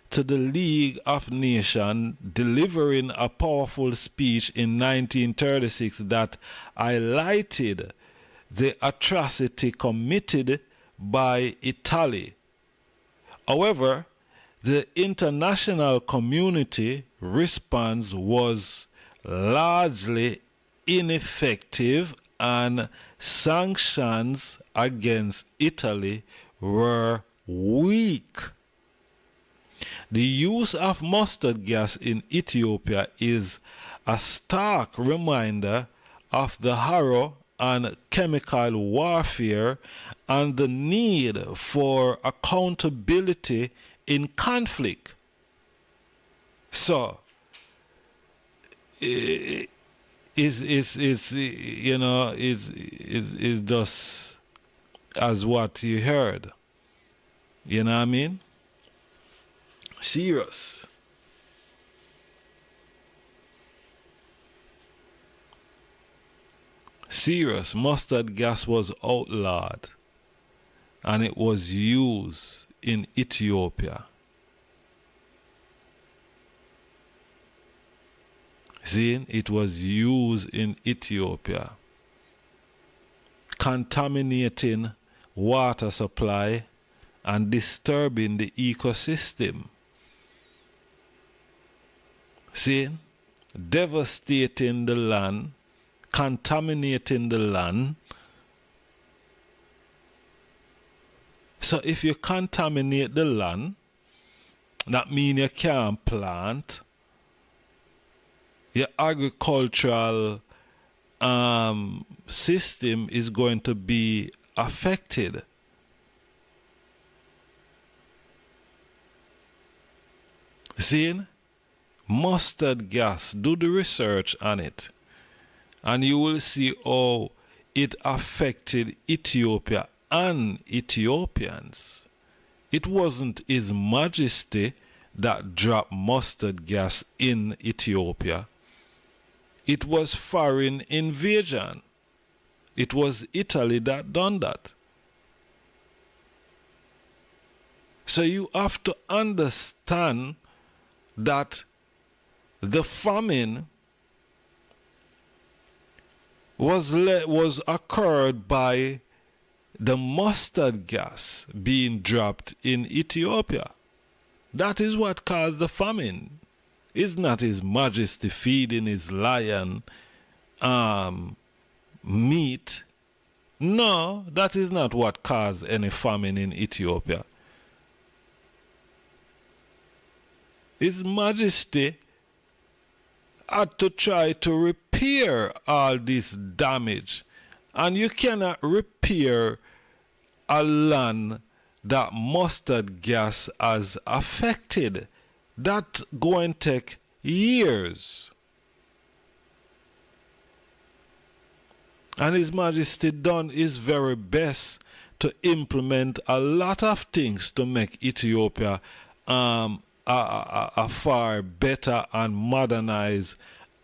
to the League of Nations, delivering a powerful speech in 1936 that highlighted the atrocity committed by Italy. However, the international community response was largely ineffective and sanctions against Italy were weak. The use of mustard gas in Ethiopia is a stark reminder of the horror and chemical warfare and the need for accountability in conflict. So, is just as what you heard. You know what I mean? Serious. Serious. Mustard gas was outlawed and it was used in Ethiopia. See, it was used in Ethiopia, contaminating water supply and disturbing the ecosystem. See, devastating the land, contaminating the land. So if you contaminate the land, that means you can't plant. Your agricultural system is going to be affected. See, mustard gas, do the research on it, and you will see how it affected Ethiopia and Ethiopians. It wasn't His Majesty that dropped mustard gas in Ethiopia. It was foreign invasion. It was Italy that done that. So you have to understand that the famine was occurred by the mustard gas being dropped in Ethiopia. That is what caused the famine. It's not His Majesty feeding his lion meat. No, that is not what caused any famine in Ethiopia. His Majesty had to try to repair all this damage. And you cannot repair a land that mustard gas has affected. That going to take years. And His Majesty done his very best to implement a lot of things to make Ethiopia a far better and modernized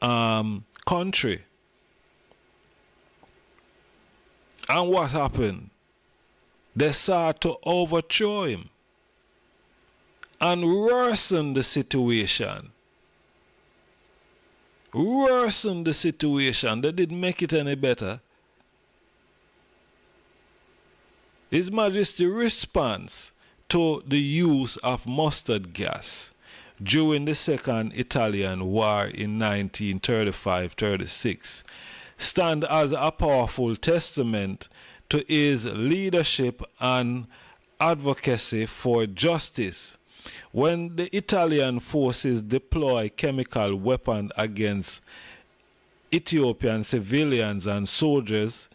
country. And what happened? They sought to overthrow him and worsen the situation. Worsen the situation. They didn't make it any better. His Majesty's response to the use of mustard gas during the Second Italian War in 1935-36 stand as a powerful testament to his leadership and advocacy for justice. When the Italian forces deploy chemical weapons against Ethiopian civilians and soldiers,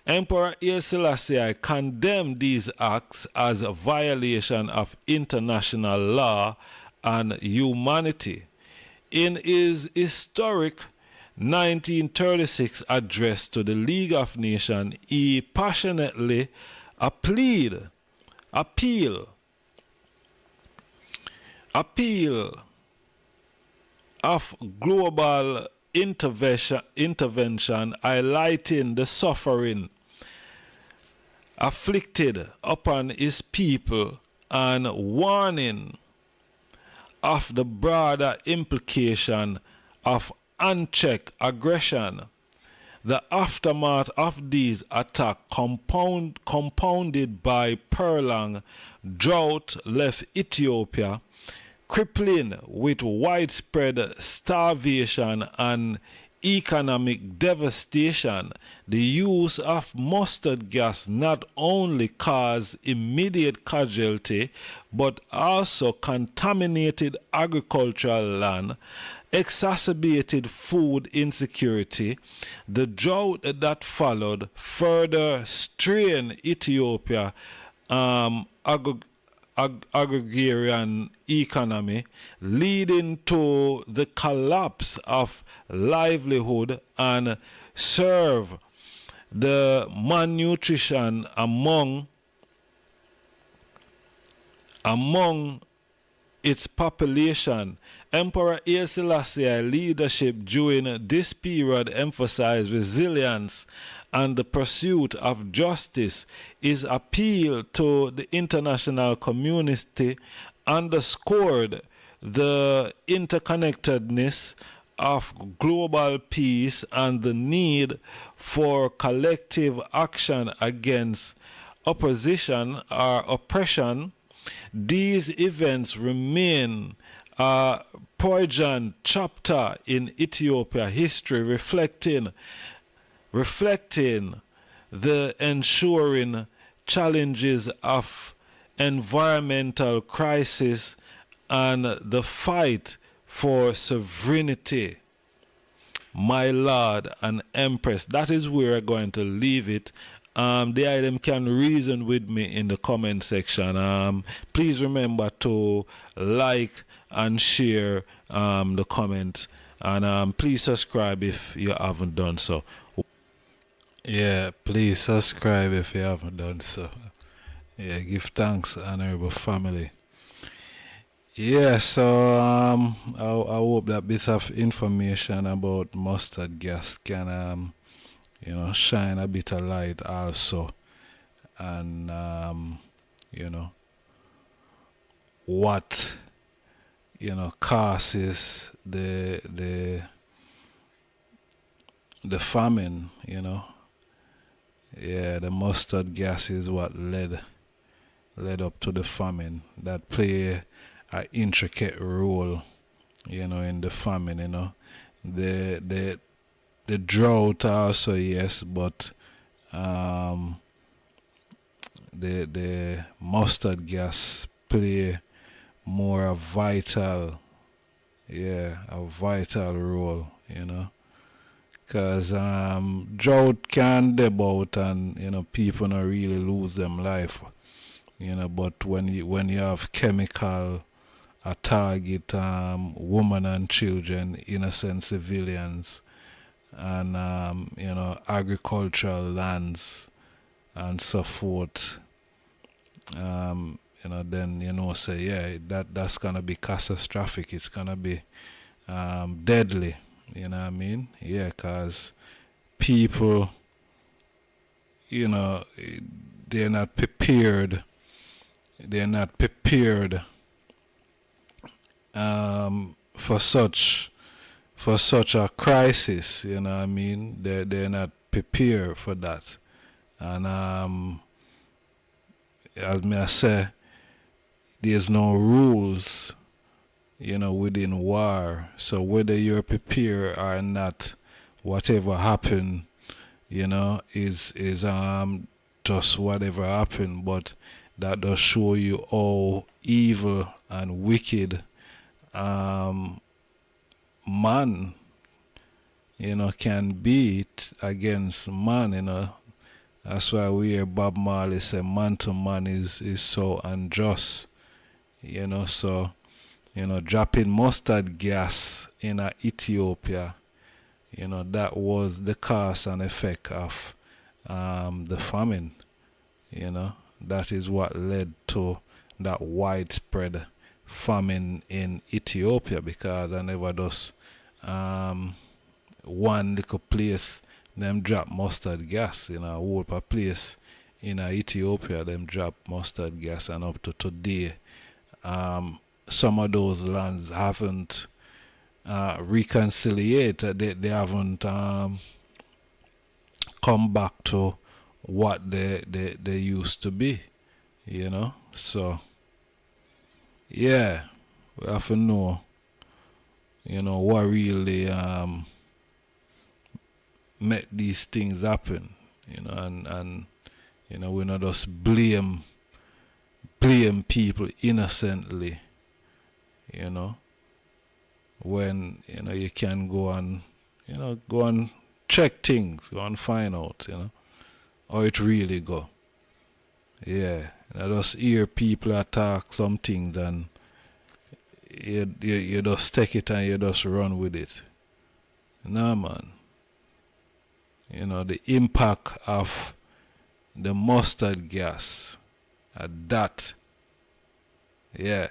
Emperor Haile Selassie I condemned these acts as a violation of international law and humanity. In his historic 1936 address to the League of Nations, he passionately appeal of global intervention highlighting the suffering afflicted upon his people and warning of the broader implication of unchecked aggression. The aftermath of these attacks compounded by prolonged drought left Ethiopia crippling with widespread starvation and economic devastation. The use of mustard gas not only caused immediate casualty but also contaminated agricultural land, exacerbated food insecurity. The drought that followed further strained Ethiopia agrarian economy, leading to the collapse of livelihood and serve the malnutrition among its population. Emperor Haile Selassie I leadership during this period emphasized resilience and the pursuit of justice. His appeal to the international community underscored the interconnectedness of global peace and the need for collective action against opposition or oppression. These events remain a poignant chapter in Ethiopia history, reflecting the ensuring challenges of environmental crisis and the fight for sovereignty. My Lord and Empress, that is where I'm going to leave it. The item can reason with me in the comment section. Please remember to like and share the comment, and please subscribe if you haven't done so. Yeah, please subscribe if you haven't done so. Yeah, give thanks, honorable family. Yeah, so I hope that bit of information about mustard gas can shine a bit of light also, and what causes the famine. Yeah, the mustard gas is what led up to the famine, that play an intricate role, in the famine. The drought also, yes, but the mustard gas play more a vital role, because drought can deb out and people not really lose them life, but when you have chemical target women and children, innocent civilians, and agricultural lands and so forth, then say that's gonna be catastrophic. It's gonna be deadly. You know what I mean? Yeah, because people, they're not prepared. They're not prepared for such a crisis. You know what I mean? They're not prepared for that. And as me I say, there's no rules, within war. So whether you're prepared or not, whatever happen, is just whatever happen. But that does show you how evil and wicked man, can be against man. That's why we hear Bob Marley say man to man is so unjust. So dropping mustard gas in Ethiopia, that was the cause and effect of the famine. That is what led to that widespread famine in Ethiopia, because I never does one little place them drop mustard gas. A whole place in Ethiopia them drop mustard gas, and up to today some of those lands haven't reconciliated. They haven't come back to what they used to be. So yeah, we have to know what really make these things happen, and we not just blame people innocently, when you can go and check things, go and find out, how it really go. Yeah, I just hear people attack some things and you just take it and you just run with it. Nah, man. The impact of the mustard gas at that. Yeah.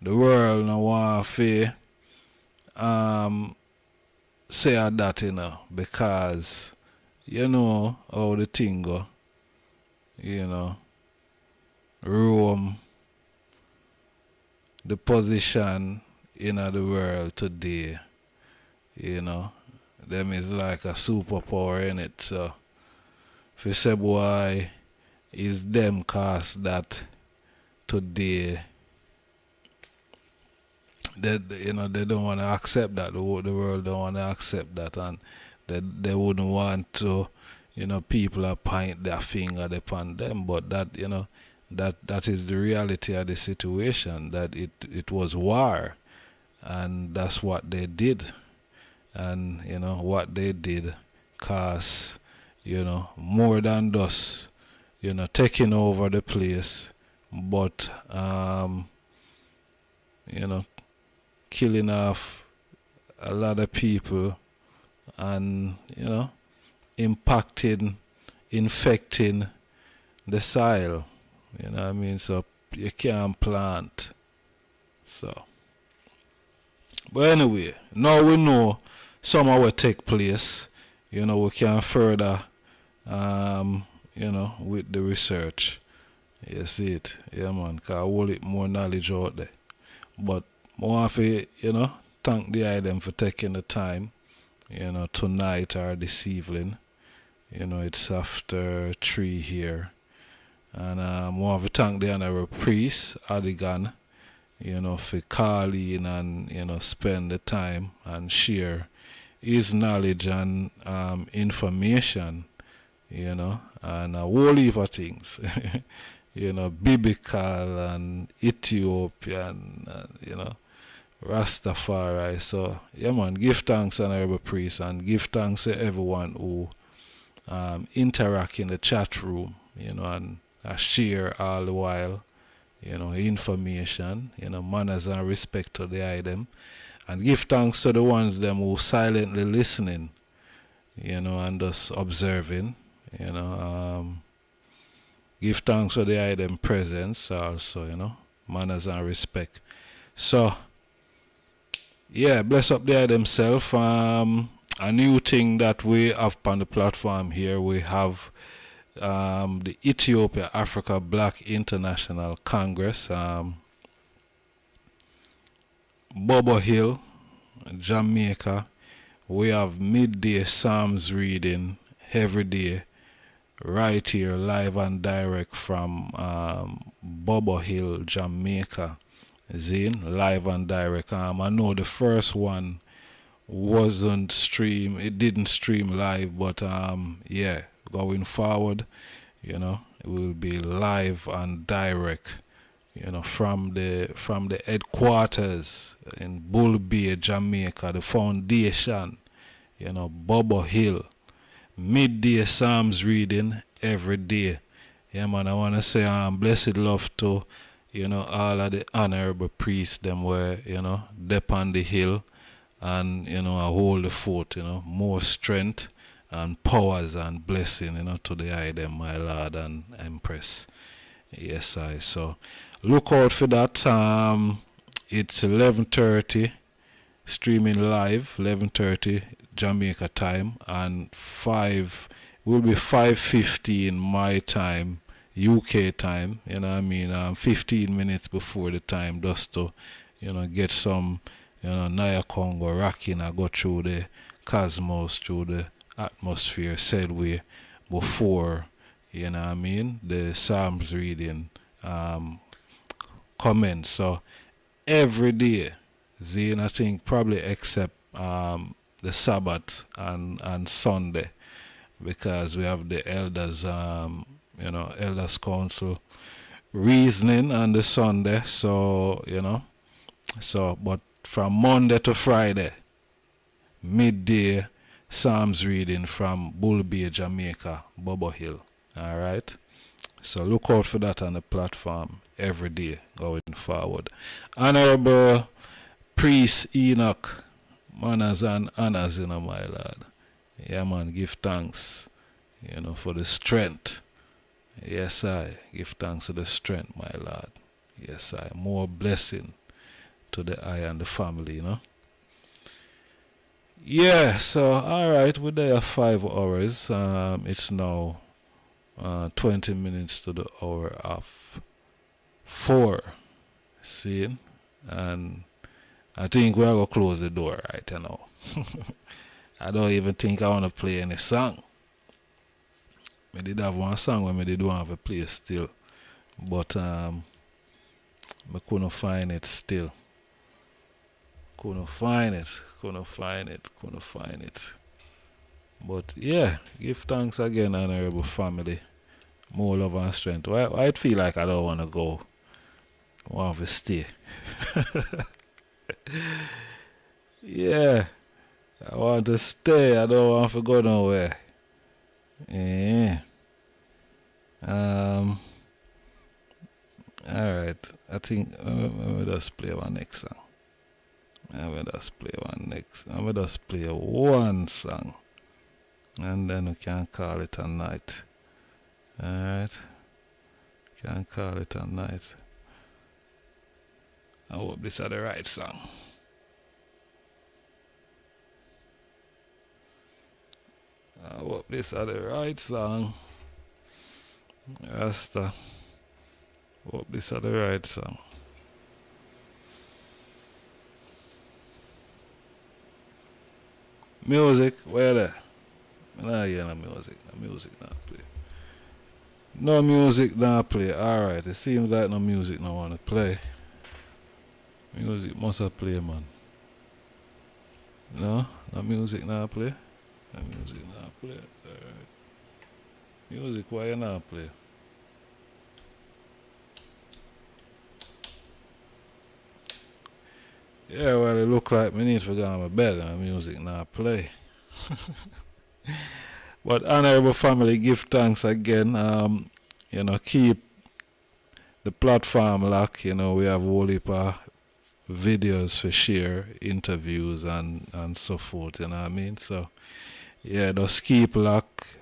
The world no want to say that, because how the thing go. Rome, the position in the world today, them is like a superpower in it. So if you say boy, is them cause that today, they don't want to accept that. The world don't want to accept that, and they wouldn't want to, people are point their finger upon them. But that, that is the reality of the situation, that it was war, and that's what they did. And what they did caused more than just taking over the place, but killing off a lot of people, and impacting, infecting the soil. You know what I mean? So you can't plant. So, but anyway, now we know some of what take place. You know, we can further, you know, with the research. You see it, yeah, man. Cause I hold it more knowledge out there. But I want to, you know, thank the item for taking the time. You know, tonight or this evening. You know, it's after 3 here. And I want to thank the honorable priest, Adigan, you know, for calling and, you know, spend the time and share his knowledge and information, you know, and a whole heap of things, you know, biblical and Ethiopian, you know, Rastafari. So, yeah, man, give thanks, honorable priest, and give thanks to everyone who interact in the chat room, you know, and share all the while, you know, information, you know, manners and respect to the item. And give thanks to the ones them who silently listening, you know, and just observing, you know. Give thanks to the item presence also, you know, manners and respect. So, yeah, bless up the item self. A new thing that we have on the platform here, we have the Ethiopia Africa Black International Congress, Bobo Hill, Jamaica. We have midday Psalms reading every day right here live and direct from Bobo Hill, Jamaica. Zine, live and direct. I know the first one wasn't stream, it didn't stream live, but yeah, going forward, you know, it will be live and direct, you know, from the headquarters in Bull Bay, Jamaica, the foundation, you know, Bobo Hill. Midday Psalms reading every day. Yeah, man, I want to say blessed love to, you know, all of the honorable priests them were, you know, dep on the hill and, you know, I hold the fort, you know, more strength and powers and blessing, you know, to the eye them, my Lord and Empress. Yes, I. So look out for that. It's 11:30, streaming live, 11:30 Jamaica time, and will be 5:15 my time, UK time. You know what I mean? 15 minutes before the time, just to, you know, get some, you know, Naya Congo rocking. I go through the cosmos, through the atmosphere, said way before, you know what I mean, the Psalms reading commence. So every day, Zane, I think probably except the Sabbath and Sunday, because we have the elders, you know, elders council reasoning on the Sunday. So, you know, so, but from Monday to Friday, midday Psalms reading from Bull Bay, Jamaica, Bobo Hill. All right. So look out for that on the platform every day going forward. Honorable Priest Enoch, manners and honors, you know, my Lord. Yeah, man, give thanks, you know, for the strength. Yes, I give thanks for the strength, my Lord. Yes, I. More blessing to the I and the family, you know. Yeah, so all right, we're there 5 hours. It's now 20 minutes to the hour of 4. See, and I think we're gonna close the door right now. I don't even think I wanna play any song. I did have one song when I did want to play still, but I couldn't find it still. Couldn't find it. But yeah, give thanks again, honorable family. More love and strength. Why I feel like I don't want to go. I want to stay. Yeah, I want to stay. I don't want to go nowhere. Yeah. All right. I think we just play one next song. I will just play one song. And then we can call it a night. Alright. Can call it a night. I hope this is the right song. I hope this is the right song. Rasta. Hope this is the right song. Music, where there? Nah, yeah, no music. No music not play. No music not play. Alright, it seems like no music no wanna play. Music must have play, man. No music not play. No music not play. Alright. Music, why you not play? Yeah, well, it look like me need to go to bed and music not play. But honorable family, give thanks again. Keep the platform locked. We have a whole heap of videos for share, interviews and so forth, you know what I mean? So yeah, just keep locked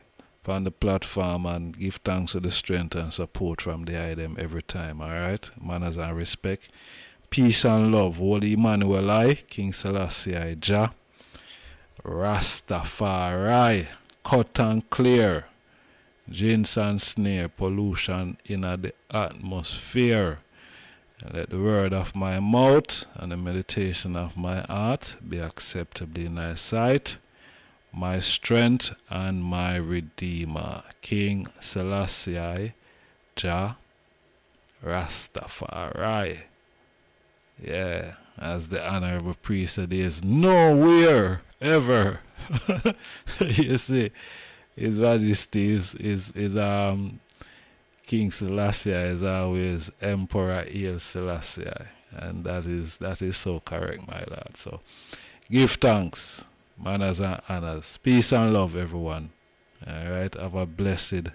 on the platform and give thanks to the strength and support from the item every time, alright? Manners and respect. Peace and love. Holy Emmanuel I, King Selassie I, Jah, Rastafari, cut and clear, jinns and snare, pollution in the atmosphere. Let the word of my mouth and the meditation of my heart be acceptable in thy sight, my strength and my redeemer. King Selassie I, Jah, Rastafari. Yeah, as the honorable priest said, there is nowhere ever. You see, His Majesty is King Selassie is always Emperor Haile Selassie I, and that is so correct, my lord. So give thanks, manners and honors, peace and love, everyone. Alright, have a blessed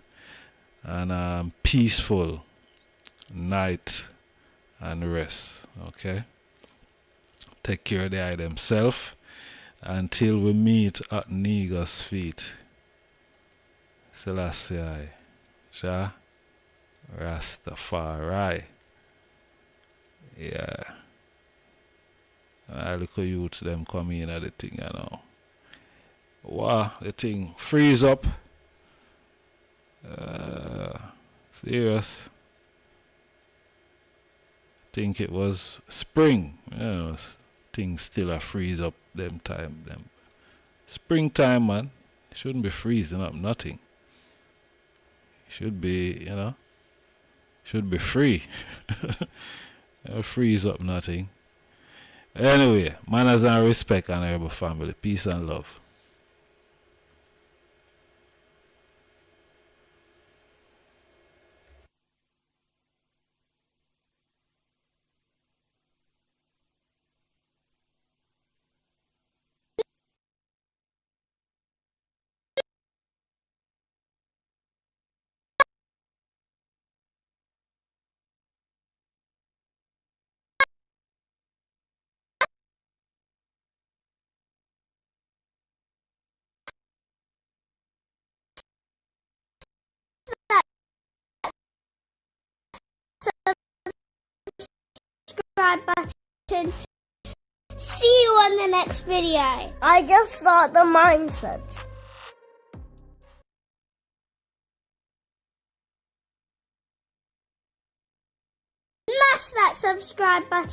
and peaceful night and rest. Okay, take care of the eye themselves until we meet at Nigger's feet. Selassie I, Jah, Rastafari. Yeah, I look at youth them come in at the thing, you know. Wow, the thing freeze up. Serious. Think it was spring, things still a freeze up them springtime, man. Shouldn't be freezing up nothing. Should be, should be free. Freeze up nothing. Anyway, manners and respect, honorable family, peace and love. Subscribe button. See you on the next video. I just start the mindset. Smash that subscribe button.